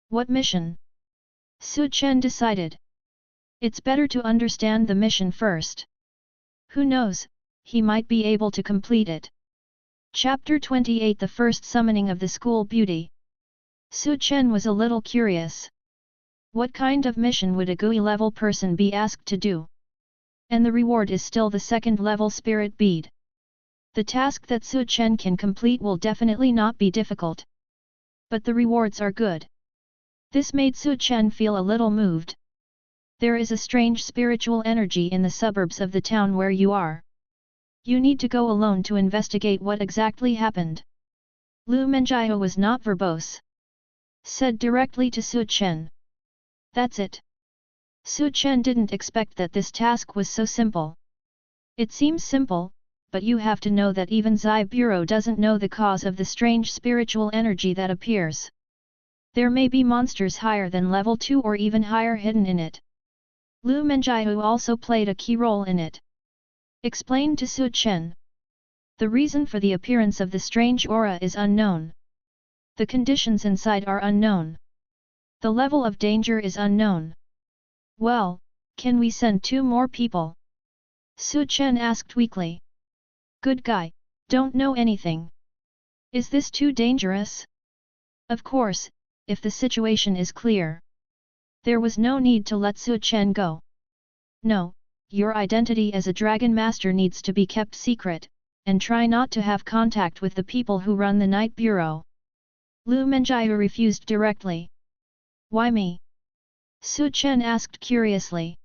What mission? Su Chen decided. It's better to understand the mission first. Who knows, he might be able to complete it. Chapter 28 The First Summoning of the School Beauty. Su Chen was a little curious. What kind of mission would a GUI level person be asked to do? And the reward is still the 2nd level spirit bead. The task that Su Chen can complete will definitely not be difficult. But the rewards are good. This made Su Chen feel a little moved. There is a strange spiritual energy in the suburbs of the town where you are. You need to go alone to investigate what exactly happened. Lu Menjiao was not verbose. Said directly to Su Chen. That's it. Su Chen didn't expect that this task was so simple. It seems simple, but you have to know that even Zai Bureau doesn't know the cause of the strange spiritual energy that appears. There may be monsters higher than level 2 or even higher hidden in it. Lu Menjiao also played a key role in it. Explained to Su Chen. The reason for the appearance of the strange aura is unknown. The conditions inside are unknown. The level of danger is unknown. Well, can we send 2 more people? Su Chen asked weakly. Good guy, don't know anything. Is this too dangerous? Of course, if the situation is clear. There was no need to let Su Chen go. No, your identity as a dragon master needs to be kept secret, and try not to have contact with the people who run the Night Bureau. Lu Menjiao refused directly. Why me? Su Chen asked curiously.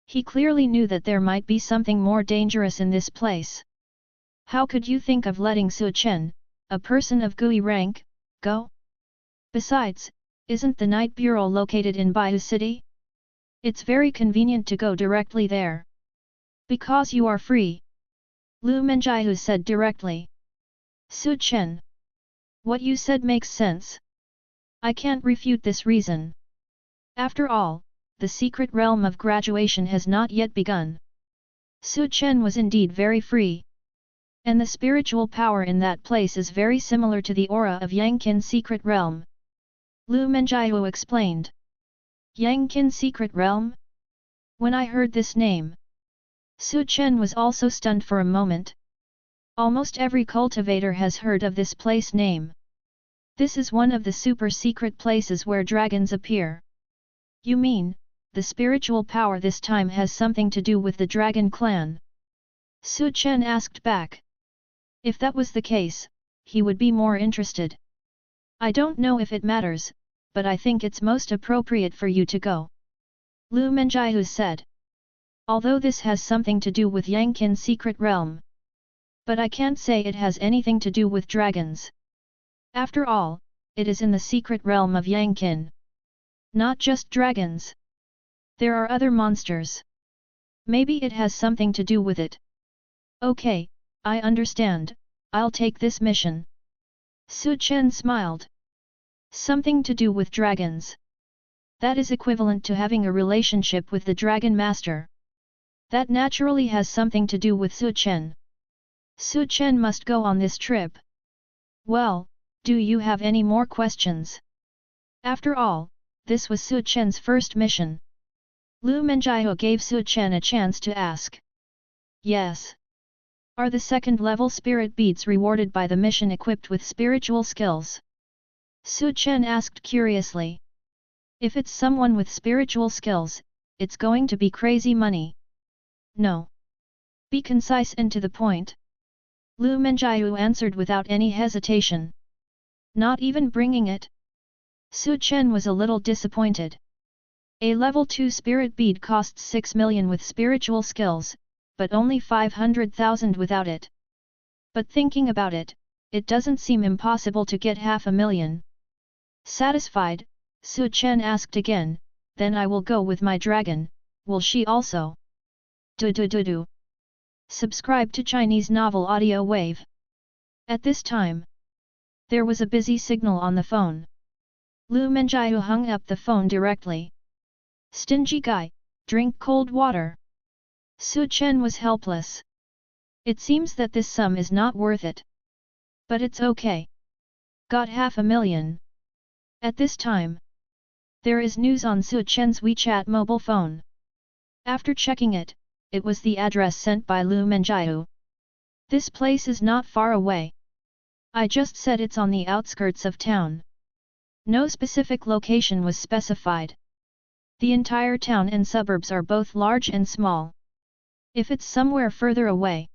He clearly knew that there might be something more dangerous in this place. How could you think of letting Su Chen, a person of GUI rank, go? Besides, isn't the Night Bureau located in Baihu City? It's very convenient to go directly there. Because you are free. Lu Menjiao said directly. Su Chen. What you said makes sense. I can't refute this reason. After all, the secret realm of graduation has not yet begun. Su Chen was indeed very free. And the spiritual power in that place is very similar to the aura of Yangqin secret realm. Lu Menjiao explained. Yangqin secret realm? When I heard this name, Su Chen was also stunned for a moment. Almost every cultivator has heard of this place name. This is one of the super secret places where dragons appear. You mean, the spiritual power this time has something to do with the dragon clan? Su Chen asked back. If that was the case, he would be more interested. I don't know if it matters, but I think it's most appropriate for you to go. Lu Menjiu said. Although this has something to do with Yangqin secret realm. But I can't say it has anything to do with dragons. After all, it is in the secret realm of Yangqin. Not just dragons. There are other monsters. Maybe it has something to do with it. Okay, I understand, I'll take this mission. Su Chen smiled. Something to do with dragons. That is equivalent to having a relationship with the Dragon Master. That naturally has something to do with Su Chen. Su Chen must go on this trip. Well, do you have any more questions? After all, this was Su Chen's first mission. Lu Menjiu gave Su Chen a chance to ask. Yes. Are the second-level spirit beads rewarded by the mission equipped with spiritual skills? Su Chen asked curiously. If it's someone with spiritual skills, it's going to be crazy money. No. Be concise and to the point. Lu Menjiu answered without any hesitation. Not even bringing it? Su Chen was a little disappointed. A level 2 spirit bead costs 6 million with spiritual skills, but only 500,000 without it. But thinking about it, it doesn't seem impossible to get 500,000. Satisfied, Su Chen asked again, then I will go with my dragon, will she also? Do. Subscribe to Chinese Novel Audio Wave. At this time, there was a busy signal on the phone. Lu Menjiu hung up the phone directly. Stingy guy, drink cold water. Su Chen was helpless. It seems that this sum is not worth it. But it's okay. Got 500,000. At this time, there is news on Su Chen's WeChat mobile phone. After checking it, it was the address sent by Lu Menjiu. This place is not far away. I just said it's on the outskirts of town. No specific location was specified. The entire town and suburbs are both large and small. If it's somewhere further away.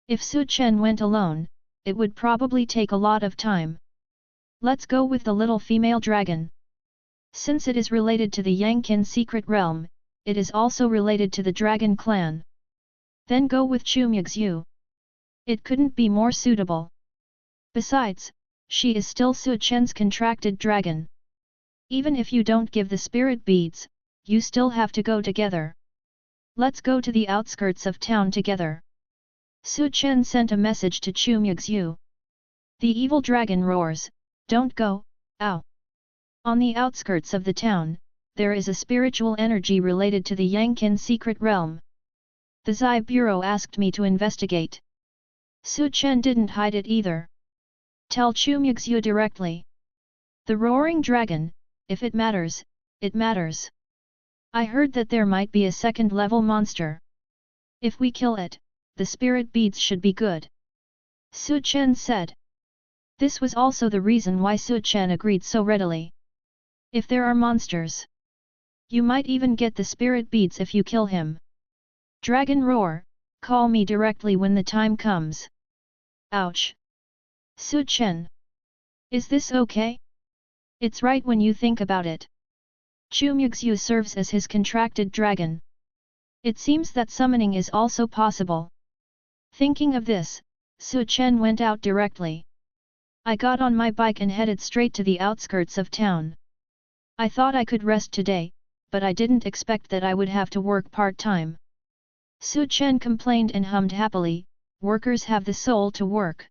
If Su Chen went alone, it would probably take a lot of time. Let's go with the little female dragon. Since it is related to the Yangqin secret realm, it is also related to the dragon clan. Then go with Chu Muxue. It couldn't be more suitable. Besides, she is still Su Chen's contracted dragon. Even if you don't give the spirit beads, you still have to go together. Let's go to the outskirts of town together. Su Chen sent a message to Chu Muxue. The evil dragon roars, don't go, ow. On the outskirts of the town, there is a spiritual energy related to the Yangqin secret realm. The Zai Bureau asked me to investigate. Su Chen didn't hide it either. Tell Chu Muxue directly. The roaring dragon, if it matters, it matters. I heard that there might be a second-level monster. If we kill it, the spirit beads should be good. Su Chen said. This was also the reason why Su Chen agreed so readily. If there are monsters, you might even get the spirit beads if you kill him. Dragon roar, call me directly when the time comes. Ouch! Su Chen. Is this okay? It's right when you think about it. Chu Muxue serves as his contracted dragon. It seems that summoning is also possible. Thinking of this, Su Chen went out directly. I got on my bike and headed straight to the outskirts of town. I thought I could rest today, but I didn't expect that I would have to work part-time. Su Chen complained and hummed happily, workers have the soul to work.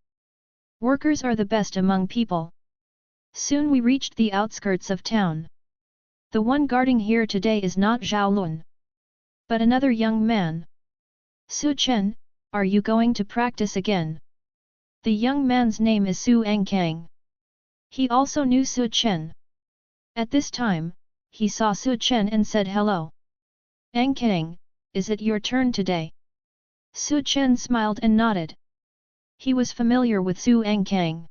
Workers are the best among people. Soon we reached the outskirts of town. The one guarding here today is not Xiaolong, but another young man. Su Chen, are you going to practice again? The young man's name is Su Angkang. He also knew Su Chen. At this time, he saw Su Chen and said hello. Angkang, is it your turn today? Su Chen smiled and nodded. He was familiar with Su Engkang.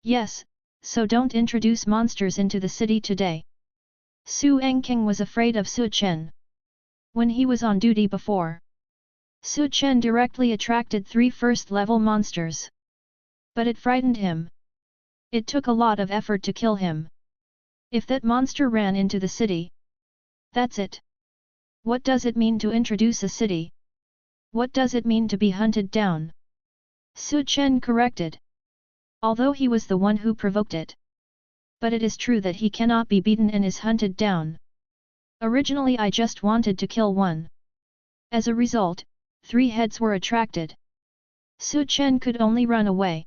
Yes, so don't introduce monsters into the city today. Su Engkang was afraid of Su Chen. When he was on duty before, Su Chen directly attracted 3 first-level monsters. But it frightened him. It took a lot of effort to kill him. If that monster ran into the city, that's it. What does it mean to introduce a city? What does it mean to be hunted down? Su Chen corrected. Although he was the one who provoked it. But it is true that he cannot be beaten and is hunted down. Originally I just wanted to kill one. As a result, 3 heads were attracted. Su Chen could only run away.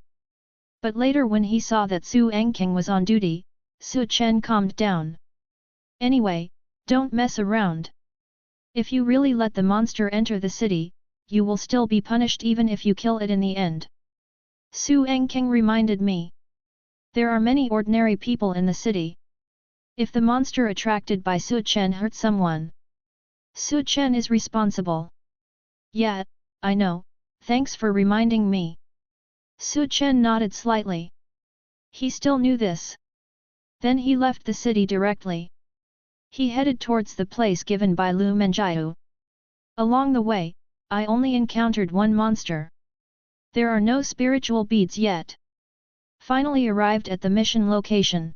But later when he saw that Su Engkang was on duty, Su Chen calmed down. Anyway, don't mess around. If you really let the monster enter the city, you will still be punished even if you kill it in the end. Su Engkang reminded me. There are many ordinary people in the city. If the monster attracted by Su Chen hurt someone, Su Chen is responsible. Yeah, I know, thanks for reminding me. Su Chen nodded slightly. He still knew this. Then he left the city directly. He headed towards the place given by Lu Menjiu. Along the way, I only encountered one monster. There are no spiritual beads yet. Finally arrived at the mission location.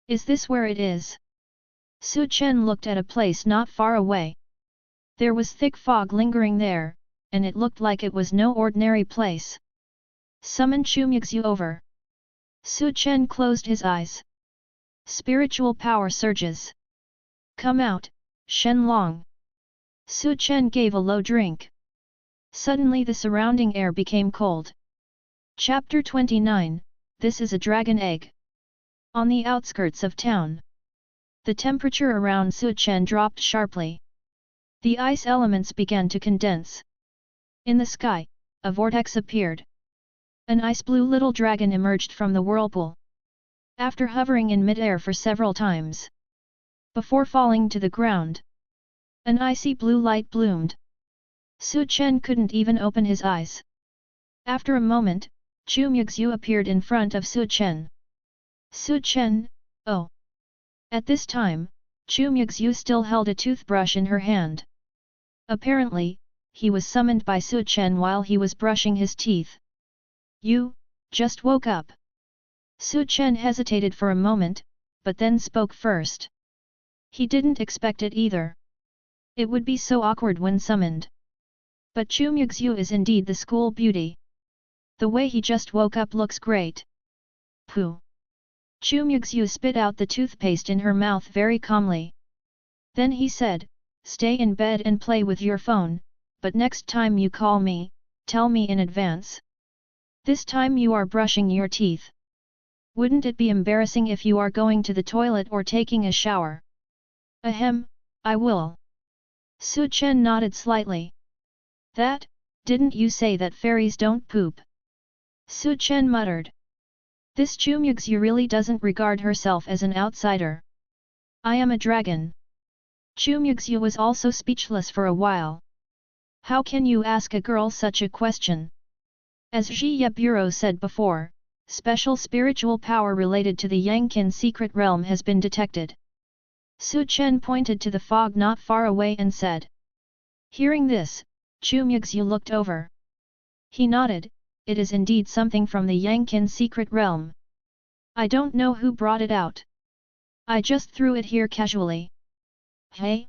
Is this where it is? Su Chen looked at a place not far away. There was thick fog lingering there, and it looked like it was no ordinary place. Summon Chu Muxue over. Su Chen closed his eyes. Spiritual power surges. Come out, Xiaolong. Su Chen gave a low drink. Suddenly the surrounding air became cold. Chapter 29, This is a Dragon Egg. On the outskirts of town, the temperature around Su Chen dropped sharply. The ice elements began to condense. In the sky, a vortex appeared. An ice-blue little dragon emerged from the whirlpool. After hovering in mid-air for several times, before falling to the ground, an icy blue light bloomed. Su Chen couldn't even open his eyes. After a moment, Chu Muxue appeared in front of Su Chen. Su Chen, oh! At this time, Chu Muxue still held a toothbrush in her hand. Apparently, he was summoned by Su Chen while he was brushing his teeth. You, just woke up. Su Chen hesitated for a moment, but then spoke first. He didn't expect it either. It would be so awkward when summoned. But Chu Muxue is indeed the school beauty. The way he just woke up looks great. Pooh. Chu Muxue spit out the toothpaste in her mouth very calmly. Then he said, stay in bed and play with your phone, but next time you call me, tell me in advance. This time you are brushing your teeth. Wouldn't it be embarrassing if you are going to the toilet or taking a shower? Ahem, I will. Su Chen nodded slightly. That, didn't you say that fairies don't poop? Su Chen muttered. This Chu Muxue really doesn't regard herself as an outsider. I am a dragon. Chu Muxue was also speechless for a while. How can you ask a girl such a question? As Zhiye Bureau said before, special spiritual power related to the Yangqin secret realm has been detected. Su Chen pointed to the fog not far away and said. Hearing this, Chu Muxue looked over. He nodded, it is indeed something from the Yangqin secret realm. I don't know who brought it out. I just threw it here casually. Hey?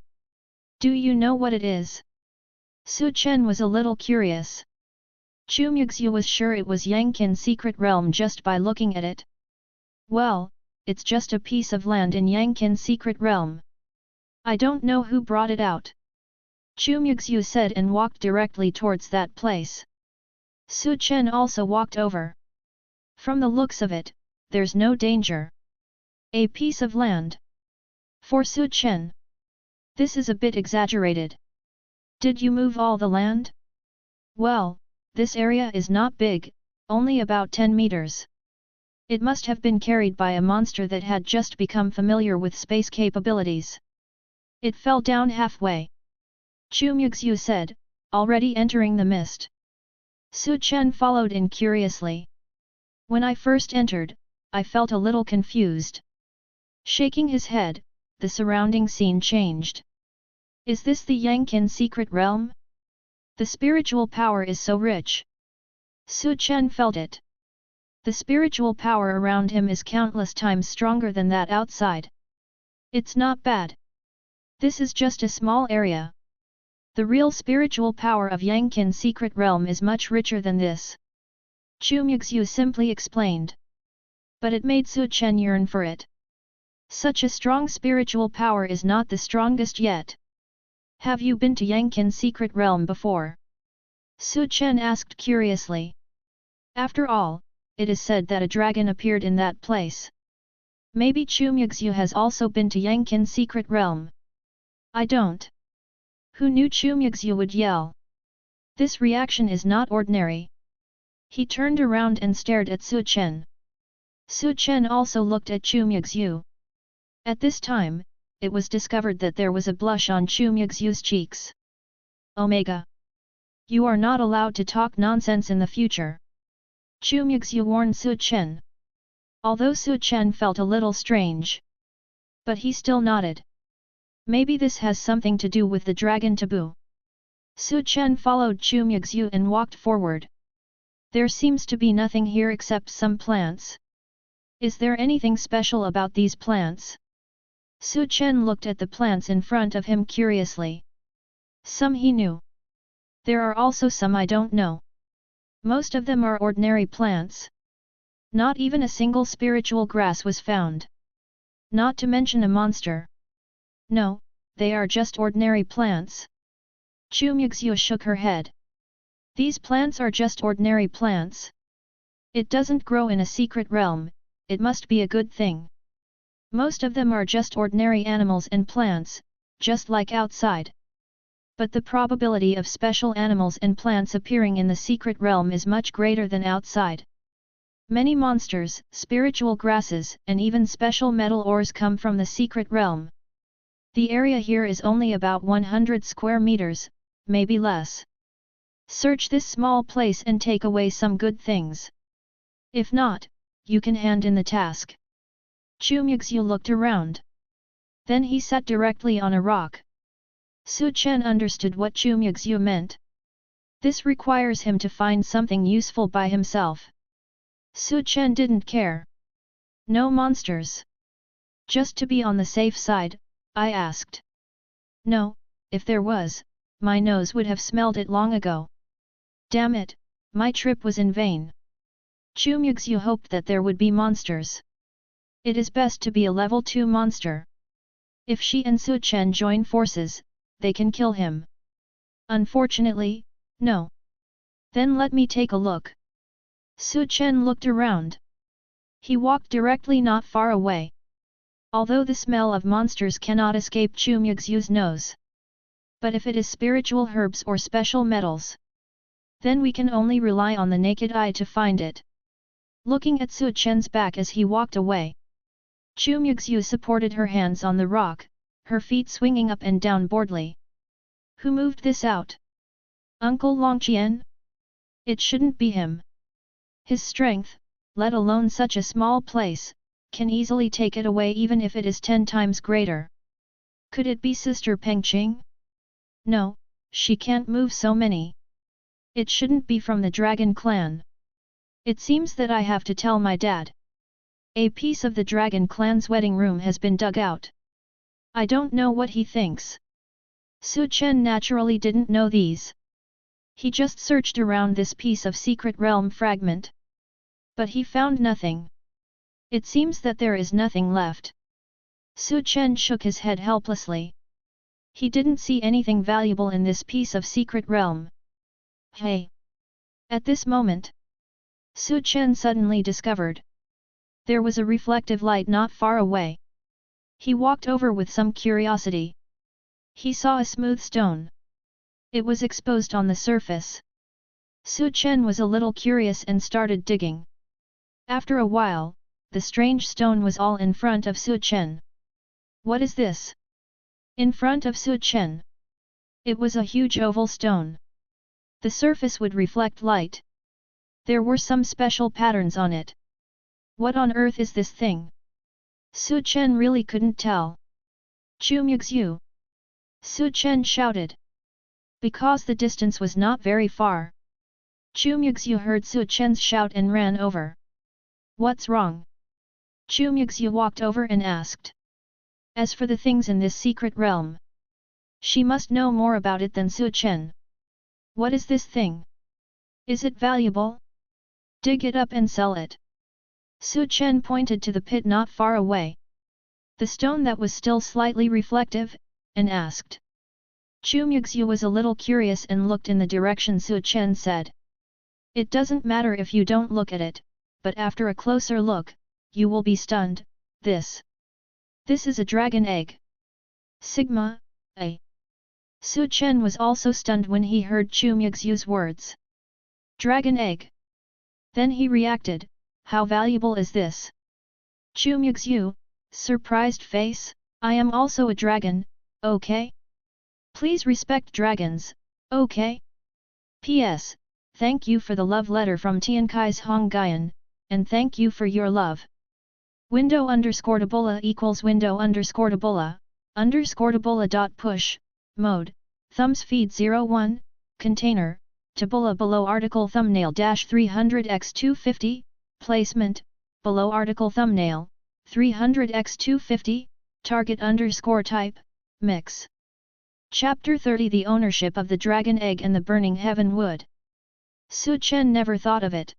Do you know what it is? Su Chen was a little curious. Chu Muxue was sure it was Yangqin secret realm just by looking at it. Well, it's just a piece of land in Yangqin secret realm. I don't know who brought it out. Chu Muxue said and walked directly towards that place. Su Chen also walked over. From the looks of it, there's no danger. A piece of land. For Su Chen, this is a bit exaggerated. Did you move all the land? Well, this area is not big, only about 10 meters. It must have been carried by a monster that had just become familiar with space capabilities. It fell down halfway. Chu Muxue said, already entering the mist. Su Chen followed in curiously. When I first entered, I felt a little confused. Shaking his head, the surrounding scene changed. Is this the Yangqin secret realm? The spiritual power is so rich. Su Chen felt it. The spiritual power around him is countless times stronger than that outside. It's not bad. This is just a small area. The real spiritual power of Yangqin secret realm is much richer than this. Chu Muxue simply explained. But it made Su Chen yearn for it. Such a strong spiritual power is not the strongest yet. Have you been to Yangqin secret realm before? Su Chen asked curiously. After all, it is said that a dragon appeared in that place. Maybe Chu Muxue has also been to Yangqin secret realm. I don't. Who knew Chu Muxue would yell? This reaction is not ordinary. He turned around and stared at Su Chen. Su Chen also looked at Chu Muxue. At this time, it was discovered that there was a blush on Chu Muxue's cheeks. Omega! You are not allowed to talk nonsense in the future. Chu Muxue warned Su Chen. Although Su Chen felt a little strange. But he still nodded. Maybe this has something to do with the dragon taboo. Su Chen followed Chu Muxue and walked forward. There seems to be nothing here except some plants. Is there anything special about these plants? Su Chen looked at the plants in front of him curiously. Some he knew. There are also some I don't know. Most of them are ordinary plants. Not even a single spiritual grass was found. Not to mention a monster. No, they are just ordinary plants. Chu Muxue shook her head. These plants are just ordinary plants. It doesn't grow in a secret realm, it must be a good thing. Most of them are just ordinary animals and plants, just like outside. But the probability of special animals and plants appearing in the secret realm is much greater than outside. Many monsters, spiritual grasses, and even special metal ores come from the secret realm. The area here is only about 100 square meters, maybe less. Search this small place and take away some good things. If not, you can hand in the task. Chu Muxue looked around. Then he sat directly on a rock. Su Chen understood what Chu Muxue meant. This requires him to find something useful by himself. Su Chen didn't care. No monsters. Just to be on the safe side, I asked. No, if there was, my nose would have smelled it long ago. Damn it, my trip was in vain. Chu Muxue hoped that there would be monsters. It is best to be a level 2 monster. If she and Su Chen join forces, they can kill him. Unfortunately, no. Then let me take a look. Su Chen looked around. He walked directly not far away. Although the smell of monsters cannot escape Chu Muxue's nose. But if it is spiritual herbs or special metals, then we can only rely on the naked eye to find it. Looking at Su Chen's back as he walked away, Chu Muxue supported her hands on the rock, her feet swinging up and down boredly. Who moved this out? Uncle Longqian? It shouldn't be him. His strength, let alone such a small place, can easily take it away even if it is 10 times greater. Could it be Sister Pengqing? No, she can't move so many. It shouldn't be from the Dragon Clan. It seems that I have to tell my dad. A piece of the Dragon Clan's wedding room has been dug out. I don't know what he thinks. Su Chen naturally didn't know these. He just searched around this piece of secret realm fragment. But he found nothing. It seems that there is nothing left. Su Chen shook his head helplessly. He didn't see anything valuable in this piece of secret realm. Hey! At this moment, Su Chen suddenly discovered. There was a reflective light not far away. He walked over with some curiosity. He saw a smooth stone. It was exposed on the surface. Su Chen was a little curious and started digging. After a while, the strange stone was all in front of Su Chen. What is this? In front of Su Chen. It was a huge oval stone. The surface would reflect light. There were some special patterns on it. What on earth is this thing? Su Chen really couldn't tell. Chu Muxue! Su Chen shouted. Because the distance was not very far. Chu Muxue heard Su Chen's shout and ran over. What's wrong? Chu Muxue walked over and asked. As for the things in this secret realm, she must know more about it than Su Chen. What is this thing? Is it valuable? Dig it up and sell it. Su Chen pointed to the pit not far away. The stone that was still slightly reflective, and asked. Chu Muxue was a little curious and looked in the direction Su Chen said. It doesn't matter if you don't look at it, but after a closer look, you will be stunned. This is a dragon egg. Sigma, a. Su Chen was also stunned when he heard Chu Muxue's words. Dragon egg. Then he reacted, how valuable is this? Chu Muxue, surprised face, I am also a dragon, okay? Please respect dragons, okay? P.S. Thank you for the love letter from Tiankai's Hongyan, and thank you for your love. Window_Tabola equals window_Tabola mode, thumbs feed 01, container, Tabola below article thumbnail -300x250, placement, below article thumbnail, 300x250, target_type, mix. Chapter 30 The ownership of the dragon egg and the burning heaven wood. Su Chen never thought of it.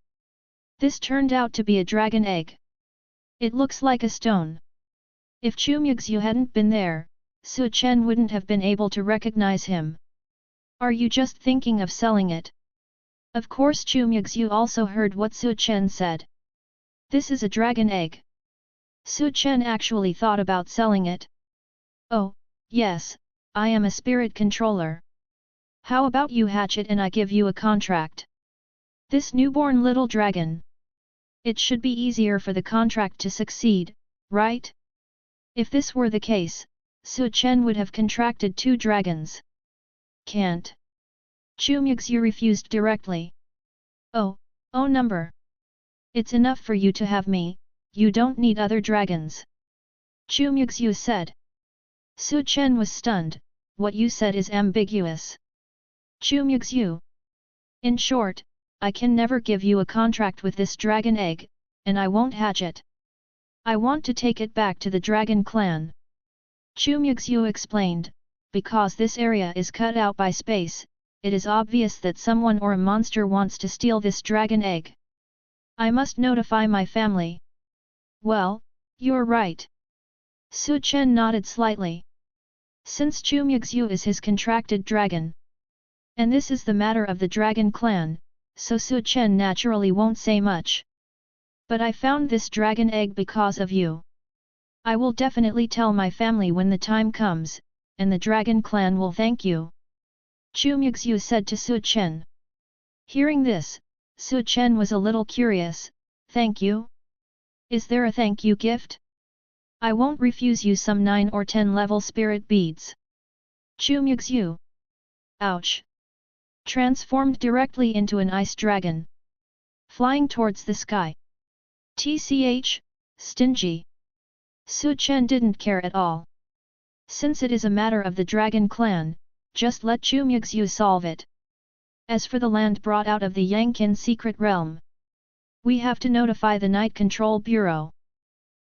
This turned out to be a dragon egg. It looks like a stone. If Chu Muxue hadn't been there, Su Chen wouldn't have been able to recognize him. Are you just thinking of selling it? Of course Chu Muxue also heard what Su Chen said. This is a dragon egg. Su Chen actually thought about selling it. Oh, yes, I am a spirit controller. How about you hatch it and I give you a contract? This newborn little dragon. It should be easier for the contract to succeed, right? If this were the case, Su Chen would have contracted 2 dragons. Can't. Chu Muxue refused directly. Oh number. It's enough for you to have me, you don't need other dragons. Chu Muxue said. Su Chen was stunned, what you said is ambiguous. Chu Muxue. In short, I can never give you a contract with this dragon egg, and I won't hatch it. I want to take it back to the dragon clan. Chu Muxue explained, because this area is cut out by space, it is obvious that someone or a monster wants to steal this dragon egg. I must notify my family. Well, you're right. Su Chen nodded slightly. Since Chu Muxue is his contracted dragon, and this is the matter of the dragon clan, so Su Chen naturally won't say much. But I found this dragon egg because of you. I will definitely tell my family when the time comes, and the dragon clan will thank you. Chu Muxue said to Su Chen. Hearing this, Su Chen was a little curious, thank you? Is there a thank you gift? I won't refuse you some 9 or 10 level spirit beads. Chu Muxue. Ouch. Transformed directly into an ice dragon. Flying towards the sky. TCH, stingy. Su Chen didn't care at all. Since it is a matter of the dragon clan, just let Chu Muxue solve it. As for the land brought out of the Yangqin secret realm, we have to notify the Night Control Bureau.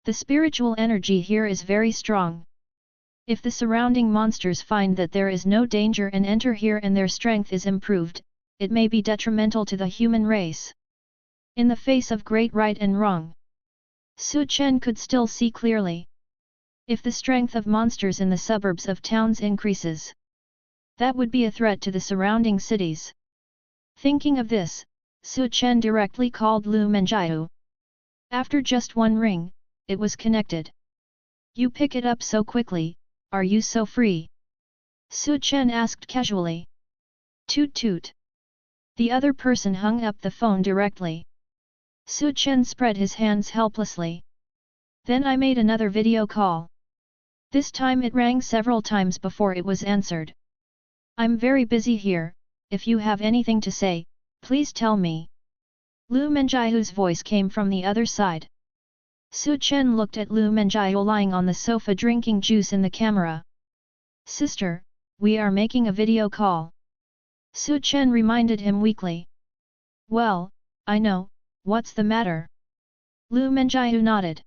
The spiritual energy here is very strong. If the surrounding monsters find that there is no danger and enter here and their strength is improved, it may be detrimental to the human race. In the face of great right and wrong, Su Chen could still see clearly. If the strength of monsters in the suburbs of towns increases, that would be a threat to the surrounding cities. Thinking of this, Su Chen directly called Lu Menjiu. After just one ring, it was connected. You pick it up so quickly, are you so free? Su Chen asked casually. Toot toot. The other person hung up the phone directly. Su Chen spread his hands helplessly. Then I made another video call. This time it rang several times before it was answered. I'm very busy here, if you have anything to say, please tell me. Lu Menjiahu's voice came from the other side. Su Chen looked at Lu Menjiahu lying on the sofa drinking juice in the camera. Sister, we are making a video call. Su Chen reminded him weakly. Well, I know, what's the matter? Lu Menjiahu nodded.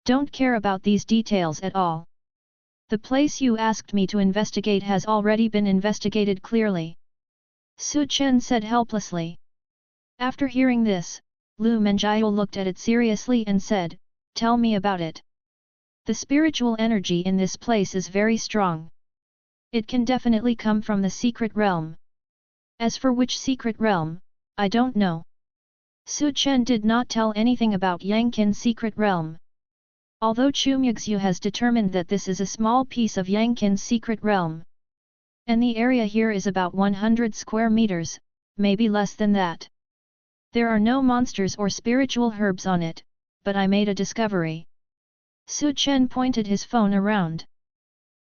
Don't care about these details at all. The place you asked me to investigate has already been investigated clearly. Su Chen said helplessly. After hearing this, Lu Menjiahu looked at it seriously and said, tell me about it. The spiritual energy in this place is very strong. It can definitely come from the secret realm. As for which secret realm, I don't know. Su Chen did not tell anything about Yangqin secret realm. Although Chu Muxue has determined that this is a small piece of Yangqin's secret realm. And the area here is about 100 square meters, maybe less than that. There are no monsters or spiritual herbs on it, but I made a discovery. Su Chen pointed his phone around.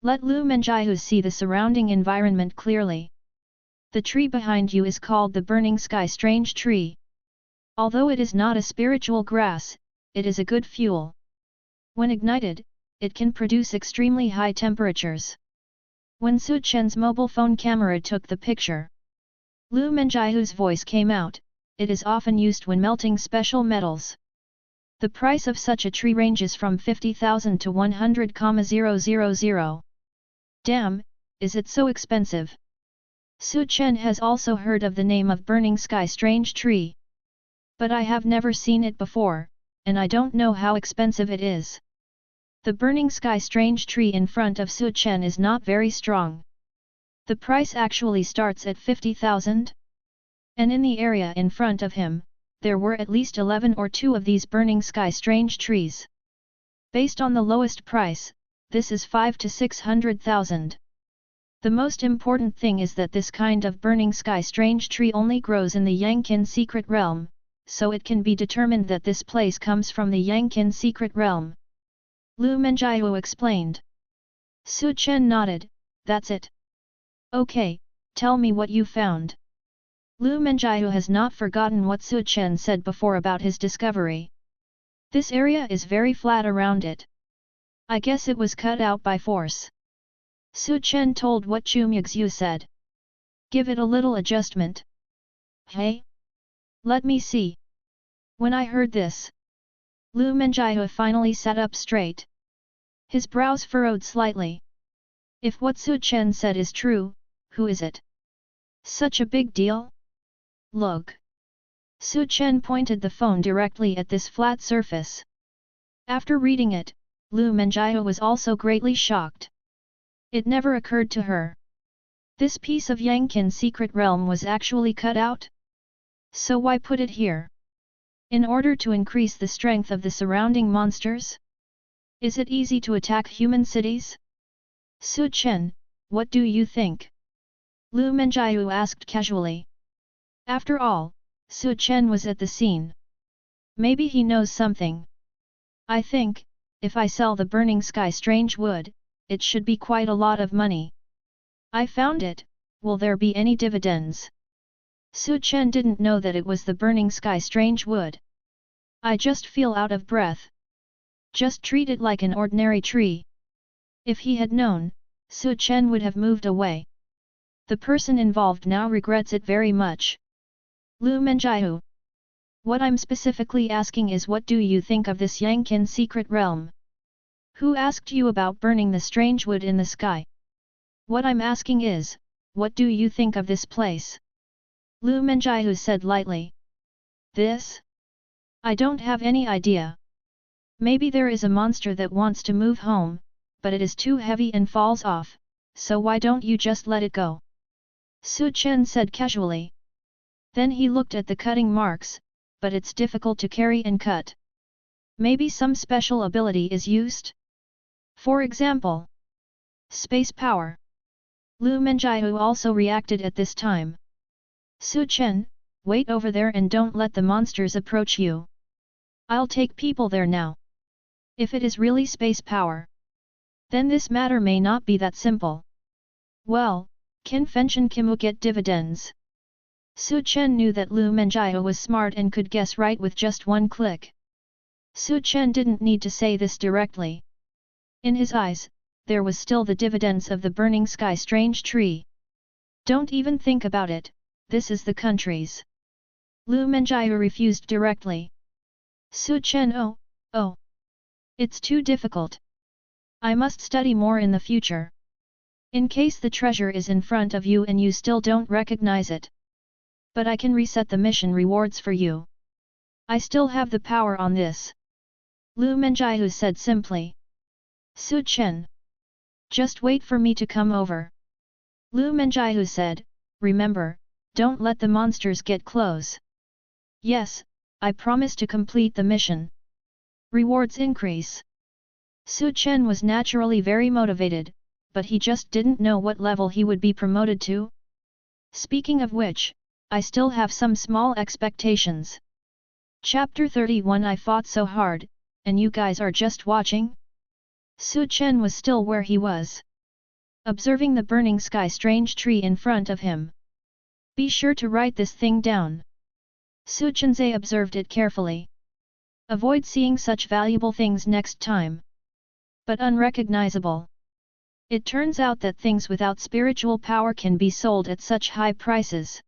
Let Lu Menjiahu see the surrounding environment clearly. The tree behind you is called the Burning Sky Strange Tree. Although it is not a spiritual grass, it is a good fuel. When ignited, it can produce extremely high temperatures. When Su Chen's mobile phone camera took the picture, Lu Menjiahu's voice came out, it is often used when melting special metals. The price of such a tree ranges from 50,000 to 100,000. Damn, is it so expensive? Su Chen has also heard of the name of Burning Sky Strange Tree. But I have never seen it before, and I don't know how expensive it is. The Burning Sky Strange Tree in front of Su Chen is not very strong. The price actually starts at 50,000. And in the area in front of him, there were at least 11 or 2 of these Burning Sky Strange Trees. Based on the lowest price, this is 5 to 600,000. The most important thing is that this kind of Burning Sky Strange Tree only grows in the Yangqin secret realm, so it can be determined that this place comes from the Yangqin secret realm. Lu Menjiahu explained. Su Chen nodded, that's it. Okay, tell me what you found. Lu Menjiahu has not forgotten what Su Chen said before about his discovery. This area is very flat around it. I guess it was cut out by force. Su Chen told what Chu Muxue said. Give it a little adjustment. Hey? Let me see. When I heard this, Lu Menjiahu finally sat up straight. His brows furrowed slightly. If what Su Chen said is true, who is it? Such a big deal? Look. Su Chen pointed the phone directly at this flat surface. After reading it, Lu Menjiahu was also greatly shocked. It never occurred to her. This piece of Yangqin secret realm was actually cut out? So why put it here? In order to increase the strength of the surrounding monsters? Is it easy to attack human cities? Su Chen, what do you think? Lu Menjiahu asked casually. After all, Su Chen was at the scene. Maybe he knows something. I think, if I sell the Burning Sky Strange Wood, it should be quite a lot of money. I found it, will there be any dividends? Su Chen didn't know that it was the Burning Sky Strange Wood. I just feel out of breath. Just treat it like an ordinary tree. If he had known, Su Chen would have moved away. The person involved now regrets it very much. Lu Menjiahu. What I'm specifically asking is what do you think of this Yangqin secret realm? Who asked you about burning the strange wood in the sky? What I'm asking is, what do you think of this place? Lu Menjiahu said lightly. This? I don't have any idea. Maybe there is a monster that wants to move home, but it is too heavy and falls off, so why don't you just let it go? Su Chen said casually. Then he looked at the cutting marks, but it's difficult to carry and cut. Maybe some special ability is used? For example, space power. Lu Menjiahu also reacted at this time. Su Chen, wait over there and don't let the monsters approach you. I'll take people there now. If it is really space power, then this matter may not be that simple. Well, Can Fenchen Kimu get dividends? Su Chen knew that Lu Menjiao was smart and could guess right with just one click. Su Chen didn't need to say this directly. In his eyes, there was still the dividends of the burning sky strange tree. Don't even think about it, this is the country's. Lu Menjiao refused directly. Su Chen, oh. It's too difficult. I must study more in the future. In case the treasure is in front of you and you still don't recognize it. But I can reset the mission rewards for you. I still have the power on this. Lu Menjiao said simply. Su Chen. Just wait for me to come over. Lu Menjiao said, remember, don't let the monsters get close. Yes, I promise to complete the mission. Rewards increase. Su Chen was naturally very motivated, but he just didn't know what level he would be promoted to. Speaking of which, I still have some small expectations. Chapter 31 I fought so hard, and you guys are just watching? Su Chen was still where he was, observing the burning sky strange tree in front of him. Be sure to write this thing down. Su Chenze observed it carefully. Avoid seeing such valuable things next time. But unrecognizable. It turns out that things without spiritual power can be sold at such high prices.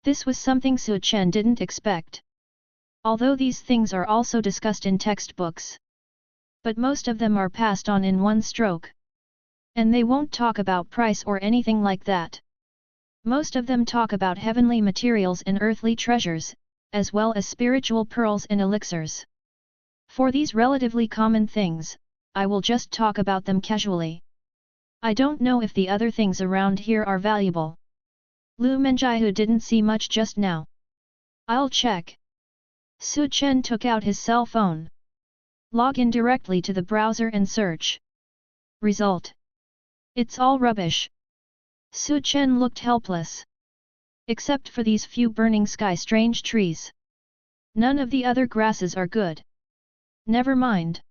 This was something Su Chen didn't expect. Although these things are also discussed in textbooks. But most of them are passed on in one stroke. And they won't talk about price or anything like that. Most of them talk about heavenly materials and earthly treasures, as well as spiritual pearls and elixirs. For these relatively common things, I will just talk about them casually. I don't know if the other things around here are valuable. Lu Menjiao didn't see much just now. I'll check. Su Chen took out his cell phone. Log in directly to the browser and search. Result. It's all rubbish. Su Chen looked helpless. Except for these few burning sky strange trees. None of the other grasses are good. Never mind.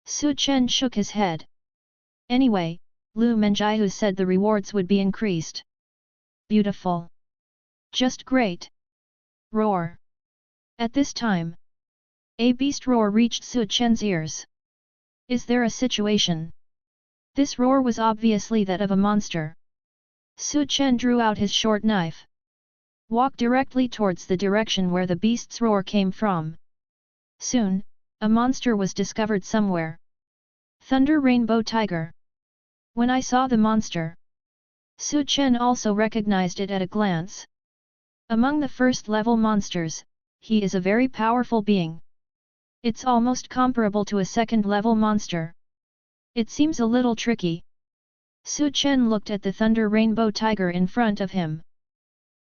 Su Chen shook his head. Anyway, Lu Menjiao said the rewards would be increased. Beautiful. Just great. Roar. At this time, a beast roar reached Su Chen's ears. Is there a situation? This roar was obviously that of a monster. Su Chen drew out his short knife. Walked directly towards the direction where the beast's roar came from. Soon, a monster was discovered somewhere. Thunder Rainbow Tiger. When I saw the monster, Su Chen also recognized it at a glance. Among the first-level monsters, he is a very powerful being. It's almost comparable to a second-level monster. It seems a little tricky. Su Chen looked at the Thunder Rainbow Tiger in front of him.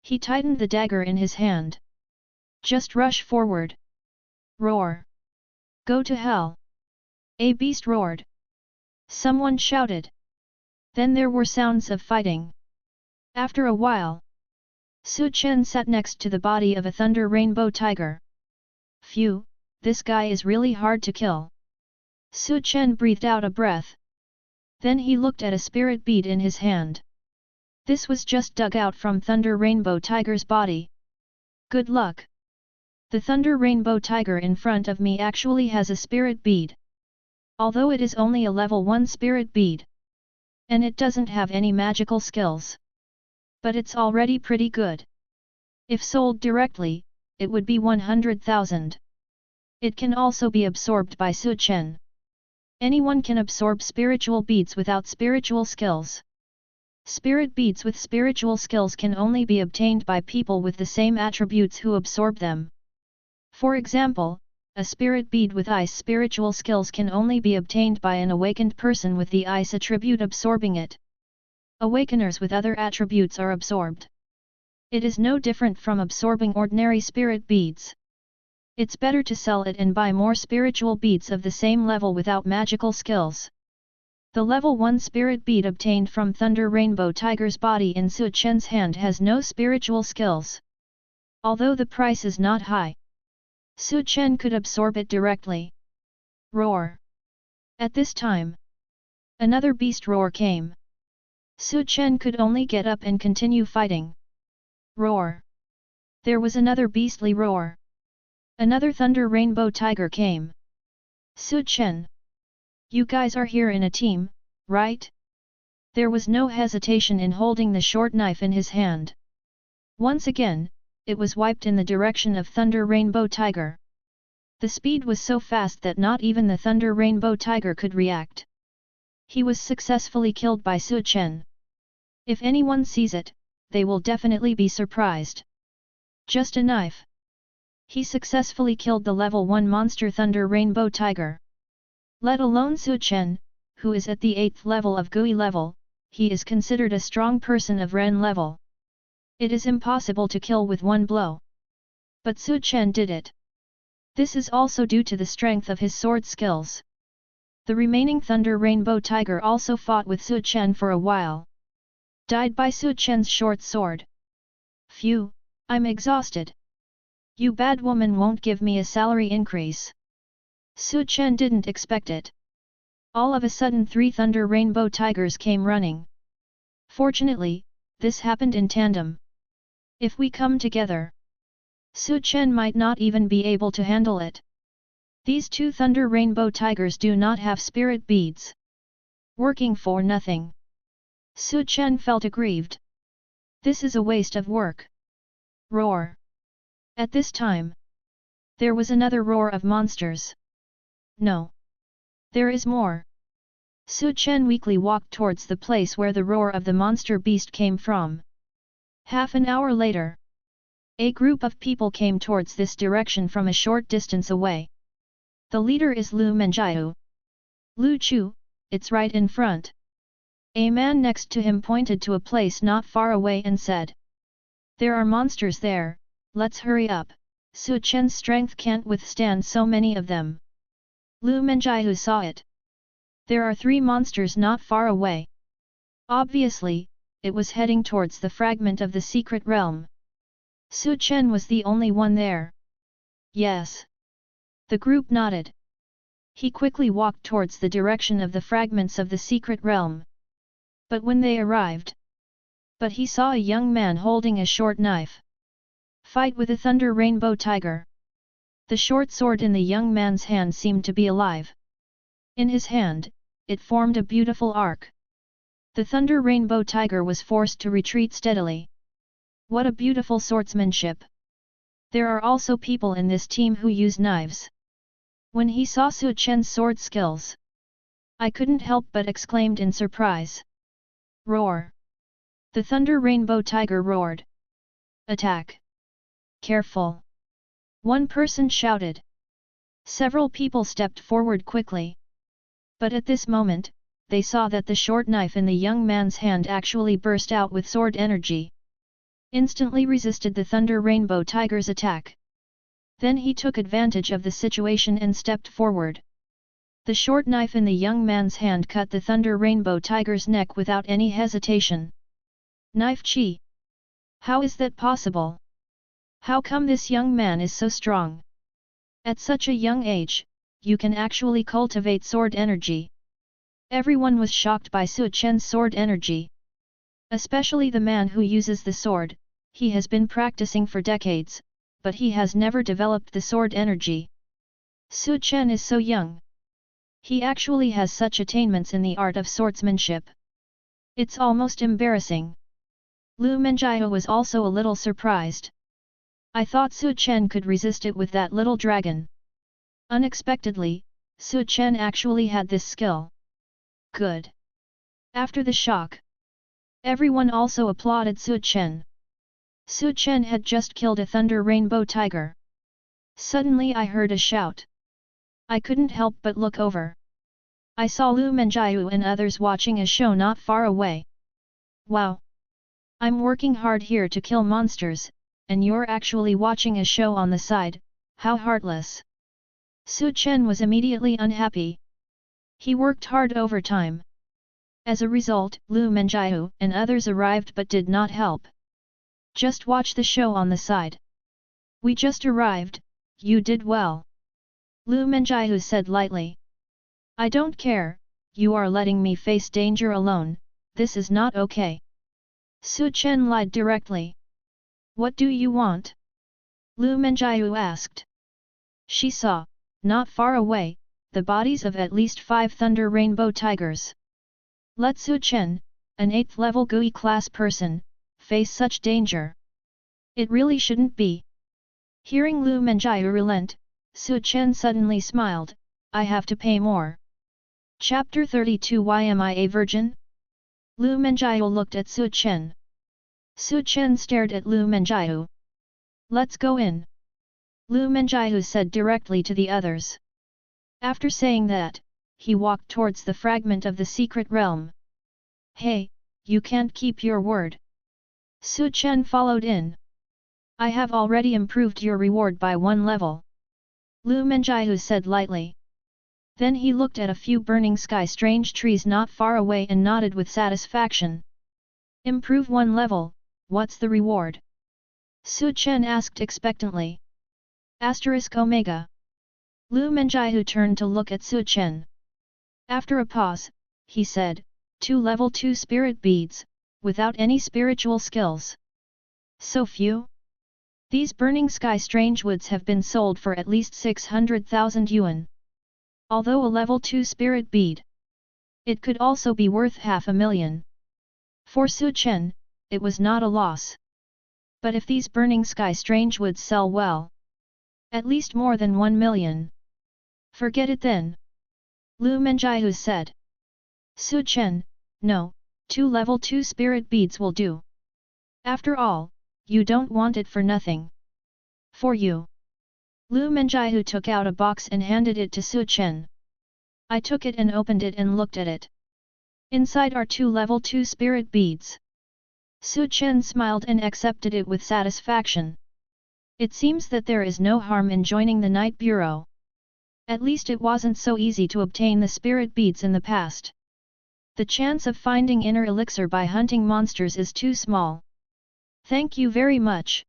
He tightened the dagger in his hand. Just rush forward. Roar. Go to hell. A beast roared. Someone shouted. Then there were sounds of fighting. After a while, Su Chen sat next to the body of a Thunder Rainbow Tiger. Phew, this guy is really hard to kill. Su Chen breathed out a breath. Then he looked at a spirit bead in his hand. This was just dug out from Thunder Rainbow Tiger's body. Good luck. The Thunder Rainbow Tiger in front of me actually has a spirit bead. Although it is only a level 1 spirit bead. And it doesn't have any magical skills. But it's already pretty good. If sold directly, it would be 100,000. It can also be absorbed by Su Chen. Anyone can absorb spiritual beads without spiritual skills. Spirit beads with spiritual skills can only be obtained by people with the same attributes who absorb them. For example, a spirit bead with ice spiritual skills can only be obtained by an awakened person with the ice attribute absorbing it. Awakeners with other attributes are absorbed. It is no different from absorbing ordinary spirit beads. It's better to sell it and buy more spiritual beads of the same level without magical skills. The level 1 spirit bead obtained from Thunder Rainbow Tiger's body in Su Chen's hand has no spiritual skills. Although the price is not high, Su Chen could absorb it directly. Roar. At this time, another beast roar came. Su Chen could only get up and continue fighting. Roar! There was another beastly roar. Another thunder rainbow tiger came. Su Chen! You guys are here in a team, right? There was no hesitation in holding the short knife in his hand. Once again, it was wiped in the direction of Thunder Rainbow Tiger. The speed was so fast that not even the Thunder Rainbow Tiger could react. He was successfully killed by Su Chen. If anyone sees it, they will definitely be surprised. Just a knife. He successfully killed the level 1 monster Thunder Rainbow Tiger. Let alone Su Chen, who is at the 8th level of Gui level, he is considered a strong person of Ren level. It is impossible to kill with one blow. But Su Chen did it. This is also due to the strength of his sword skills. The remaining Thunder Rainbow Tiger also fought with Su Chen for a while. Died by Su Chen's short sword. Phew, I'm exhausted. You bad woman won't give me a salary increase. Su Chen didn't expect it. All of a sudden 3 Thunder Rainbow Tigers came running. Fortunately, this happened in tandem. If we come together, Su Chen might not even be able to handle it. These 2 Thunder Rainbow Tigers do not have spirit beads. Working for nothing. Su Chen felt aggrieved. This is a waste of work. Roar. At this time, there was another roar of monsters. No. There is more. Su Chen weakly walked towards the place where the roar of the monster beast came from. Half an hour later, a group of people came towards this direction from a short distance away. The leader is Lu Menjiu. Lu Chu, it's right in front. A man next to him pointed to a place not far away and said, there are monsters there, let's hurry up, Su Chen's strength can't withstand so many of them. Lu Menjiu saw it. There are 3 monsters not far away. Obviously, it was heading towards the fragment of the secret realm. Su Chen was the only one there. Yes. The group nodded. He quickly walked towards the direction of the fragments of the secret realm. But when they arrived, he saw a young man holding a short knife. Fight with a Thunder Rainbow Tiger. The short sword in the young man's hand seemed to be alive. In his hand, it formed a beautiful arc. The Thunder Rainbow Tiger was forced to retreat steadily. What a beautiful swordsmanship! There are also people in this team who use knives. When he saw Su Chen's sword skills, I couldn't help but exclaimed in surprise. Roar! The Thunder Rainbow Tiger roared. Attack! Careful! One person shouted. Several people stepped forward quickly. But at this moment, they saw that the short knife in the young man's hand actually burst out with sword energy. Instantly resisted the Thunder Rainbow Tiger's attack. Then he took advantage of the situation and stepped forward. The short knife in the young man's hand cut the Thunder Rainbow Tiger's neck without any hesitation. Knife chi! How is that possible? How come this young man is so strong? At such a young age, you can actually cultivate sword energy. Everyone was shocked by Su Chen's sword energy. Especially the man who uses the sword. He has been practicing for decades, but he has never developed the sword energy. Su Chen is so young. He actually has such attainments in the art of swordsmanship. It's almost embarrassing. Lu Menjiu was also a little surprised. I thought Su Chen could resist it with that little dragon. Unexpectedly, Su Chen actually had this skill. Good. After the shock, everyone also applauded Su Chen. Su Chen had just killed a Thunder Rainbow Tiger. Suddenly I heard a shout. I couldn't help but look over. I saw Lu Menjiu and others watching a show not far away. Wow! I'm working hard here to kill monsters, and you're actually watching a show on the side, how heartless! Su Chen was immediately unhappy. He worked hard overtime. As a result, Lu Menjiu and others arrived but did not help. Just watch the show on the side. We just arrived, you did well. Lu Menjiu said lightly. I don't care, you are letting me face danger alone, this is not okay. Su Chen lied directly. What do you want? Lu Menjiu asked. She saw, not far away, the bodies of at least 5 Thunder Rainbow Tigers. Let Su Chen, an 8th level GUI class person, face such danger. It really shouldn't be. Hearing Lu Menjiu relent, Su Chen suddenly smiled, I have to pay more. Chapter 32 Why am I a virgin? Lu Menjiu looked at Su Chen. Su Chen stared at Lu Menjiu. Let's go in. Lu Menjiu said directly to the others. After saying that, he walked towards the fragment of the secret realm. Hey, you can't keep your word. Su Chen followed in. I have already improved your reward by 1 level. Lu Menjiu said lightly. Then he looked at a few burning sky strange trees not far away and nodded with satisfaction. Improve 1 level, what's the reward? Su Chen asked expectantly. Asterisk Omega. Lu Menjiu turned to look at Su Chen. After a pause, he said, 2 level 2 spirit beads, without any spiritual skills. So few? These burning sky strange woods have been sold for at least 600,000 yuan. Although a level 2 spirit bead, it could also be worth 500,000. For Su Chen, it was not a loss. But if these burning sky strange woods sell well, at least more than 1 million. Forget it then. Lu Menjiu said. Su Chen, no, 2 level 2 spirit beads will do. After all, you don't want it for nothing. For you. Lu Menjiu took out a box and handed it to Su Chen. I took it and opened it and looked at it. Inside are 2 level 2 spirit beads. Su Chen smiled and accepted it with satisfaction. It seems that there is no harm in joining the Night Bureau. At least it wasn't so easy to obtain the spirit beads in the past. The chance of finding inner elixir by hunting monsters is too small. Thank you very much.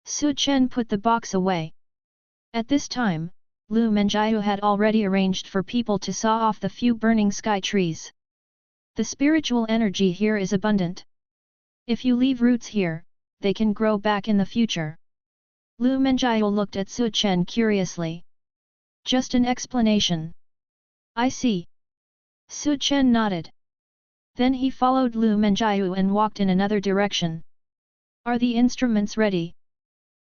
Su Chen put the box away. At this time, Lu Menjiu had already arranged for people to saw off the few burning sky trees. The spiritual energy here is abundant. If you leave roots here, they can grow back in the future. Lu Menjiu looked at Su Chen curiously. Just an explanation. I see. Su Chen nodded. Then he followed Lu Menjiu and walked in another direction. Are the instruments ready?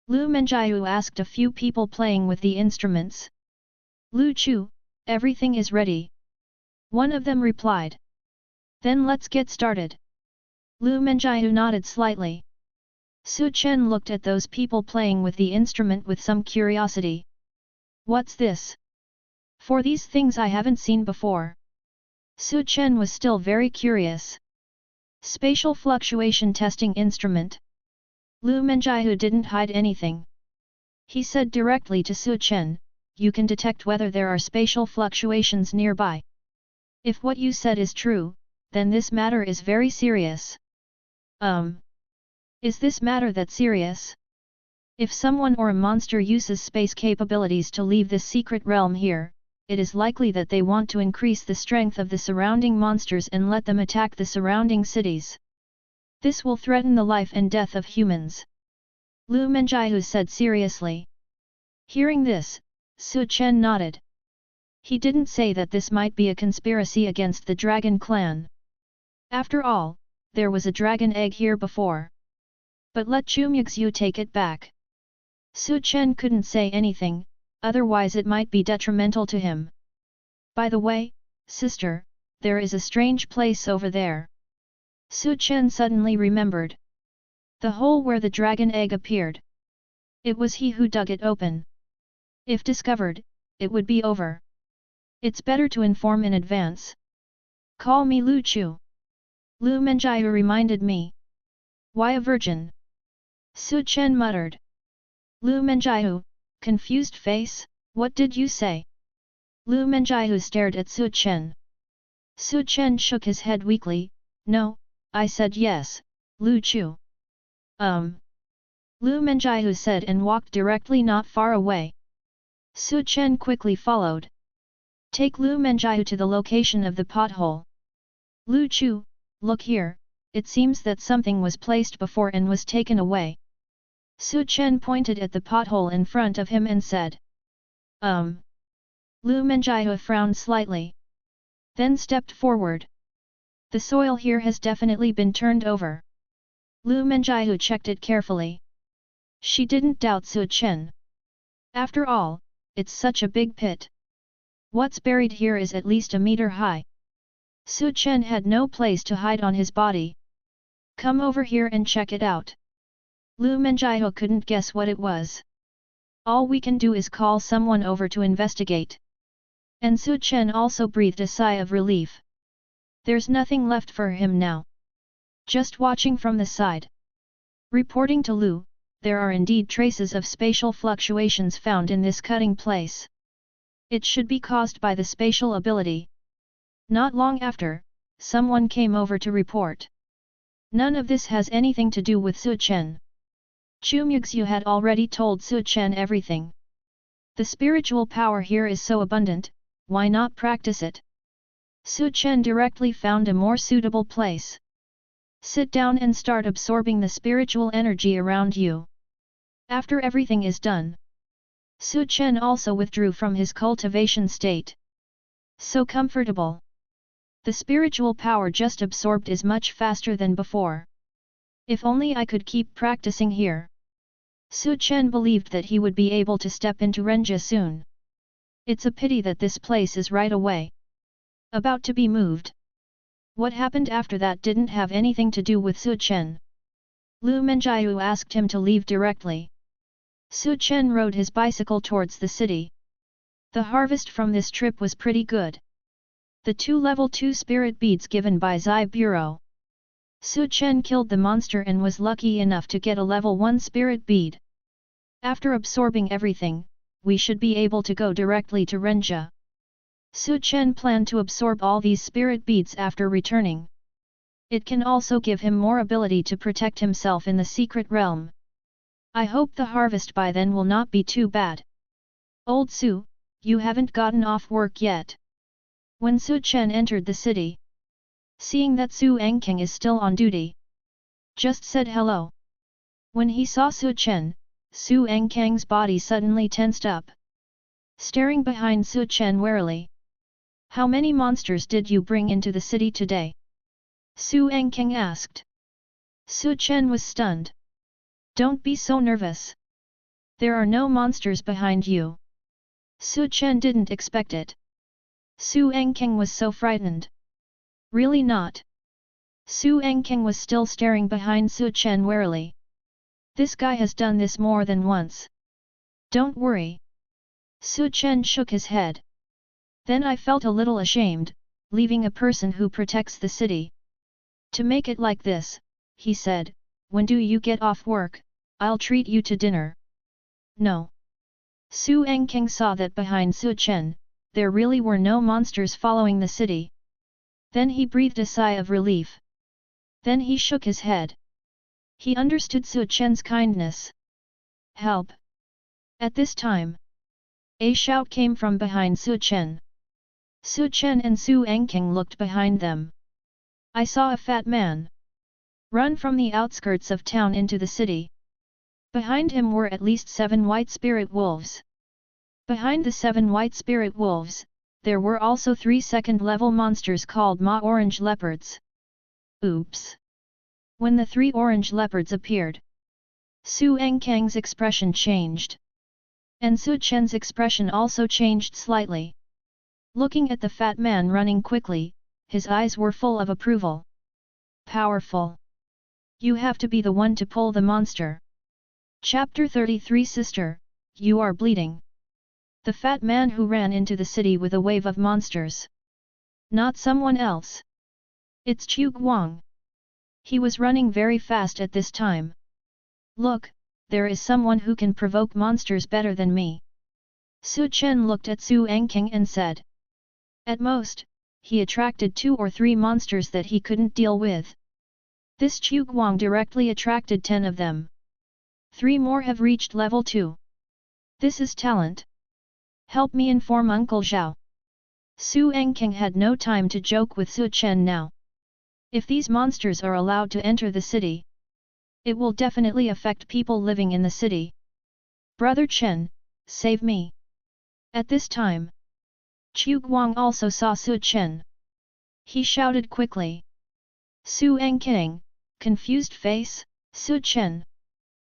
Lu Menjiu asked a few people playing with the instruments. Lu Chu, everything is ready. One of them replied. Then let's get started. Lu Menjiu nodded slightly. Su Chen looked at those people playing with the instrument with some curiosity. What's this? For these things I haven't seen before. Su Chen was still very curious. Spatial fluctuation testing instrument. Lu Menjiu didn't hide anything. He said directly to Su Chen, you can detect whether there are spatial fluctuations nearby. If what you said is true, then this matter is very serious. Is this matter that serious? If someone or a monster uses space capabilities to leave this secret realm here, it is likely that they want to increase the strength of the surrounding monsters and let them attack the surrounding cities. This will threaten the life and death of humans. Lu Menjiu said seriously. Hearing this, Su Chen nodded. He didn't say that this might be a conspiracy against the Dragon Clan. After all, there was a dragon egg here before. But let Chu Muxue take it back. Su Chen couldn't say anything, otherwise it might be detrimental to him. By the way, sister, there is a strange place over there. Su Chen suddenly remembered. The hole where the dragon egg appeared. It was he who dug it open. If discovered, it would be over. It's better to inform in advance. Call me Lu Chu. Lu Menjiu reminded me. Why a virgin? Su Chen muttered. Lu Menjiu, confused face, what did you say? Lu Menjiu stared at Su Chen. Su Chen shook his head weakly, no, I said yes, Lu Chu. Lu Menjiu said and walked directly not far away. Su Chen quickly followed. Take Lu Menjiu to the location of the pothole. Lu Chu, look here, it seems that something was placed before and was taken away. Chen pointed at the pothole in front of him and said. Lu Menjiu frowned slightly. Then stepped forward. The soil here has definitely been turned over. Lu Menjiu checked it carefully. She didn't doubt Chen. After all, it's such a big pit. What's buried here is at least a meter high. Chen had no place to hide on his body. Come over here and check it out. Lu Menjiu couldn't guess what it was. All we can do is call someone over to investigate. And Chen also breathed a sigh of relief. There's nothing left for him now. Just watching from the side. Reporting to Lu, there are indeed traces of spatial fluctuations found in this cutting place. It should be caused by the spatial ability. Not long after, someone came over to report. None of this has anything to do with Chen. Chu Muxue had already told Chen everything. The spiritual power here is so abundant, why not practice it? Chen directly found a more suitable place. Sit down and start absorbing the spiritual energy around you. After everything is done, Chen also withdrew from his cultivation state. So comfortable. The spiritual power just absorbed is much faster than before. If only I could keep practicing here. Chen believed that he would be able to step into Renjia soon. It's a pity that this place is right away about to be moved. What happened after that didn't have anything to do with Chen. Lu Menjiu asked him to leave directly. Chen rode his bicycle towards the city. The harvest from this trip was pretty good. The 2 level 2 spirit beads given by Zai Bureau. Chen killed the monster and was lucky enough to get a level 1 spirit bead. After absorbing everything, we should be able to go directly to Renjia. Chen planned to absorb all these spirit beads after returning. It can also give him more ability to protect himself in the secret realm. I hope the harvest by then will not be too bad. Old Su, you haven't gotten off work yet. When Chen entered the city, seeing that Su Engking is still on duty, just said hello. When he saw Chen, Su Engkang's body suddenly tensed up. Staring behind Chen warily. How many monsters did you bring into the city today? Su Engking asked. Chen was stunned. Don't be so nervous. There are no monsters behind you. Chen didn't expect it. Su Engking was so frightened. Really not. Su Engking was still staring behind Chen warily. This guy has done this more than once. Don't worry. Chen shook his head. Then I felt a little ashamed, leaving a person who protects the city. To make it like this, he said, when do you get off work? I'll treat you to dinner. No. Su Engking saw that behind Chen, there really were no monsters following the city. Then he breathed a sigh of relief. Then he shook his head. He understood Chen's kindness. Help! At this time, a shout came from behind Chen. Chen and Su Engking looked behind them. I saw a fat man run from the outskirts of town into the city. Behind him were at least 7 white spirit wolves. Behind the 7 white spirit wolves, there were also 3 second-level monsters called orange leopards. Oops! When the 3 orange leopards appeared, Su Engkang's expression changed. And Chen's expression also changed slightly. Looking at the fat man running quickly, his eyes were full of approval. Powerful! You have to be the one to pull the monster. Chapter 33 Sister, you are bleeding. The fat man who ran into the city with a wave of monsters. Not someone else. It's Chu Guang. He was running very fast at this time. Look, there is someone who can provoke monsters better than me. Chen looked at Su Engking and said. At most, he attracted 2 or 3 monsters that he couldn't deal with. This Chu Guang directly attracted 10 of them. 3 more have reached level 2. This is talent. Help me inform Uncle Zhao. Su Engking had no time to joke with Chen now. If these monsters are allowed to enter the city, it will definitely affect people living in the city. Brother Chen, save me. At this time, Chu Guang also saw Su Chen. He shouted quickly. Su Engkang, confused face, Su Chen.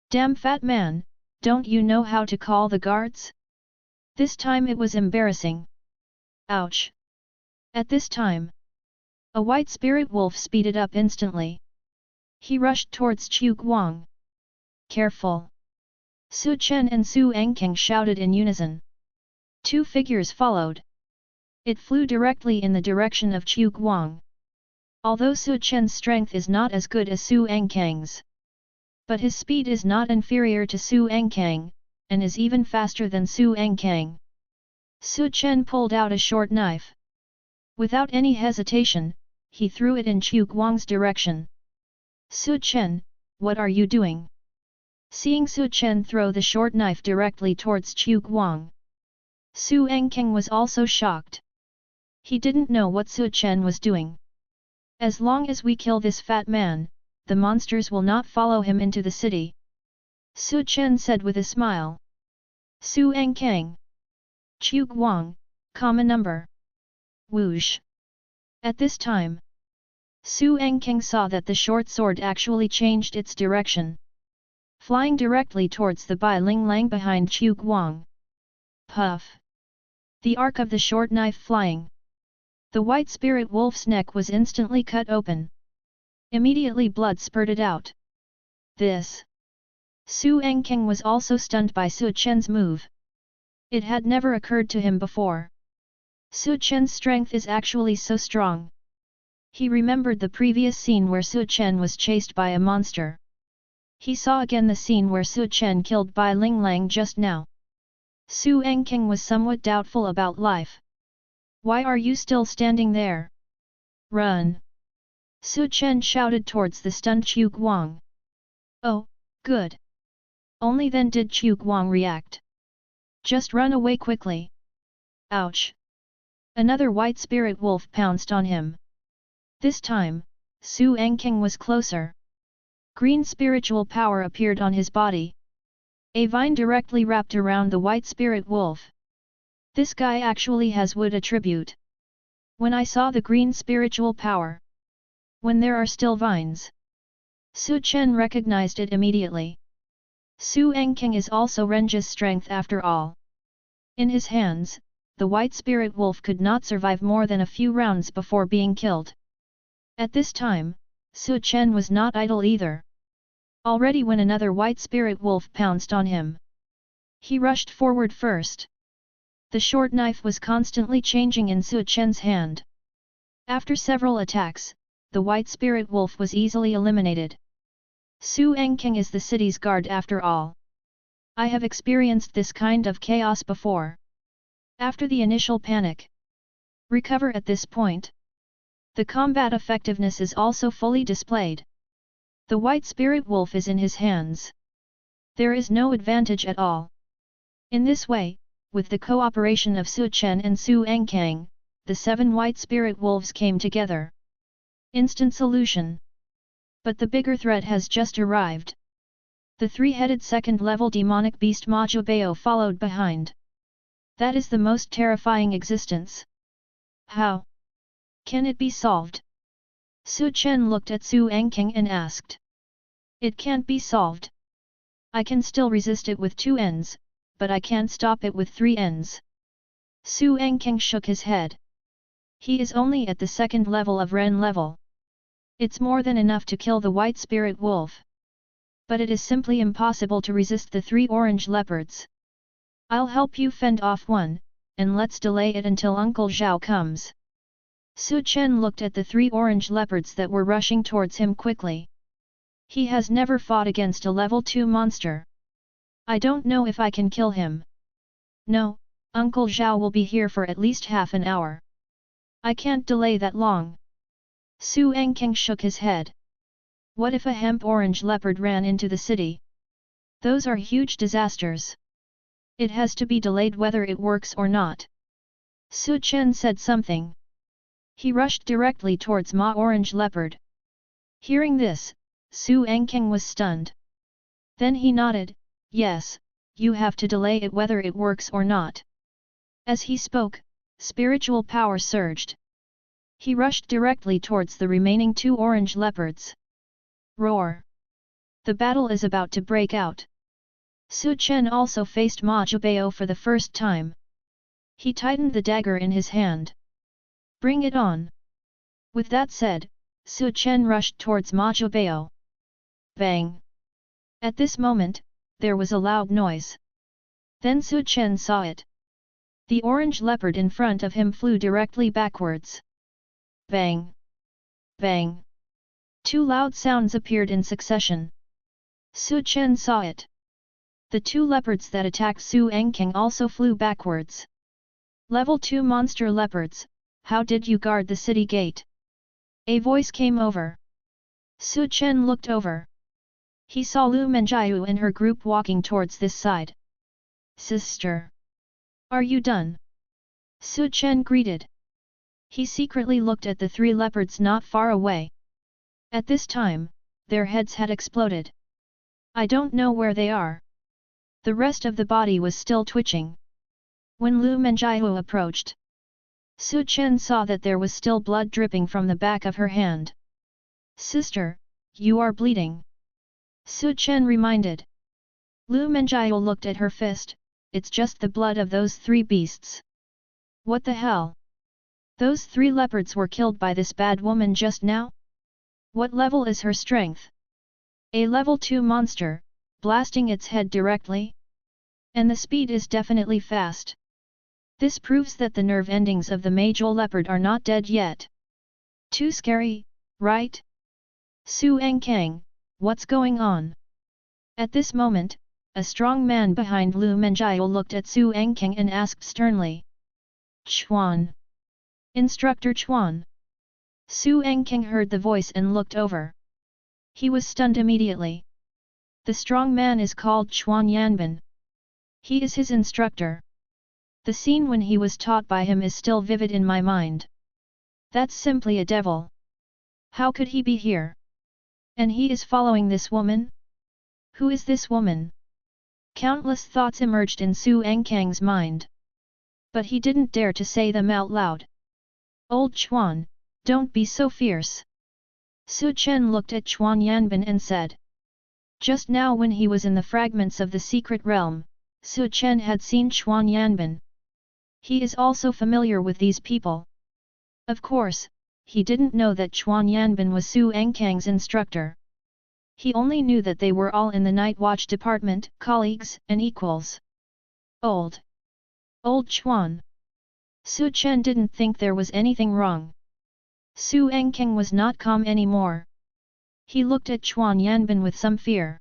Damn fat man, don't you know how to call the guards? This time it was embarrassing. Ouch. At this time, a white spirit wolf speeded up instantly. He rushed towards Chu Guang. Careful! Su Chen and Su Engkang shouted in unison. Two figures followed. It flew directly in the direction of Chu Guang. Although Su Chen's strength is not as good as Su Engkang's, but his speed is not inferior to Su Engkang, and is even faster than Su Engkang. Su Chen pulled out a short knife. Without any hesitation, he threw it in Chu Guang's direction. Su Chen, what are you doing? Seeing Su Chen throw the short knife directly towards Chu Guang, Su Engkang was also shocked. He didn't know what Su Chen was doing. As long as we kill this fat man, the monsters will not follow him into the city. Su Chen said with a smile. Su Engkang. Chu Guang, comma number. Whoosh. At this time, Su Engkang saw that the short sword actually changed its direction, flying directly towards the Bai Ling Lang behind Chu Guang. Puff! The arc of the short knife flying. The white spirit wolf's neck was instantly cut open. Immediately blood spurted out. This. Su Engkang was also stunned by Su Chen's move. It had never occurred to him before. Su Chen's strength is actually so strong. He remembered the previous scene where Su Chen was chased by a monster. He saw again the scene where Su Chen killed Bai Ling Lang just now. Su Engkang was somewhat doubtful about life. Why are you still standing there? Run! Su Chen shouted towards the stunned Chu Guang. Oh, good. Only then did Chu Guang react. Just run away quickly. Ouch! Another white spirit wolf pounced on him. This time, Su Engkang was closer. Green spiritual power appeared on his body. A vine directly wrapped around the white spirit wolf. This guy actually has wood attribute. When I saw the green spiritual power, when there are still vines, Su Chen recognized it immediately. Su Engkang is also Renja's strength after all. In his hands, the white spirit wolf could not survive more than a few rounds before being killed. At this time, Su Chen was not idle either. Already when another white spirit wolf pounced on him, he rushed forward first. The short knife was constantly changing in Su Chen's hand. After several attacks, the white spirit wolf was easily eliminated. Su Engkang is the city's guard after all. I have experienced this kind of chaos before. After the initial panic, recover at this point. The combat effectiveness is also fully displayed. The white spirit wolf is in his hands. There is no advantage at all. In this way, with the cooperation of Su Chen and Su Engkang, the 7 white spirit wolves came together. Instant solution. But the bigger threat has just arrived. The 3-headed second-level demonic beast Majubeo followed behind. That is the most terrifying existence. How can it be solved? Su Chen looked at Su Engkang and asked. It can't be solved. I can still resist it with 2 ends, but I can't stop it with 3 ends. Su Engkang shook his head. He is only at the 2nd level of Ren level. It's more than enough to kill the white spirit wolf. But it is simply impossible to resist the 3 orange leopards. I'll help you fend off one, and let's delay it until Uncle Zhao comes. Su Chen looked at the 3 orange leopards that were rushing towards him quickly. He has never fought against a level 2 monster. I don't know if I can kill him. No, Uncle Zhao will be here for at least half an hour. I can't delay that long. Su Engkang shook his head. What if a hemp orange leopard ran into the city? Those are huge disasters. It has to be delayed whether it works or not. Su Chen said something. He rushed directly towards Ma Orange Leopard. Hearing this, Su Angkeng was stunned. Then he nodded, yes, you have to delay it whether it works or not. As he spoke, spiritual power surged. He rushed directly towards the remaining 2 orange leopards. Roar! The battle is about to break out. Su Chen also faced Ma Jubeo for the first time. He tightened the dagger in his hand. Bring it on! With that said, Su Chen rushed towards Ma Jubeo. Bang! At this moment, there was a loud noise. Then Su Chen saw it. The orange leopard in front of him flew directly backwards. Bang! Bang! 2 loud sounds appeared in succession. Su Chen saw it. The 2 leopards that attacked Su Angkeng also flew backwards. Level 2 monster leopards, how did you guard the city gate? A voice came over. Su Chen looked over. He saw Lu Menjiu and her group walking towards this side. Sister! Are you done? Su Chen greeted. He secretly looked at the 3 leopards not far away. At this time, their heads had exploded. I don't know where they are. The rest of the body was still twitching. When Lu Menjiu approached, Su Chen saw that there was still blood dripping from the back of her hand. Sister, you are bleeding. Su Chen reminded. Lu Menjiu looked at her fist, it's just the blood of those 3 beasts. What the hell? Those 3 leopards were killed by this bad woman just now? What level is her strength? A level 2 monster, blasting its head directly? And the speed is definitely fast. This proves that the nerve endings of the major leopard are not dead yet. Too scary, right? Su Angkeng, what's going on? At this moment, a strong man behind Lu Menjiu looked at Su Angkeng and asked sternly. Chuan. Instructor Chuan. Su Angkeng heard the voice and looked over. He was stunned immediately. The strong man is called Chuan Yanbin. He is his instructor. The scene when he was taught by him is still vivid in my mind. That's simply a devil. How could he be here? And he is following this woman? Who is this woman? Countless thoughts emerged in Su Angkeng's mind. But he didn't dare to say them out loud. Old Chuan, don't be so fierce. Su Chen looked at Chuan Yanbin and said. Just now when he was in the fragments of the secret realm, Su Chen had seen Chuan Yanbin. He is also familiar with these people. Of course, he didn't know that Chuan Yanbin was Su Angkeng's instructor. He only knew that they were all in the night watch department, colleagues and equals. Old Chuan. Su Chen didn't think there was anything wrong. Su Angkeng was not calm anymore. He looked at Chuan Yanbin with some fear.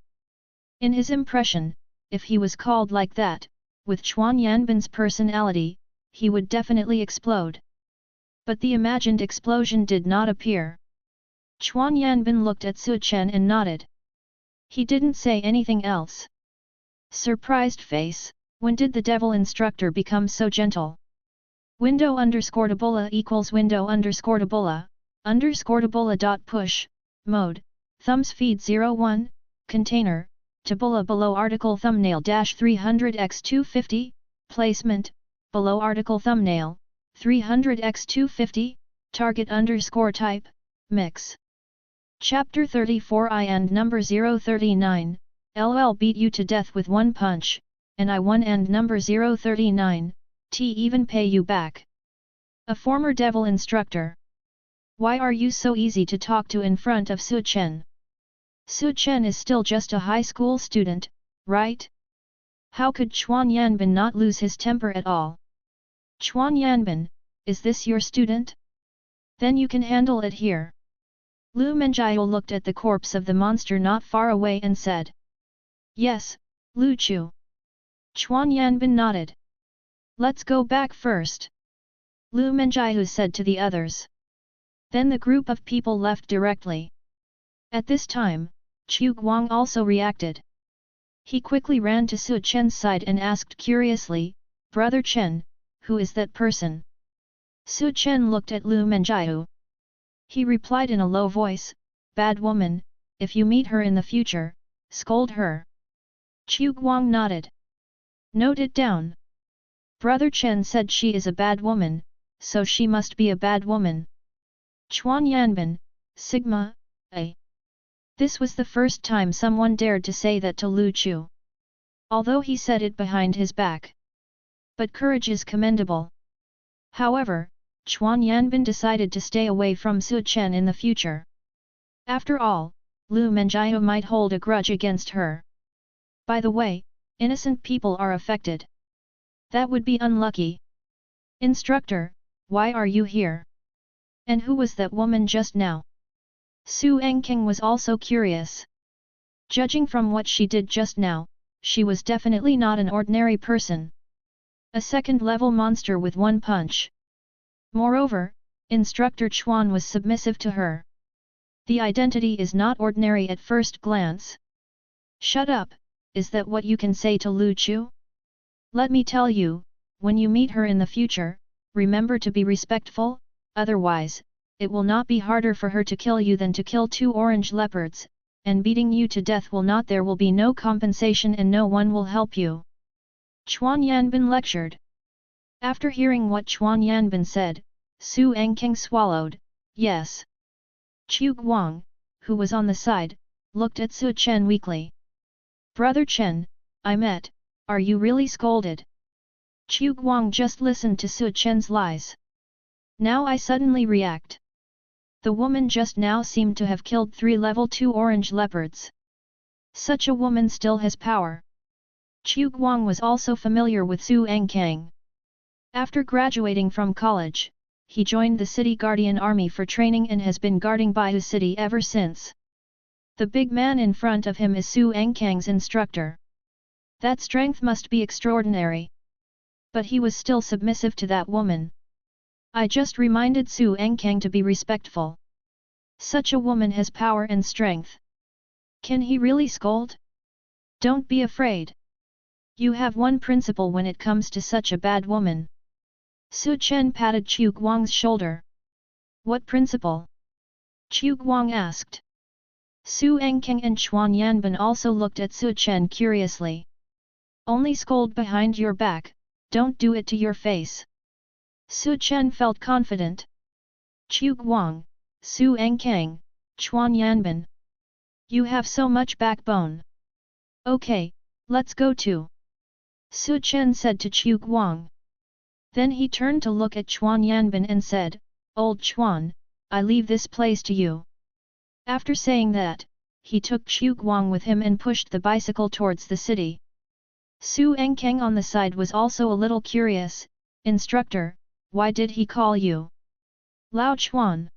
In his impression, if he was called like that, with Chuan Yanbin's personality, he would definitely explode. But the imagined explosion did not appear. Chuan Yanbin looked at Su Chen and nodded. He didn't say anything else. Surprised face, when did the devil instructor become so gentle? Window_tabola equals window_tabola dot push, mode, thumbs feed 01, container, tabola below article thumbnail dash 300x250, placement, below article thumbnail, 300x250, target _type, mix. Chapter 34 I and number 039, LOL beat you to death with one punch, and I won and number 039, T even pay you back. A former devil instructor. Why are you so easy to talk to in front of Su Chen? Su Chen is still just a high school student, right? How could Chuan Yanbin not lose his temper at all? Chuan Yanbin, is this your student? Then you can handle it here. Lu Menjiu looked at the corpse of the monster not far away and said. Yes, Lu Chu. Chuan Yanbin nodded. Let's go back first. Lu Menjiu said to the others. Then the group of people left directly. At this time, Chu Guang also reacted. He quickly ran to Su Chen's side and asked curiously, Brother Chen, who is that person? Su Chen looked at Lu Menjiu. He replied in a low voice, bad woman, if you meet her in the future, scold her. Chu Guang nodded. Note it down. Brother Chen said she is a bad woman, so she must be a bad woman. Chuan Yanbin, Sigma, A. This was the first time someone dared to say that to Lu Chu. Although he said it behind his back. But courage is commendable. However, Chuan Yanbin decided to stay away from Su Chen in the future. After all, Lu Menjiao might hold a grudge against her. By the way, innocent people are affected. That would be unlucky. Instructor, why are you here? And who was that woman just now? Su Engking was also curious. Judging from what she did just now, she was definitely not an ordinary person. A second-level monster with one punch. Moreover, Instructor Chuan was submissive to her. The identity is not ordinary at first glance. Shut up, is that what you can say to Lu Chu? Let me tell you, when you meet her in the future, remember to be respectful, otherwise, it will not be harder for her to kill you than to kill 2 orange leopards, and beating you to death there will be no compensation and no one will help you. Chuan Yanbin lectured. After hearing what Chuan Yanbin said, Su Engking swallowed, yes. Chu Guang, who was on the side, looked at Su Chen weakly. Brother Chen, are you really scolded? Chu Guang just listened to Su Chen's lies. Now I suddenly react. The woman just now seemed to have killed 3 level 2 orange leopards. Such a woman still has power. Chu Guang was also familiar with Su Engkang. After graduating from college, he joined the City Guardian Army for training and has been guarding Baihu City ever since. The big man in front of him is Su Engkang's instructor. That strength must be extraordinary. But he was still submissive to that woman. I just reminded Su Engkang to be respectful. Such a woman has power and strength. Can he really scold? Don't be afraid. You have one principle when it comes to such a bad woman. Su Chen patted Chu Guang's shoulder. What principle? Chu Guang asked. Su Engkang and Chuan Yanbin also looked at Su Chen curiously. Only scold behind your back, don't do it to your face. Su Chen felt confident. Chu Guang, Su Engkang, Chuan Yanbin. You have so much backbone. Okay, let's go too. Su Chen said to Chu Guang. Then he turned to look at Chuan Yanbin and said, Old Chuan, I leave this place to you. After saying that, he took Chu Guang with him and pushed the bicycle towards the city. Su Engkang on the side was also a little curious. Instructor, why did he call you Lao Chuan?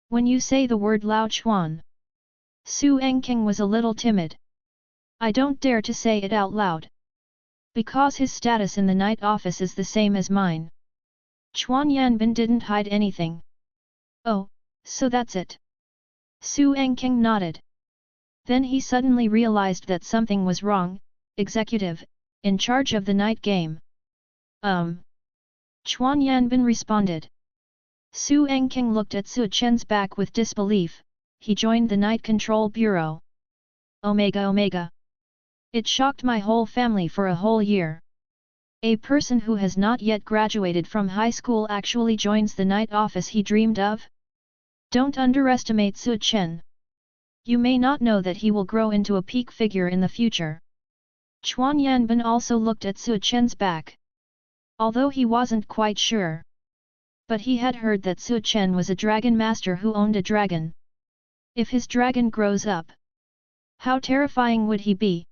When you say the word Lao Chuan. Su Engkang was a little timid. I don't dare to say it out loud. Because his status in the night office is the same as mine. Chuan Yanbin didn't hide anything. Oh, so that's it. Su Engkang nodded. Then he suddenly realized that something was wrong. Executive, in charge of the night game. Chuan Yanbin responded. Su Engkang looked at Su Chen's back with disbelief. He joined the Night Control Bureau. Omega. It shocked my whole family for a whole year. A person who has not yet graduated from high school actually joins the night office he dreamed of? Don't underestimate Su Chen. You may not know that he will grow into a peak figure in the future. Chuan Yanbin also looked at Su Chen's back. Although he wasn't quite sure. But he had heard that Su Chen was a dragon master who owned a dragon. If his dragon grows up, how terrifying would he be?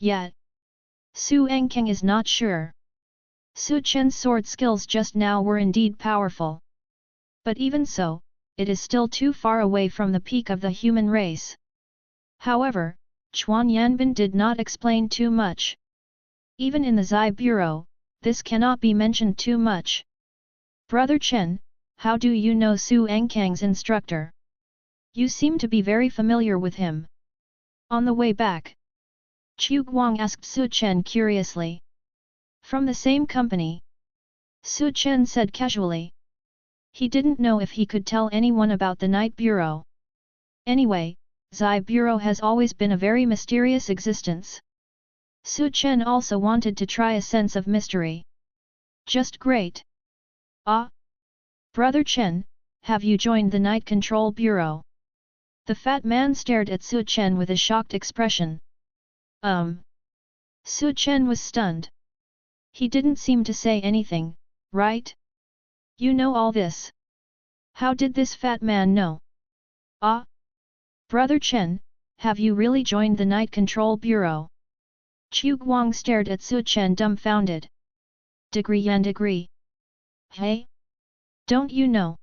Yet, Su Engkang is not sure. Su Chen's sword skills just now were indeed powerful. But even so, it is still too far away from the peak of the human race. However, Chuan Yanbin did not explain too much. Even in the Zai Bureau, this cannot be mentioned too much. Brother Chen, how do you know Su Engkang's instructor? You seem to be very familiar with him. On the way back, Chu Guang asked Su Chen curiously. From the same company. Su Chen said casually. He didn't know if he could tell anyone about the night bureau. Anyway, Zai Bureau has always been a very mysterious existence. Su Chen also wanted to try a sense of mystery. Just great. Ah! Brother Chen, have you joined the Night Control Bureau? The fat man stared at Su Chen with a shocked expression. Su Chen was stunned. He didn't seem to say anything, right? You know all this. How did this fat man know? Ah! Brother Chen, have you really joined the Night Control Bureau? Chu Guang stared at Su Chen dumbfounded. Degree and degree. Hey? Don't you know?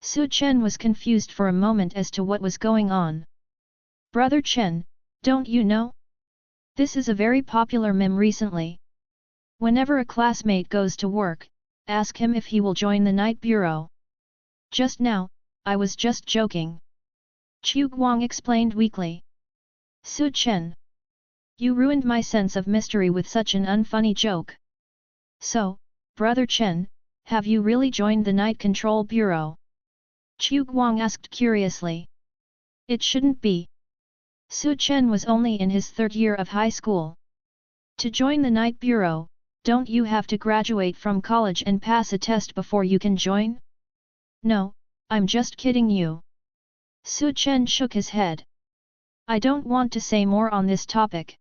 Su Chen was confused for a moment as to what was going on. Brother Chen, don't you know? This is a very popular meme recently. Whenever a classmate goes to work, ask him if he will join the Night Bureau. Just now, I was just joking. Chu Guang explained weakly. Su Chen. You ruined my sense of mystery with such an unfunny joke. So, Brother Chen, have you really joined the Night Control Bureau? Chu Guang asked curiously. It shouldn't be. Su Chen was only in his third year of high school. To join the Night Bureau, don't you have to graduate from college and pass a test before you can join? No, I'm just kidding you. Su Chen shook his head. I don't want to say more on this topic.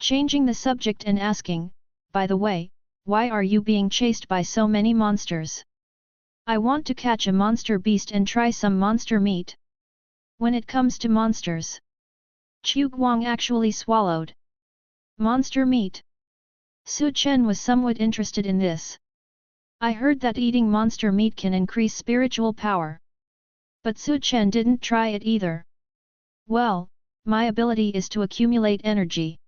Changing the subject and asking, by the way, why are you being chased by so many monsters? I want to catch a monster beast and try some monster meat. When it comes to monsters, Chu Guang actually swallowed. Monster meat. Su Chen was somewhat interested in this. I heard that eating monster meat can increase spiritual power. But Su Chen didn't try it either. Well, my ability is to accumulate energy.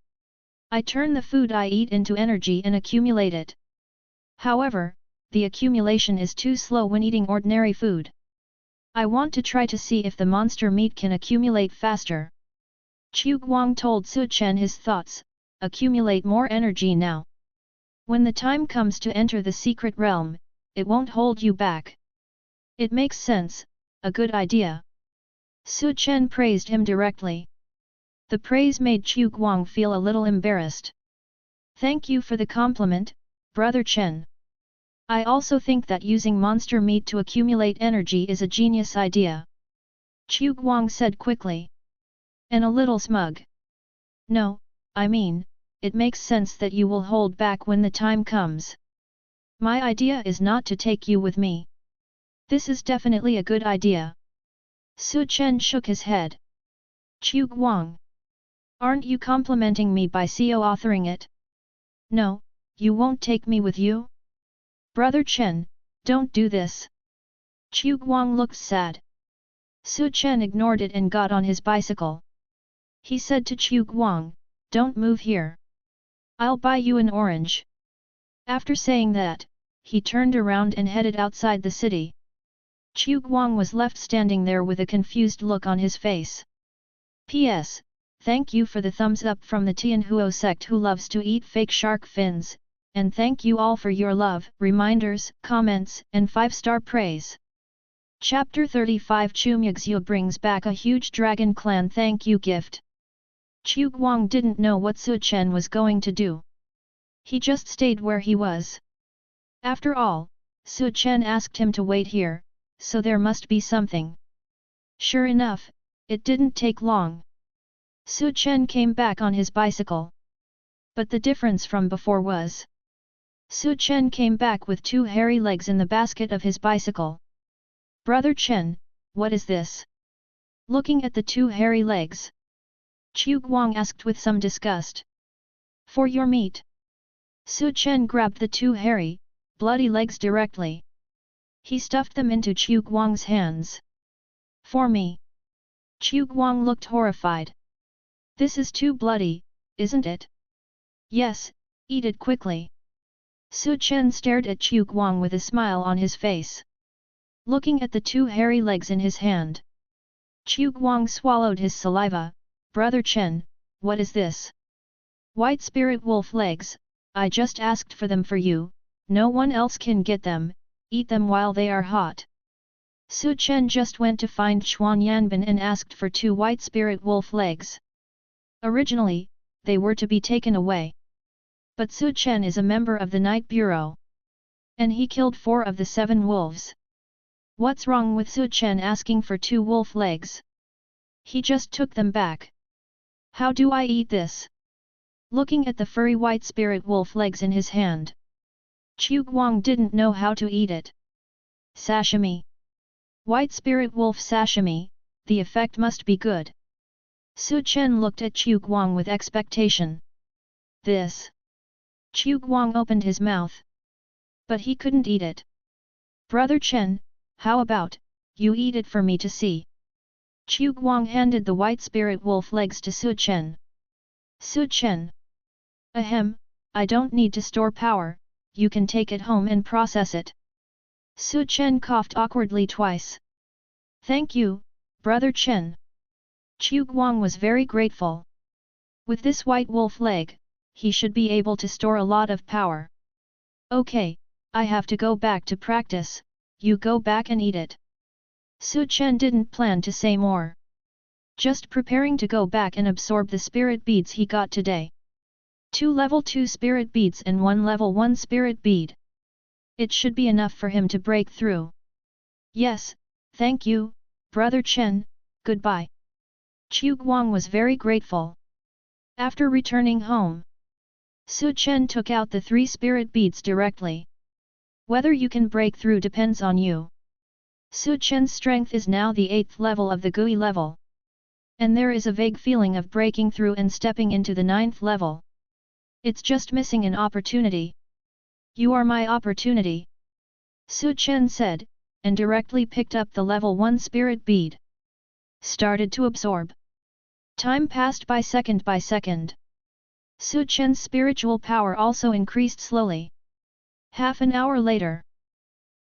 I turn the food I eat into energy and accumulate it. However, the accumulation is too slow when eating ordinary food. I want to try to see if the monster meat can accumulate faster. Chu Guang told Su Chen his thoughts, accumulate more energy now. When the time comes to enter the secret realm, it won't hold you back. It makes sense, a good idea. Su Chen praised him directly. The praise made Chu Guang feel a little embarrassed. Thank you for the compliment, Brother Chen. I also think that using monster meat to accumulate energy is a genius idea. Chu Guang said quickly. And a little smug. No, I mean, it makes sense that you will hold back when the time comes. My idea is not to take you with me. This is definitely a good idea. Su Chen shook his head. Chu Guang. Aren't you complimenting me by co-authoring it? No, you won't take me with you? Brother Chen, don't do this. Chu Guang looked sad. Su Chen ignored it and got on his bicycle. He said to Chu Guang, don't move here. I'll buy you an orange. After saying that, he turned around and headed outside the city. Chu Guang was left standing there with a confused look on his face. P.S. Thank you for the thumbs up from the Tianhuo sect who loves to eat fake shark fins, and thank you all for your love, reminders, comments, and 5-star praise. Chapter 35 Chu Muxue brings back a huge dragon clan thank you gift. Chu Guang didn't know what Su Chen was going to do. He just stayed where he was. After all, Su Chen asked him to wait here, so there must be something. Sure enough, it didn't take long. Su Chen came back on his bicycle. But the difference from before was, Su Chen came back with 2 hairy legs in the basket of his bicycle. Brother Chen, what is this? Looking at the 2 hairy legs, Chu Guang asked with some disgust. For your meat. Su Chen grabbed the 2 hairy, bloody legs directly. He stuffed them into Chu Guang's hands. For me. Chu Guang looked horrified. This is too bloody, isn't it? Yes, eat it quickly. Su Chen stared at Chu Guang with a smile on his face. Looking at the 2 hairy legs in his hand, Chu Guang swallowed his saliva. Brother Chen, what is this? White spirit wolf legs, I just asked for them for you, no one else can get them, eat them while they are hot. Su Chen just went to find Xuan Yanbin and asked for 2 white spirit wolf legs. Originally, they were to be taken away. But Su Chen is a member of the Night Bureau. And he killed 4 of the 7 wolves. What's wrong with Su Chen asking for 2 wolf legs? He just took them back. How do I eat this? Looking at the furry white spirit wolf legs in his hand, Chu Guang didn't know how to eat it. Sashimi. White spirit wolf sashimi, the effect must be good. Su Chen looked at Chu Guang with expectation. This. Chu Guang opened his mouth. But he couldn't eat it. Brother Chen, how about, you eat it for me to see? Chu Guang handed the white spirit wolf legs to Su Chen. Su Chen. Ahem, I don't need to store power, you can take it home and process it. Su Chen coughed awkwardly twice. Thank you, Brother Chen. Chu Guang was very grateful. With this white wolf leg, he should be able to store a lot of power. Okay, I have to go back to practice, you go back and eat it. Su Chen didn't plan to say more. Just preparing to go back and absorb the spirit beads he got today. 2 level 2 spirit beads and 1 level 1 spirit bead. It should be enough for him to break through. Yes, thank you, Brother Chen, goodbye. Chu Guang was very grateful. After returning home, Su Chen took out the 3 spirit beads directly. Whether you can break through depends on you. Su Chen's strength is now the 8th level of the Gui level. And there is a vague feeling of breaking through and stepping into the 9th level. It's just missing an opportunity. You are my opportunity. Su Chen said, and directly picked up the level 1 spirit bead. Started to absorb. Time passed by second. Su Chen's spiritual power also increased slowly. Half an hour later,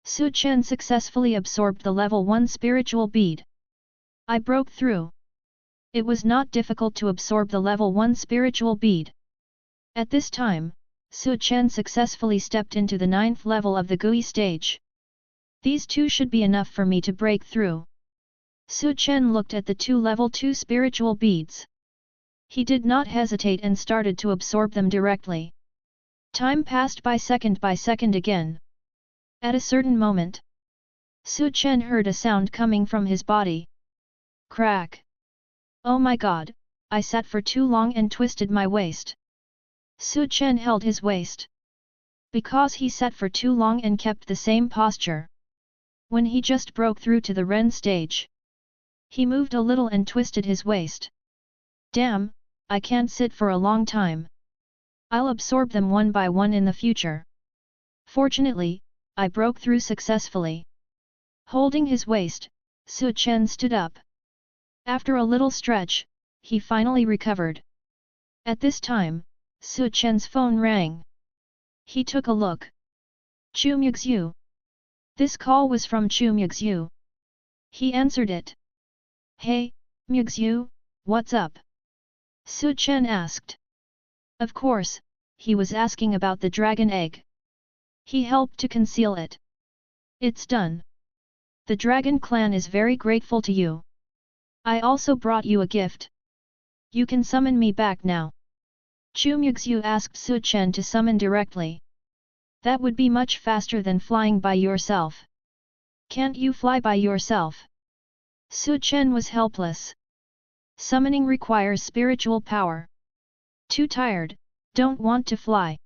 Su Chen successfully absorbed the level 1 spiritual bead. I broke through. It was not difficult to absorb the level 1 spiritual bead. At this time, Su Chen successfully stepped into the 9th level of the Gui stage. These 2 should be enough for me to break through. Su Chen looked at the 2 level 2 spiritual beads. He did not hesitate and started to absorb them directly. Time passed by second again. At a certain moment, Su Chen heard a sound coming from his body. Crack! Oh my god, I sat for too long and twisted my waist. Su Chen held his waist. Because he sat for too long and kept the same posture. When he just broke through to the Ren stage, he moved a little and twisted his waist. Damn, I can't sit for a long time. I'll absorb them one by one in the future. Fortunately, I broke through successfully. Holding his waist, Su Chen stood up. After a little stretch, he finally recovered. At this time, Su Chen's phone rang. He took a look. Chu Muxue. This call was from Chu Muxue. He answered it. Hey, Muxue, what's up? Su Chen asked. Of course, he was asking about the dragon egg. He helped to conceal it. It's done. The dragon clan is very grateful to you. I also brought you a gift. You can summon me back now. Chu Muxue asked Su Chen to summon directly. That would be much faster than flying by yourself. Can't you fly by yourself? Su Chen was helpless. Summoning requires spiritual power. Too tired, don't want to fly.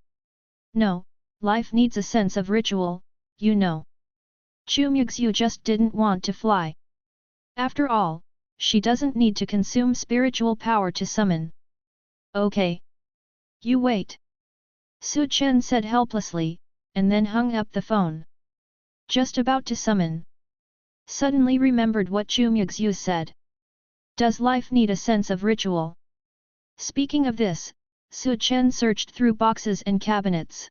No, life needs a sense of ritual, you know. Chu Muxue just didn't want to fly. After all, she doesn't need to consume spiritual power to summon. Okay. You wait. Su Chen said helplessly, and then hung up the phone. Just about to summon. Suddenly remembered what Chu Muxue said. Does life need a sense of ritual? Speaking of this, Su Chen searched through boxes and cabinets.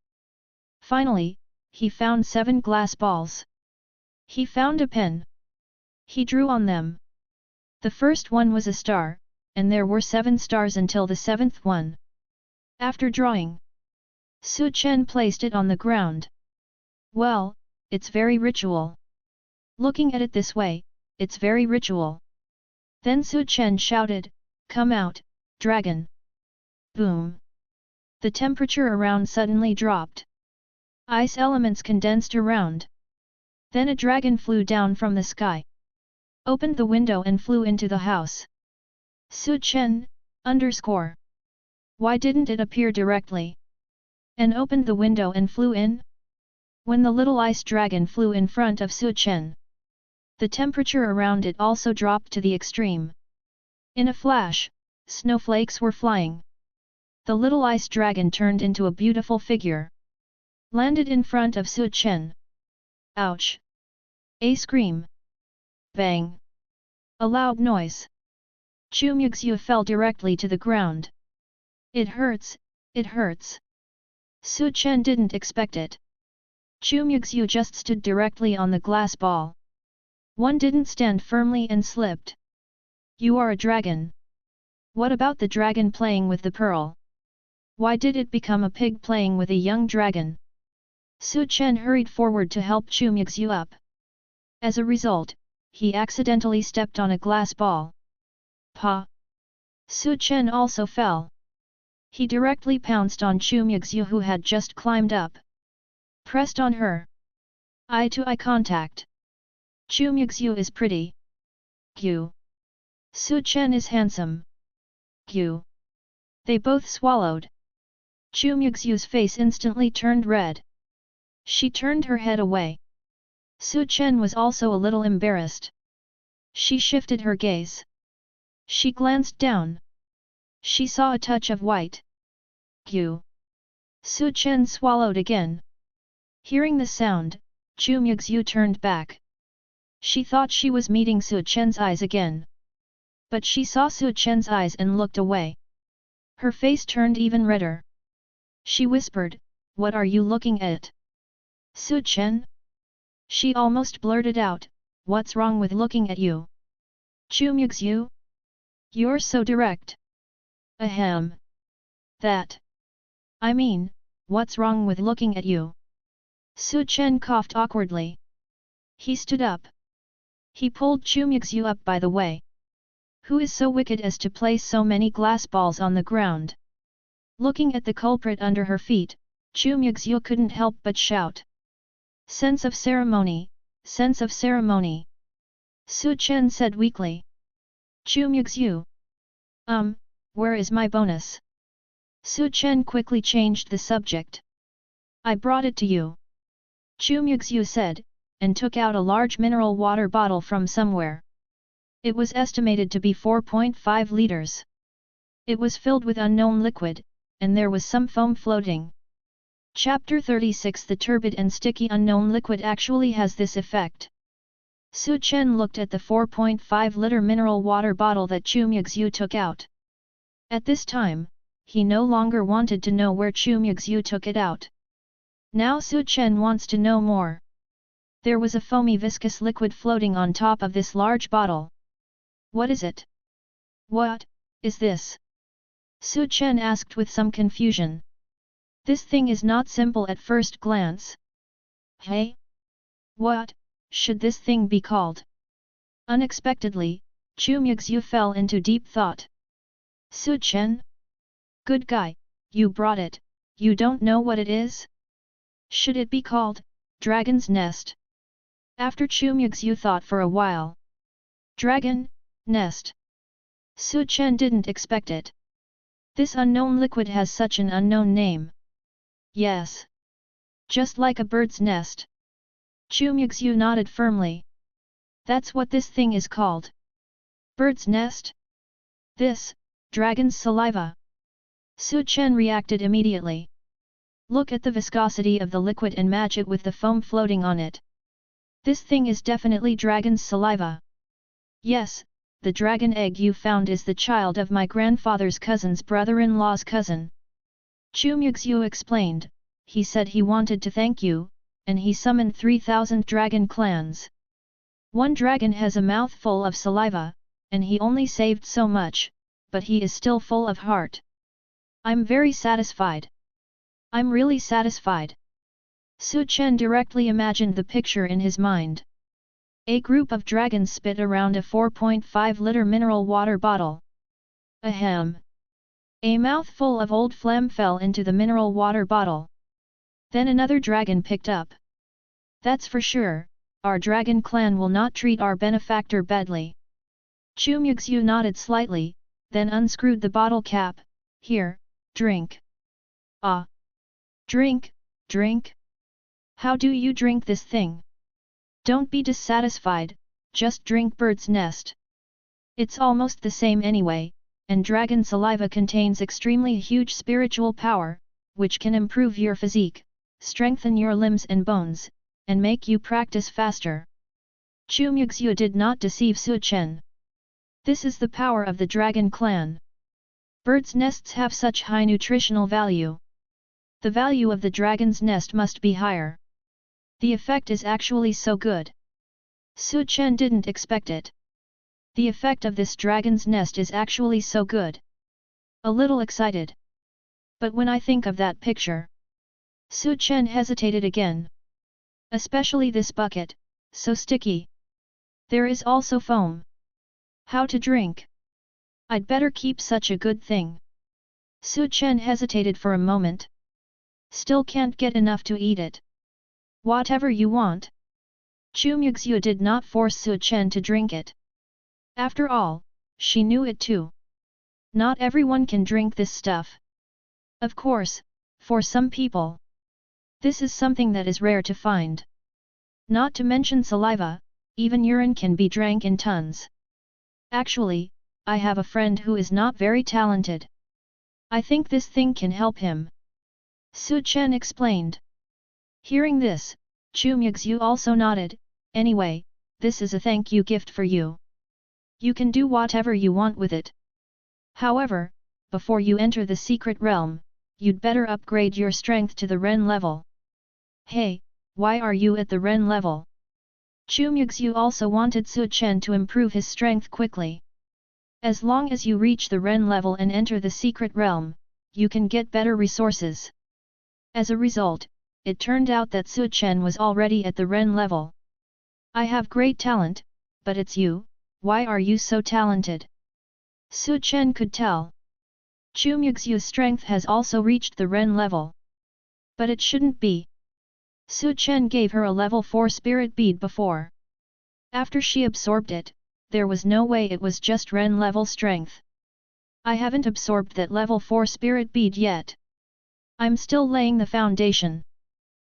Finally, he found 7 glass balls. He found a pen. He drew on them. The first one was a star, and there were 7 stars until the 7th one. After drawing, Su Chen placed it on the ground. Well, it's very ritual. Looking at it this way, it's very ritual. Then Chen shouted, "Come out, dragon!" Boom! The temperature around suddenly dropped. Ice elements condensed around. Then a dragon flew down from the sky, opened the window and flew into the house. Chen, underscore. Why didn't it appear directly? And opened the window and flew in? When the little ice dragon flew in front of Chen, the temperature around it also dropped to the extreme. In a flash, snowflakes were flying. The little ice dragon turned into a beautiful figure. Landed in front of Chen. Ouch! A scream. Bang! A loud noise. Chu Muxue fell directly to the ground. It hurts, it hurts. Chen didn't expect it. Chu Muxue just stood directly on the glass ball. One didn't stand firmly and slipped. You are a dragon. What about the dragon playing with the pearl? Why did it become a pig playing with a young dragon? Chen hurried forward to help Chu Muxue up. As a result, he accidentally stepped on a glass ball. Pa! Chen also fell. He directly pounced on Chu Muxue who had just climbed up. Pressed on her. Eye-to-eye contact. Chu Muxue is pretty. Q. Chen is handsome. Q. They both swallowed. Chu Muxue's face instantly turned red. She turned her head away. Chen was also a little embarrassed. She shifted her gaze. She glanced down. She saw a touch of white. Q. Chen swallowed again. Hearing the sound, Chu Muxue turned back. She thought she was meeting Chen's eyes again. But she saw Chen's eyes and looked away. Her face turned even redder. She whispered, "What are you looking at?" Chen? She almost blurted out, "What's wrong with looking at you?" Chu Muxue? You're so direct. Ahem. That. I mean, what's wrong with looking at you? Chen coughed awkwardly. He stood up. He pulled Chu Muxue up by the way. Who is so wicked as to place so many glass balls on the ground? Looking at the culprit under her feet, Chu Muxue couldn't help but shout. Sense of ceremony, sense of ceremony. Chen said weakly. Chu Muxue. Where is my bonus? Chen quickly changed the subject. I brought it to you. Chu Muxue said, and took out a large mineral water bottle from somewhere. It was estimated to be 4.5 liters. It was filled with unknown liquid, and there was some foam floating. Chapter 36 The turbid and sticky unknown liquid actually has this effect. Chen looked at the 4.5-liter mineral water bottle that Chu Muxue took out. At this time, he no longer wanted to know where Chu Muxue took it out. Now Chen wants to know more. There was a foamy viscous liquid floating on top of this large bottle. What is it? What is this? Chen asked with some confusion. This thing is not simple at first glance. Hey? What should this thing be called? Unexpectedly, Chu Muxue fell into deep thought. Chen? Good guy, you brought it, you don't know what it is? Should it be called Dragon's Nest? After Chu Muxue thought for a while. Dragon Nest. Chen didn't expect it. This unknown liquid has such an unknown name. Yes. Just like a bird's nest. Chu Muxue nodded firmly. That's what this thing is called. Bird's nest? This, dragon's saliva. Chen reacted immediately. Look at the viscosity of the liquid and match it with the foam floating on it. This thing is definitely dragon's saliva. Yes, the dragon egg you found is the child of my grandfather's cousin's brother-in-law's cousin. Chu Muxue explained. He said he wanted to thank you, and he summoned 3,000 dragon clans. One dragon has a mouth full of saliva, and he only saved so much, but he is still full of heart. I'm very satisfied. I'm really satisfied. Chen directly imagined the picture in his mind. A group of dragons spit around a 4.5-liter mineral water bottle. Ahem! A mouthful of old phlegm fell into the mineral water bottle. Then another dragon picked up. That's for sure, our dragon clan will not treat our benefactor badly. Chu Muxue nodded slightly, then unscrewed the bottle cap. Here, drink. Ah! Drink, drink? How do you drink this thing? Don't be dissatisfied, just drink bird's nest. It's almost the same anyway, and dragon saliva contains extremely huge spiritual power, which can improve your physique, strengthen your limbs and bones, and make you practice faster. Chu Muxue did not deceive Chen. This is the power of the dragon clan. Birds' nests have such high nutritional value. The value of the dragon's nest must be higher. The effect is actually so good. Chen didn't expect it. The effect of this dragon's nest is actually so good. A little excited. But when I think of that picture, Chen hesitated again. Especially this bucket, so sticky. There is also foam. How to drink? I'd better keep such a good thing. Chen hesitated for a moment. Still can't get enough to eat it. Whatever you want. Chu Muxue did not force Chen to drink it. After all, she knew it too. Not everyone can drink this stuff. Of course, for some people, this is something that is rare to find. Not to mention saliva, even urine can be drank in tons. Actually, I have a friend who is not very talented. I think this thing can help him. Chen explained. Hearing this, Chu Muxue also nodded. Anyway, this is a thank you gift for you. You can do whatever you want with it. However, before you enter the secret realm, you'd better upgrade your strength to the Ren level. Hey, why are you at the Ren level? Chu Muxue also wanted Chen to improve his strength quickly. As long as you reach the Ren level and enter the secret realm, you can get better resources. As a result, it turned out that Chen was already at the Ren level. I have great talent, but it's you, why are you so talented? Chen could tell. Chu Muxue's strength has also reached the Ren level. But it shouldn't be. Chen gave her a level 4 spirit bead before. After she absorbed it, there was no way it was just Ren level strength. I haven't absorbed that level 4 spirit bead yet. I'm still laying the foundation.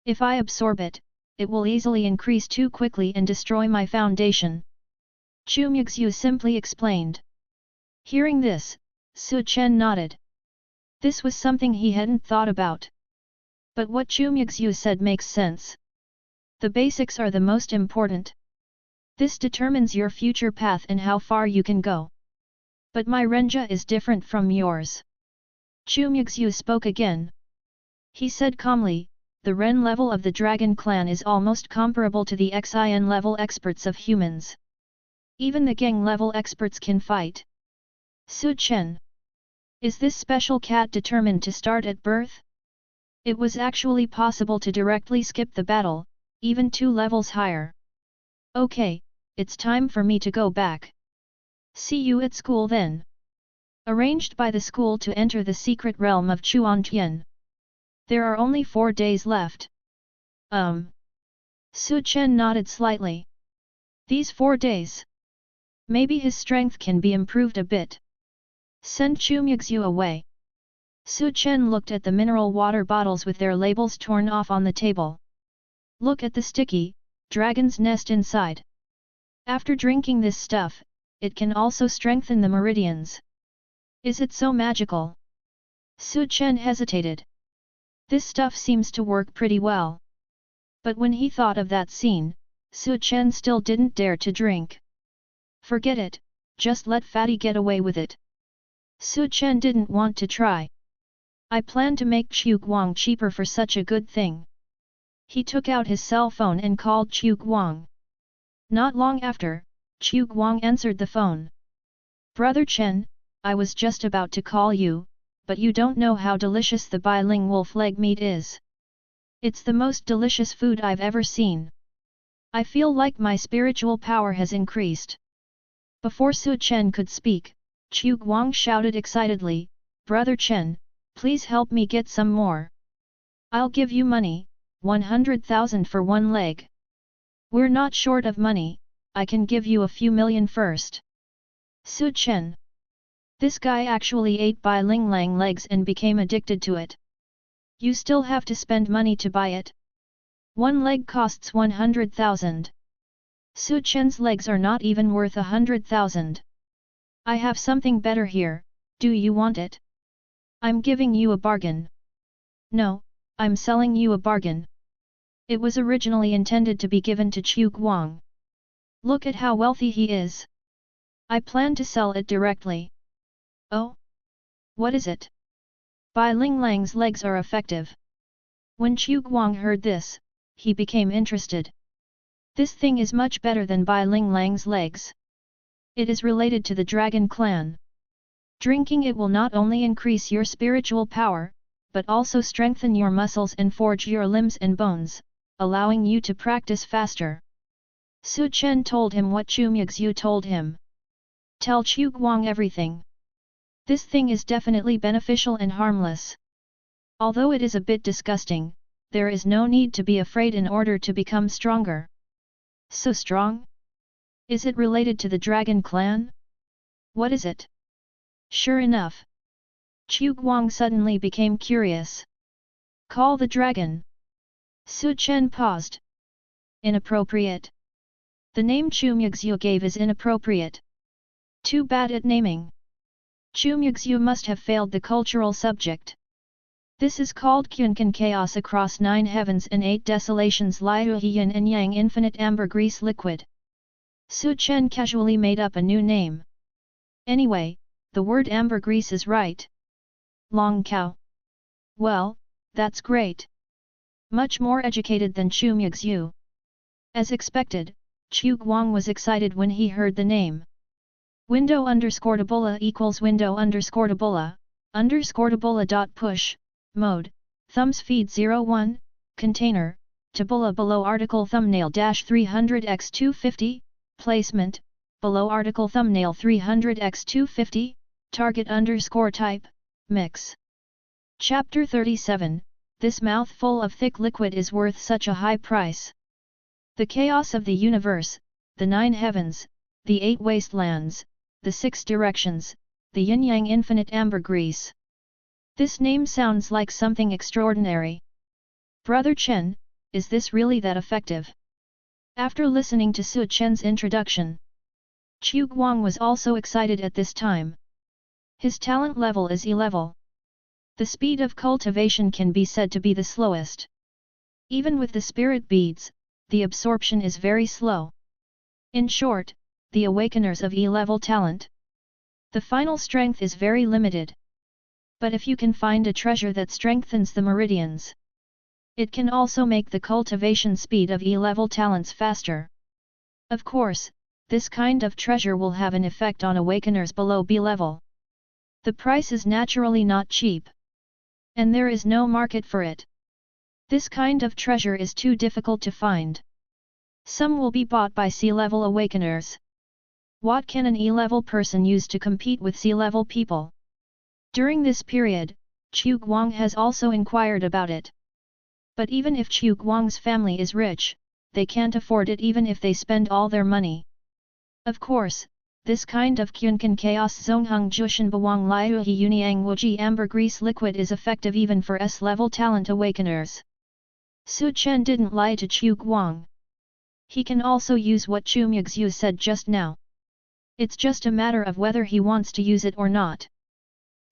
If I absorb it, it will easily increase too quickly and destroy my foundation. Chu Muxue simply explained. Hearing this, Chen nodded. This was something he hadn't thought about. But what Chu Muxue said makes sense. The basics are the most important. This determines your future path and how far you can go. But my Renja is different from yours. Chu Muxue spoke again. He said calmly, the Ren level of the Dragon Clan is almost comparable to the Xin level experts of humans. Even the Gang level experts can fight. Chen. Is this special cat determined to start at birth? It was actually possible to directly skip the battle, even 2 levels higher. Okay, it's time for me to go back. See you at school then. Arranged by the school to enter the secret realm of Chuantian. There are only 4 days left. Chen nodded slightly. These 4 days. Maybe his strength can be improved a bit. Send Chu Muxue away. Chen looked at the mineral water bottles with their labels torn off on the table. Look at the sticky, dragon's nest inside. After drinking this stuff, it can also strengthen the meridians. Is it so magical? Chen hesitated. This stuff seems to work pretty well. But when he thought of that scene, Chen still didn't dare to drink. Forget it, just let Fatty get away with it. Chen didn't want to try. I plan to make Chu Guang cheaper for such a good thing. He took out his cell phone and called Chu Guang. Not long after, Chu Guang answered the phone. Brother Chen, I was just about to call you, but you don't know how delicious the bilingual flag meat is. It's the most delicious food I've ever seen. I feel like my spiritual power has increased. Before Su Chen could speak, Chu Guang shouted excitedly, Brother Chen, please help me get some more. I'll give you money, 100,000 for one leg. We're not short of money, I can give you a few million first. Su Chen. This guy actually ate Bai Ling Lang legs and became addicted to it. You still have to spend money to buy it. One leg costs 100,000. Su Chen's legs are not even worth 100,000. I have something better here, do you want it? I'm giving you a bargain. No, I'm selling you a bargain. It was originally intended to be given to Chu Guang. Look at how wealthy he is. I plan to sell it directly. Oh? What is it? Bai Ling Lang's legs are effective. When Chu Guang heard this, he became interested. This thing is much better than Bai Ling Lang's legs. It is related to the Dragon Clan. Drinking it will not only increase your spiritual power, but also strengthen your muscles and forge your limbs and bones, allowing you to practice faster. Su Chen told him what Chu Muxue told him. Tell Chu Guang everything. This thing is definitely beneficial and harmless. Although it is a bit disgusting, there is no need to be afraid in order to become stronger. So strong? Is it related to the Dragon Clan? What is it? Sure enough. Chu Guang suddenly became curious. Call the dragon. Su Chen paused. Inappropriate. The name Chu Muxue gave is inappropriate. Too bad at naming. Chu Muxue must have failed the cultural subject. This is called Kunkan Chaos across 9 heavens and 8 desolations Liu Yin and Yang infinite ambergris liquid. Su Chen casually made up a new name. Anyway, the word ambergris is right. Long cow. Well, that's great. Much more educated than Chu Muxue. As expected, Chu Guang was excited when he heard the name. Window_tabola equals window_tabola dot push, mode, thumbs feed 01, container, tabola below article thumbnail dash 300x250, placement, below article thumbnail 300x250, target_type, mix. Chapter 37, This mouthful of thick liquid is worth such a high price. The chaos of the universe, the 9 heavens, the 8 wastelands, the 6 directions, the yin-yang infinite ambergris. This name sounds like something extraordinary. Brother Chen, is this really that effective? After listening to Su Chen's introduction, Chu Guang was also excited at this time. His talent level is E level. The speed of cultivation can be said to be the slowest. Even with the spirit beads, the absorption is very slow. In short, the awakeners of E-level talent. The final strength is very limited. But if you can find a treasure that strengthens the meridians, it can also make the cultivation speed of E-level talents faster. Of course, this kind of treasure will have an effect on awakeners below B-level. The price is naturally not cheap. And there is no market for it. This kind of treasure is too difficult to find. Some will be bought by C-level awakeners. What can an E-level person use to compete with C-level people? During this period, Chu Guang has also inquired about it. But even if Chu Guang's family is rich, they can't afford it even if they spend all their money. Of course, this kind of Kunkan Chaos Zongheng Jushan Bawang Liu He Uniang Wuji ambergris liquid is effective even for S-level talent awakeners. Su Chen didn't lie to Chu Guang. He can also use what Chu Muxue said just now. It's just a matter of whether he wants to use it or not.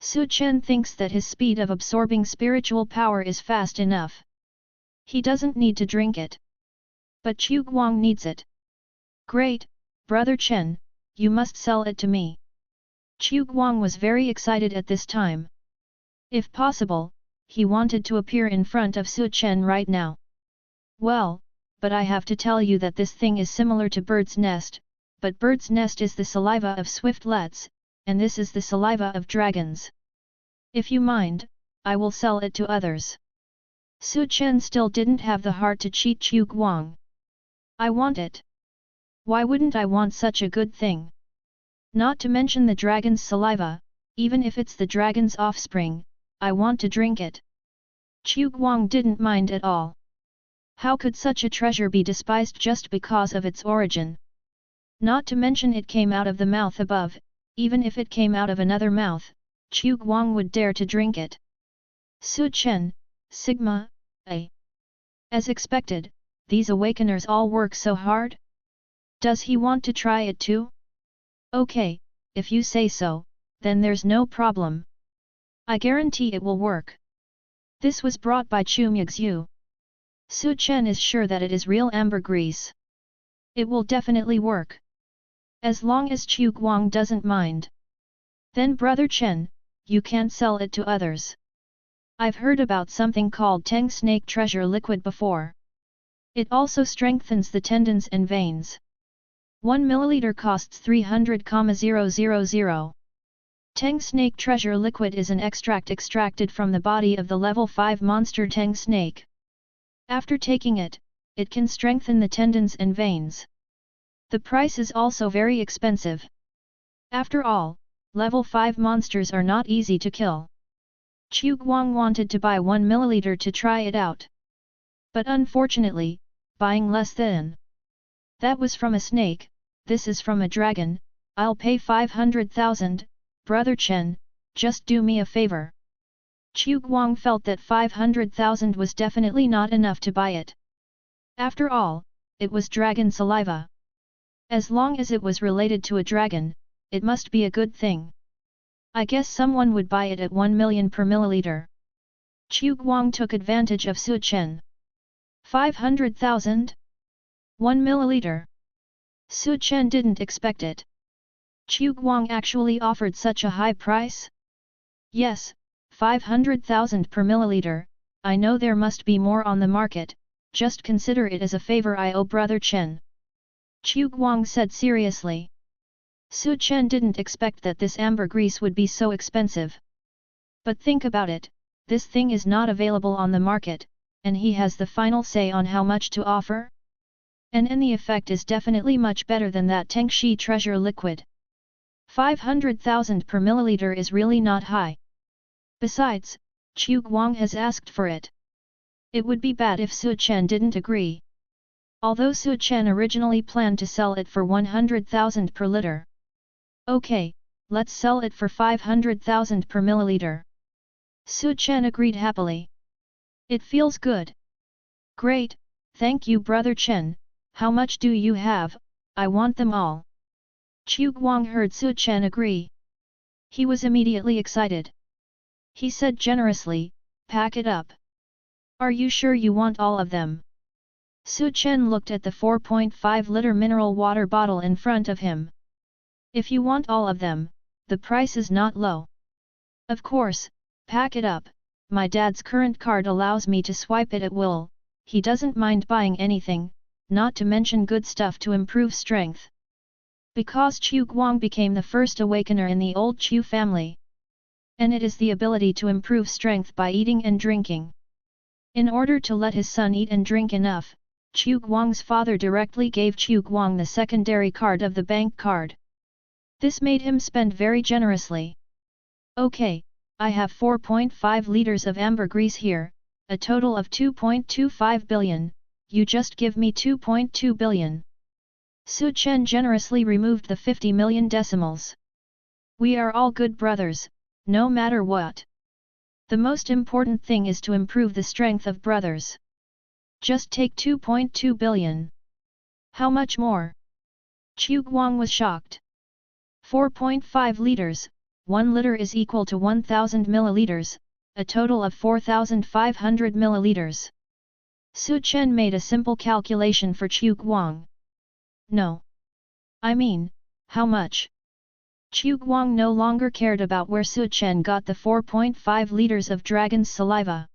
Su Chen thinks that his speed of absorbing spiritual power is fast enough. He doesn't need to drink it. But Chu Guang needs it. Great, Brother Chen, you must sell it to me. Chu Guang was very excited at this time. If possible, he wanted to appear in front of Su Chen right now. Well, but I have to tell you that this thing is similar to bird's nest, but bird's nest is the saliva of swiftlets, and this is the saliva of dragons. If you mind, I will sell it to others. Su Chen still didn't have the heart to cheat Chu Guang. I want it. Why wouldn't I want such a good thing? Not to mention the dragon's saliva, even if it's the dragon's offspring, I want to drink it. Chu Guang didn't mind at all. How could such a treasure be despised just because of its origin? Not to mention it came out of the mouth above, even if it came out of another mouth, Chu Guang would dare to drink it. Su Chen, Sigma, A. As expected, these awakeners all work so hard? Does he want to try it too? Okay, if you say so, then there's no problem. I guarantee it will work. This was brought by Chu Muxue. Su Chen is sure that it is real ambergris. It will definitely work. As long as Chu Guang doesn't mind. Then Brother Chen, you can't sell it to others. I've heard about something called Tang Snake Treasure Liquid before. It also strengthens the tendons and veins. 1 milliliter costs 300,000. Tang Snake Treasure Liquid is an extract extracted from the body of the level 5 monster Tang Snake. After taking it, it can strengthen the tendons and veins. The price is also very expensive. After all, level 5 monsters are not easy to kill. Chu Guang wanted to buy 1 milliliter to try it out. But unfortunately, buying less than that was from a snake, this is from a dragon. I'll pay 500,000, Brother Chen, just do me a favor. Chu Guang felt that 500,000 was definitely not enough to buy it. After all, it was dragon saliva. As long as it was related to a dragon, it must be a good thing. I guess someone would buy it at 1 million per milliliter. Chu Guang took advantage of Su Chen. 500,000? 1 milliliter. Su Chen didn't expect it. Chu Guang actually offered such a high price? Yes, 500,000 per milliliter. I know there must be more on the market, just consider it as a favor I owe Brother Chen. Chu Guang said seriously. Su Chen didn't expect that this ambergris would be so expensive. But think about it, this thing is not available on the market, and he has the final say on how much to offer? And the effect is definitely much better than that Tengshi treasure liquid. 500,000 per milliliter is really not high. Besides, Chu Guang has asked for it. It would be bad if Su Chen didn't agree. Although Su Chen originally planned to sell it for 100,000 per liter. Okay, let's sell it for 500,000 per milliliter. Su Chen agreed happily. It feels good. Great, thank you Brother Chen, how much do you have? I want them all. Chu Guang heard Su Chen agree. He was immediately excited. He said generously, pack it up. Are you sure you want all of them? Su Chen looked at the 4.5-liter mineral water bottle in front of him. If you want all of them, the price is not low. Of course, pack it up, my dad's current card allows me to swipe it at will, he doesn't mind buying anything, not to mention good stuff to improve strength. Because Chu Guang became the first awakener in the old Chu family. And it is the ability to improve strength by eating and drinking. In order to let his son eat and drink enough, Chu Guang's father directly gave Chu Guang the secondary card of the bank card. This made him spend very generously. Okay, I have 4.5 liters of ambergris here, a total of 2.25 billion, you just give me 2.2 billion. Su Chen generously removed the 50 million decimals. We are all good brothers, no matter what. The most important thing is to improve the strength of brothers. Just take 2.2 billion. How much more? Chu Guang was shocked. 4.5 liters, 1 liter is equal to 1000 milliliters, a total of 4500 milliliters. Su Chen made a simple calculation for Chu Guang. No. I mean, how much? Chu Guang no longer cared about where Su Chen got the 4.5 liters of dragon's saliva.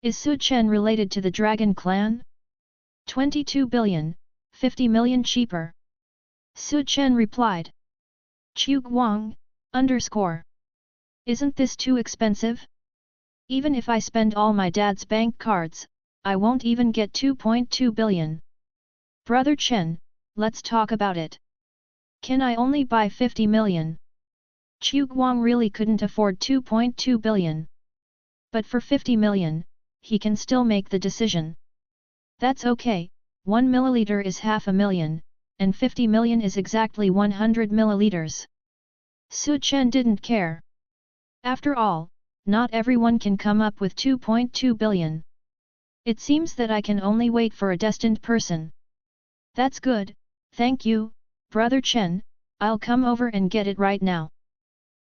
Is Su Chen related to the dragon clan? 22 billion, 50 million cheaper. Su Chen replied. Chu Guang, underscore. Isn't this too expensive? Even if I spend all my dad's bank cards, I won't even get 2.2 billion. Brother Chen, let's talk about it. Can I only buy 50 million? Chu Guang really couldn't afford 2.2 billion. But for 50 million, he can still make the decision. That's okay, 1 milliliter is half a million, and 50 million is exactly 100 milliliters. Su Chen didn't care. After all, not everyone can come up with 2.2 billion. It seems that I can only wait for a destined person. That's good, thank you, Brother Chen, I'll come over and get it right now.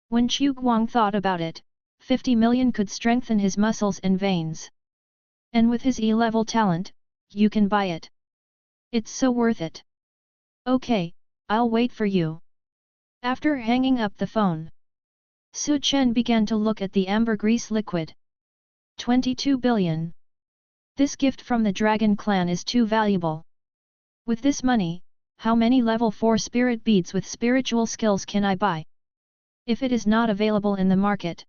When Chu Guang thought about it, 50 million could strengthen his muscles and veins. And with his E-level talent, you can buy it. It's so worth it. Okay, I'll wait for you. After hanging up the phone, Su Chen began to look at the ambergris liquid. 22 billion. This gift from the Dragon Clan is too valuable. With this money, how many level 4 spirit beads with spiritual skills can I buy? If it is not available in the market,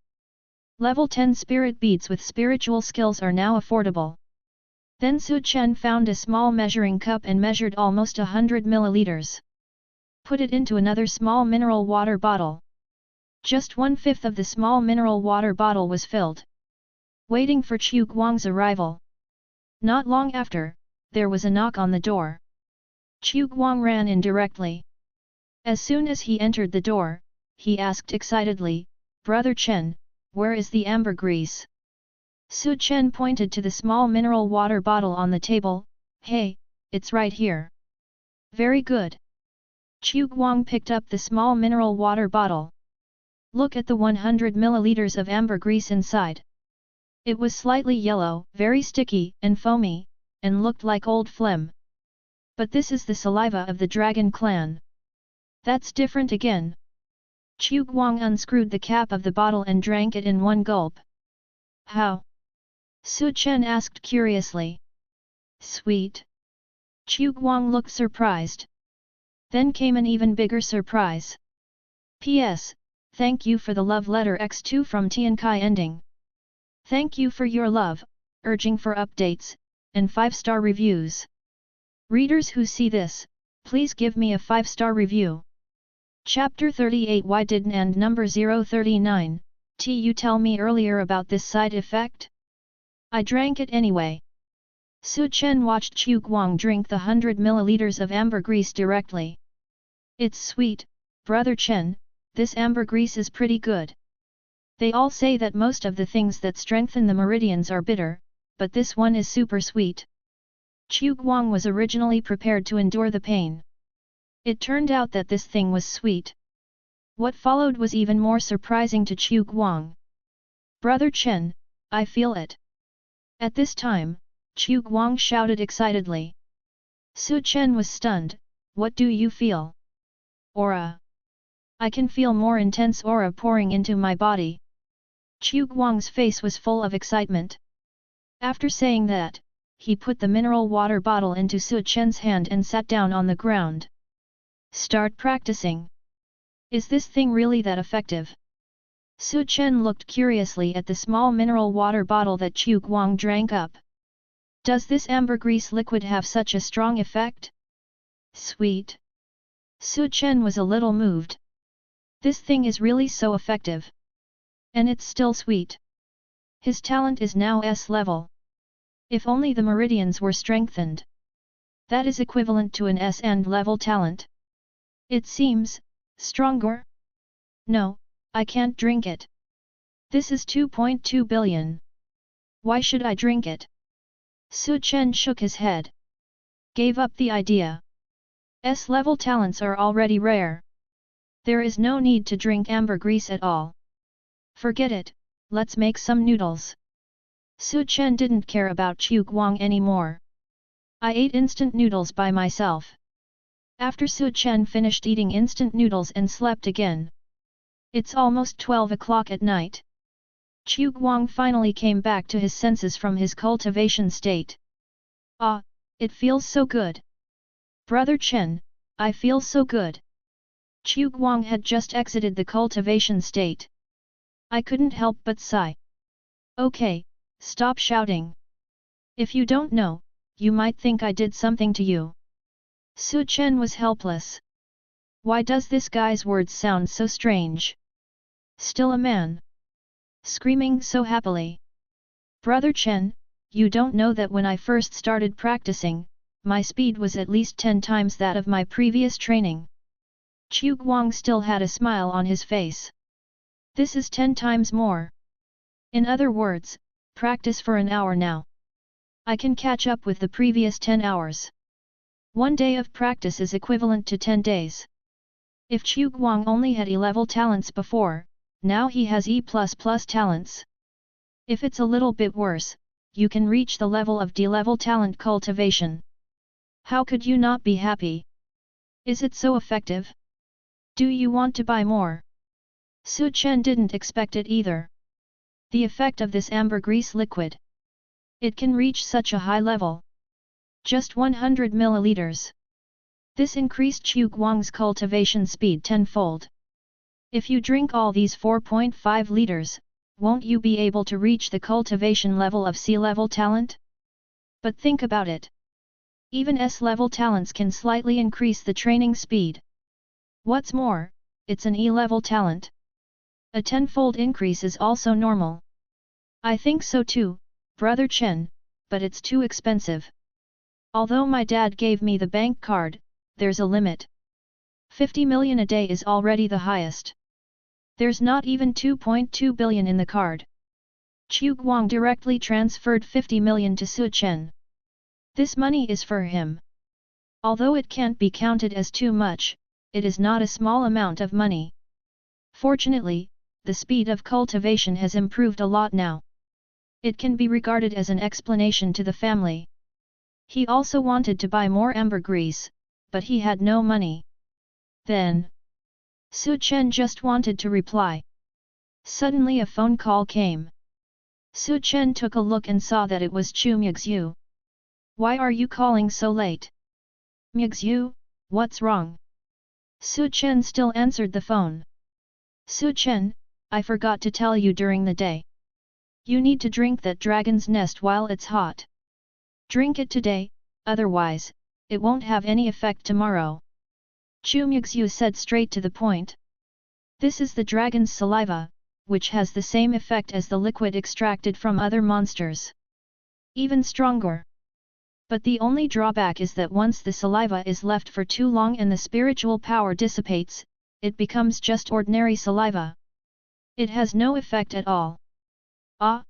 level 10 spirit beads with spiritual skills are now affordable. Then Su Chen found a small measuring cup and measured almost 100 milliliters. Put it into another small mineral water bottle. Just 1/5 of the small mineral water bottle was filled. Waiting for Chu Guang's arrival. Not long after, there was a knock on the door. Chu Guang ran in directly. As soon as he entered the door, he asked excitedly, Brother Chen, where is the ambergris? Su Chen pointed to the small mineral water bottle on the table, hey, it's right here. Very good. Chu Guang picked up the small mineral water bottle. Look at the 100 milliliters of ambergris inside. It was slightly yellow, very sticky and foamy, and looked like old phlegm. But this is the saliva of the Dragon Clan. That's different again. Chu Guang unscrewed the cap of the bottle and drank it in one gulp. How? Su Chen asked curiously. Sweet. Chu Guang looked surprised. Then came an even bigger surprise. P.S. Thank you for the love letter X2 from Tiankai ending. Thank you for your love, urging for updates, and 5-star reviews. Readers who see this, please give me a 5-star review. Chapter 38 Why didn't and number 039, you tell me earlier about this side effect? I drank it anyway. Su Chen watched Chu Guang drink the 100 milliliters of ambergris directly. It's sweet, Brother Chen, this ambergris is pretty good. They all say that most of the things that strengthen the meridians are bitter, but this one is super sweet. Chu Guang was originally prepared to endure the pain. It turned out that this thing was sweet. What followed was even more surprising to Chu Guang. Brother Chen, I feel it. At this time, Chu Guang shouted excitedly. Su Chen was stunned, what do you feel? Aura. I can feel more intense aura pouring into my body. Chu Guang's face was full of excitement. After saying that, he put the mineral water bottle into Su Chen's hand and sat down on the ground. Start practicing. Is this thing really that effective? Su Chen looked curiously at the small mineral water bottle that Chu Guang drank up. Does this ambergris liquid have such a strong effect? Sweet. Su Chen was a little moved. This thing is really so effective. And it's still sweet. His talent is now S level. If only the meridians were strengthened. That is equivalent to an S and level talent. It seems stronger? No, I can't drink it. This is 2.2 billion. Why should I drink it? Su Chen shook his head. Gave up the idea. S-level talents are already rare. There is no need to drink ambergris at all. Forget it, let's make some noodles. Su Chen didn't care about Chu Guang anymore. I ate instant noodles by myself. After Su Chen finished eating instant noodles and slept again. It's almost 12 o'clock at night. Chu Guang finally came back to his senses from his cultivation state. Ah, it feels so good. Brother Chen, I feel so good. Chu Guang had just exited the cultivation state. I couldn't help but sigh. Okay, stop shouting. If you don't know, you might think I did something to you. Su Chen was helpless. Why does this guy's words sound so strange? Still a man. Screaming so happily. Brother Chen, you don't know that when I first started practicing, my speed was at least 10 times that of my previous training. Chu Guang still had a smile on his face. This is 10 times more. In other words, practice for an hour now. I can catch up with the previous 10 hours. 1 day of practice is equivalent to 10 days. If Chu Guang only had E-level talents before, now he has E++ talents. If it's a little bit worse, you can reach the level of D-level talent cultivation. How could you not be happy? Is it so effective? Do you want to buy more? Su Chen didn't expect it either. The effect of this ambergris liquid. It can reach such a high level. Just 100 milliliters. This increased Chu Guang's cultivation speed tenfold. If you drink all these 4.5 liters, won't you be able to reach the cultivation level of C-level talent? But think about it. Even S-level talents can slightly increase the training speed. What's more, it's an E-level talent. A tenfold increase is also normal. I think so too, Brother Chen, but it's too expensive. Although my dad gave me the bank card, there's a limit. 50 million a day is already the highest. There's not even 2.2 billion in the card. Chu Guang directly transferred 50 million to Su Chen. This money is for him. Although it can't be counted as too much, it is not a small amount of money. Fortunately, the speed of cultivation has improved a lot now. It can be regarded as an explanation to the family. He also wanted to buy more ambergris, but he had no money. Then, Su Chen just wanted to reply. Suddenly a phone call came. Su Chen took a look and saw that it was Chu Muxue. Why are you calling so late? Muxue, what's wrong? Su Chen still answered the phone. Su Chen, I forgot to tell you during the day. You need to drink that dragon's nest while it's hot. Drink it today, otherwise, it won't have any effect tomorrow. Chu Muxue said straight to the point. This is the dragon's saliva, which has the same effect as the liquid extracted from other monsters. Even stronger. But the only drawback is that once the saliva is left for too long and the spiritual power dissipates, it becomes just ordinary saliva. It has no effect at all. Ah!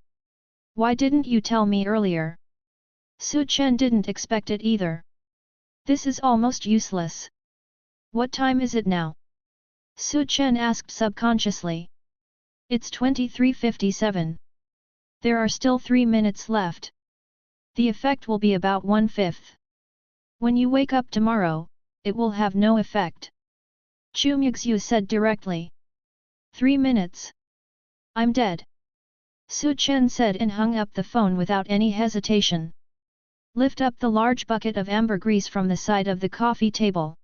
Why didn't you tell me earlier? Su Chen didn't expect it either. This is almost useless. What time is it now? Su Chen asked subconsciously. It's 23:57. There are still 3 minutes left. The effect will be about 1/5. When you wake up tomorrow, it will have no effect. Chu Muxue said directly. 3 minutes. I'm dead. Su Chen said and hung up the phone without any hesitation. Lift up the large bucket of ambergris from the side of the coffee table.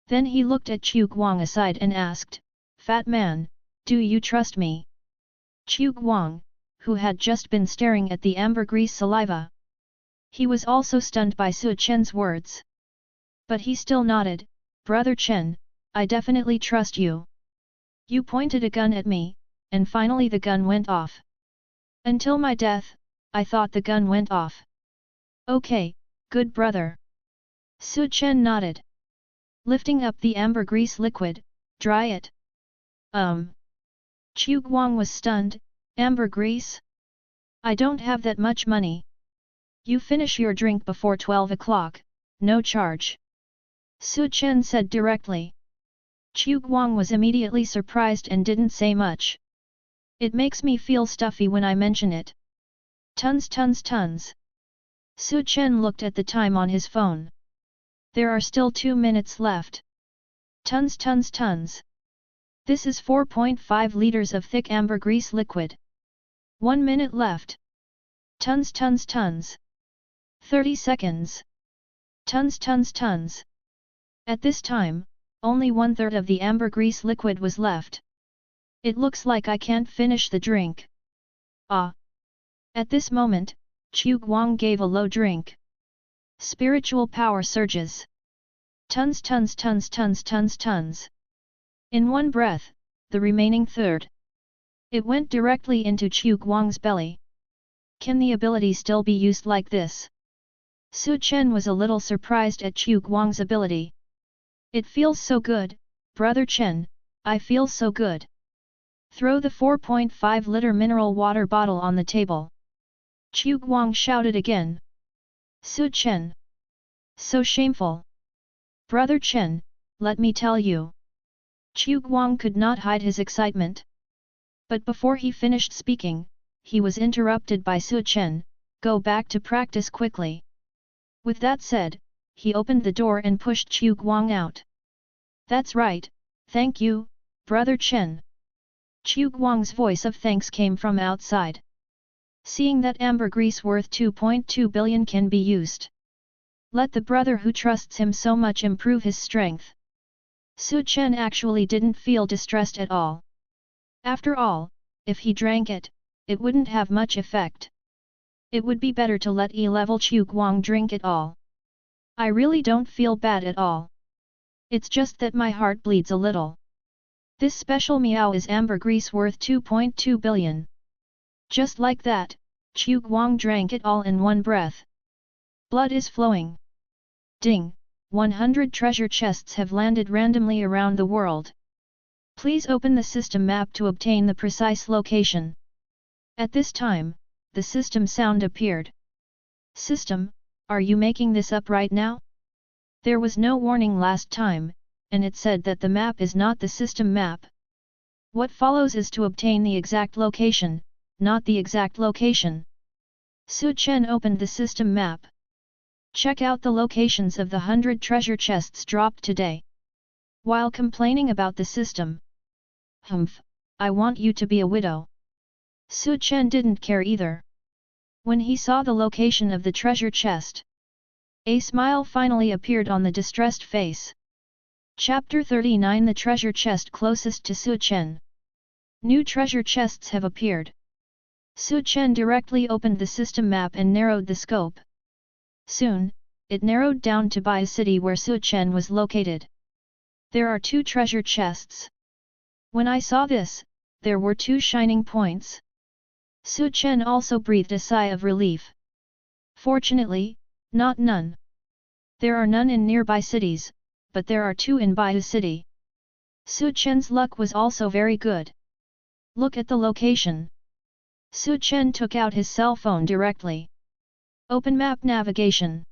Then he looked at Chu Guang aside and asked, Fat man, do you trust me? Chu Guang, who had just been staring at the ambergris saliva. He was also stunned by Su Chen's words. But he still nodded, Brother Chen, I definitely trust you. You pointed a gun at me, and finally the gun went off. Until my death, I thought the gun went off. Okay, good brother. Su Chen nodded. Lifting up the ambergris liquid, dry it. Chu Guang was stunned, ambergris? I don't have that much money. You finish your drink before 12 o'clock, no charge. Su Chen said directly. Chu Guang was immediately surprised and didn't say much. It makes me feel stuffy when I mention it. Tons. Su Chen looked at the time on his phone. There are still 2 minutes left. Tons. This is 4.5 liters of thick ambergris liquid. 1 minute left. Tons. 30 seconds. Tons. At this time, only 1/3 of the ambergris liquid was left. It looks like I can't finish the drink. Ah! At this moment, Chu Guang gave a low drink. Spiritual power surges. Tons tons tons tons tons tons. In one breath, the remaining third. It went directly into Chu Guang's belly. Can the ability still be used like this? Chen was a little surprised at Chu Guang's ability. It feels so good, brother Chen, I feel so good. Throw the 4.5-liter mineral water bottle on the table. Chu Guang shouted again. Chen. So shameful. Brother Chen, let me tell you. Chu Guang could not hide his excitement. But before he finished speaking, he was interrupted by Chen, go back to practice quickly. With that said, he opened the door and pushed Chu Guang out. That's right, thank you, brother Chen. Chu Guang's voice of thanks came from outside. Seeing that ambergris worth 2.2 billion can be used. Let the brother who trusts him so much improve his strength. Chen actually didn't feel distressed at all. After all, if he drank it, it wouldn't have much effect. It would be better to let E-level Chu Guang drink it all. I really don't feel bad at all. It's just that my heart bleeds a little. This special meow is ambergris worth 2.2 billion. Just like that, Chu Guang drank it all in one breath. Blood is flowing. Ding! 100 treasure chests have landed randomly around the world. Please open the system map to obtain the precise location. At this time, the system sound appeared. System, are you making this up right now? There was no warning last time, and it said that the map is not the system map. What follows is to obtain the exact location, not the exact location. Chen opened the system map. Check out the locations of the 100 treasure chests dropped today. While complaining about the system. Humph, I want you to be a widow. Chen didn't care either. When he saw the location of the treasure chest, a smile finally appeared on the distressed face. Chapter 39 The treasure chest closest to Chen. New treasure chests have appeared. Chen directly opened the system map and narrowed the scope. Soon, it narrowed down to by a city where Chen was located. There are 2 treasure chests. When I saw this, there were 2 shining points. Chen also breathed a sigh of relief. Fortunately, not none. There are none in nearby cities, but there are 2 in Baidu city. Chen's luck was also very good. Look at the location. Chen took out his cell phone directly. Open map navigation.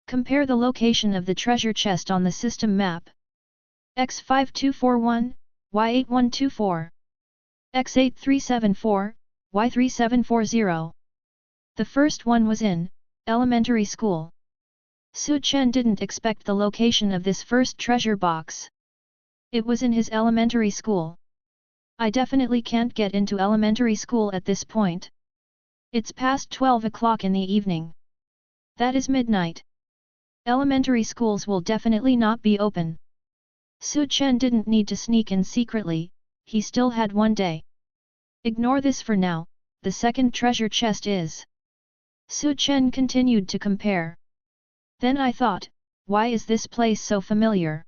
Compare the location of the treasure chest on the system map. X5241, Y8124. X8374, Y3740. The first one was in elementary school. Chen didn't expect the location of this first treasure box. It was in his elementary school. I definitely can't get into elementary school at this point. It's past 12 o'clock in the evening. That is midnight. Elementary schools will definitely not be open. Chen didn't need to sneak in secretly, he still had one day. Ignore this for now, the second treasure chest is. Chen continued to compare. Then I thought, why is this place so familiar?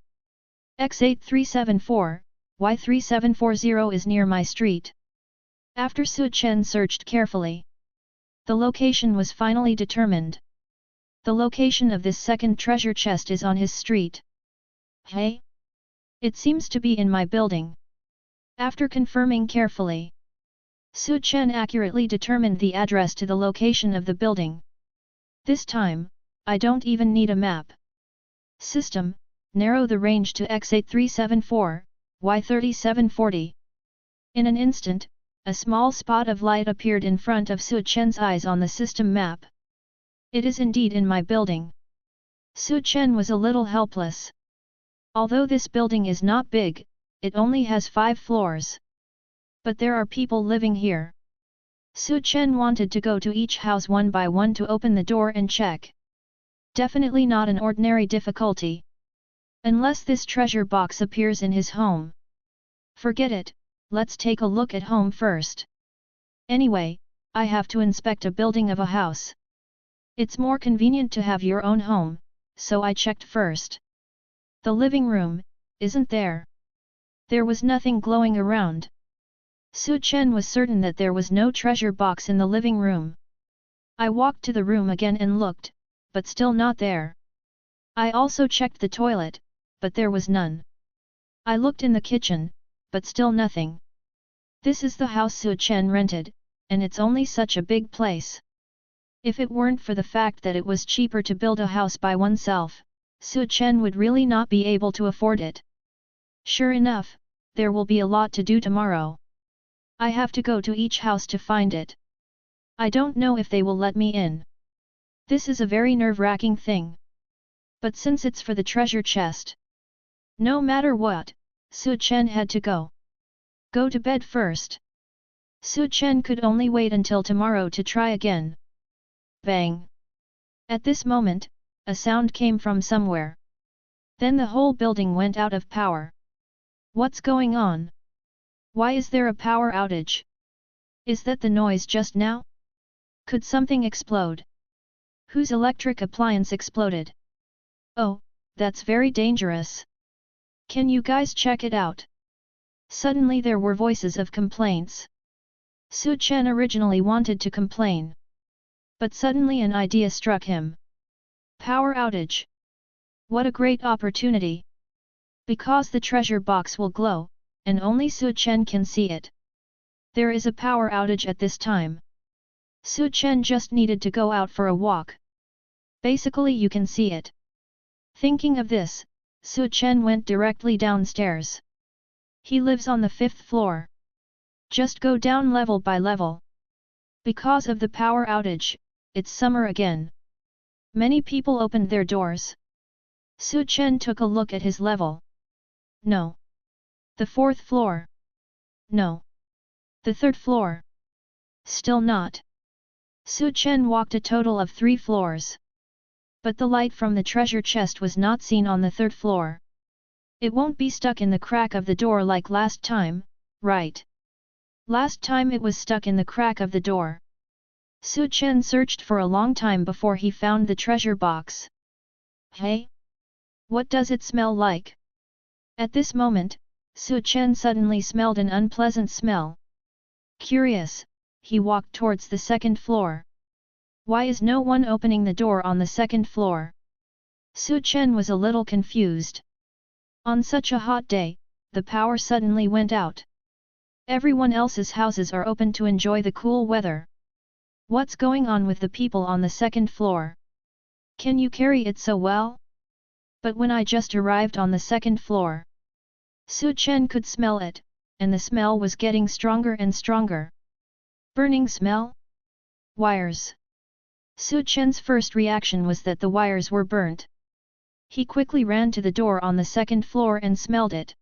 X8374, Y3740 is near my street. After Chen searched carefully, the location was finally determined. The location of this second treasure chest is on his street. Hey? It seems to be in my building. After confirming carefully, Chen accurately determined the address to the location of the building. This time, I don't even need a map. System, narrow the range to X8374, Y3740. In an instant, a small spot of light appeared in front of Chen's eyes on the system map. It is indeed in my building. Chen was a little helpless. Although this building is not big, it only has 5 floors. But there are people living here. Chen wanted to go to each house one by one to open the door and check. Definitely not an ordinary difficulty. Unless this treasure box appears in his home. Forget it, let's take a look at home first. Anyway, I have to inspect a building of a house. It's more convenient to have your own home, so I checked first. The living room, isn't there? There was nothing glowing around. Chen was certain that there was no treasure box in the living room. I walked to the room again and looked, but still not there. I also checked the toilet, but there was none. I looked in the kitchen, but still nothing. This is the house Chen rented, and it's only such a big place. If it weren't for the fact that it was cheaper to build a house by oneself, Chen would really not be able to afford it. Sure enough, there will be a lot to do tomorrow. I have to go to each house to find it. I don't know if they will let me in. This is a very nerve-wracking thing. But since it's for the treasure chest, no matter what, Chen had to go. Go to bed first. Chen could only wait until tomorrow to try again. Bang! At this moment, a sound came from somewhere. Then the whole building went out of power. What's going on? Why is there a power outage? Is that the noise just now? Could something explode? Whose electric appliance exploded? Oh, that's very dangerous. Can you guys check it out? Suddenly there were voices of complaints. Chen originally wanted to complain. But suddenly an idea struck him. Power outage. What a great opportunity. Because the treasure box will glow, and only Chen can see it. There is a power outage at this time. Chen just needed to go out for a walk. Basically you can see it. Thinking of this, Chen went directly downstairs. He lives on the 5th floor. Just go down level by level. Because of the power outage, it's summer again. Many people opened their doors. Chen took a look at his level. No. The 4th floor. No. The 3rd floor. Still not. Chen walked a total of 3 floors. But the light from the treasure chest was not seen on the 3rd floor. It won't be stuck in the crack of the door like last time, right? Last time it was stuck in the crack of the door. Chen searched for a long time before he found the treasure box. Hey? What does it smell like? At this moment, Chen suddenly smelled an unpleasant smell. Curious, he walked towards the 2nd floor. Why is no one opening the door on the 2nd floor? Chen was a little confused. On such a hot day, the power suddenly went out. Everyone else's houses are open to enjoy the cool weather. What's going on with the people on the 2nd floor? Can you carry it so well? But when I just arrived on the 2nd floor, Chen could smell it, and the smell was getting stronger and stronger. Burning smell? Wires. Chen's first reaction was that the wires were burnt. He quickly ran to the door on the 2nd floor and smelled it.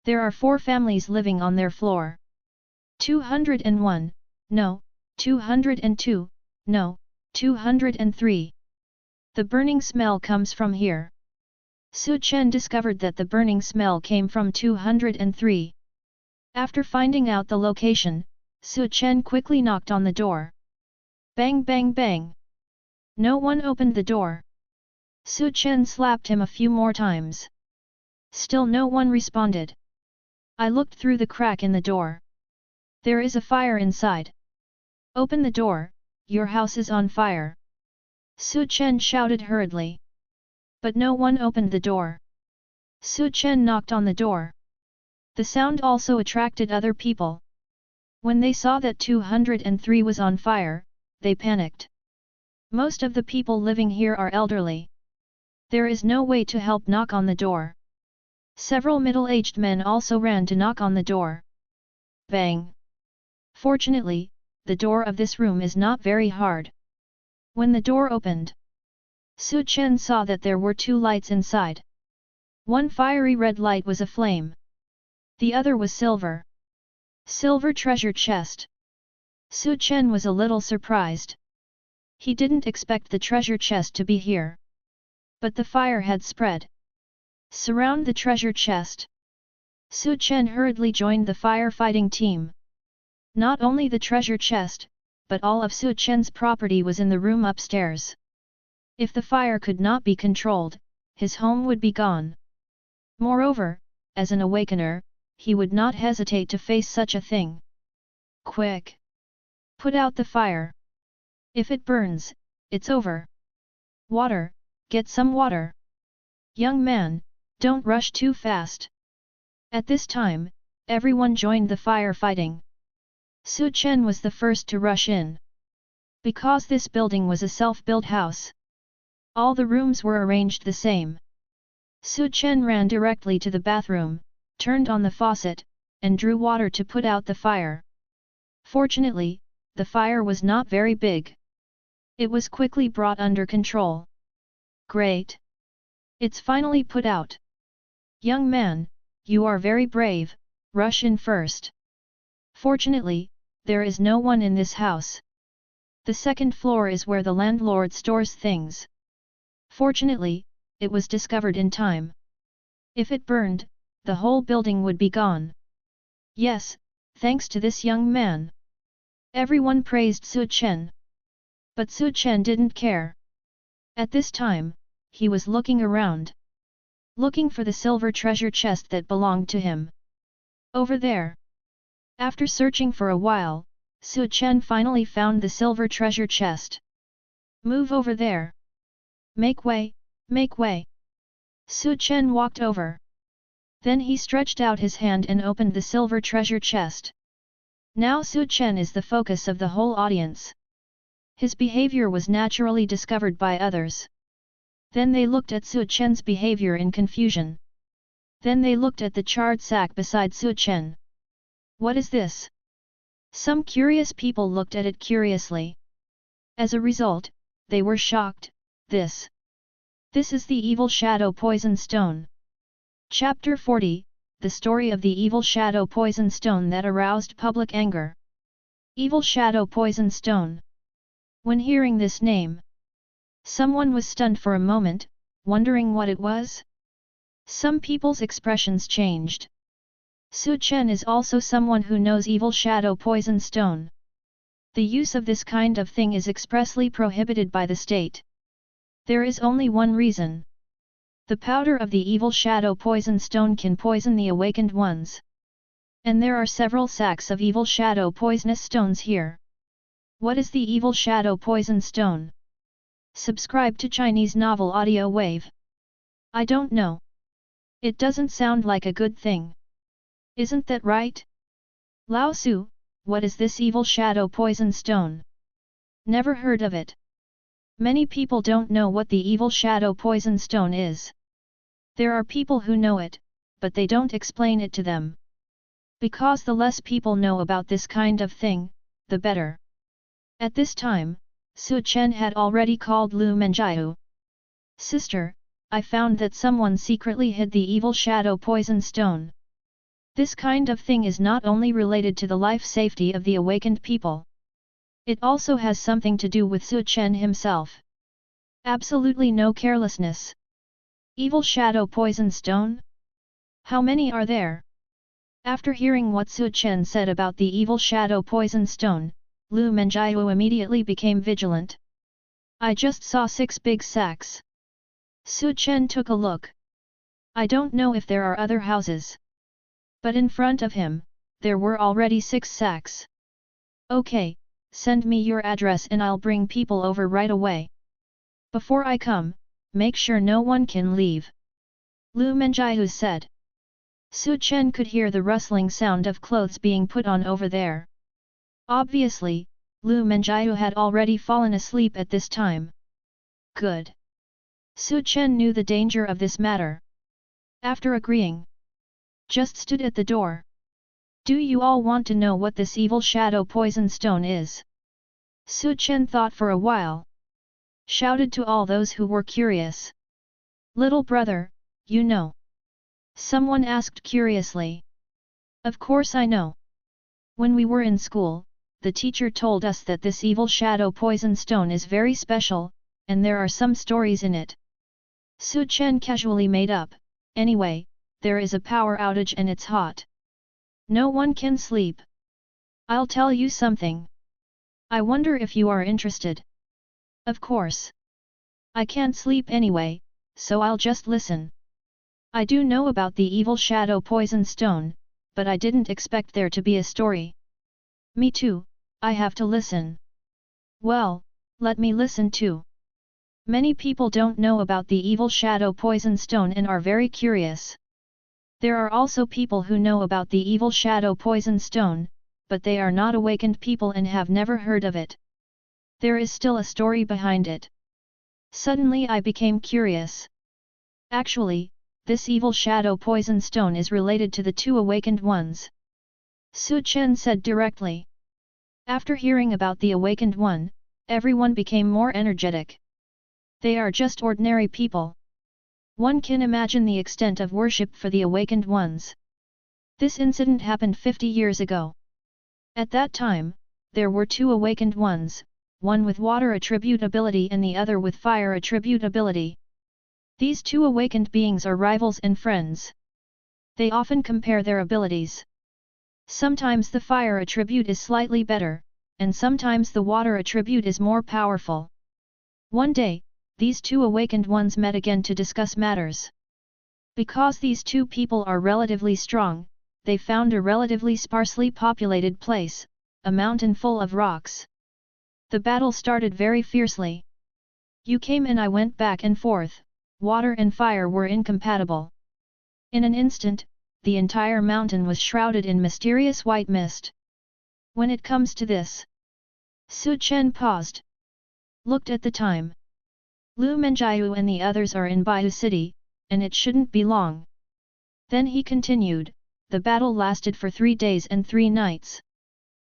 There are 4 families living on their floor. 201, no, 202, no, 203. The burning smell comes from here. Chen discovered that the burning smell came from 203. After finding out the location, Chen quickly knocked on the door. Bang bang bang. No one opened the door. Chen slapped him a few more times. Still no one responded. I looked through the crack in the door. There is a fire inside. Open the door, your house is on fire. Chen shouted hurriedly. But no one opened the door. Chen knocked on the door. The sound also attracted other people. When they saw that 203 was on fire, they panicked. Most of the people living here are elderly. There is no way to help knock on the door. Several middle-aged men also ran to knock on the door. Bang! Fortunately, the door of this room is not very hard. When the door opened, Chen saw that there were 2 lights inside. One fiery red light was a flame. The other was silver. Silver treasure chest. Chen was a little surprised. He didn't expect the treasure chest to be here. But the fire had spread. Surround the treasure chest. Chen hurriedly joined the firefighting team. Not only the treasure chest, but all of Chen's property was in the room upstairs. If the fire could not be controlled, his home would be gone. Moreover, as an awakener, he would not hesitate to face such a thing. Quick! Put out the fire. If it burns, it's over. Water, get some water. Young man, don't rush too fast. At this time, everyone joined the firefighting. Chen was the first to rush in. Because this building was a self-built house, all the rooms were arranged the same. Chen ran directly to the bathroom, turned on the faucet, and drew water to put out the fire. Fortunately, the fire was not very big. It was quickly brought under control. Great! It's finally put out. Young man, you are very brave, rush in first. Fortunately, there is no one in this house. The second floor is where the landlord stores things. Fortunately, it was discovered in time. If it burned, the whole building would be gone. Yes, thanks to this young man. Everyone praised Chen. But Chen didn't care. At this time, he was looking around. Looking for the silver treasure chest that belonged to him. Over there. After searching for a while, Chen finally found the silver treasure chest. Move over there. Make way, make way. Chen walked over. Then he stretched out his hand and opened the silver treasure chest. Now Chen is the focus of the whole audience. His behavior was naturally discovered by others. Then they looked at Chen's behavior in confusion. Then they looked at the charred sack beside Chen. What is this? Some curious people looked at it curiously. As a result, they were shocked. This is the evil shadow poison stone. Chapter 40, The story of the evil shadow poison stone that aroused public anger. Evil shadow poison stone. When hearing this name, someone was stunned for a moment, wondering what it was. Some people's expressions changed. Chen is also someone who knows evil shadow poison stone. The use of this kind of thing is expressly prohibited by the state. There is only one reason. The powder of the evil shadow poison stone can poison the awakened ones. And there are several sacks of evil shadow poisonous stones here. What is the evil shadow poison stone? Subscribe to Chinese novel audio wave. I don't know. It doesn't sound like a good thing. Isn't that right? Lao Su, what is this evil shadow poison stone? Never heard of it. Many people don't know what the evil shadow poison stone is. There are people who know it, but they don't explain it to them. Because the less people know about this kind of thing, the better. At this time, Chen had already called Lu Menjiu. Sister, I found that someone secretly hid the evil shadow poison stone. This kind of thing is not only related to the life safety of the awakened people. It also has something to do with Chen himself. Absolutely no carelessness. Evil shadow poison stone? How many are there? After hearing what Chen said about the evil shadow poison stone, Lu Menjiu immediately became vigilant. I just saw 6 big sacks. Chen took a look. I don't know if there are other houses. But in front of him, there were already 6 sacks. Okay, send me your address and I'll bring people over right away. Before I come, make sure no one can leave. Lu Menjiu said. Chen could hear the rustling sound of clothes being put on over there. Obviously, Lu Menjiu had already fallen asleep at this time. Good. Chen knew the danger of this matter. After agreeing, just stood at the door. Do you all want to know what this evil shadow poison stone is? Chen thought for a while. Shouted to all those who were curious. Little brother, you know. Someone asked curiously. Of course I know. When we were in school, the teacher told us that this evil shadow poison stone is very special, and there are some stories in it. Chen casually made up, anyway, there is a power outage and it's hot. No one can sleep. I'll tell you something. I wonder if you are interested. Of course. I can't sleep anyway, so I'll just listen. I do know about the evil shadow poison stone, but I didn't expect there to be a story. Me too, I have to listen. Well, let me listen too. Many people don't know about the evil shadow poison stone and are very curious. There are also people who know about the evil shadow poison stone, but they are not awakened people and have never heard of it. There is still a story behind it. Suddenly I became curious. Actually, this evil shadow poison stone is related to the two awakened ones. Chen said directly. After hearing about the awakened one, everyone became more energetic. They are just ordinary people. One can imagine the extent of worship for the awakened ones. This incident happened 50 years ago. At that time, there were two awakened ones, one with water attribute ability and the other with fire attribute ability. These two awakened beings are rivals and friends. They often compare their abilities. Sometimes the fire attribute is slightly better, and sometimes the water attribute is more powerful. One day, these two awakened ones met again to discuss matters. Because these two people are relatively strong, they found a relatively sparsely populated place, a mountain full of rocks. The battle started very fiercely. You came and I went back and forth, water and fire were incompatible. In an instant, the entire mountain was shrouded in mysterious white mist. When it comes to this, Chen paused. Looked at the time. Lu Menjiu and the others are in Baihu City, and it shouldn't be long. Then he continued, the battle lasted for 3 days and 3 nights.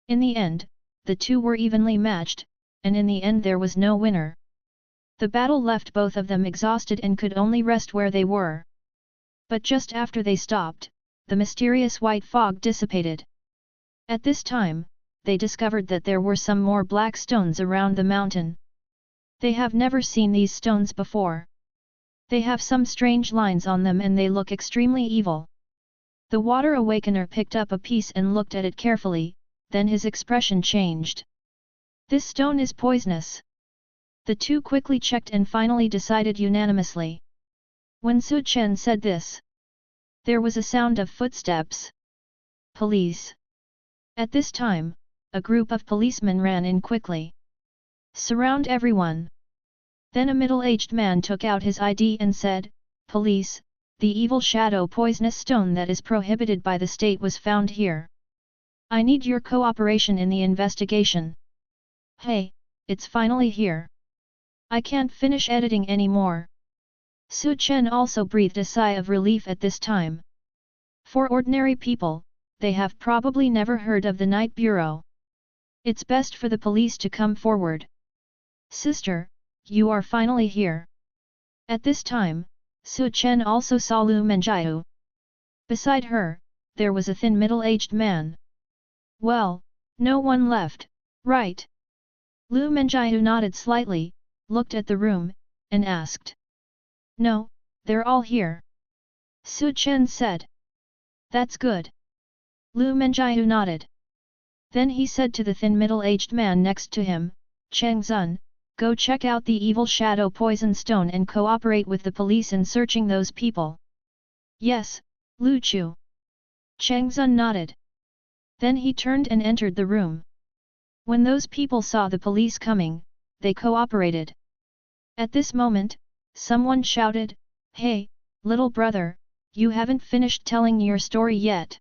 In the end, the two were evenly matched, and in the end there was no winner. The battle left both of them exhausted and could only rest where they were. But just after they stopped, the mysterious white fog dissipated. At this time, they discovered that there were some more black stones around the mountain. They have never seen these stones before. They have some strange lines on them and they look extremely evil. The water awakener picked up a piece and looked at it carefully, then his expression changed. This stone is poisonous. The two quickly checked and finally decided unanimously. When Chen said this, there was a sound of footsteps. Police. At this time, a group of policemen ran in quickly. Surround everyone. Then a middle-aged man took out his ID and said, Police, the evil shadow poisonous stone that is prohibited by the state was found here. I need your cooperation in the investigation. Hey, it's finally here. I can't finish editing anymore. Chen also breathed a sigh of relief at this time. For ordinary people, they have probably never heard of the Night Bureau. It's best for the police to come forward. Sister, you are finally here. At this time, Chen also saw Lu Menjiu. Beside her, there was a thin middle-aged man. Well, no one left, right? Lu Menjiu nodded slightly, looked at the room, and asked. No, they're all here. Chen said. That's good. Lu Menjiu nodded. Then he said to the thin middle-aged man next to him, Cheng Zun, go check out the evil shadow poison stone and cooperate with the police in searching those people. Yes, Lu Chu. Cheng Zun nodded. Then he turned and entered the room. When those people saw the police coming, they cooperated. At this moment, someone shouted, Hey, little brother, you haven't finished telling your story yet.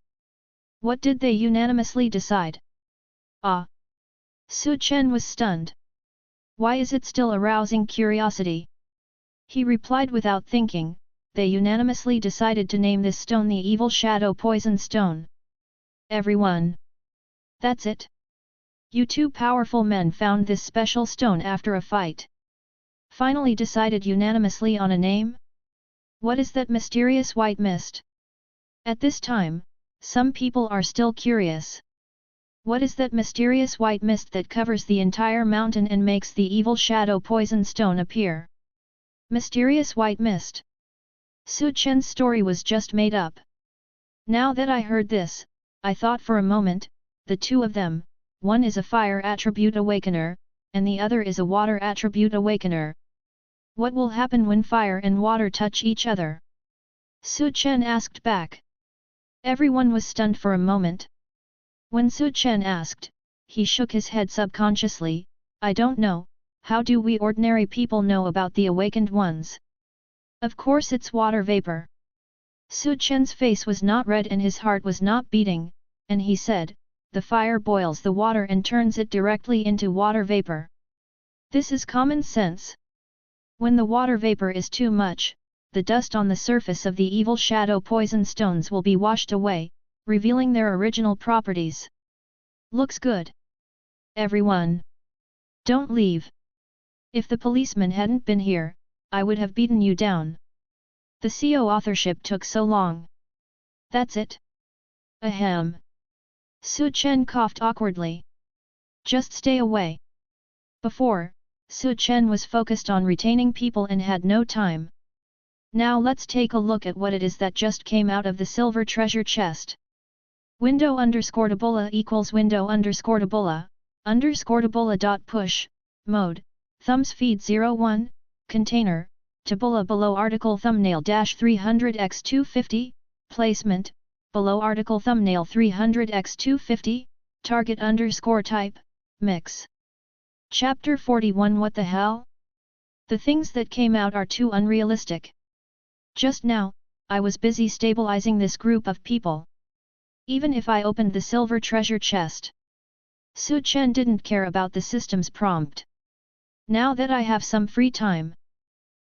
What did they unanimously decide? Ah! Chen was stunned. Why is it still arousing curiosity? He replied without thinking, they unanimously decided to name this stone the evil shadow poison stone. Everyone. That's it. You two powerful men found this special stone after a fight. Finally decided unanimously on a name? What is that mysterious white mist? At this time, some people are still curious. What is that mysterious white mist that covers the entire mountain and makes the evil shadow poison stone appear? Mysterious white mist. Chen's story was just made up. Now that I heard this, I thought for a moment, the two of them, one is a fire attribute awakener, and the other is a water attribute awakener. What will happen when fire and water touch each other? Su Chen asked back. Everyone was stunned for a moment. When Su Chen asked, he shook his head subconsciously, I don't know, how do we ordinary people know about the awakened ones? Of course it's water vapor. Su Chen's face was not red and his heart was not beating, and he said, the fire boils the water and turns it directly into water vapor. This is common sense. When the water vapor is too much, the dust on the surface of the evil shadow poison stones will be washed away, revealing their original properties. Looks good. Everyone! Don't leave. If the policeman hadn't been here, I would have beaten you down. The CO authorship took so long. That's it. Ahem. Su Chen coughed awkwardly. Just stay away. Before, Su Chen was focused on retaining people and had no time. Now let's take a look at what it is that just came out of the silver treasure chest. Window_tabula equals window_tabula dot push, mode, thumbs feed 01, container, tabula below article thumbnail dash 300x250, placement, below article thumbnail 300x250, target_type, mix. Chapter 41 What the hell? The things that came out are too unrealistic. Just now, I was busy stabilizing this group of people. Even if I opened the silver treasure chest, Su Chen didn't care about the system's prompt. Now that I have some free time,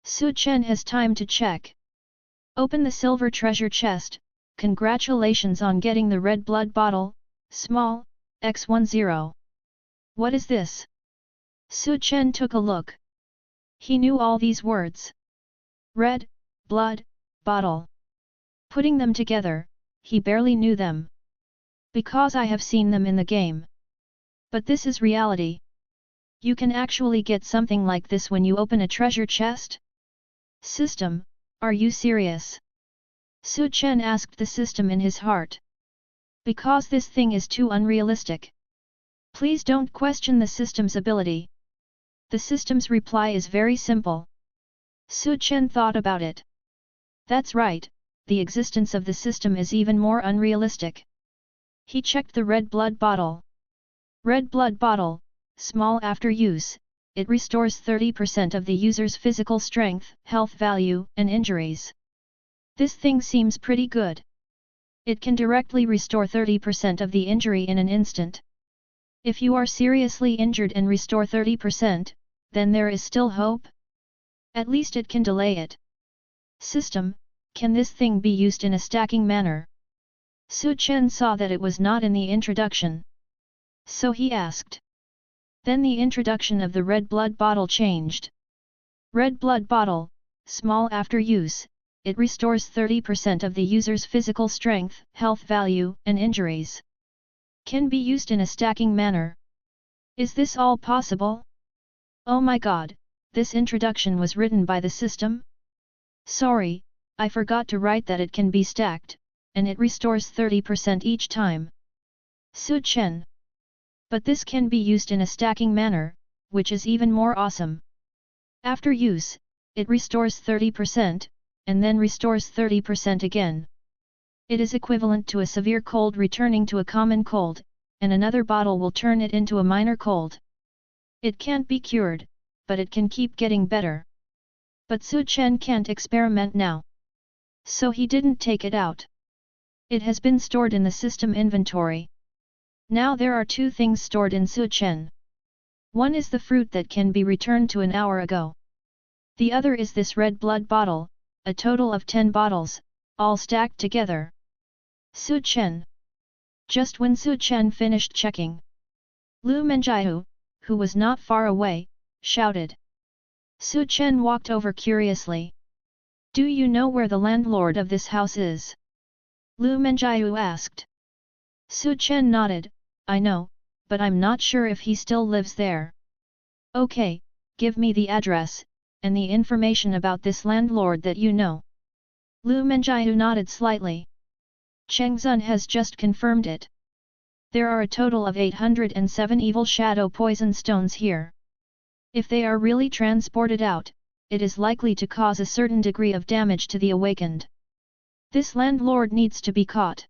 Su Chen has time to check. Open the silver treasure chest. Congratulations on getting the red blood bottle, small, x10. What is this? Su Chen took a look. He knew all these words. Red, blood, bottle. Putting them together, he barely knew them. Because I have seen them in the game. But this is reality. You can actually get something like this when you open a treasure chest? System, are you serious? Su Chen asked the system in his heart. Because this thing is too unrealistic. Please don't question the system's ability. The system's reply is very simple. Su Chen thought about it. That's right, the existence of the system is even more unrealistic. He checked the red blood bottle. Red blood bottle, small after use, it restores 30% of the user's physical strength, health value, and injuries. This thing seems pretty good. It can directly restore 30% of the injury in an instant. If you are seriously injured and restore 30%, then there is still hope? At least it can delay it. System, can this thing be used in a stacking manner? Su Chen saw that it was not in the introduction. So he asked. Then the introduction of the red blood bottle changed. Red blood bottle, small after use, it restores 30% of the user's physical strength, health value, and injuries. Can be used in a stacking manner. Is this all possible? Oh my god, this introduction was written by the system? Sorry, I forgot to write that it can be stacked, and it restores 30% each time. Su Chen. But this can be used in a stacking manner, which is even more awesome. After use, it restores 30%, and then restores 30% again. It is equivalent to a severe cold returning to a common cold, and another bottle will turn it into a minor cold. It can't be cured, but it can keep getting better. But Su Chen can't experiment now. So he didn't take it out. It has been stored in the system inventory. Now there are two things stored in Su Chen. One is the fruit that can be returned to an hour ago. The other is this red blood bottle, a total of 10 bottles, all stacked together. Su Chen. Just when Su Chen finished checking, Lu Menjiu, who was not far away, shouted. Su Chen walked over curiously. Do you know where the landlord of this house is? Lu Menjiu asked. Su Chen nodded, I know, but I'm not sure if he still lives there. Okay, give me the address, and the information about this landlord that you know. Lu Menjiu nodded slightly. Cheng Zun has just confirmed it. There are a total of 807 evil shadow poison stones here. If they are really transported out, it is likely to cause a certain degree of damage to the awakened. This landlord needs to be caught.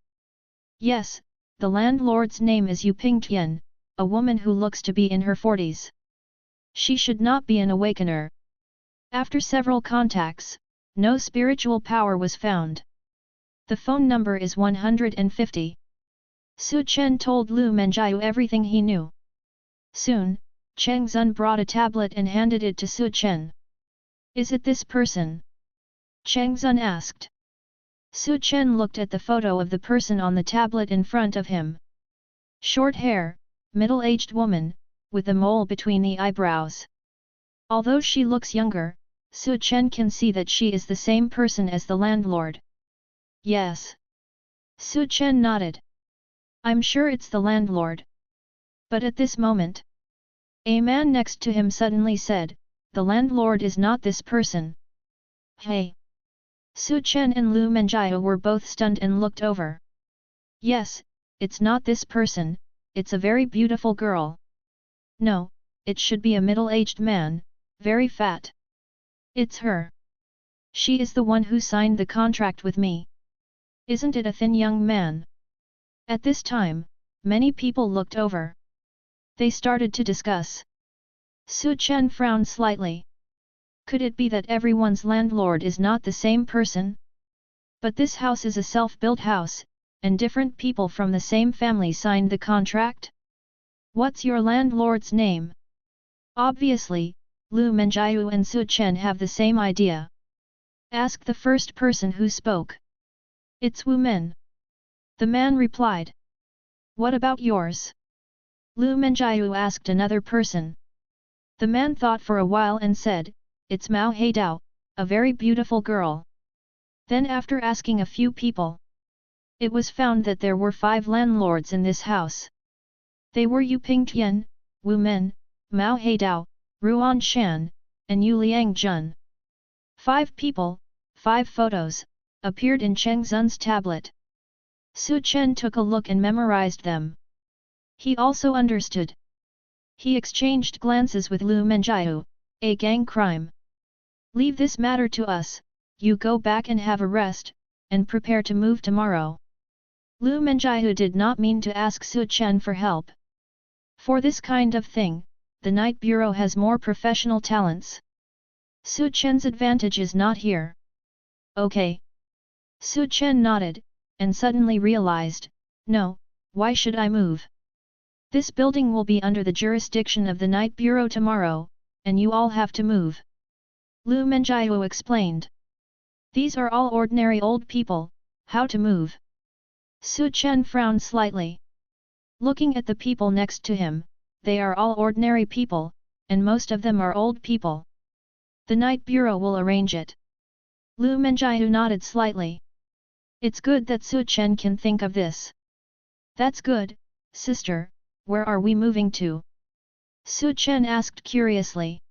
Yes, the landlord's name is Yu Pingtian, a woman who looks to be in her 40s. She should not be an awakener. After several contacts, no spiritual power was found. The phone number is 150. Su Chen told Lu Menjiu everything he knew. Soon, Cheng Zun brought a tablet and handed it to Su Chen. Is it this person? Cheng Zun asked. Su Chen looked at the photo of the person on the tablet in front of him. Short hair, middle-aged woman, with a mole between the eyebrows. Although she looks younger, Su Chen can see that she is the same person as the landlord. Yes. Su Chen nodded. I'm sure it's the landlord. But at this moment, a man next to him suddenly said, the landlord is not this person. Hey! Su Chen and Lu Menjiu were both stunned and looked over. Yes, it's not this person, it's a very beautiful girl. No, it should be a middle-aged man, very fat. It's her. She is the one who signed the contract with me. Isn't it a thin young man? At this time, many people looked over. They started to discuss. Su Chen frowned slightly. Could it be that everyone's landlord is not the same person? But this house is a self-built house, and different people from the same family signed the contract? What's your landlord's name? Obviously, Lu Menjiu and Su Chen have the same idea. Ask the first person who spoke. It's Wu Men. The man replied. What about yours? Lu Menjiu asked another person. The man thought for a while and said, it's Mao Heidao, a very beautiful girl. Then after asking a few people, it was found that there were 5 landlords in this house. They were Yu Pingtian, Wu Men, Mao Heidao, Ruan Shan, and Yu Liangjun. 5 people, 5 photos, appeared in Cheng Zun's tablet. Su Chen took a look and memorized them. He also understood. He exchanged glances with Lu Menjiu, a gang crime. Leave this matter to us, you go back and have a rest, and prepare to move tomorrow. Lu Menjiu did not mean to ask Su Chen for help. For this kind of thing, the night bureau has more professional talents. Su Chen's advantage is not here. Okay. Su Chen nodded, and suddenly realized, no, why should I move? This building will be under the jurisdiction of the night bureau tomorrow, and you all have to move. Lu Menjiu explained. These are all ordinary old people, how to move? Su Chen frowned slightly. Looking at the people next to him, they are all ordinary people, and most of them are old people. The night bureau will arrange it. Lu Menjiu nodded slightly. It's good that Su Chen can think of this. That's good, sister, where are we moving to? Su Chen asked curiously.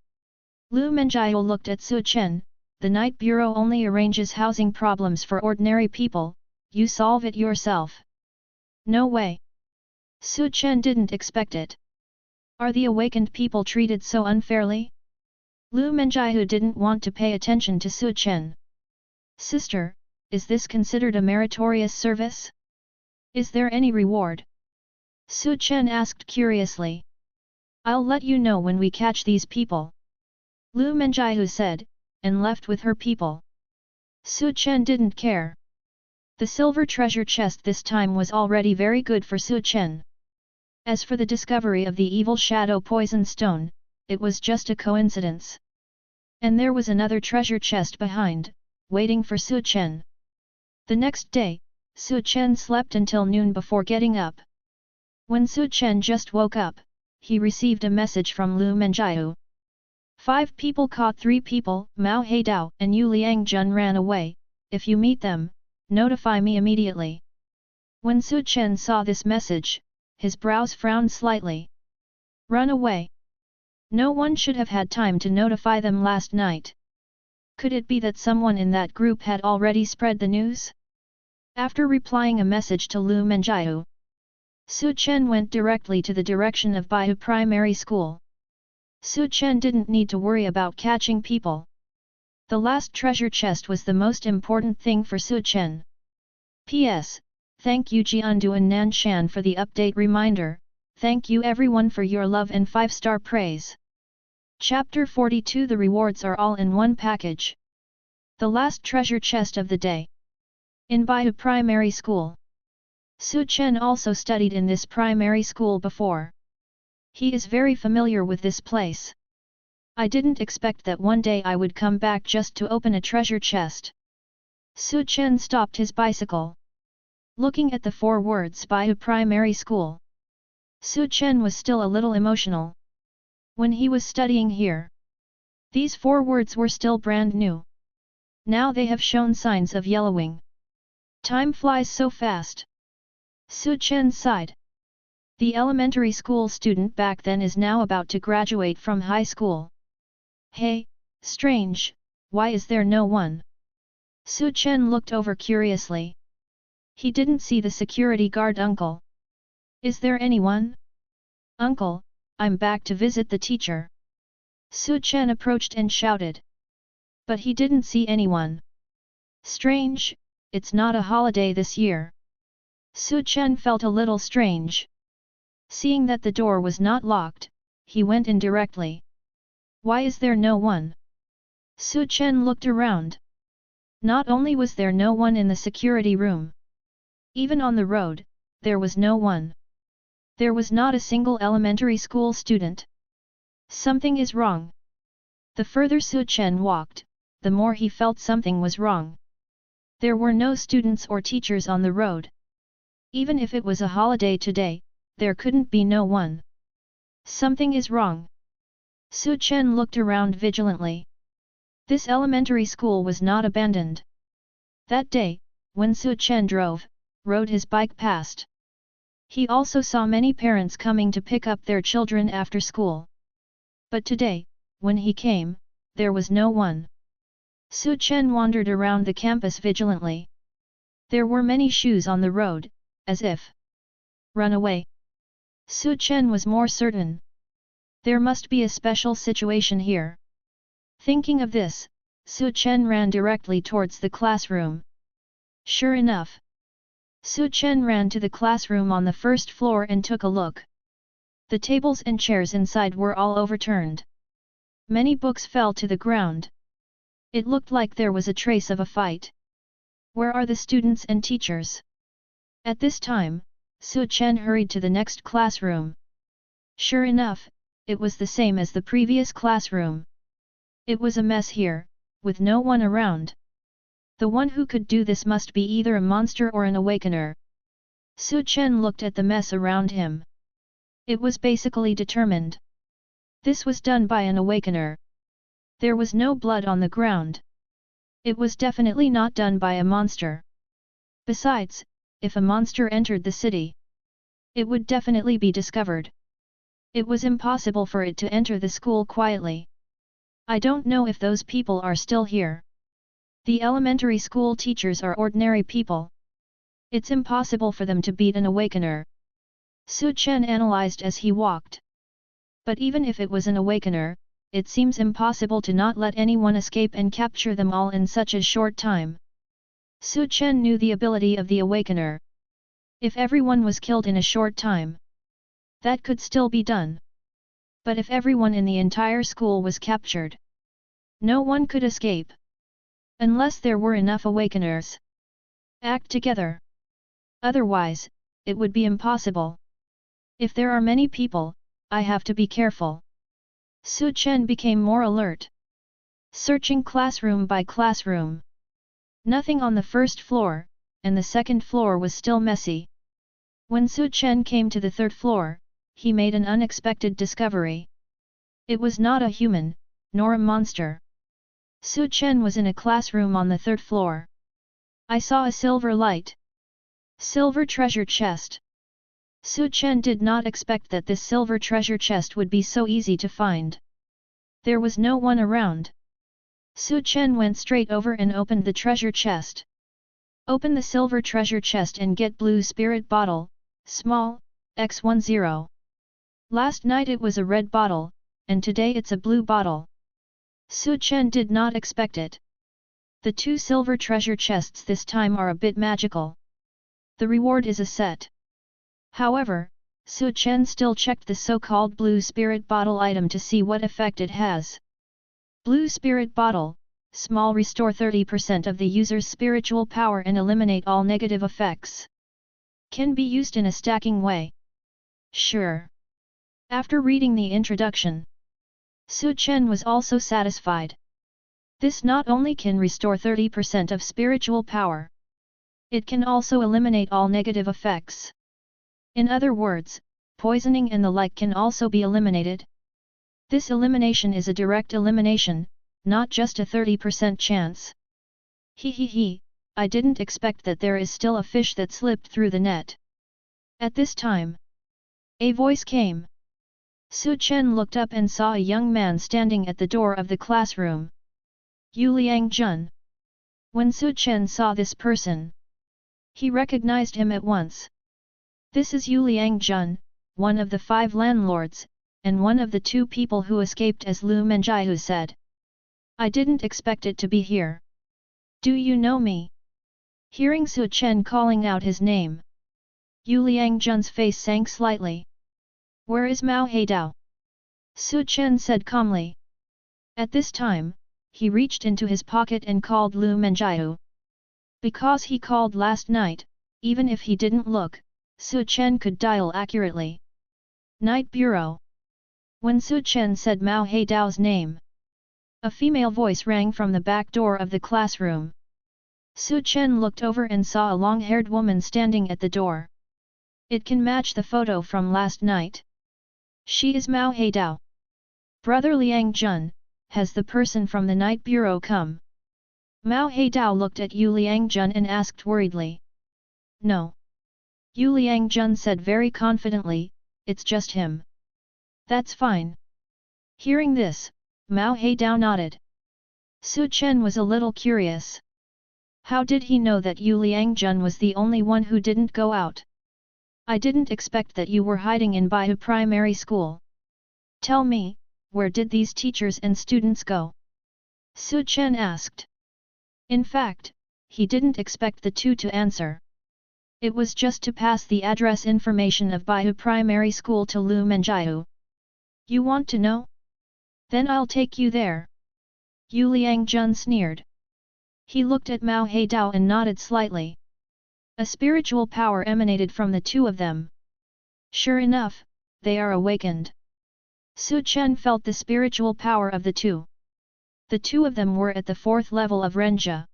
Lu Menjiu looked at Su Chen, the night bureau only arranges housing problems for ordinary people, you solve it yourself. No way. Su Chen didn't expect it. Are the awakened people treated so unfairly? Lu Menjiu didn't want to pay attention to Su Chen. Sister, is this considered a meritorious service? Is there any reward? Su Chen asked curiously. I'll let you know when we catch these people. Lu Menjiu said, and left with her people. Su Chen didn't care. The silver treasure chest this time was already very good for Su Chen. As for the discovery of the evil shadow poison stone, it was just a coincidence. And there was another treasure chest behind, waiting for Su Chen. The next day, Su Chen slept until noon before getting up. When Su Chen just woke up, he received a message from Lu Menjiu. 5 people caught 3 people, Mao Heidao and Yu Liangjun ran away, if you meet them, notify me immediately. When Su Chen saw this message, his brows frowned slightly. Run away. No one should have had time to notify them last night. Could it be that someone in that group had already spread the news? After replying a message to Lu Menjiu, Su Chen went directly to the direction of Baihu Primary School. Su Chen didn't need to worry about catching people. The last treasure chest was the most important thing for Su Chen. P.S. Thank you Jiandu and Nanshan for the update reminder, thank you everyone for your love and 5-star praise. Chapter 42 The rewards are all in one package. The last treasure chest of the day. In Baihu Primary School. Su Chen also studied in this primary school before. He is very familiar with this place. I didn't expect that one day I would come back just to open a treasure chest. Su Chen stopped his bicycle. Looking at the 4 words Baihu Primary School. Su Chen was still a little emotional. When he was studying here, these 4 words were still brand new. Now they have shown signs of yellowing. Time flies so fast. Su Chen sighed. The elementary school student back then is now about to graduate from high school. Hey, strange, why is there no one? Su Chen looked over curiously. He didn't see the security guard uncle. Is there anyone? Uncle, I'm back to visit the teacher. Su Chen approached and shouted. But he didn't see anyone. Strange, it's not a holiday this year. Su Chen felt a little strange. Seeing that the door was not locked, he went in directly. Why is there no one? Su Chen looked around. Not only was there no one in the security room. Even on the road, there was no one. There was not a single elementary school student. Something is wrong. The further Su Chen walked, the more he felt something was wrong. There were no students or teachers on the road. Even if it was a holiday today, there couldn't be no one. Something is wrong. Su Chen looked around vigilantly. This elementary school was not abandoned. That day, when Su Chen rode his bike past. He also saw many parents coming to pick up their children after school. But today, when he came, there was no one. Su Chen wandered around the campus vigilantly. There were many shoes on the road, as if run away. Su Chen was more certain. There must be a special situation here. Thinking of this, Su Chen ran directly towards the classroom. Sure enough, Su Chen ran to the classroom on the first floor and took a look. The tables and chairs inside were all overturned. Many books fell to the ground. It looked like there was a trace of a fight. Where are the students and teachers? At this time, Su Chen hurried to the next classroom. Sure enough, it was the same as the previous classroom. It was a mess here, with no one around. The one who could do this must be either a monster or an awakener. Su Chen looked at the mess around him. It was basically determined. This was done by an awakener. There was no blood on the ground. It was definitely not done by a monster. Besides, if a monster entered the city, it would definitely be discovered. It was impossible for it to enter the school quietly. I don't know if those people are still here. The elementary school teachers are ordinary people. It's impossible for them to beat an awakener. Su Chen analyzed as he walked. But even if it was an awakener, it seems impossible to not let anyone escape and capture them all in such a short time. Su Chen knew the ability of the awakener. If everyone was killed in a short time, that could still be done. But if everyone in the entire school was captured, no one could escape. Unless there were enough awakeners. Act together. Otherwise, it would be impossible. If there are many people, I have to be careful. Su Chen became more alert. Searching classroom by classroom. Nothing on the first floor, and the second floor was still messy. When Su Chen came to the third floor, he made an unexpected discovery. It was not a human, nor a monster. Su Chen was in a classroom on the third floor. I saw a silver light. Silver treasure chest. Su Chen did not expect that this silver treasure chest would be so easy to find. There was no one around. Su Chen went straight over and opened the treasure chest. Open the silver treasure chest and get blue spirit bottle, small, X10. Last night it was a red bottle, and today it's a blue bottle. Su Chen did not expect it. The 2 silver treasure chests this time are a bit magical. The reward is a set. However, Chen still checked the so-called blue spirit bottle item to see what effect it has. Blue spirit bottle, small, restore 30% of the user's spiritual power and eliminate all negative effects. Can be used in a stacking way. Sure. After reading the introduction, Chen was also satisfied. This not only can restore 30% of spiritual power, it can also eliminate all negative effects. In other words, poisoning and the like can also be eliminated. This elimination is a direct elimination, not just a 30% chance. He, I didn't expect that there is still a fish that slipped through the net. At this time, a voice came. Chen looked up and saw a young man standing at the door of the classroom. Liang Jun. When Chen saw this person, he recognized him at once. This is Liang Jun, one of the 5 landlords, and one of the 2 people who escaped, as Lu Menjiu said. I didn't expect it to be here. Do you know me? Hearing Chen calling out his name, Liang Jun's face sank slightly. Where is Mao Heidao? Chen said calmly. At this time, he reached into his pocket and called Lu Menjiu. Because he called last night, even if he didn't look, Chen could dial accurately. Night Bureau. When Chen said Mao Heidao's name, a female voice rang from the back door of the classroom. Chen looked over and saw a long-haired woman standing at the door. It can match the photo from last night. She is Mao Heidao. Brother Liang Jun, has the person from the Night Bureau come? Mao Heidao looked at Liang Jun and asked worriedly. No. Liang Jun said very confidently, it's just him. That's fine. Hearing this, Mao Heidao nodded. Chen was a little curious. How did he know that Liang Jun was the only one who didn't go out? I didn't expect that you were hiding in Baihu Primary School. Tell me, where did these teachers and students go? Chen asked. In fact, he didn't expect the 2 to answer. It was just to pass the address information of Baihu Primary School to Lu Menjiu. You want to know? Then I'll take you there. Liang Jun sneered. He looked at Mao Heidao and nodded slightly. A spiritual power emanated from the 2 of them. Sure enough, they are awakened. Chen felt the spiritual power of the 2. The 2 of them were at the 4th level of Renjia.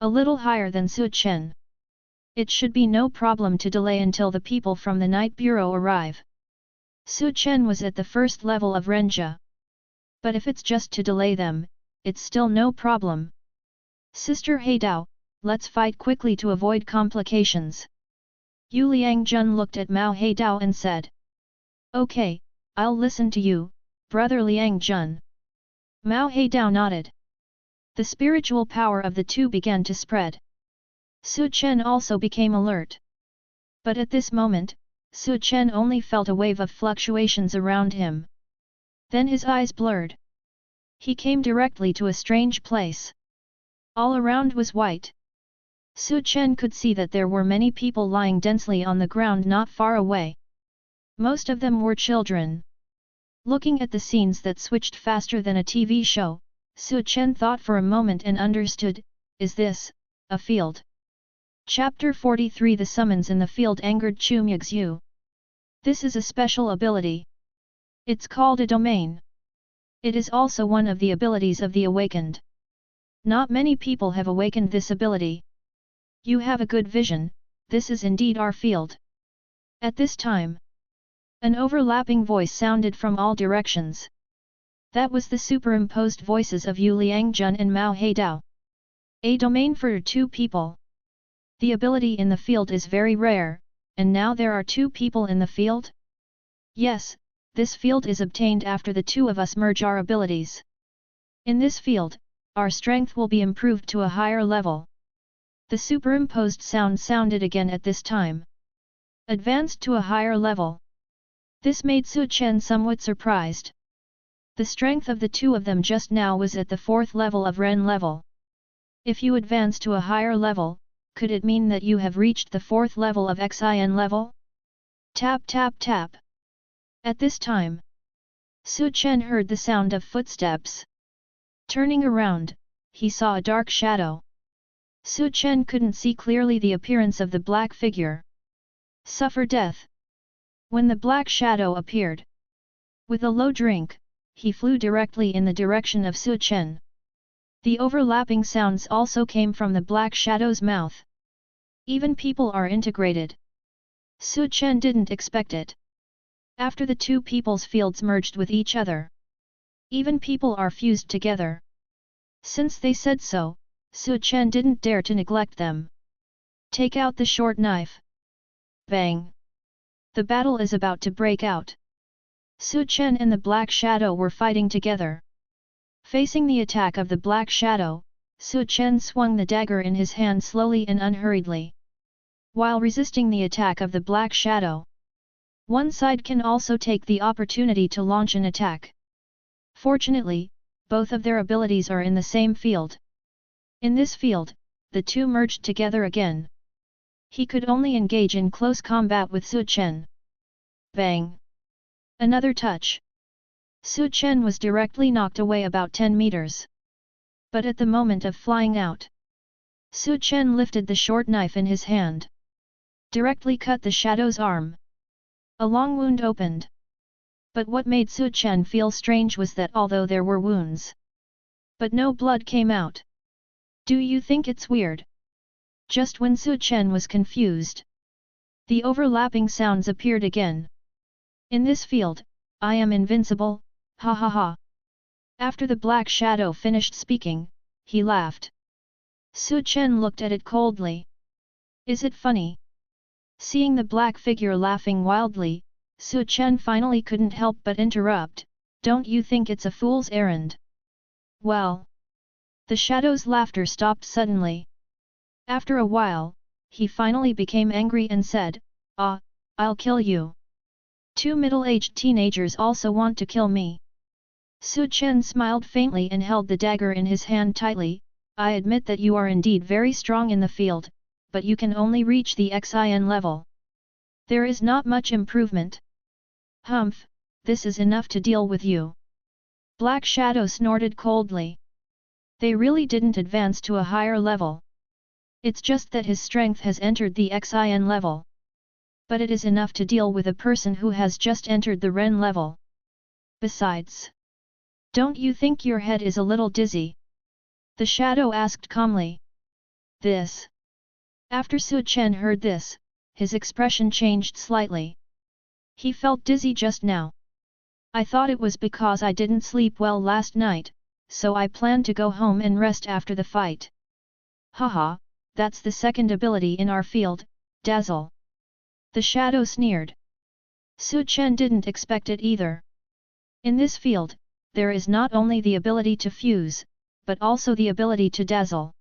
A little higher than Chen. It should be no problem to delay until the people from the Night Bureau arrive. Chen was at the 1st level of Renjia. But if it's just to delay them, it's still no problem. Sister Heidao, let's fight quickly to avoid complications. Liang Jun looked at Mao Heidao and said. Okay, I'll listen to you, Brother Liang Jun. Mao Heidao nodded. The spiritual power of the 2 began to spread. Chen also became alert. But at this moment, Chen only felt a wave of fluctuations around him. Then his eyes blurred. He came directly to a strange place. All around was white. Chen could see that there were many people lying densely on the ground not far away. Most of them were children. Looking at the scenes that switched faster than a TV show, Chen thought for a moment and understood, is this a field? Chapter 43 The summons in the field angered Chu Muxue. This is a special ability. It's called a domain. It is also one of the abilities of the awakened. Not many people have awakened this ability. You have a good vision, this is indeed our field. At this time, an overlapping voice sounded from all directions. That was the superimposed voices of Liang Jun and Mao Heidao. A domain for 2 people. The ability in the field is very rare, and now there are 2 people in the field? Yes, this field is obtained after the 2 of us merge our abilities. In this field, our strength will be improved to a higher level. The superimposed sound sounded again at this time. Advanced to a higher level. This made Chen somewhat surprised. The strength of the 2 of them just now was at the 4th level of Ren level. If you advance to a higher level, could it mean that you have reached the 4th level of Xin level? Tap tap tap. At this time, Chen heard the sound of footsteps. Turning around, he saw a dark shadow. Chen couldn't see clearly the appearance of the black figure. Suffer death. When the black shadow appeared, with a low drink, he flew directly in the direction of Chen. The overlapping sounds also came from the black shadow's mouth. Even people are integrated. Chen didn't expect it. After the two people's fields merged with each other, even people are fused together. Since they said so, Chen didn't dare to neglect them. Take out the short knife. Bang! The battle is about to break out. Chen and the Black Shadow were fighting together. Facing the attack of the Black Shadow, Chen swung the dagger in his hand slowly and unhurriedly. While resisting the attack of the Black Shadow, one side can also take the opportunity to launch an attack. Fortunately, both of their abilities are in the same field. In this field, the two merged together again. He could only engage in close combat with Chen. Bang! Another touch. Chen was directly knocked away about 10 meters. But at the moment of flying out, Chen lifted the short knife in his hand. Directly cut the shadow's arm. A long wound opened. But what made Chen feel strange was that although there were wounds, but no blood came out. Do you think it's weird? Just when Chen was confused, the overlapping sounds appeared again. In this field, I am invincible, ha ha ha. After the Black Shadow finished speaking, he laughed. Chen looked at it coldly. Is it funny? Seeing the black figure laughing wildly, Chen finally couldn't help but interrupt, don't you think it's a fool's errand? Well. The shadow's laughter stopped suddenly. After a while, he finally became angry and said, "Ah, I'll kill you. Two middle-aged teenagers also want to kill me." Chen smiled faintly and held the dagger in his hand tightly. I admit that you are indeed very strong in the field, but you can only reach the Xin level. There is not much improvement. Humph, this is enough to deal with you. Black Shadow snorted coldly. They really didn't advance to a higher level. It's just that his strength has entered the Xin level. But it is enough to deal with a person who has just entered the Ren level. Besides, don't you think your head is a little dizzy? The shadow asked calmly. This. After Chen heard this, his expression changed slightly. He felt dizzy just now. I thought it was because I didn't sleep well last night, so I plan to go home and rest after the fight. Haha, that's the second ability in our field, Dazzle. The shadow sneered. Chen didn't expect it either. In this field, there is not only the ability to fuse, but also the ability to dazzle.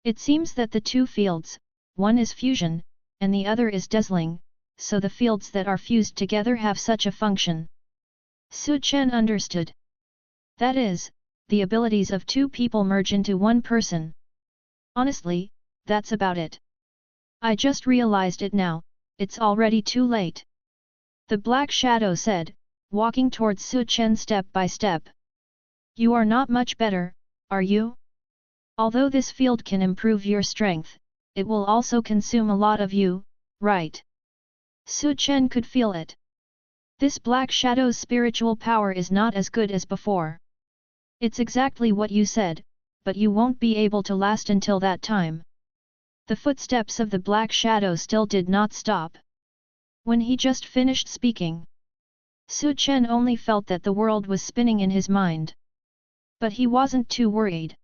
It seems that the two fields, one is fusion, and the other is dazzling, so the fields that are fused together have such a function. Chen understood. That is, the abilities of two people merge into one person. Honestly, that's about it. I just realized it now, it's already too late. The Black Shadow said, walking towards Chen step by step. You are not much better, are you? Although this field can improve your strength, it will also consume a lot of you, right? Chen could feel it. This Black Shadow's spiritual power is not as good as before. It's exactly what you said, but you won't be able to last until that time. The footsteps of the Black Shadow still did not stop. When he just finished speaking, Chen only felt that the world was spinning in his mind. But he wasn't too worried.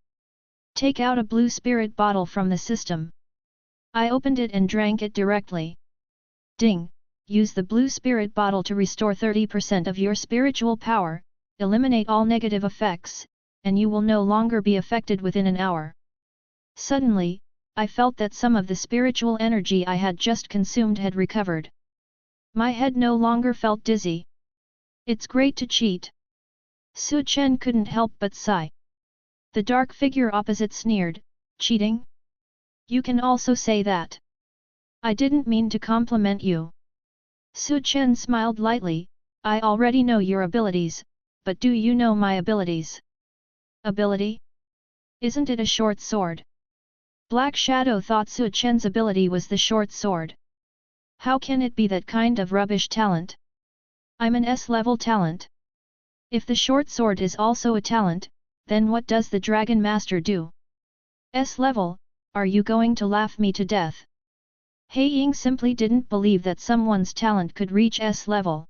Take out a blue spirit bottle from the system. I opened it and drank it directly. Ding! Use the blue spirit bottle to restore 30% of your spiritual power, eliminate all negative effects, and you will no longer be affected within an hour. Suddenly, I felt that some of the spiritual energy I had just consumed had recovered. My head no longer felt dizzy. It's great to cheat. Chen couldn't help but sigh. The dark figure opposite sneered, cheating? You can also say that. I didn't mean to compliment you. Chen smiled lightly, I already know your abilities, but do you know my abilities? Ability? Isn't it a short sword? Black Shadow thought Chen's ability was the short sword. How can it be that kind of rubbish talent? I'm an S-level talent. If the short sword is also a talent, then what does the Dragon Master do? S-level, are you going to laugh me to death? He Ying simply didn't believe that someone's talent could reach S-level.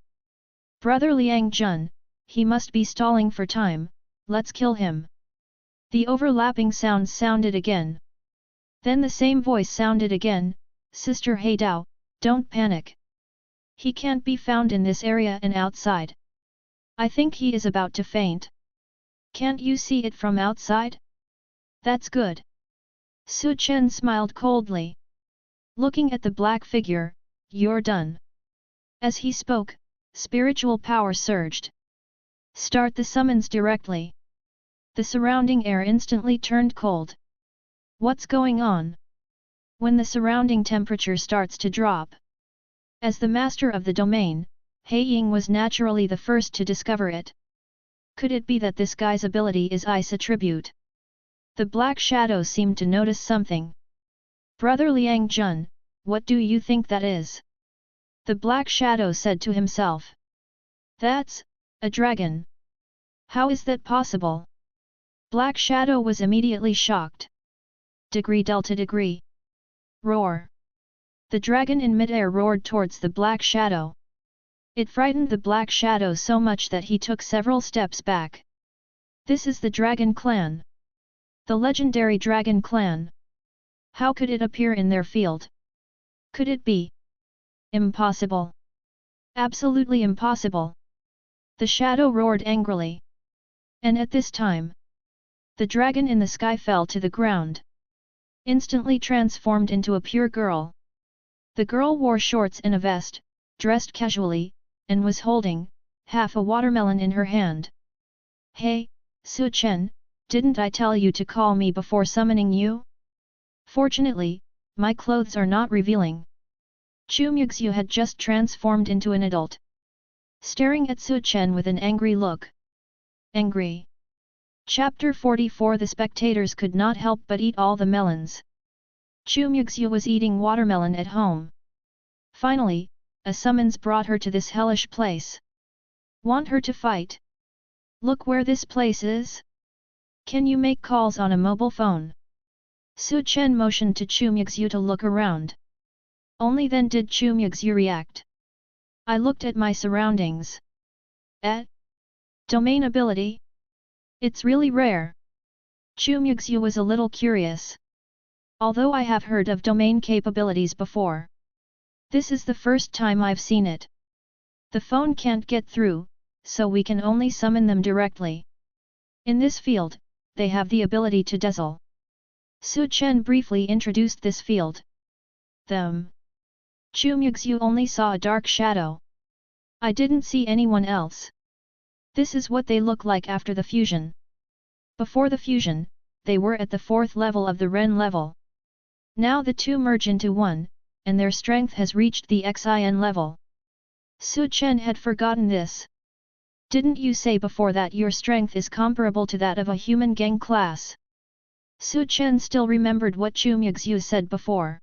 Brother Liang Jun, he must be stalling for time, let's kill him. The overlapping sounds sounded again. Then the same voice sounded again, Sister Heidao, don't panic. He can't be found in this area and outside. I think he is about to faint. Can't you see it from outside? That's good. Chen smiled coldly. Looking at the black figure, you're done. As he spoke, spiritual power surged. Start the summons directly. The surrounding air instantly turned cold. What's going on? When the surrounding temperature starts to drop. As the master of the domain, He Ying was naturally the first to discover it. Could it be that this guy's ability is ice attribute? The Black Shadow seemed to notice something. Brother Liang Jun, what do you think that is? The Black Shadow said to himself. That's a dragon. How is that possible? Black Shadow was immediately shocked. Degree delta degree. Roar. The dragon in midair roared towards the Black Shadow. It frightened the Black Shadow so much that he took several steps back. This is the Dragon Clan. The legendary Dragon Clan. How could it appear in their field? Could it be? Impossible. Absolutely impossible. The shadow roared angrily. And at this time, the dragon in the sky fell to the ground. Instantly transformed into a pure girl. The girl wore shorts and a vest, dressed casually, and was holding half a watermelon in her hand. Hey, Chen, didn't I tell you to call me before summoning you? Fortunately, my clothes are not revealing. Chu Muxue had just transformed into an adult. Staring at Chen with an angry look. Angry. Chapter 44 The spectators could not help but eat all the melons. Chu Muxue was eating watermelon at home. Finally, a summons brought her to this hellish place. Want her to fight? Look where this place is? Can you make calls on a mobile phone? Chen motioned to Chu Muxue to look around. Only then did Chu Muxue react. I looked at my surroundings. Domain ability? It's really rare. Chu Muxue was a little curious. Although I have heard of domain capabilities before. This is the first time I've seen it. The phone can't get through, so we can only summon them directly. In this field, they have the ability to dazzle. Chen briefly introduced this field. Them. Chu Muxue only saw a dark shadow. I didn't see anyone else. This is what they look like after the fusion. Before the fusion, they were at the 4th level of the Ren level. Now the two merge into one, and their strength has reached the Xin level. Chen had forgotten this. Didn't you say before that your strength is comparable to that of a human gang class? Chen still remembered what Chu Muxue said before.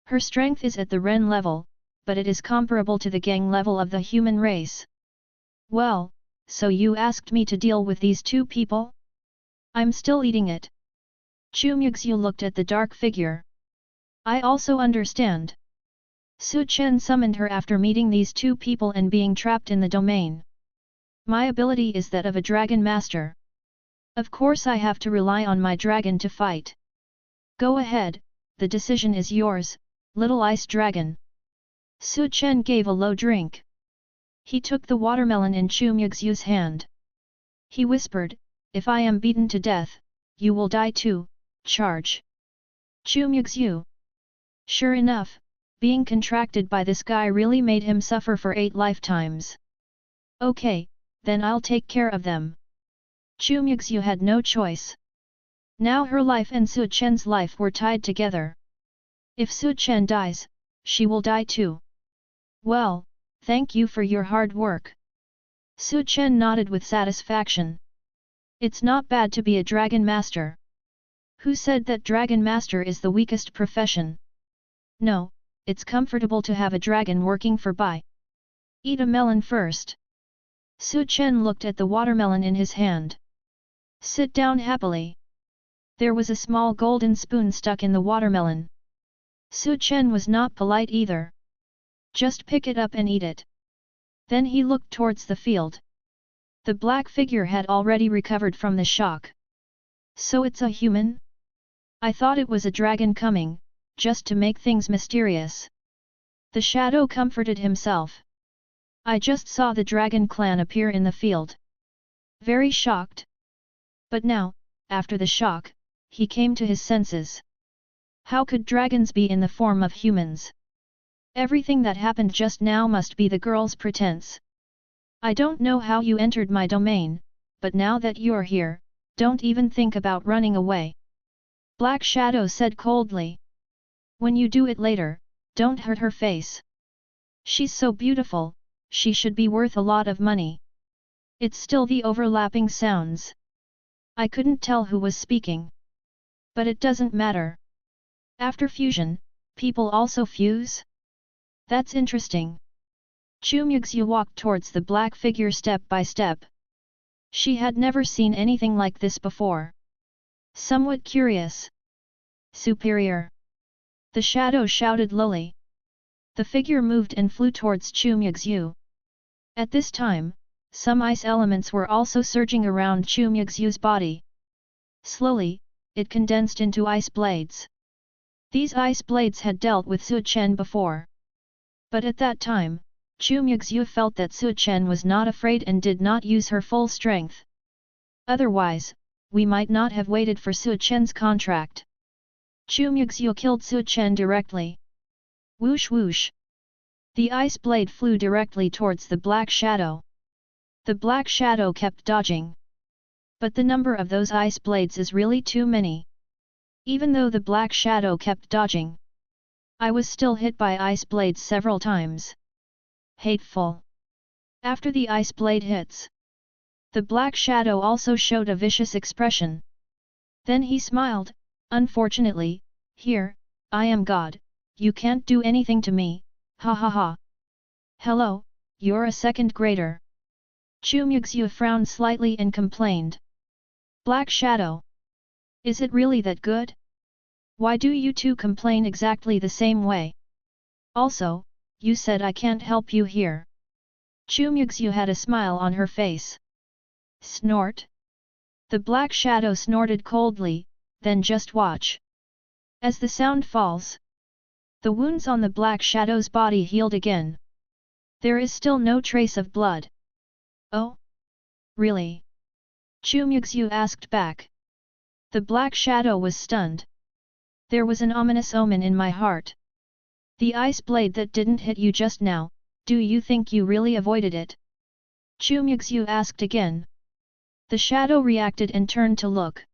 Her strength is at the Ren level, but it is comparable to the gang level of the human race. Well, so you asked me to deal with these two people? I'm still eating it. Chu Muxue looked at the dark figure. I also understand. Chen summoned her after meeting these two people and being trapped in the domain. My ability is that of a dragon master. Of course I have to rely on my dragon to fight. Go ahead, the decision is yours, little ice dragon. Chen gave a low drink. He took the watermelon in Chu Muxue's hand. He whispered, if I am beaten to death, you will die too, charge. Chu Muxue. Sure enough, being contracted by this guy really made him suffer for 8 lifetimes. Okay, then I'll take care of them. Chu Muxue had no choice. Now her life and Su Chen's life were tied together. If Su Chen dies, she will die too. Well, thank you for your hard work. Su Chen nodded with satisfaction. It's not bad to be a dragon master. Who said that dragon master is the weakest profession? No, it's comfortable to have a dragon working for Bai. Eat a melon first. Su Chen looked at the watermelon in his hand. Sit down happily. There was a small golden spoon stuck in the watermelon. Su Chen was not polite either. Just pick it up and eat it. Then he looked towards the field. The black figure had already recovered from the shock. So it's a human? I thought it was a dragon coming, just to make things mysterious. The shadow comforted himself. I just saw the dragon clan appear in the field. Very shocked. But now, after the shock, he came to his senses. How could dragons be in the form of humans? Everything that happened just now must be the girl's pretense. I don't know how you entered my domain, but now that you're here, don't even think about running away. Black Shadow said coldly. When you do it later, don't hurt her face. She's so beautiful, she should be worth a lot of money. It's still the overlapping sounds. I couldn't tell who was speaking. But it doesn't matter. After fusion, people also fuse? That's interesting. Chu Muxue walked towards the black figure step by step. She had never seen anything like this before. Somewhat curious. Superior. The shadow shouted lowly. The figure moved and flew towards Chu Muxue. At this time, some ice elements were also surging around Chu Muxue's body. Slowly, it condensed into ice blades. These ice blades had dealt with Su Chen before. But at that time, Chu Muxue felt that Su Chen was not afraid and did not use her full strength. Otherwise, we might not have waited for Su Chen's contract. Chu Muxue killed Su Chen directly. Whoosh whoosh. The ice blade flew directly towards the black shadow. The black shadow kept dodging. But the number of those ice blades is really too many. Even though the black shadow kept dodging, I was still hit by ice blades several times. Hateful. After the ice blade hits, the black shadow also showed a vicious expression. Then he smiled. Unfortunately, here, I am God, you can't do anything to me, ha ha ha. Hello, you're a second grader. Chu Muxue frowned slightly and complained. Black Shadow. Is it really that good? Why do you two complain exactly the same way? Also, you said I can't help you here. Chu Muxue had a smile on her face. Snort. The black shadow snorted coldly, then just watch. As the sound falls, the wounds on the black shadow's body healed again. There is still no trace of blood. Oh? Really? Chu Muxue asked back. The black shadow was stunned. There was an ominous omen in my heart. The ice blade that didn't hit you just now, do you think you really avoided it? Chu Muxue asked again. The shadow reacted and turned to look.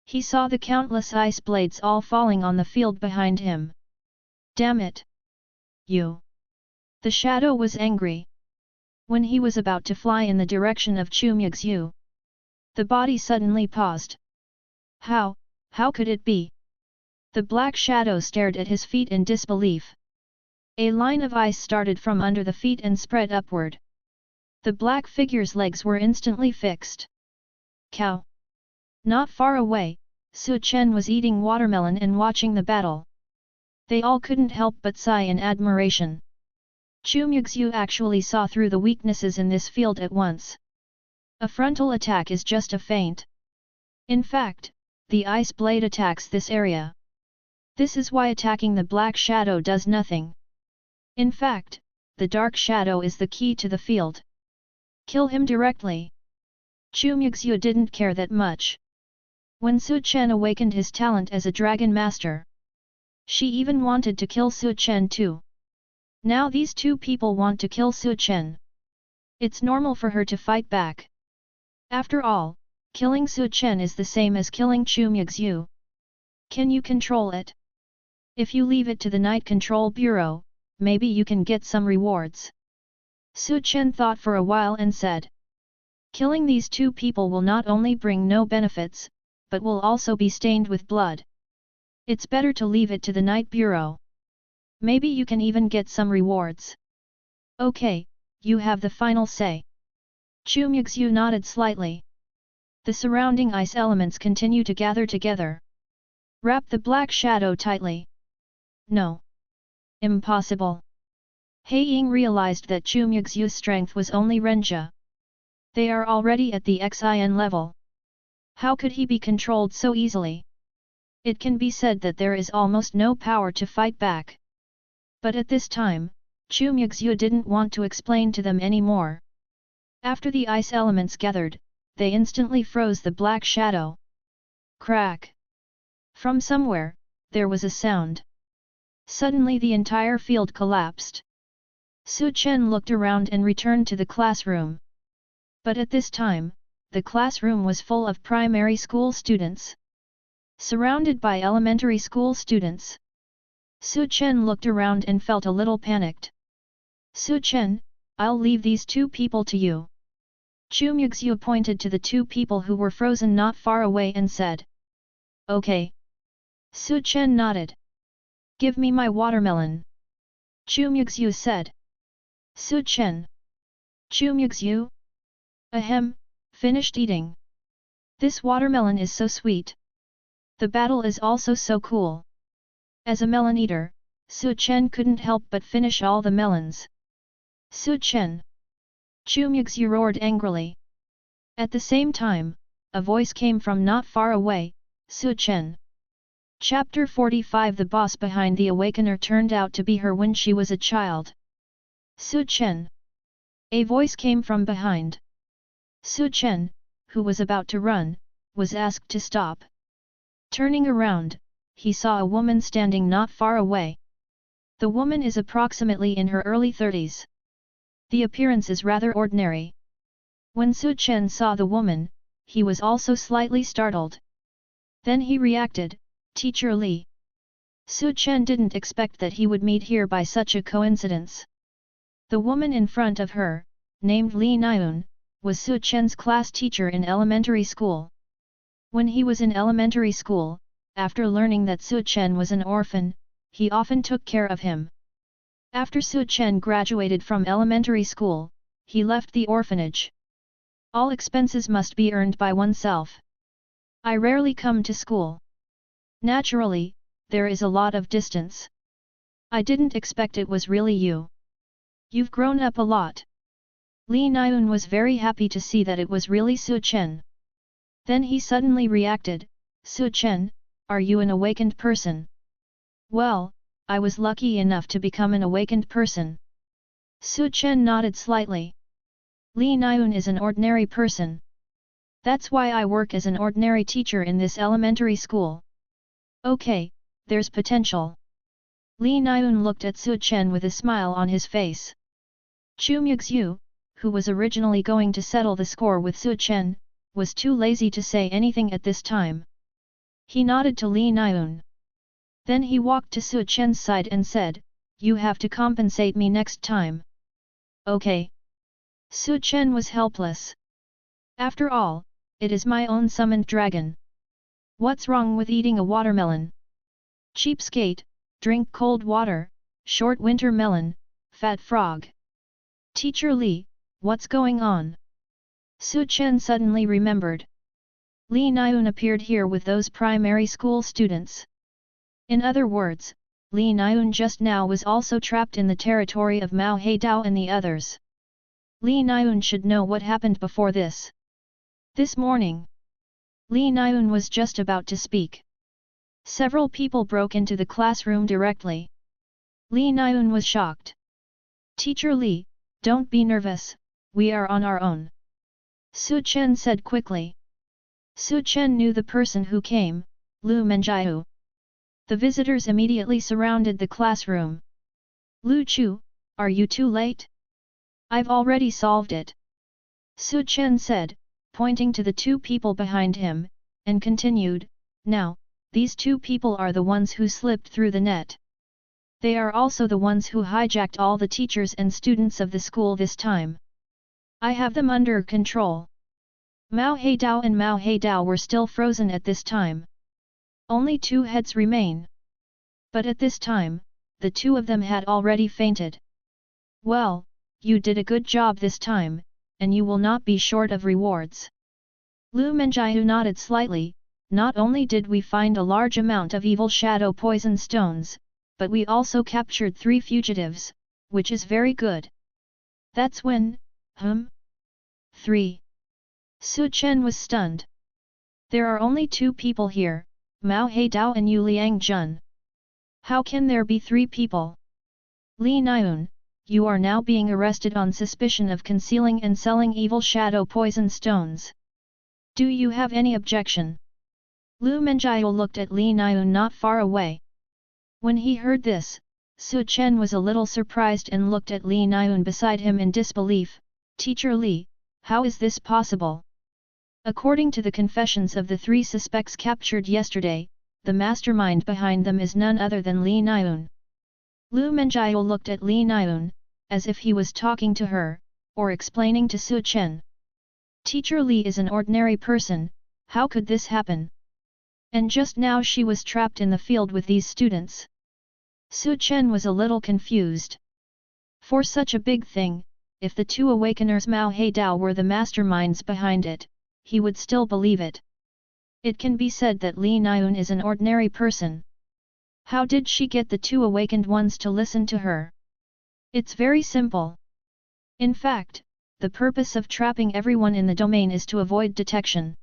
He saw the countless ice blades all falling on the field behind him. Damn it! You! The shadow was angry. When he was about to fly in the direction of Chu Muxue, the body suddenly paused. How could it be? The black shadow stared at his feet in disbelief. A line of ice started from under the feet and spread upward. The black figure's legs were instantly fixed. Cow! Not far away, Su Chen was eating watermelon and watching the battle. They all couldn't help but sigh in admiration. Chu Muxue actually saw through the weaknesses in this field at once. A frontal attack is just a feint. In fact, the ice blade attacks this area. This is why attacking the black shadow does nothing. In fact, the dark shadow is the key to the field. Kill him directly. Chu Muxue didn't care that much. When Su Chen awakened his talent as a dragon master, she even wanted to kill Su Chen too. Now these two people want to kill Su Chen. It's normal for her to fight back. After all, Killing Su Chen is the same as killing Chu Muxue. Can you control it? If you leave it to the Night Control Bureau, maybe you can get some rewards. Su Chen thought for a while and said. Killing these two people will not only bring no benefits, but will also be stained with blood. It's better to leave it to the Night Bureau. Maybe you can even get some rewards. Okay, you have the final say. Chu Muxue nodded slightly. The surrounding ice elements continue to gather together. Wrap the black shadow tightly. No. Impossible. He Ying realized that Chu Muxue's strength was only Renjia. They are already at the Xin level. How could he be controlled so easily? It can be said that there is almost no power to fight back. But at this time, Chu Muxue didn't want to explain to them anymore. After the ice elements gathered, they instantly froze the black shadow. Crack! From somewhere, there was a sound. Suddenly the entire field collapsed. Su Chen looked around and returned to the classroom. But at this time, the classroom was full of primary school students. Surrounded by elementary school students. Su Chen looked around and felt a little panicked. Su Chen, I'll leave these two people to you. Chu Muxue pointed to the two people who were frozen not far away and said. Okay. Su Chen nodded. Give me my watermelon. Chu Muxue said. Su Chen. Chu Muxue? Ahem, finished eating. This watermelon is so sweet. The battle is also so cool. As a melon eater, Su Chen couldn't help but finish all the melons. Su Chen. Chu Muxue roared angrily. At the same time, a voice came from not far away, Su Chen. Chapter 45 The boss behind the Awakener turned out to be her when she was a child. Su Chen. A voice came from behind. Su Chen, who was about to run, was asked to stop. Turning around, he saw a woman standing not far away. The woman is approximately in her early 30s. The appearance is rather ordinary. When Su Chen saw the woman, he was also slightly startled. Then he reacted, Teacher Li. Su Chen didn't expect that he would meet here by such a coincidence. The woman in front of her, named Li Niun, was Su Chen's class teacher in elementary school. When he was in elementary school, after learning that Su Chen was an orphan, he often took care of him. After Su Chen graduated from elementary school, he left the orphanage. All expenses must be earned by oneself. I rarely come to school. Naturally, there is a lot of distance. I didn't expect it was really you. You've grown up a lot. Li Niun was very happy to see that it was really Su Chen. Then he suddenly reacted, Su Chen, are you an awakened person? Well, I was lucky enough to become an awakened person. Su Chen nodded slightly. Li Niun is an ordinary person. That's why I work as an ordinary teacher in this elementary school. Okay, there's potential. Li Niun looked at Su Chen with a smile on his face. Chu Muxue, who was originally going to settle the score with Su Chen, was too lazy to say anything at this time. He nodded to Li Niun. Then he walked to Su Chen's side and said, You have to compensate me next time. Okay. Su Chen was helpless. After all, it is my own summoned dragon. What's wrong with eating a watermelon? Cheapskate, drink cold water, short winter melon, fat frog. Teacher Li, what's going on? Su Chen suddenly remembered. Li Niun appeared here with those primary school students. In other words, Li Niun just now was also trapped in the territory of Mao Heidao and the others. Li Niun should know what happened before this. This morning. Li Niun was just about to speak. Several people broke into the classroom directly. Li Niun was shocked. Teacher Li, don't be nervous, we are on our own. Su Chen said quickly. Su Chen knew the person who came, Lu Menjiu. The visitors immediately surrounded the classroom. Lu Chu, are you too late? I've already solved it. Su Chen said, pointing to the two people behind him, and continued, "Now, these two people are the ones who slipped through the net. They are also the ones who hijacked all the teachers and students of the school this time. I have them under control." Mao Heidao and Mao Heidao were still frozen at this time. Only two heads remain. But at this time, the two of them had already fainted. "Well, you did a good job this time, and you will not be short of rewards." Lu Menjiu nodded slightly. "Not only did we find a large amount of evil shadow poison stones, but we also captured 3 fugitives, which is very good." "That's when, 3. Su Chen was stunned. "There are only 2 people here, Mao Heidao and Yu Liangjun. How can there be 3 people? Li Niun, you are now being arrested on suspicion of concealing and selling evil shadow poison stones. Do you have any objection?" Lu Menjiu looked at Li Niun not far away. When he heard this, Su Chen was a little surprised and looked at Li Niun beside him in disbelief. "Teacher Li, how is this possible? According to the confessions of the 3 suspects captured yesterday, the mastermind behind them is none other than Li Niun." Lu Menjiu looked at Li Niun, as if he was talking to her, or explaining to Su Chen. "Teacher Li is an ordinary person, how could this happen? And just now she was trapped in the field with these students." Su Chen was a little confused. For such a big thing, if the 2 awakeners Mao Heidao were the masterminds behind it, he would still believe it. It can be said that Li Niun is an ordinary person. How did she get the 2 awakened ones to listen to her? It's very simple. In fact, the purpose of trapping everyone in the domain is to avoid detection.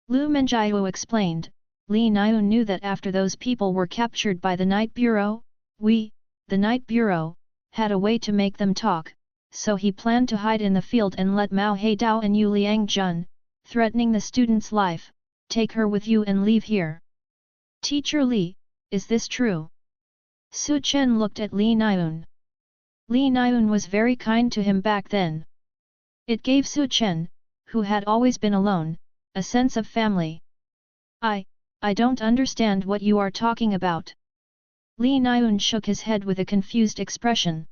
Lu Menjiu explained. Li Niun knew that after those people were captured by the Night Bureau, the Night Bureau, had a way to make them talk, so he planned to hide in the field and let Mao Heidao and Yu Liangjun, threatening the student's life, take her with you and leave here. "Teacher Li, is this true?" Su Chen looked at Li Niun. Li Niun was very kind to him back then. It gave Su Chen, who had always been alone, a sense of family. I don't understand what you are talking about." Li Niun shook his head with a confused expression.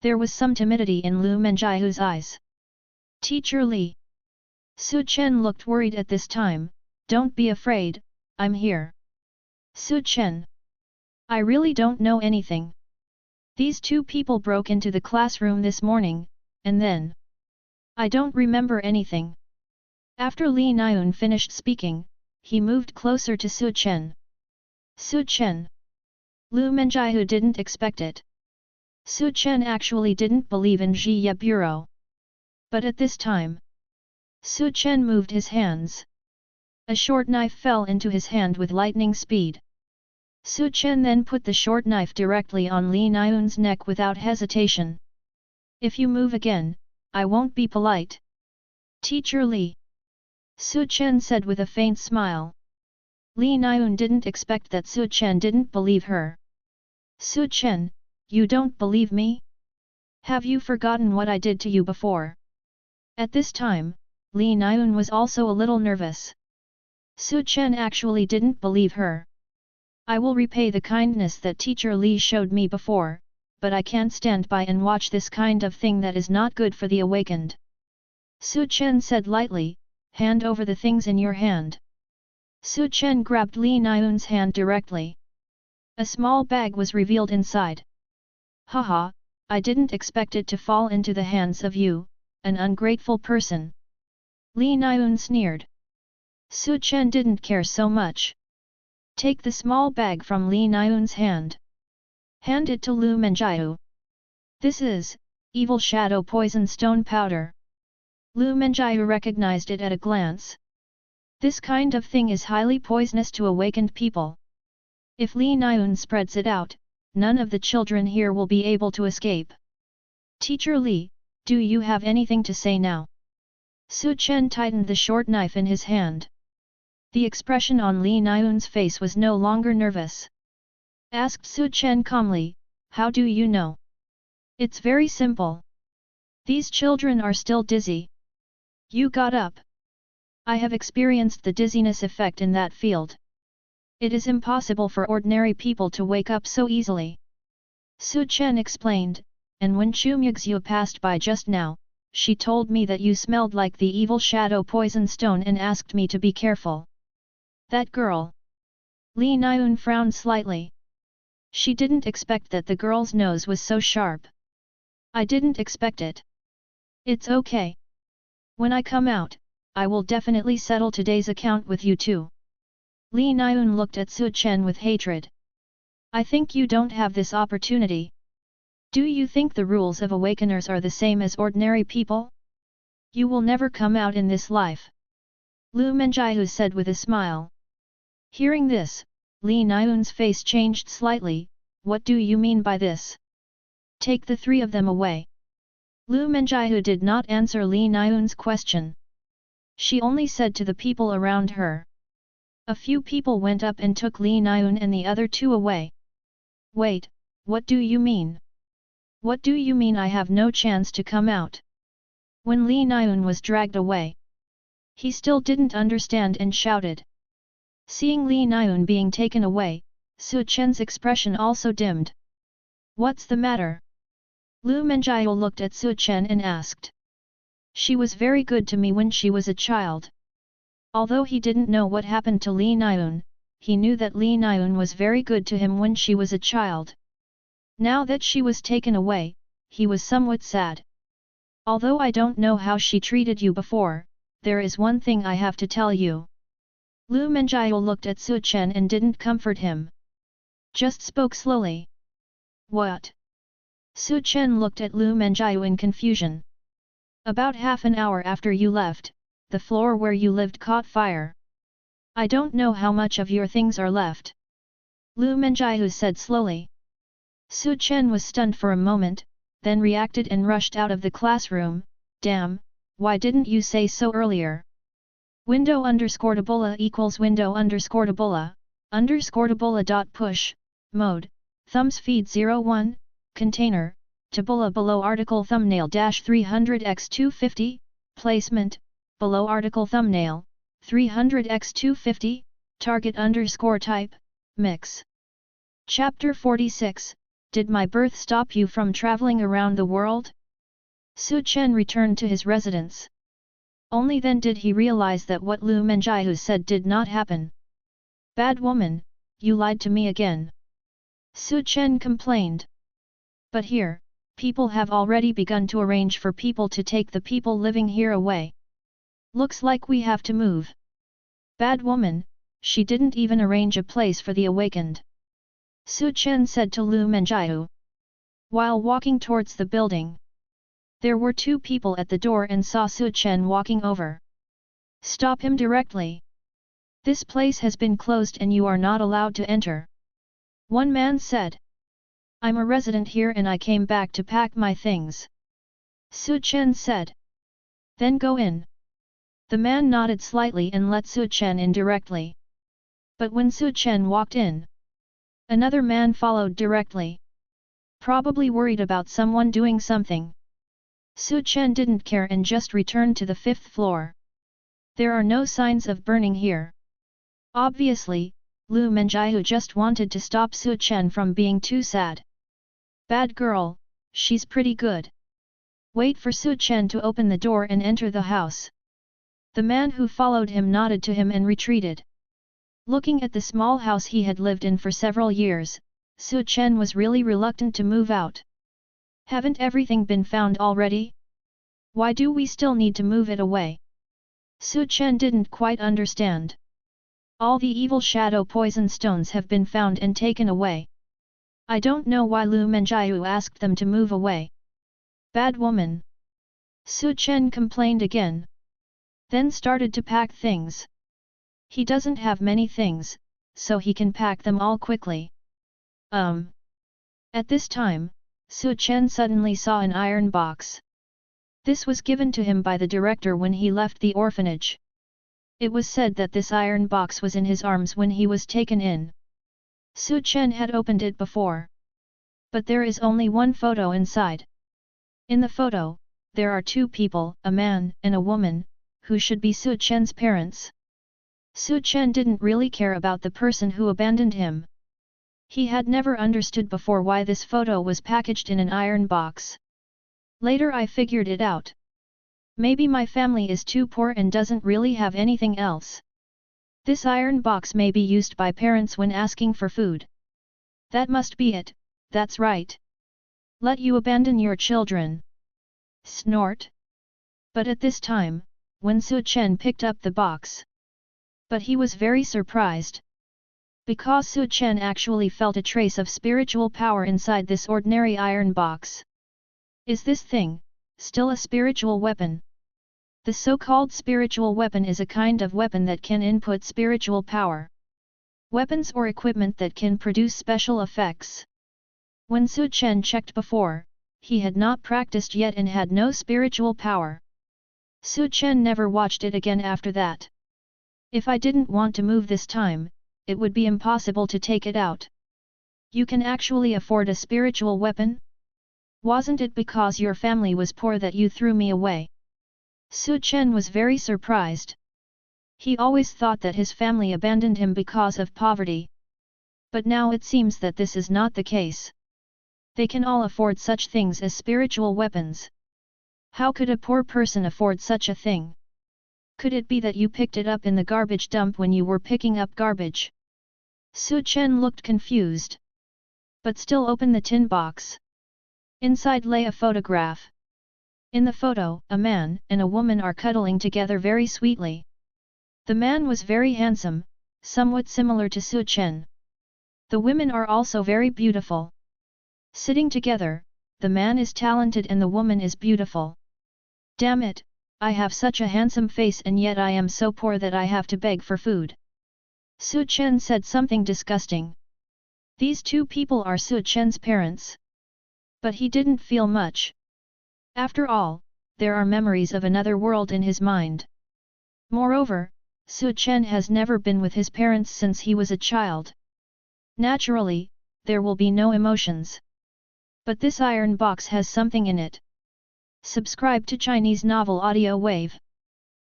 There was some timidity in Lu Menjiu's eyes. "Teacher Li." Su Chen looked worried at this time. "Don't be afraid, I'm here." "Su Chen. I really don't know anything. These 2 people broke into the classroom this morning, and then I don't remember anything." After Li Niun finished speaking, he moved closer to Su Chen. "Su Chen." Lu Menjiu didn't expect it. Su Chen actually didn't believe in Jie Bureau. But at this time, Su Chen moved his hands. A short knife fell into his hand with lightning speed. Su Chen then put the short knife directly on Li Niun's neck without hesitation. "If you move again, I won't be polite." "Teacher Li." Su Chen said with a faint smile. Li Niun didn't expect that Su Chen didn't believe her. "Su Chen, you don't believe me? Have you forgotten what I did to you before?" At this time, Li Niun was also a little nervous. Su Chen actually didn't believe her. "I will repay the kindness that Teacher Li showed me before, but I can't stand by and watch this kind of thing that is not good for the awakened." Su Chen said lightly, "Hand over the things in your hand." Su Chen grabbed Li Niun's hand directly. A small bag was revealed inside. "Haha, I didn't expect it to fall into the hands of you, an ungrateful person." Li Niun sneered. Su Chen didn't care so much. "Take the small bag from Li Niun's hand. Hand it to Lu Menjiu. This is evil shadow poison stone powder." Lu Menjiu recognized it at a glance. This kind of thing is highly poisonous to awakened people. If Li Niun spreads it out, none of the children here will be able to escape. "Teacher Li, do you have anything to say now?" Su Chen tightened the short knife in his hand. The expression on Li Niun's face was no longer nervous. Asked Su Chen calmly, "How do you know?" "It's very simple. These children are still dizzy." "You got up. I have experienced the dizziness effect in that field. It is impossible for ordinary people to wake up so easily. Su Chen explained, and when Chu Muxue passed by just now, she told me that you smelled like the evil shadow poison stone and asked me to be careful. That girl. Li Niun frowned slightly. She didn't expect that the girl's nose was so sharp. I didn't expect it. It's okay. When I come out, I will definitely settle today's account with you too. Li Niun looked at Su Chen with hatred. I think you don't have this opportunity. Do you think the rules of awakeners are the same as ordinary people? You will never come out in this life. Lu Menjiu said with a smile. Hearing this, Li Niun's face changed slightly. What do you mean by this? Take the three of them away. Lu Menjiu did not answer Li Niun's question. She only said to the people around her. A few people went up and took Li Niun and the other two away. Wait, what do you mean? What do you mean I have no chance to come out? When Li Niun was dragged away, he still didn't understand and shouted. Seeing Li Niun being taken away, Su Chen's expression also dimmed. What's the matter? Lu Menjiu looked at Su Chen and asked. She was very good to me when she was a child. Although he didn't know what happened to Li Niun, he knew that Li Niun was very good to him when she was a child. Now that she was taken away, he was somewhat sad. Although I don't know how she treated you before, there is one thing I have to tell you. Lu Menjiu looked at Su Chen and didn't comfort him. Just spoke slowly. What? Su Chen looked at Lu Menjiu in confusion. About half an hour after you left, the floor where you lived caught fire. I don't know how much of your things are left. Lu Menjiu said slowly. Su Chen was stunned for a moment, then reacted and rushed out of the classroom. Damn, why didn't you say so earlier? Window_tabula equals window_tabula dot push, mode, thumbs feed 01, container, tabula below article thumbnail dash 300x250, placement, below article thumbnail, 300x250, target_type, mix. Chapter 46, Did my birth stop you from traveling around the world? Su Chen returned to his residence. Only then did he realize that what Lu Menjiu said did not happen. Bad woman, you lied to me again. Su Chen complained. But here, people have already begun to arrange for people to take the people living here away. Looks like we have to move. Bad woman, she didn't even arrange a place for the awakened. Su Chen said to Lu Menjiu. While walking towards the building, there were two people at the door and saw Su Chen walking over. Stop him directly. This place has been closed and you are not allowed to enter. One man said. I'm a resident here and I came back to pack my things. Su Chen said. Then go in. The man nodded slightly and let Su Chen in directly. But when Su Chen walked in, another man followed directly. Probably worried about someone doing something. Su Chen didn't care and just returned to the 5th floor. There are no signs of burning here. Obviously, Lu Menjiu just wanted to stop Su Chen from being too sad. Bad girl, she's pretty good. Wait for Su Chen to open the door and enter the house. The man who followed him nodded to him and retreated. Looking at the small house he had lived in for several years, Su Chen was really reluctant to move out. Haven't everything been found already? Why do we still need to move it away? Su Chen didn't quite understand. All the evil shadow poison stones have been found and taken away. I don't know why Lu Menjiu asked them to move away. Bad woman. Su Chen complained again. Then started to pack things. He doesn't have many things, so he can pack them all quickly. At this time, Su Chen suddenly saw an iron box. This was given to him by the director when he left the orphanage. It was said that this iron box was in his arms when he was taken in. Su Chen had opened it before. But there is only one photo inside. In the photo, there are two people, a man and a woman, who should be Su Chen's parents. Su Chen didn't really care about the person who abandoned him. He had never understood before why this photo was packaged in an iron box. Later I figured it out. Maybe my family is too poor and doesn't really have anything else. This iron box may be used by parents when asking for food. That must be it, that's right. Let you abandon your children. Snort. But at this time, when Su Chen picked up the box. But he was very surprised. Because Su Chen actually felt a trace of spiritual power inside this ordinary iron box. Is this thing still a spiritual weapon? The so-called spiritual weapon is a kind of weapon that can input spiritual power. Weapons or equipment that can produce special effects. When Su Chen checked before, he had not practiced yet and had no spiritual power. Su Chen never watched it again after that. If I didn't want to move this time, it would be impossible to take it out. You can actually afford a spiritual weapon? Wasn't it because your family was poor that you threw me away? Su Chen was very surprised. He always thought that his family abandoned him because of poverty. But now it seems that this is not the case. They can all afford such things as spiritual weapons. How could a poor person afford such a thing? Could it be that you picked it up in the garbage dump when you were picking up garbage? Su Chen looked confused. But still opened the tin box. Inside lay a photograph. In the photo, a man and a woman are cuddling together very sweetly. The man was very handsome, somewhat similar to Su Chen. The women are also very beautiful. Sitting together, the man is talented and the woman is beautiful. Damn it, I have such a handsome face and yet I am so poor that I have to beg for food. Su Chen said something disgusting. These two people are Su Chen's parents. But he didn't feel much. After all, there are memories of another world in his mind. Moreover, Su Chen has never been with his parents since he was a child. Naturally, there will be no emotions. But this iron box has something in it. Subscribe to Chinese Novel Audio Wave.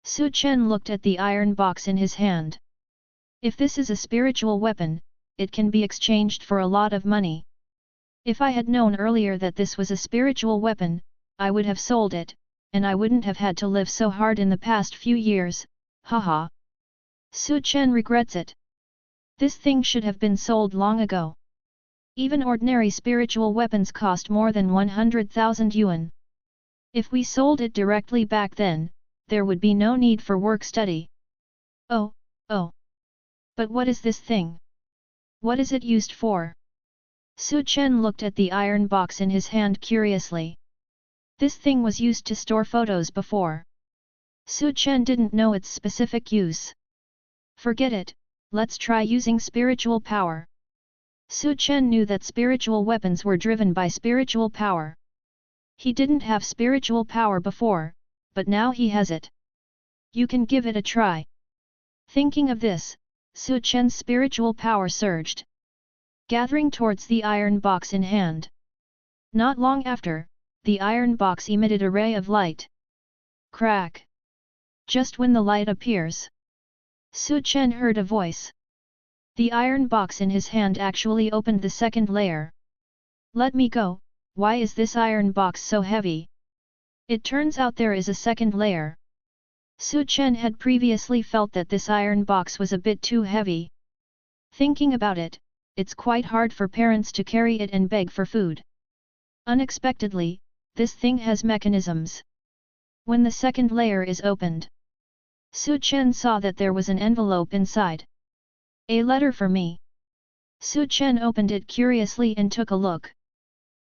Su Chen looked at the iron box in his hand. If this is a spiritual weapon, it can be exchanged for a lot of money. If I had known earlier that this was a spiritual weapon, I would have sold it, and I wouldn't have had to live so hard in the past few years, haha. Su Chen regrets it. This thing should have been sold long ago. Even ordinary spiritual weapons cost more than 100,000 yuan. If we sold it directly back then, there would be no need for work-study. Oh. But what is this thing? What is it used for? Su Chen looked at the iron box in his hand curiously. This thing was used to store photos before. Su Chen didn't know its specific use. Forget it, let's try using spiritual power. Su Chen knew that spiritual weapons were driven by spiritual power. He didn't have spiritual power before, but now he has it. You can give it a try. Thinking of this, Su Chen's spiritual power surged, gathering towards the iron box in hand. Not long after, the iron box emitted a ray of light. Crack! Just when the light appears, Su Chen heard a voice. The iron box in his hand actually opened the second layer. Let me go, why is this iron box so heavy? It turns out there is a second layer. Su Chen had previously felt that this iron box was a bit too heavy. Thinking about it, it's quite hard for parents to carry it and beg for food. Unexpectedly, this thing has mechanisms. When the second layer is opened, Su Chen saw that there was an envelope inside. A letter for me. Su Chen opened it curiously and took a look.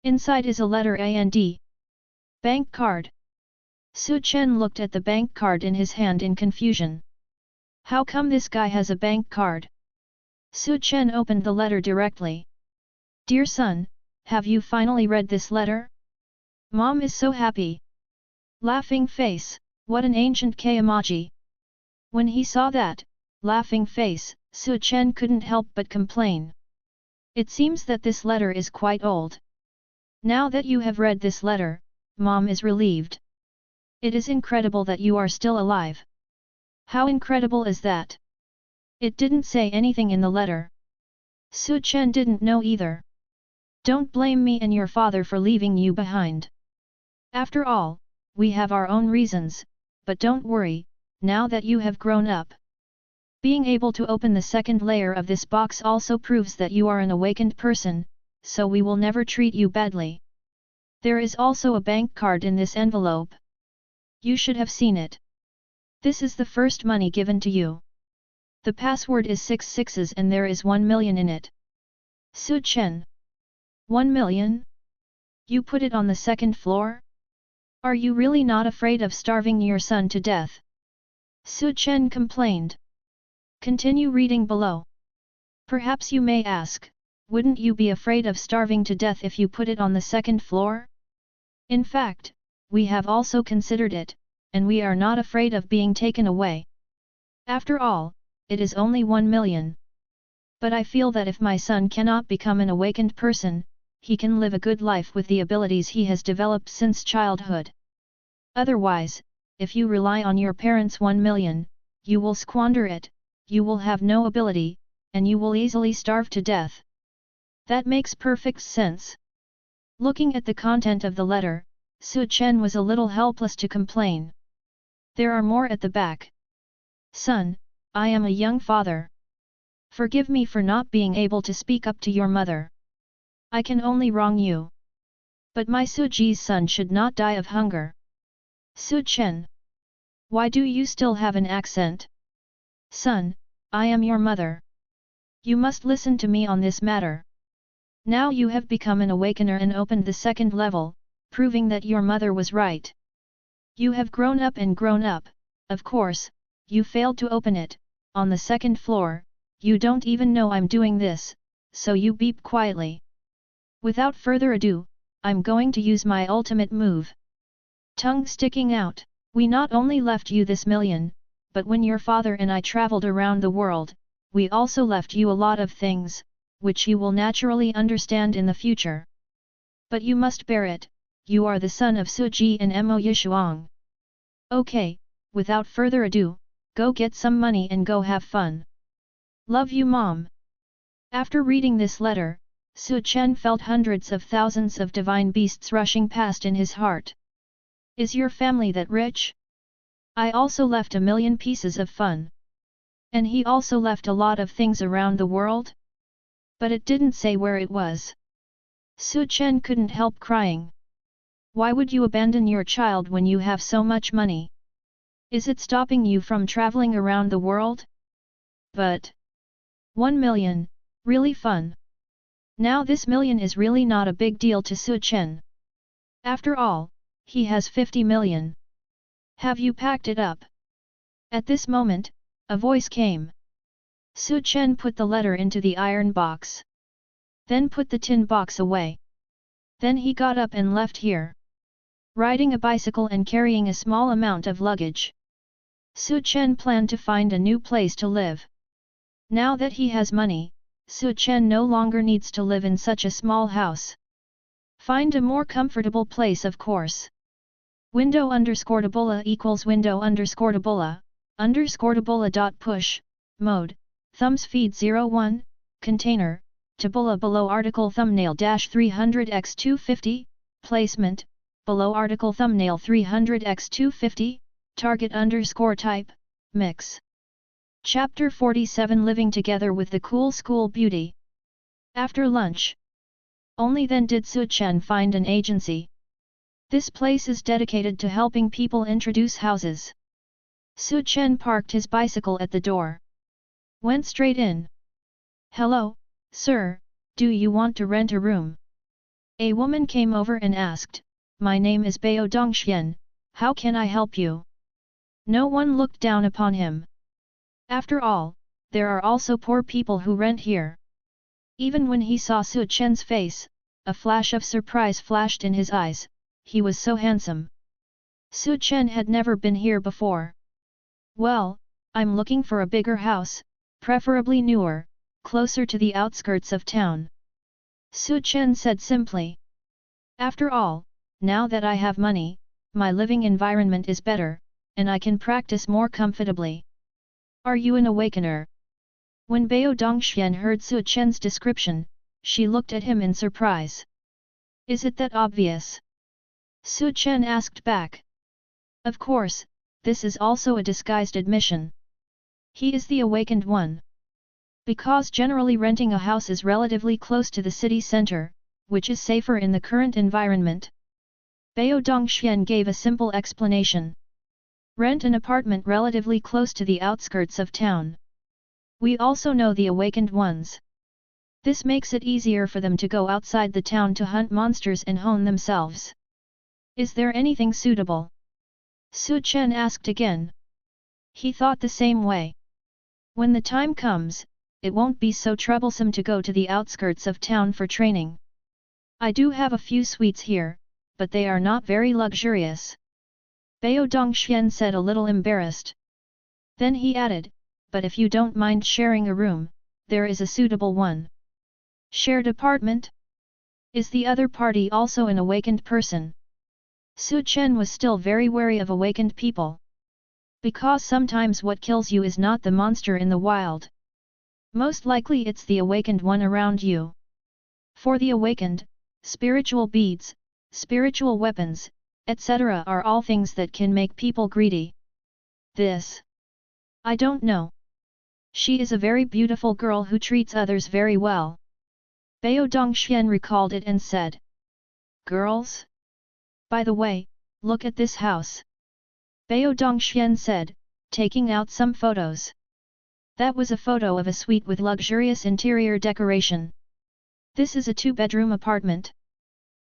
Inside is a letter and bank card. Su Chen looked at the bank card in his hand in confusion. How come this guy has a bank card? Su Chen opened the letter directly. Dear son, have you finally read this letter? Mom is so happy. Laughing face, what an ancient emoji. When he saw that, laughing face, Su Chen couldn't help but complain. It seems that this letter is quite old. Now that you have read this letter, Mom is relieved. It is incredible that you are still alive. How incredible is that? It didn't say anything in the letter. Su Chen didn't know either. Don't blame me and your father for leaving you behind. After all, we have our own reasons, but don't worry, now that you have grown up. Being able to open the second layer of this box also proves that you are an awakened person, so we will never treat you badly. There is also a bank card in this envelope. You should have seen it. This is the first money given to you. The password is 6 sixes and there is 1 million in it. Su Chen. 1 million? You put it on the second floor? Are you really not afraid of starving your son to death? Su Chen complained. Continue reading below. Perhaps you may ask, wouldn't you be afraid of starving to death if you put it on the second floor? In fact, we have also considered it, and we are not afraid of being taken away. After all, it is only 1 million. But I feel that if my son cannot become an awakened person, he can live a good life with the abilities he has developed since childhood. Otherwise, if you rely on your parents' 1 million, you will squander it, you will have no ability, and you will easily starve to death. That makes perfect sense. Looking at the content of the letter, Su Chen was a little helpless to complain. There are more at the back. Son, I am a young father. Forgive me for not being able to speak up to your mother. I can only wrong you. But my Suji's son should not die of hunger. Su Chen. Why do you still have an accent? Son, I am your mother. You must listen to me on this matter. Now you have become an awakener and opened the second level, proving that your mother was right. You have grown up and grown up, of course, you failed to open it, on the second floor, you don't even know I'm doing this, so you beep quietly. Without further ado, I'm going to use my ultimate move. Tongue sticking out, we not only left you this million, but when your father and I traveled around the world, we also left you a lot of things, which you will naturally understand in the future. But you must bear it, you are the son of Suji and Mo Yishuang. Okay, without further ado, go get some money and go have fun. Love you mom. After reading this letter, Su Chen felt hundreds of thousands of divine beasts rushing past in his heart. Is your family that rich? I also left 1 million pieces of fun. And he also left a lot of things around the world? But it didn't say where it was. Su Chen couldn't help crying. Why would you abandon your child when you have so much money? Is it stopping you from traveling around the world? But 1 million, really fun. Now this million is really not a big deal to Su Chen. After all, he has 50 million. Have you packed it up? At this moment, a voice came. Su Chen put the letter into the iron box. Then put the tin box away. Then he got up and left here. Riding a bicycle and carrying a small amount of luggage. Su Chen planned to find a new place to live. Now that he has money, Su Chen no longer needs to live in such a small house. Find a more comfortable place of course. Window_tabula equals window_tabula, _tabula.push, mode, thumbs feed 01, container, tabula below article thumbnail -300x250, placement, below article thumbnail 300x250, target _type, mix. Chapter 47 Living together with the cool school beauty. After lunch. Only then did Su Chen find an agency. This place is dedicated to helping people introduce houses. Su Chen parked his bicycle at the door. Went straight in. Hello, sir, do you want to rent a room? A woman came over and asked, my name is Bao Dongxian, how can I help you? No one looked down upon him. After all, there are also poor people who rent here. Even when he saw Su Chen's face, a flash of surprise flashed in his eyes, he was so handsome. Su Chen had never been here before. Well, I'm looking for a bigger house, preferably newer, closer to the outskirts of town. Su Chen said simply. After all, now that I have money, my living environment is better, and I can practice more comfortably. Are you an awakener? When Bao Dongxian heard Su Chen's description, she looked at him in surprise. Is it that obvious? Su Chen asked back. Of course, this is also a disguised admission. He is the awakened one. Because generally renting a house is relatively close to the city center, which is safer in the current environment. Bao Dongxian gave a simple explanation. Rent an apartment relatively close to the outskirts of town. We also know the awakened ones. This makes it easier for them to go outside the town to hunt monsters and hone themselves. Is there anything suitable? Su Chen asked again. He thought the same way. When the time comes, it won't be so troublesome to go to the outskirts of town for training. I do have a few suites here, but they are not very luxurious. Bao Dongxian said a little embarrassed. Then he added, but if you don't mind sharing a room, there is a suitable one. Shared apartment? Is the other party also an awakened person? Su Chen was still very wary of awakened people. Because sometimes what kills you is not the monster in the wild. Most likely it's the awakened one around you. For the awakened, spiritual beads, spiritual weapons, etc. are all things that can make people greedy. This. I don't know. She is a very beautiful girl who treats others very well. Bao Dongxian recalled it and said. Girls? By the way, look at this house. Bao Dongxian said, taking out some photos. That was a photo of a suite with luxurious interior decoration. This is a two-bedroom apartment.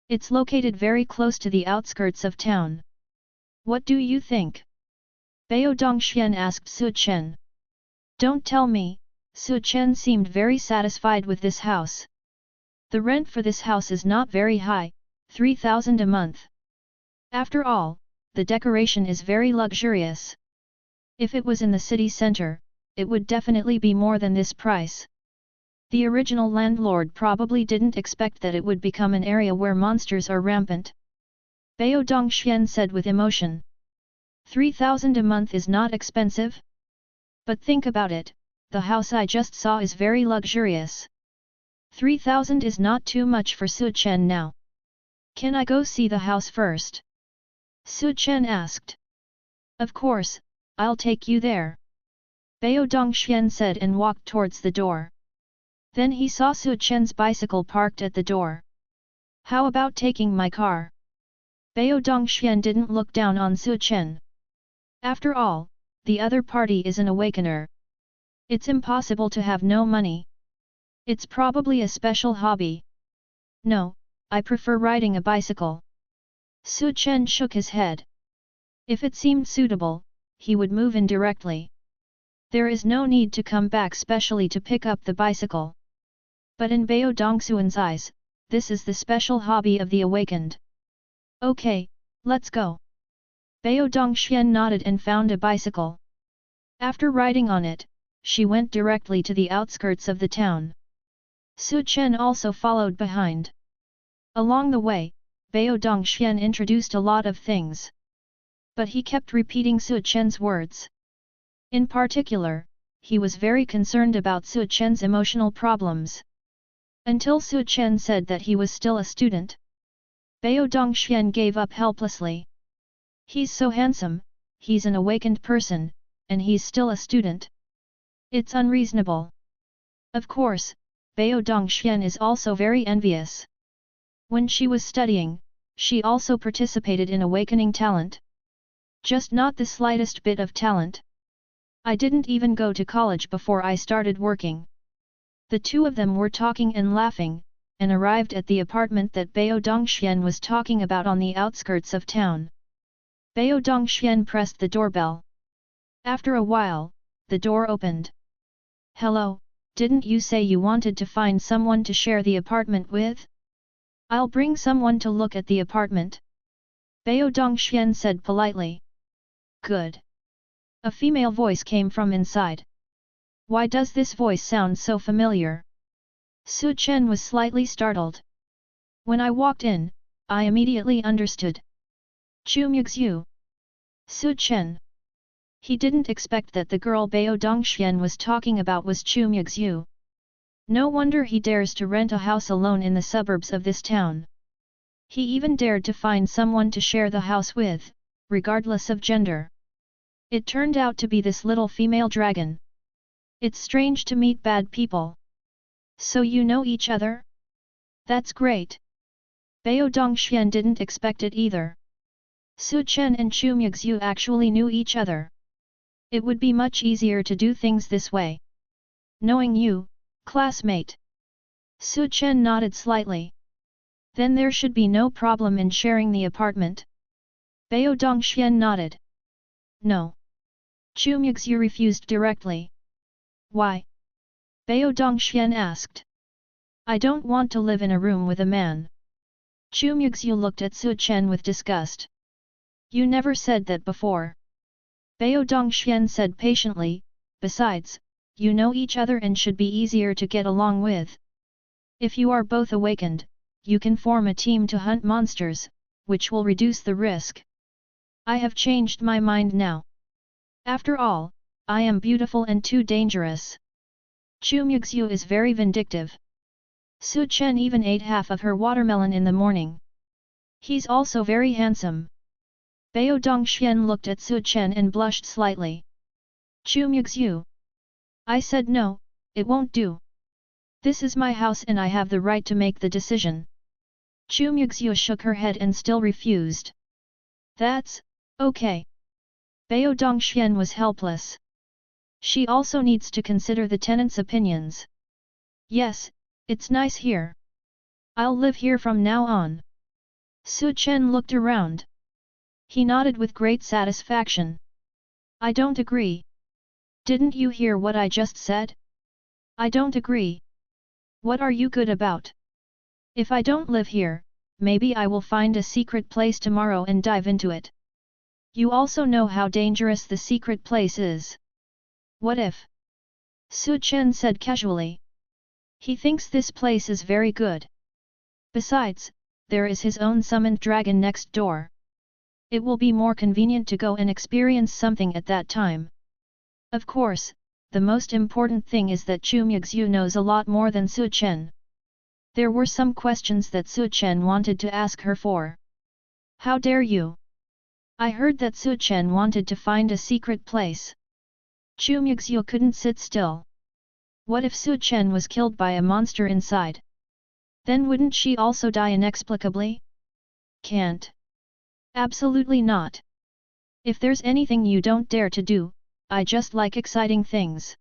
It's located very close to the outskirts of town. What do you think? Bao Dongxian asked Su Chen. Don't tell me, Su Chen seemed very satisfied with this house. The rent for this house is not very high, 3,000 a month. After all, the decoration is very luxurious. If it was in the city center, it would definitely be more than this price. The original landlord probably didn't expect that it would become an area where monsters are rampant. Bao Dongxian said with emotion. 3,000 a month is not expensive? But think about it, the house I just saw is very luxurious. 3,000 is not too much for Su Chen now. Can I go see the house first? Su Chen asked. Of course, I'll take you there. Bao Dongxian said and walked towards the door. Then he saw Su Chen's bicycle parked at the door. How about taking my car? Bao Dongxian didn't look down on Su Chen. After all, the other party is an awakener. It's impossible to have no money. It's probably a special hobby. No, I prefer riding a bicycle. Su Chen shook his head. If it seemed suitable, he would move in directly. There is no need to come back specially to pick up the bicycle. But in Bao Dongxian's eyes, this is the special hobby of the awakened. Okay, let's go. Bao Dongxian nodded and found a bicycle. After riding on it, she went directly to the outskirts of the town. Su Chen also followed behind. Along the way, Bao Dongxian introduced a lot of things. But he kept repeating Su Chen's words. In particular, he was very concerned about Su Chen's emotional problems. Until Su Chen said that he was still a student. Bao Dongxian gave up helplessly. He's so handsome, he's an awakened person, and he's still a student. It's unreasonable. Of course, Bao Dongxian is also very envious. When she was studying, she also participated in awakening talent. Just not the slightest bit of talent. I didn't even go to college before I started working. The two of them were talking and laughing, and arrived at the apartment that Bao Dongxian was talking about on the outskirts of town. Bao Dongxian pressed the doorbell. After a while, the door opened. Hello, didn't you say you wanted to find someone to share the apartment with? I'll bring someone to look at the apartment. Bao Dongxian said politely. Good. A female voice came from inside. Why does this voice sound so familiar? Su Chen was slightly startled. When I walked in, I immediately understood. Chu Muxue. Su Chen. He didn't expect that the girl Bao Dongxian was talking about was Chu Muxue. No wonder he dares to rent a house alone in the suburbs of this town. He even dared to find someone to share the house with, regardless of gender. It turned out to be this little female dragon. It's strange to meet bad people. So you know each other? That's great. Bao Dongxian didn't expect it either. Su Chen and Chu Muxue actually knew each other. It would be much easier to do things this way. Knowing you, classmate. Su Chen nodded slightly. Then there should be no problem in sharing the apartment. Bao Dongxian nodded. No. Chu Muxue refused directly. Why? Bao Dongxian asked. I don't want to live in a room with a man. Chu Muxue looked at Su Chen with disgust. You never said that before. Bao Dongxian said patiently, besides, you know each other and should be easier to get along with. If you are both awakened, you can form a team to hunt monsters, which will reduce the risk. I have changed my mind now. After all, I am beautiful and too dangerous. Chu Muxue is very vindictive. Su Chen even ate half of her watermelon in the morning. He's also very handsome. Bao Dongxian looked at Su Chen and blushed slightly. Chu Muxue. I said no, it won't do. This is my house and I have the right to make the decision. Chu Muxue shook her head and still refused. That's okay. Bao Dongxian was helpless. She also needs to consider the tenants' opinions. Yes, it's nice here. I'll live here from now on. Su Chen looked around. He nodded with great satisfaction. I don't agree. Didn't you hear what I just said? I don't agree. What are you good about? If I don't live here, maybe I will find a secret place tomorrow and dive into it. You also know how dangerous the secret place is. What if? Su Chen said casually. He thinks this place is very good. Besides, there is his own summoned dragon next door. It will be more convenient to go and experience something at that time. Of course, the most important thing is that Chu Muxue knows a lot more than Su Chen. There were some questions that Su Chen wanted to ask her for. How dare you? I heard that Su Chen wanted to find a secret place. Chu Muxue couldn't sit still. What if Su Chen was killed by a monster inside? Then wouldn't she also die inexplicably? Can't. Absolutely not. If there's anything you don't dare to do, I just like exciting things.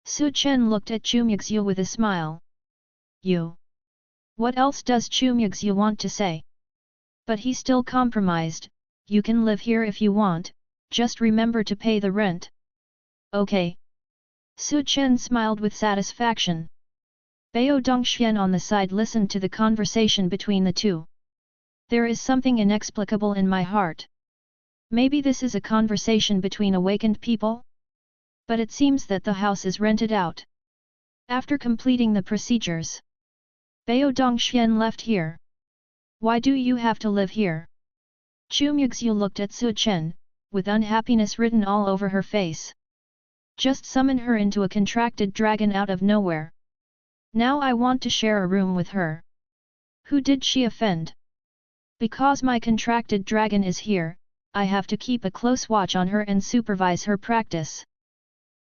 Su Chen looked at Chu Muxue with a smile. You. What else does Chu Muxue want to say? But he still compromised. You can live here if you want, just remember to pay the rent. Okay. Su Chen smiled with satisfaction. Bao Dongxian on the side listened to the conversation between the two. There is something inexplicable in my heart. Maybe this is a conversation between awakened people? But it seems that the house is rented out. After completing the procedures, Bao Dongxian left here. Why do you have to live here? Chu Muxue looked at Su Chen, with unhappiness written all over her face. Just summon her into a contracted dragon out of nowhere. Now I want to share a room with her. Who did she offend? Because my contracted dragon is here, I have to keep a close watch on her and supervise her practice.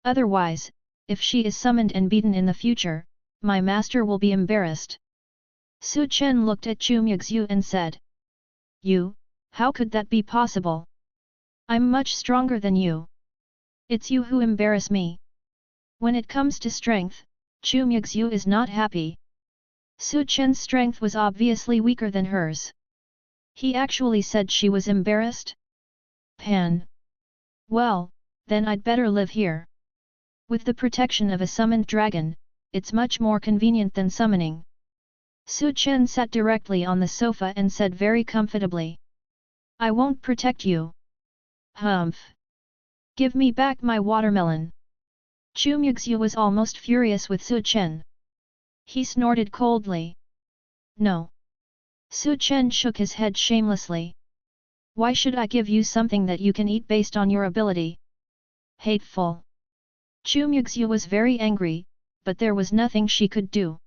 Otherwise, if she is summoned and beaten in the future, my master will be embarrassed. Su Chen looked at Chu Muxue and said. You, how could that be possible? I'm much stronger than you. It's you who embarrass me. When it comes to strength, Chu Muxue is not happy. Su Chen's strength was obviously weaker than hers. He actually said she was embarrassed? Pan. Well, then I'd better live here. With the protection of a summoned dragon, it's much more convenient than summoning. Su Chen sat directly on the sofa and said very comfortably. I won't protect you. Humph. Give me back my watermelon. Chu Muxue was almost furious with Su Chen. He snorted coldly. No. Su Chen shook his head shamelessly. Why should I give you something that you can eat based on your ability? Hateful! Chu Muxue was very angry, but there was nothing she could do.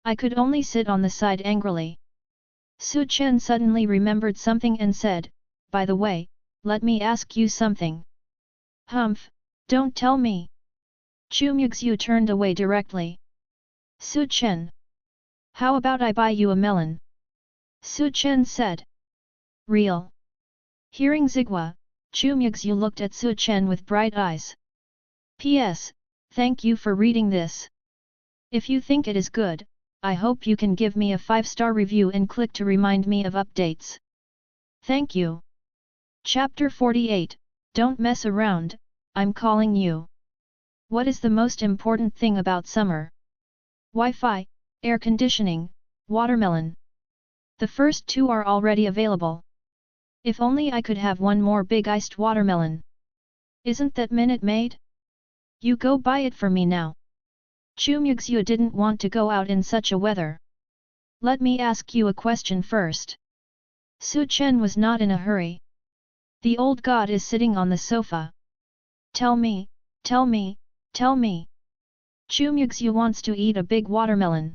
I could only sit on the side angrily. Chen suddenly remembered something and said, by the way, let me ask you something. Humph, don't tell me. Chu Muxue turned away directly. Chen. How about I buy you a melon? Chen said. Real. Hearing Zigua, Chu Muxue looked at Chen with bright eyes. P.S. Thank you for reading this. If you think it is good, I hope you can give me a 5-star review and click to remind me of updates. Thank you. Chapter 48, Don't mess around, I'm calling you. What is the most important thing about summer? Wi-Fi, air conditioning, watermelon. The first two are already available. If only I could have one more big iced watermelon. Isn't that Minute Maid? You go buy it for me now. Chu Muxue didn't want to go out in such a weather. Let me ask you a question first. Chen was not in a hurry. The old god is sitting on the sofa. Tell me, tell me, tell me. Chu Muxue wants to eat a big watermelon.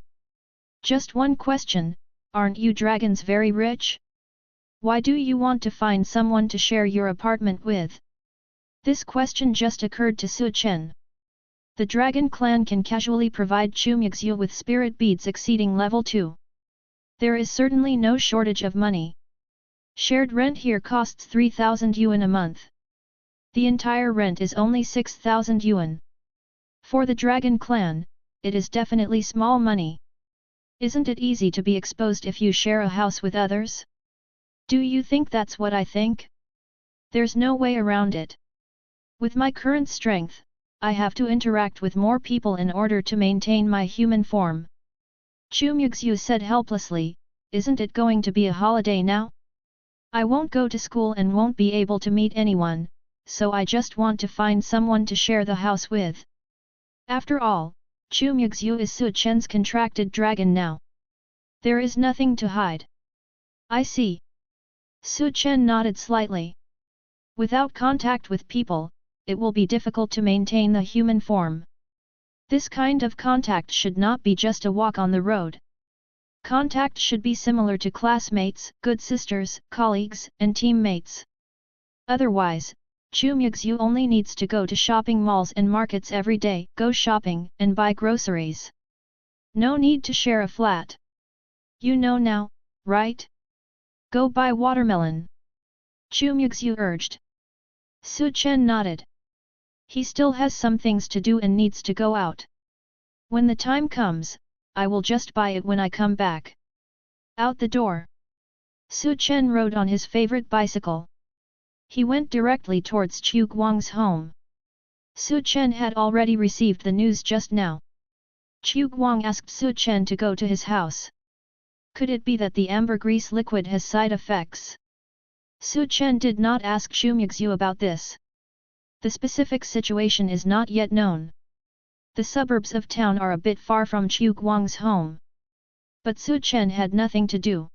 Just one question, aren't you dragons very rich? Why do you want to find someone to share your apartment with? This question just occurred to Chen. The Dragon Clan can casually provide Chu Muxue with spirit beads exceeding level 2. There is certainly no shortage of money. Shared rent here costs 3,000 yuan a month. The entire rent is only 6,000 yuan. For the Dragon Clan, it is definitely small money. Isn't it easy to be exposed if you share a house with others? Do you think that's what I think? There's no way around it. With my current strength, I have to interact with more people in order to maintain my human form. Chu Muxue said helplessly, isn't it going to be a holiday now? I won't go to school and won't be able to meet anyone, so I just want to find someone to share the house with. After all, Chu Muxue is Chen's contracted dragon now. There is nothing to hide. I see. Chen nodded slightly. Without contact with people, it will be difficult to maintain the human form. This kind of contact should not be just a walk on the road. Contact should be similar to classmates, good sisters, colleagues, and teammates. Otherwise, Chu Muxue only needs to go to shopping malls and markets every day, go shopping, and buy groceries. No need to share a flat. You know now, right? Go buy watermelon. Chu Muxue urged. Chen nodded. He still has some things to do and needs to go out. When the time comes, I will just buy it when I come back. Out the door. Chen rode on his favorite bicycle. He went directly towards Chu Guang's home. Chen had already received the news just now. Chu Guang asked Chen to go to his house. Could it be that the ambergris liquid has side effects? Chen did not ask Chu Muxue about this. The specific situation is not yet known. The suburbs of town are a bit far from Chu Guang's home. But Chen had nothing to do.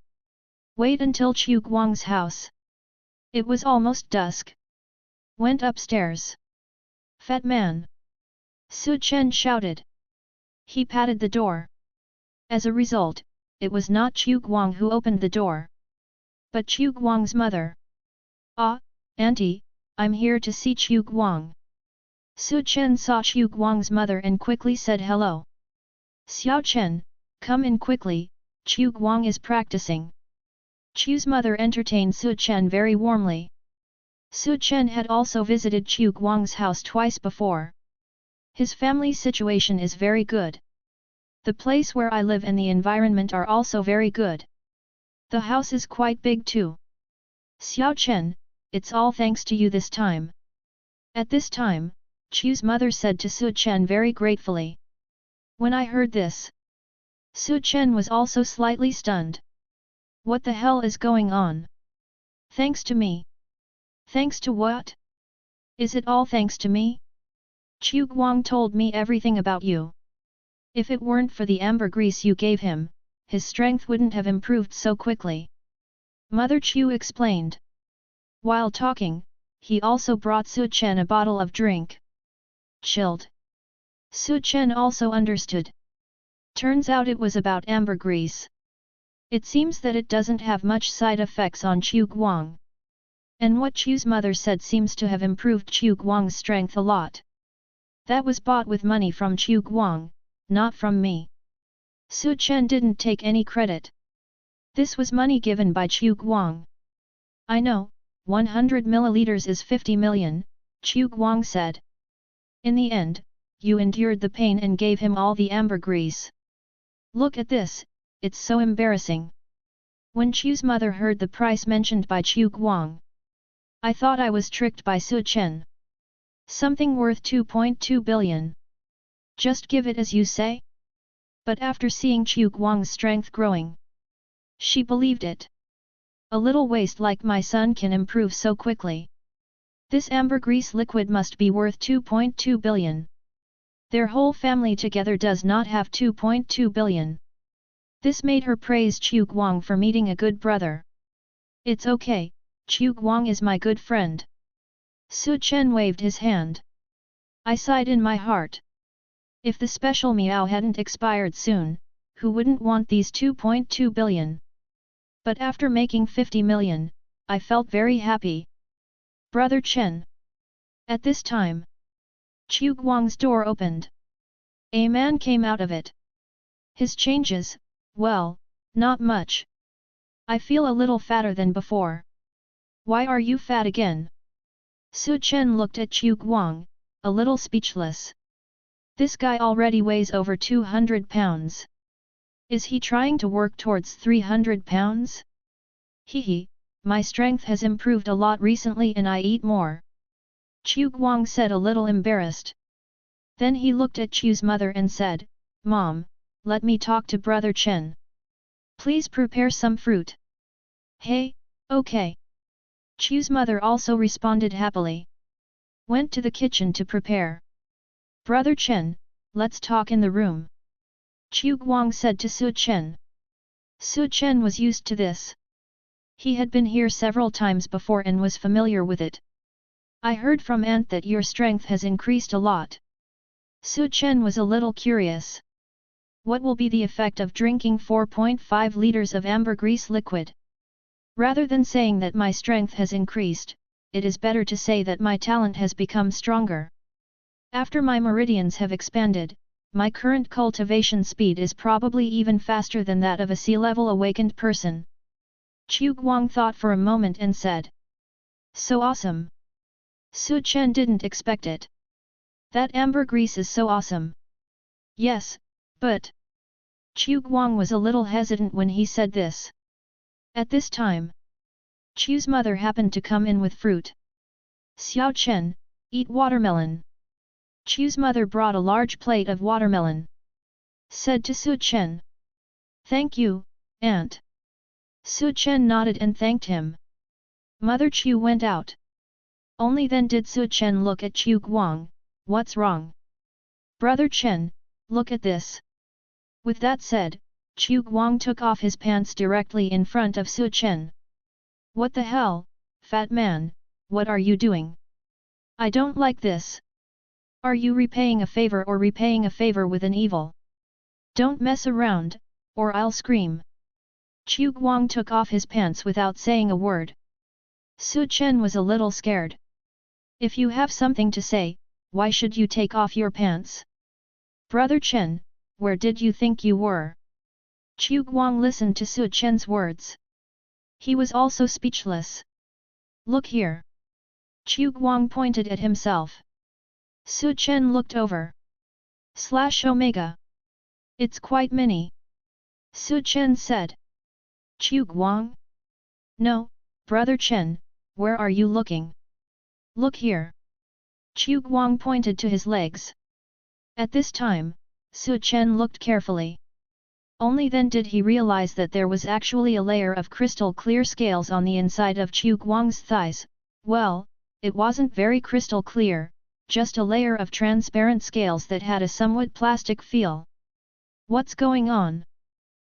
Wait until Chu Guang's house. It was almost dusk. Went upstairs. Fat man! Chen shouted. He patted the door. As a result, it was not Chu Guang who opened the door, but Chu Guang's mother. Ah, auntie, I'm here to see Chu Guang. Chen saw Chu Guang's mother and quickly said hello. Xiao Chen, come in quickly, Chu Guang is practicing. Chu's mother entertained Chen very warmly. Chen had also visited Chu Guang's house twice before. His family situation is very good. The place where I live and the environment are also very good. The house is quite big too. Xiao Chen, it's all thanks to you this time. At this time, Chu's mother said to Chen very gratefully. When I heard this, Chen was also slightly stunned. What the hell is going on? Thanks to me? Thanks to what? Is it all thanks to me? Chu Guang told me everything about you. If it weren't for the ambergris you gave him, his strength wouldn't have improved so quickly. Mother Chu explained. While talking, he also brought Su Chen a bottle of drink. Chilled. Su Chen also understood. Turns out it was about ambergris. It seems that it doesn't have much side effects on Chu Guang. And what Chu's mother said seems to have improved Chu Guang's strength a lot. That was bought with money from Chu Guang, not from me. Su Chen didn't take any credit. This was money given by Chu Guang. I know, 100 milliliters is 50 million, Chu Guang said. In the end, you endured the pain and gave him all the ambergris. Look at this, it's so embarrassing. When Chu's mother heard the price mentioned by Chu Guang, I thought I was tricked by Su Chen. Something worth 2.2 billion. Just give it as you say? But after seeing Chu Guang's strength growing, she believed it. A little waste like my son can improve so quickly. This ambergris liquid must be worth 2.2 billion. Their whole family together does not have 2.2 billion. This made her praise Chu Guang for meeting a good brother. It's okay, Chu Guang is my good friend. Su Chen waved his hand. I sighed in my heart. If the special meow hadn't expired soon, who wouldn't want these 2.2 billion? But after making 50 million, I felt very happy. Brother Chen. At this time, Chu Guang's door opened. A man came out of it. His changes, well, not much. I feel a little fatter than before. Why are you fat again? Su Chen looked at Chu Guang, a little speechless. This guy already weighs over 200 pounds. Is he trying to work towards 300 pounds? Hehe, my strength has improved a lot recently and I eat more. Chu Guang said a little embarrassed. Then he looked at Chu's mother and said, Mom, let me talk to Brother Chen. Please prepare some fruit. Hey, okay. Chu's mother also responded happily. Went to the kitchen to prepare. Brother Chen, let's talk in the room. Chu Guang said to Su Chen. Su Chen was used to this. He had been here several times before and was familiar with it. I heard from Aunt that your strength has increased a lot. Su Chen was a little curious. What will be the effect of drinking 4.5 liters of ambergris liquid? Rather than saying that my strength has increased, it is better to say that my talent has become stronger. After my meridians have expanded, my current cultivation speed is probably even faster than that of a sea-level awakened person. Chu Guang thought for a moment and said. So awesome! Su Chen didn't expect it. That ambergris is so awesome. Yes, but... Chu Guang was a little hesitant when he said this. At this time, Chu's mother happened to come in with fruit. Xiao Chen, eat watermelon. Chu's mother brought a large plate of watermelon. Said to Su Chen. Thank you, Aunt. Su Chen nodded and thanked him. Mother Chu went out. Only then did Su Chen look at Chu Guang. What's wrong? Brother Chen, look at this. With that said, Chu Guang took off his pants directly in front of Su Chen. What the hell, fat man, what are you doing? I don't like this. Are you repaying a favor or repaying a favor with an evil? Don't mess around, or I'll scream. Chu Guang took off his pants without saying a word. Su Chen was a little scared. If you have something to say, why should you take off your pants? Brother Chen, where did you think you were? Chu Guang listened to Su Chen's words. He was also speechless. Look here. Chu Guang pointed at himself. Su Chen looked over. /Omega. It's quite mini. Su Chen said. Chu Guang? No, Brother Chen, where are you looking? Look here. Chu Guang pointed to his legs. At this time, Su Chen looked carefully. Only then did he realize that there was actually a layer of crystal clear scales on the inside of Chu Guang's thighs. Well, it wasn't very crystal clear, just a layer of transparent scales that had a somewhat plastic feel. What's going on?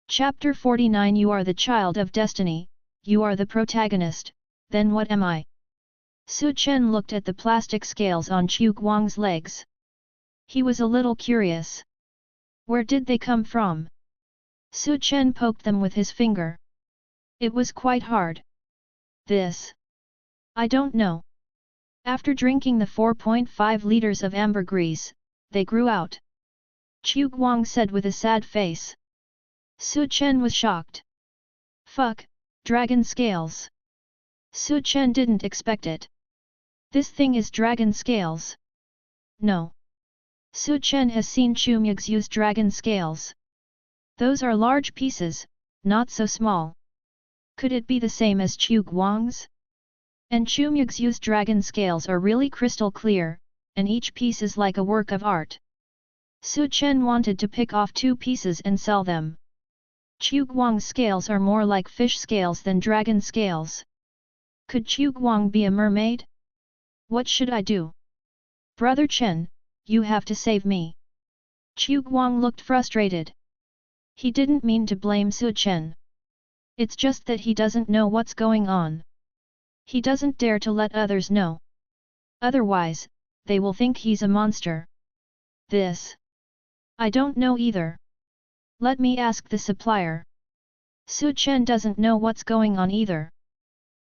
Chapter 49 You are the child of destiny, you are the protagonist, then what am I? Su Chen looked at the plastic scales on Chu Guang's legs. He was a little curious. Where did they come from? Su Chen poked them with his finger. It was quite hard. This. I don't know. After drinking the 4.5 liters of ambergris, they grew out. Chu Guang said with a sad face. Su Chen was shocked. Fuck, dragon scales. Su Chen didn't expect it. This thing is dragon scales. No. Su Chen has seen Chu Muxue's dragon scales. Those are large pieces, not so small. Could it be the same as Chu Guang's? And Chu Muxue's dragon scales are really crystal clear, and each piece is like a work of art. Su Chen wanted to pick off 2 pieces and sell them. Chu Guang's scales are more like fish scales than dragon scales. Could Chu Guang be a mermaid? What should I do? Brother Chen, you have to save me. Chu Guang looked frustrated. He didn't mean to blame Su Chen. It's just that he doesn't know what's going on. He doesn't dare to let others know. Otherwise, they will think he's a monster. This. I don't know either. Let me ask the supplier. Su Chen doesn't know what's going on either.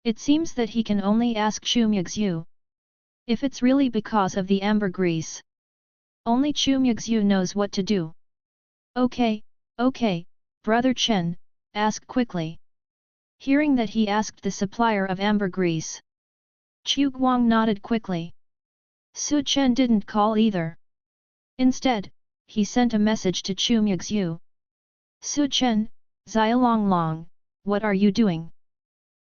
It seems that he can only ask Chu Muxue. If it's really because of the ambergris. Only Chu Muxue knows what to do. Okay, Brother Chen, ask quickly. Hearing that he asked the supplier of ambergris, Chu Guang nodded quickly. Su Chen didn't call either. Instead, he sent a message to Chu Muxue. Su Chen, Xiaolong, what are you doing?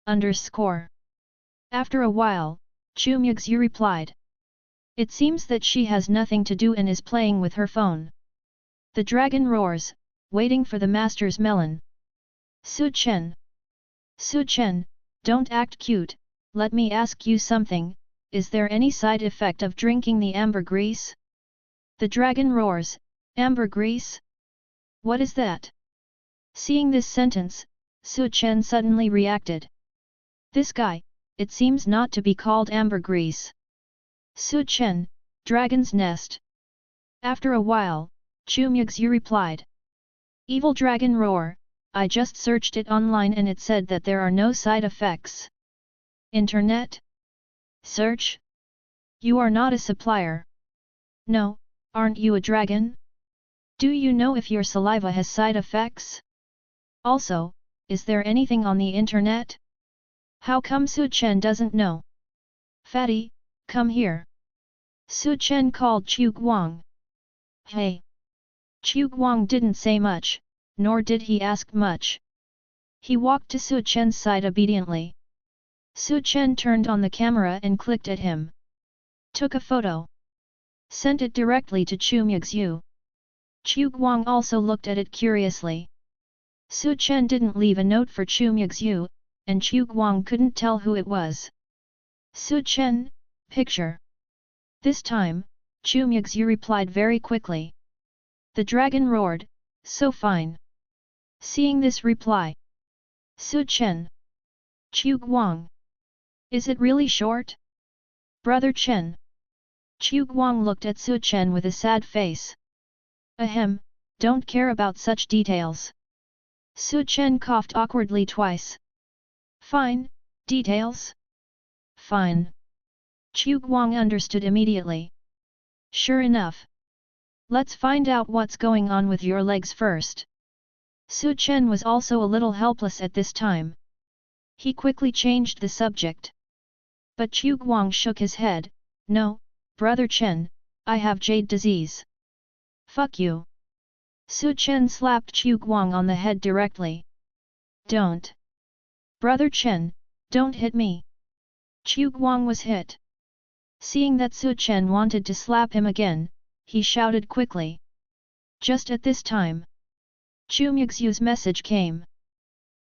After a while, Chu Muxue replied. It seems that she has nothing to do and is playing with her phone. The dragon roars, waiting for the master's melon. Su Chen, don't act cute, let me ask you something, is there any side effect of drinking the ambergris? The dragon roars, ambergris? What is that? Seeing this sentence, Su Chen suddenly reacted. This guy, it seems not to be called ambergris. Su Chen, dragon's nest. After a while, Chu Muxue replied. Evil dragon roar, I just searched it online and it said that there are no side effects. Internet? Search? You are not a supplier. No, aren't you a dragon? Do you know if your saliva has side effects? Also, is there anything on the internet? How come Su Chen doesn't know? Fatty, come here. Su Chen called Chu Guang. Hey. Chu Guang didn't say much, nor did he ask much. He walked to Su Chen's side obediently. Su Chen turned on the camera and clicked at him. Took a photo. Sent it directly to Chu Muxue. Chu Guang also looked at it curiously. Su Chen didn't leave a note for Chu Muxue, and Chu Guang couldn't tell who it was. Su Chen, picture. This time, Chu Muxue replied very quickly. The dragon roared, so fine. Seeing this reply. Su Chen. Chu Guang. Is it really short? Brother Chen. Chu Guang looked at Su Chen with a sad face. Ahem, don't care about such details. Su Chen coughed awkwardly twice. Fine, details? Fine. Chu Guang understood immediately. Sure enough. Let's find out what's going on with your legs first. Su Chen was also a little helpless at this time. He quickly changed the subject. But Chu Guang shook his head. No, Brother Chen, I have jade disease. Fuck you. Su Chen slapped Chu Guang on the head directly. Don't. Brother Chen, don't hit me. Chu Guang was hit. Seeing that Su Chen wanted to slap him again, he shouted quickly. Just at this time, Chu Muxue's message came.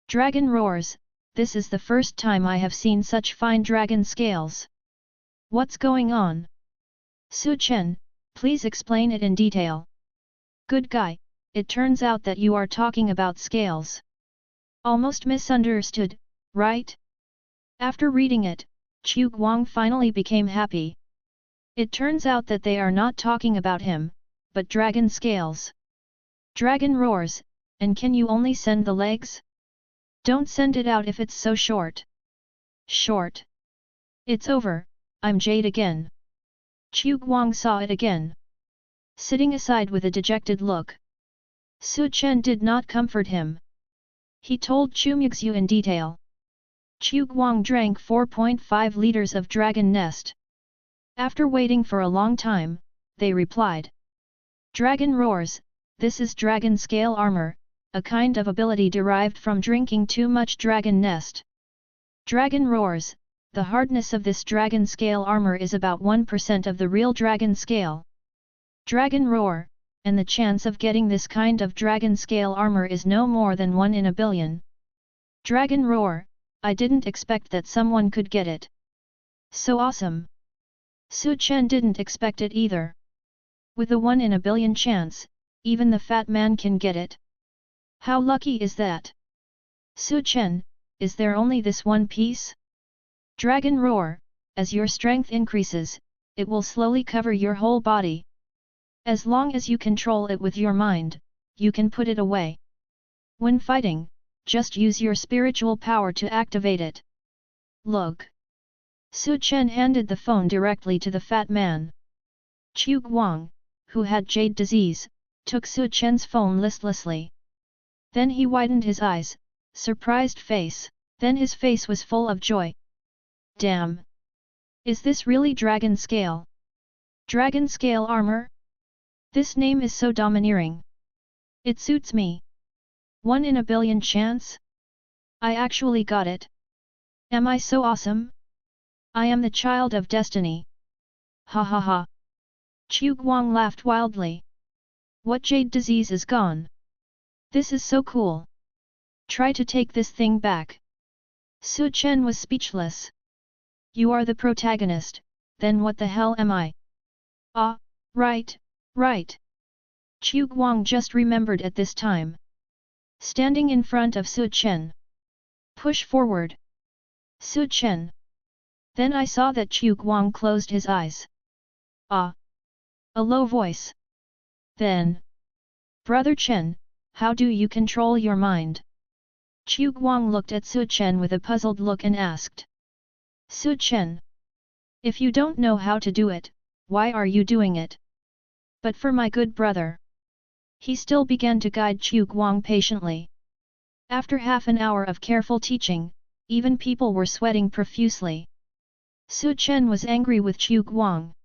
Dragon roars, this is the first time I have seen such fine dragon scales. What's going on? Su Chen, please explain it in detail. Good guy, it turns out that you are talking about scales. Almost misunderstood, right? After reading it, Chu Guang finally became happy. It turns out that they are not talking about him, but dragon scales. Dragon roars, and can you only send the legs? Don't send it out if it's so short. Short. It's over, I'm Jade again. Chu Guang saw it again. Sitting aside with a dejected look. Chen did not comfort him. He told Chu Muxue in detail. Chu Guang drank 4.5 liters of dragon nest. After waiting for a long time, they replied. Dragon roars, this is dragon scale armor, a kind of ability derived from drinking too much dragon nest. Dragon roars, the hardness of this dragon scale armor is about 1% of the real dragon scale. Dragon roar, and the chance of getting this kind of dragon scale armor is no more than 1 in a billion. Dragon roar, I didn't expect that someone could get it. So awesome. Chen didn't expect it either. With a 1 in a billion chance, even the fat man can get it. How lucky is that? Chen, is there only this one piece? Dragon roar, as your strength increases, it will slowly cover your whole body. As long as you control it with your mind, you can put it away. When fighting, just use your spiritual power to activate it. Look. Chen handed the phone directly to the fat man. Chu Guang, who had jade disease, took Chen's phone listlessly. Then he widened his eyes, surprised face. Then his face was full of joy. Damn! Is this really dragon scale? Dragon scale armor? This name is so domineering. It suits me. 1 in a billion chance? I actually got it. Am I so awesome? I am the child of destiny. Ha ha ha. Chu Guang laughed wildly. What jade disease is gone? This is so cool. Try to take this thing back. Chen was speechless. You are the protagonist, then what the hell am I? Ah, right, right. Chu Guang just remembered at this time. Standing in front of Chen. Push forward. Chen. Then I saw that Chu Guang closed his eyes. Ah. A low voice. Then. Brother Chen, how do you control your mind? Chu Guang looked at Chen with a puzzled look and asked. Chen. If you don't know how to do it, why are you doing it? But for my good brother. He still began to guide Chu Guang patiently. After half an hour of careful teaching, even people were sweating profusely. Chen was angry with Chu Guang.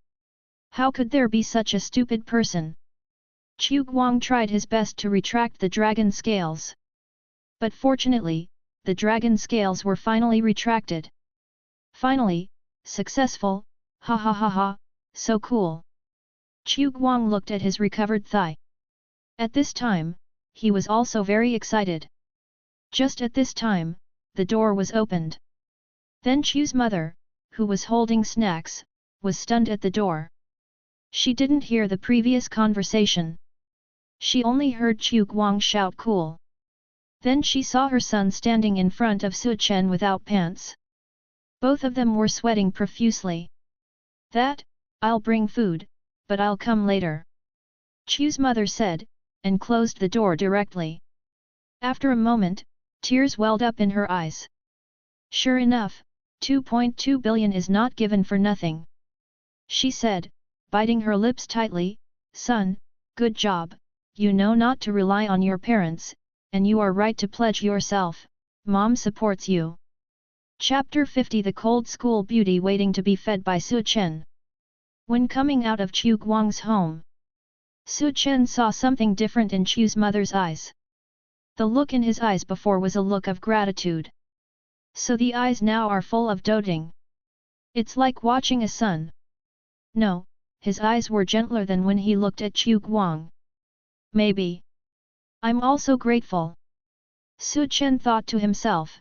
How could there be such a stupid person? Chu Guang tried his best to retract the dragon scales. But fortunately, the dragon scales were finally retracted. Finally, successful, ha ha ha ha, so cool. Chu Guang looked at his recovered thigh. At this time, he was also very excited. Just at this time, the door was opened. Then Chu's mother, who was holding snacks, was stunned at the door. She didn't hear the previous conversation. She only heard Chu Guang shout cool. Then she saw her son standing in front of Chen without pants. Both of them were sweating profusely. That, I'll bring food, but I'll come later. Chu's mother said, and closed the door directly. After a moment, tears welled up in her eyes. Sure enough, 2.2 billion is not given for nothing. She said, biting her lips tightly, son, good job, you know not to rely on your parents, and you are right to pledge yourself, mom supports you. Chapter 50 The Cold School Beauty waiting to be fed by Chen. When coming out of Chu Guang's home, Chen saw something different in Chu's mother's eyes. The look in his eyes before was a look of gratitude. So the eyes now are full of doting. It's like watching a son. No, his eyes were gentler than when he looked at Chu Guang. Maybe. I'm also grateful. Chen thought to himself.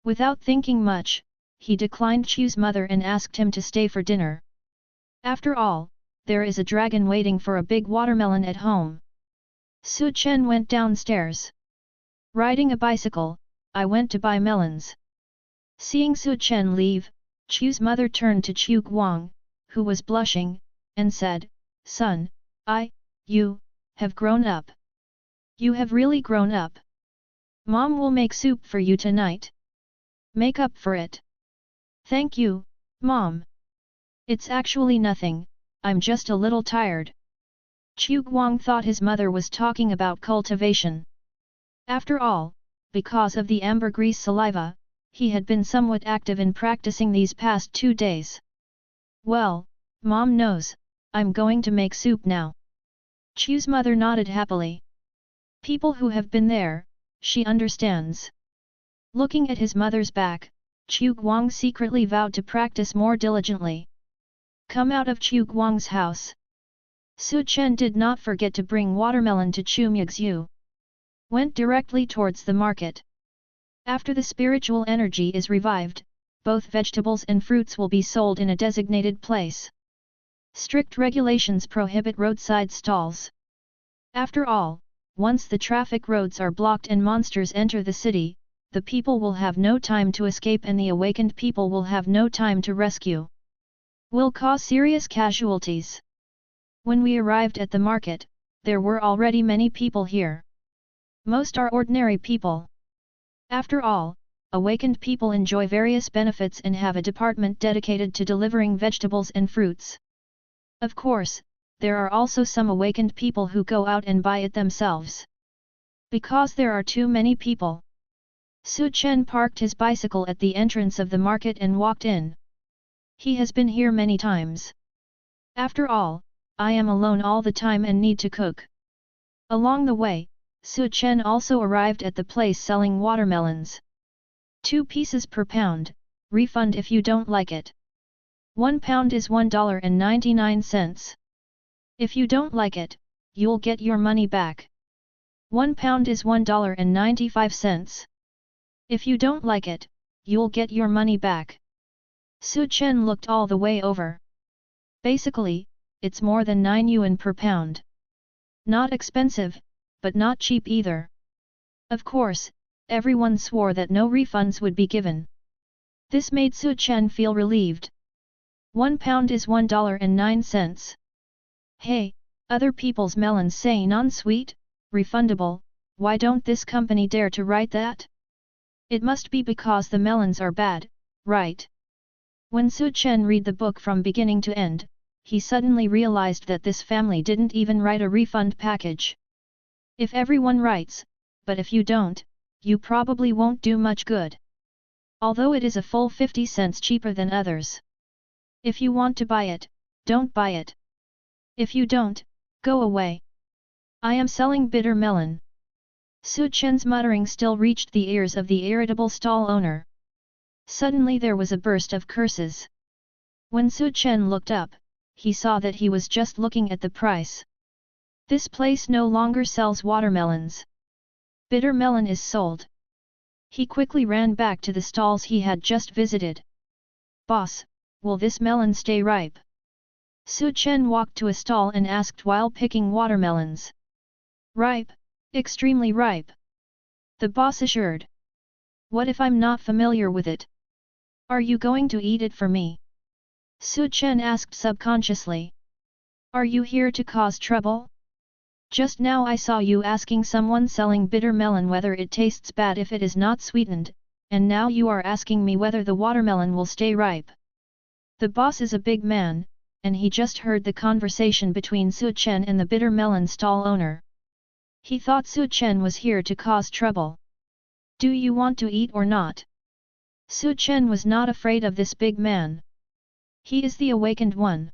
Without thinking much, he declined Chu's mother and asked him to stay for dinner. After all, there is a dragon waiting for a big watermelon at home. Chen went downstairs. Riding a bicycle, I went to buy melons. Seeing Su Chen leave, Chu's mother turned to Chu Guang, who was blushing, and said, "Son, you, have grown up. You have really grown up. Mom will make soup for you tonight. Make up for it." "Thank you, Mom. It's actually nothing, I'm just a little tired." Chu Guang thought his mother was talking about cultivation. After all, because of the ambergris saliva, he had been somewhat active in practicing these past 2 days. "Well, Mom knows, I'm going to make soup now." Chu's mother nodded happily. People who have been there, she understands. Looking at his mother's back, Chu Guang secretly vowed to practice more diligently. Come out of Chu Guang's house. Su Chen did not forget to bring watermelon to Chu Muxue. Went directly towards the market. After the spiritual energy is revived, both vegetables and fruits will be sold in a designated place. Strict regulations prohibit roadside stalls. After all, once the traffic roads are blocked and monsters enter the city, the people will have no time to escape and the awakened people will have no time to rescue. Will cause serious casualties. When we arrived at the market, there were already many people here. Most are ordinary people. After all, awakened people enjoy various benefits and have a department dedicated to delivering vegetables and fruits. Of course, there are also some awakened people who go out and buy it themselves. Because there are too many people, Su Chen parked his bicycle at the entrance of the market and walked in. He has been here many times. After all, I am alone all the time and need to cook. Along the way, Su Chen also arrived at the place selling watermelons. 2 pieces per pound, refund if you don't like it. 1 pound is $1.99. If you don't like it, you'll get your money back. 1 pound is $1.95. If you don't like it, you'll get your money back. Su Chen looked all the way over. Basically, it's more than 9 yuan per pound. Not expensive, but not cheap either. Of course, everyone swore that no refunds would be given. This made Su Chen feel relieved. 1 pound is $1.09. Hey, other people's melons say non-sweet, refundable, why don't this company dare to write that? It must be because the melons are bad, right? When Su Chen read the book from beginning to end, he suddenly realized that this family didn't even write a refund package. If everyone writes, but if you don't, you probably won't do much good. Although it is a full 50 cents cheaper than others. If you want to buy it, don't buy it. If you don't, go away. I am selling bitter melon. Su Chen's muttering still reached the ears of the irritable stall owner. Suddenly there was a burst of curses. When Su Chen looked up, he saw that he was just looking at the price. This place no longer sells watermelons. Bitter melon is sold. He quickly ran back to the stalls he had just visited. "Boss, will this melon stay ripe?" Su Chen walked to a stall and asked while picking watermelons. "Ripe, extremely ripe," the boss assured. "What if I'm not familiar with it? Are you going to eat it for me?" Su Chen asked subconsciously. "Are you here to cause trouble? Just now I saw you asking someone selling bitter melon whether it tastes bad if it is not sweetened, and now you are asking me whether the watermelon will stay ripe." The boss is a big man, and he just heard the conversation between Su Chen and the bitter melon stall owner. He thought Su Chen was here to cause trouble. "Do you want to eat or not?" Su Chen was not afraid of this big man. He is the awakened one.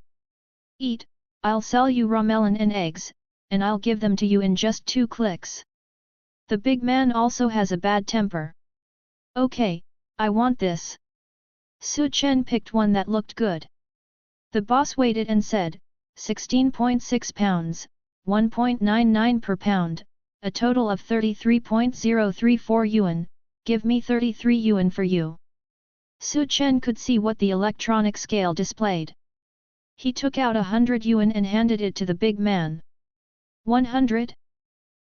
"Eat, I'll sell you raw melon and eggs, and I'll give them to you in just 2 clicks." The big man also has a bad temper. "Okay, I want this." Su Chen picked one that looked good. The boss waited and said, 16.6 pounds, 1.99 per pound, a total of 33.034 yuan, give me 33 yuan for you. Su Chen could see what the electronic scale displayed. He took out 100 yuan and handed it to the big man. 100?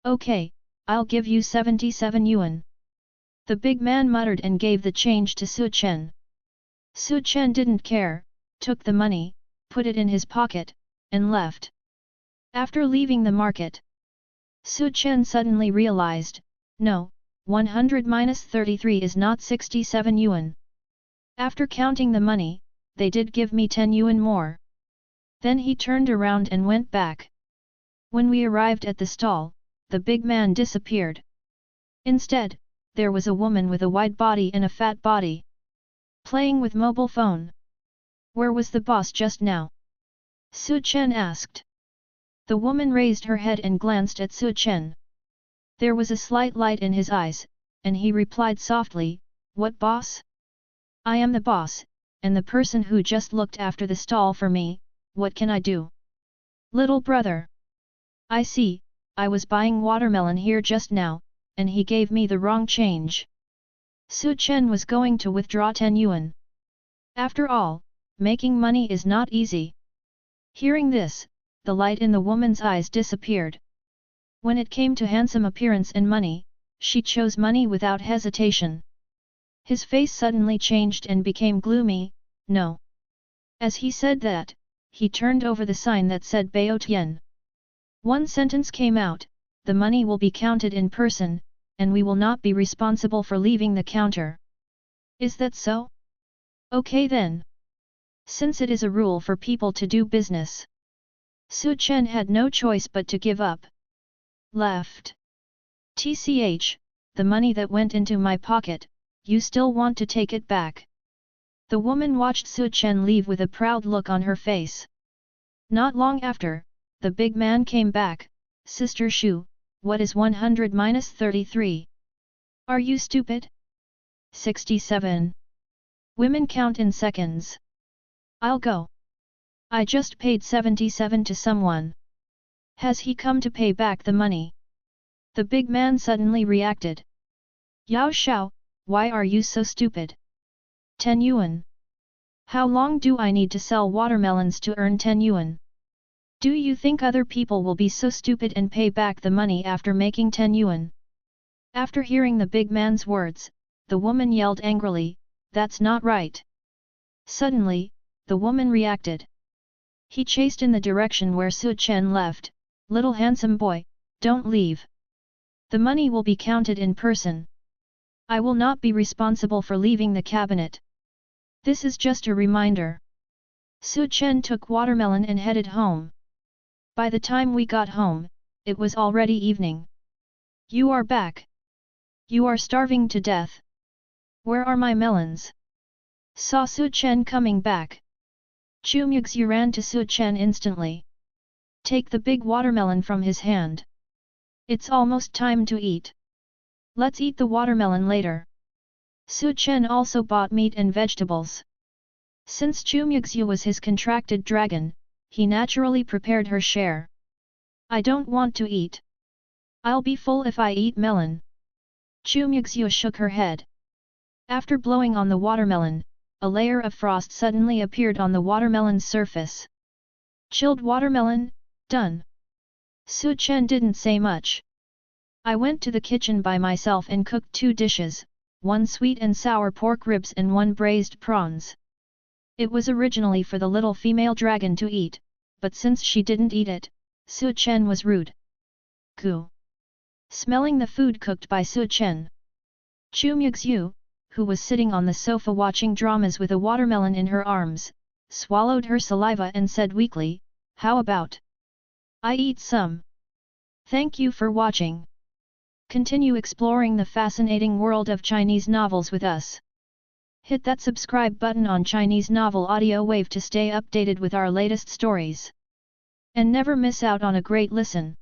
Okay, I'll give you 77 yuan. The big man muttered and gave the change to Su Chen. Su Chen didn't care, took the money, put it in his pocket, and left. After leaving the market, Su Chen suddenly realized, no, 100 minus 33 is not 67 yuan. After counting the money, they did give me 10 yuan more. Then he turned around and went back. When we arrived at the stall, the big man disappeared. Instead, there was a woman with a wide body and a fat body, playing with mobile phone. Where was the boss just now? Su Chen asked. The woman raised her head and glanced at Su Chen. There was a slight light in his eyes, and he replied softly, "What boss? I am the boss, and the person who just looked after the stall for me, what can I do?" "Little brother. I see, I was buying watermelon here just now, and he gave me the wrong change." Su Chen was going to withdraw 10 yuan. After all, making money is not easy. Hearing this, the light in the woman's eyes disappeared. When it came to handsome appearance and money, she chose money without hesitation. His face suddenly changed and became gloomy. "No." As he said that, he turned over the sign that said Bao Tian. One sentence came out, "The money will be counted in person, and we will not be responsible for leaving the counter." Is that so? Okay then. Since it is a rule for people to do business, Su Chen had no choice but to give up. Left. "TCH, the money that went into my pocket, you still want to take it back?" The woman watched Su Chen leave with a proud look on her face. Not long after, the big man came back. "Sister Shu, what is 100 minus 33? Are you stupid?" 67. Women count in seconds. I'll go. I just paid 77 to someone. Has he come to pay back the money? The big man suddenly reacted. "Yao Shao, why are you so stupid? 10 yuan. How long do I need to sell watermelons to earn 10 yuan? Do you think other people will be so stupid and pay back the money after making 10 yuan? After hearing the big man's words, the woman yelled angrily, "That's not right." Suddenly, the woman reacted. He chased in the direction where Su Chen left. "Little handsome boy, don't leave. The money will be counted in person. I will not be responsible for leaving the cabinet. This is just a reminder." Su Chen took watermelon and headed home. By the time we got home, it was already evening. "You are back. You are starving to death. Where are my melons?" Saw Su Chen coming back. Chu Muxue ran to Su Chen instantly. Take the big watermelon from his hand. "It's almost time to eat. Let's eat the watermelon later." Su Chen also bought meat and vegetables. Since Chu Muxue was his contracted dragon, he naturally prepared her share. "I don't want to eat. I'll be full if I eat melon." Chu Muxue shook her head. After blowing on the watermelon, a layer of frost suddenly appeared on the watermelon's surface. "Chilled watermelon, done." Su Chen didn't say much. "I went to the kitchen by myself and cooked 2 dishes, 1 sweet and sour pork ribs and 1 braised prawns. It was originally for the little female dragon to eat, but since she didn't eat it, Su Chen was rude." Goo! Smelling the food cooked by Su Chen, Chu Muxue, who was sitting on the sofa watching dramas with a watermelon in her arms, swallowed her saliva and said weakly, "How about I eat some?" Thank you for watching. Continue exploring the fascinating world of Chinese novels with us. Hit that subscribe button on Chinese Novel Audio Wave to stay updated with our latest stories. And never miss out on a great listen.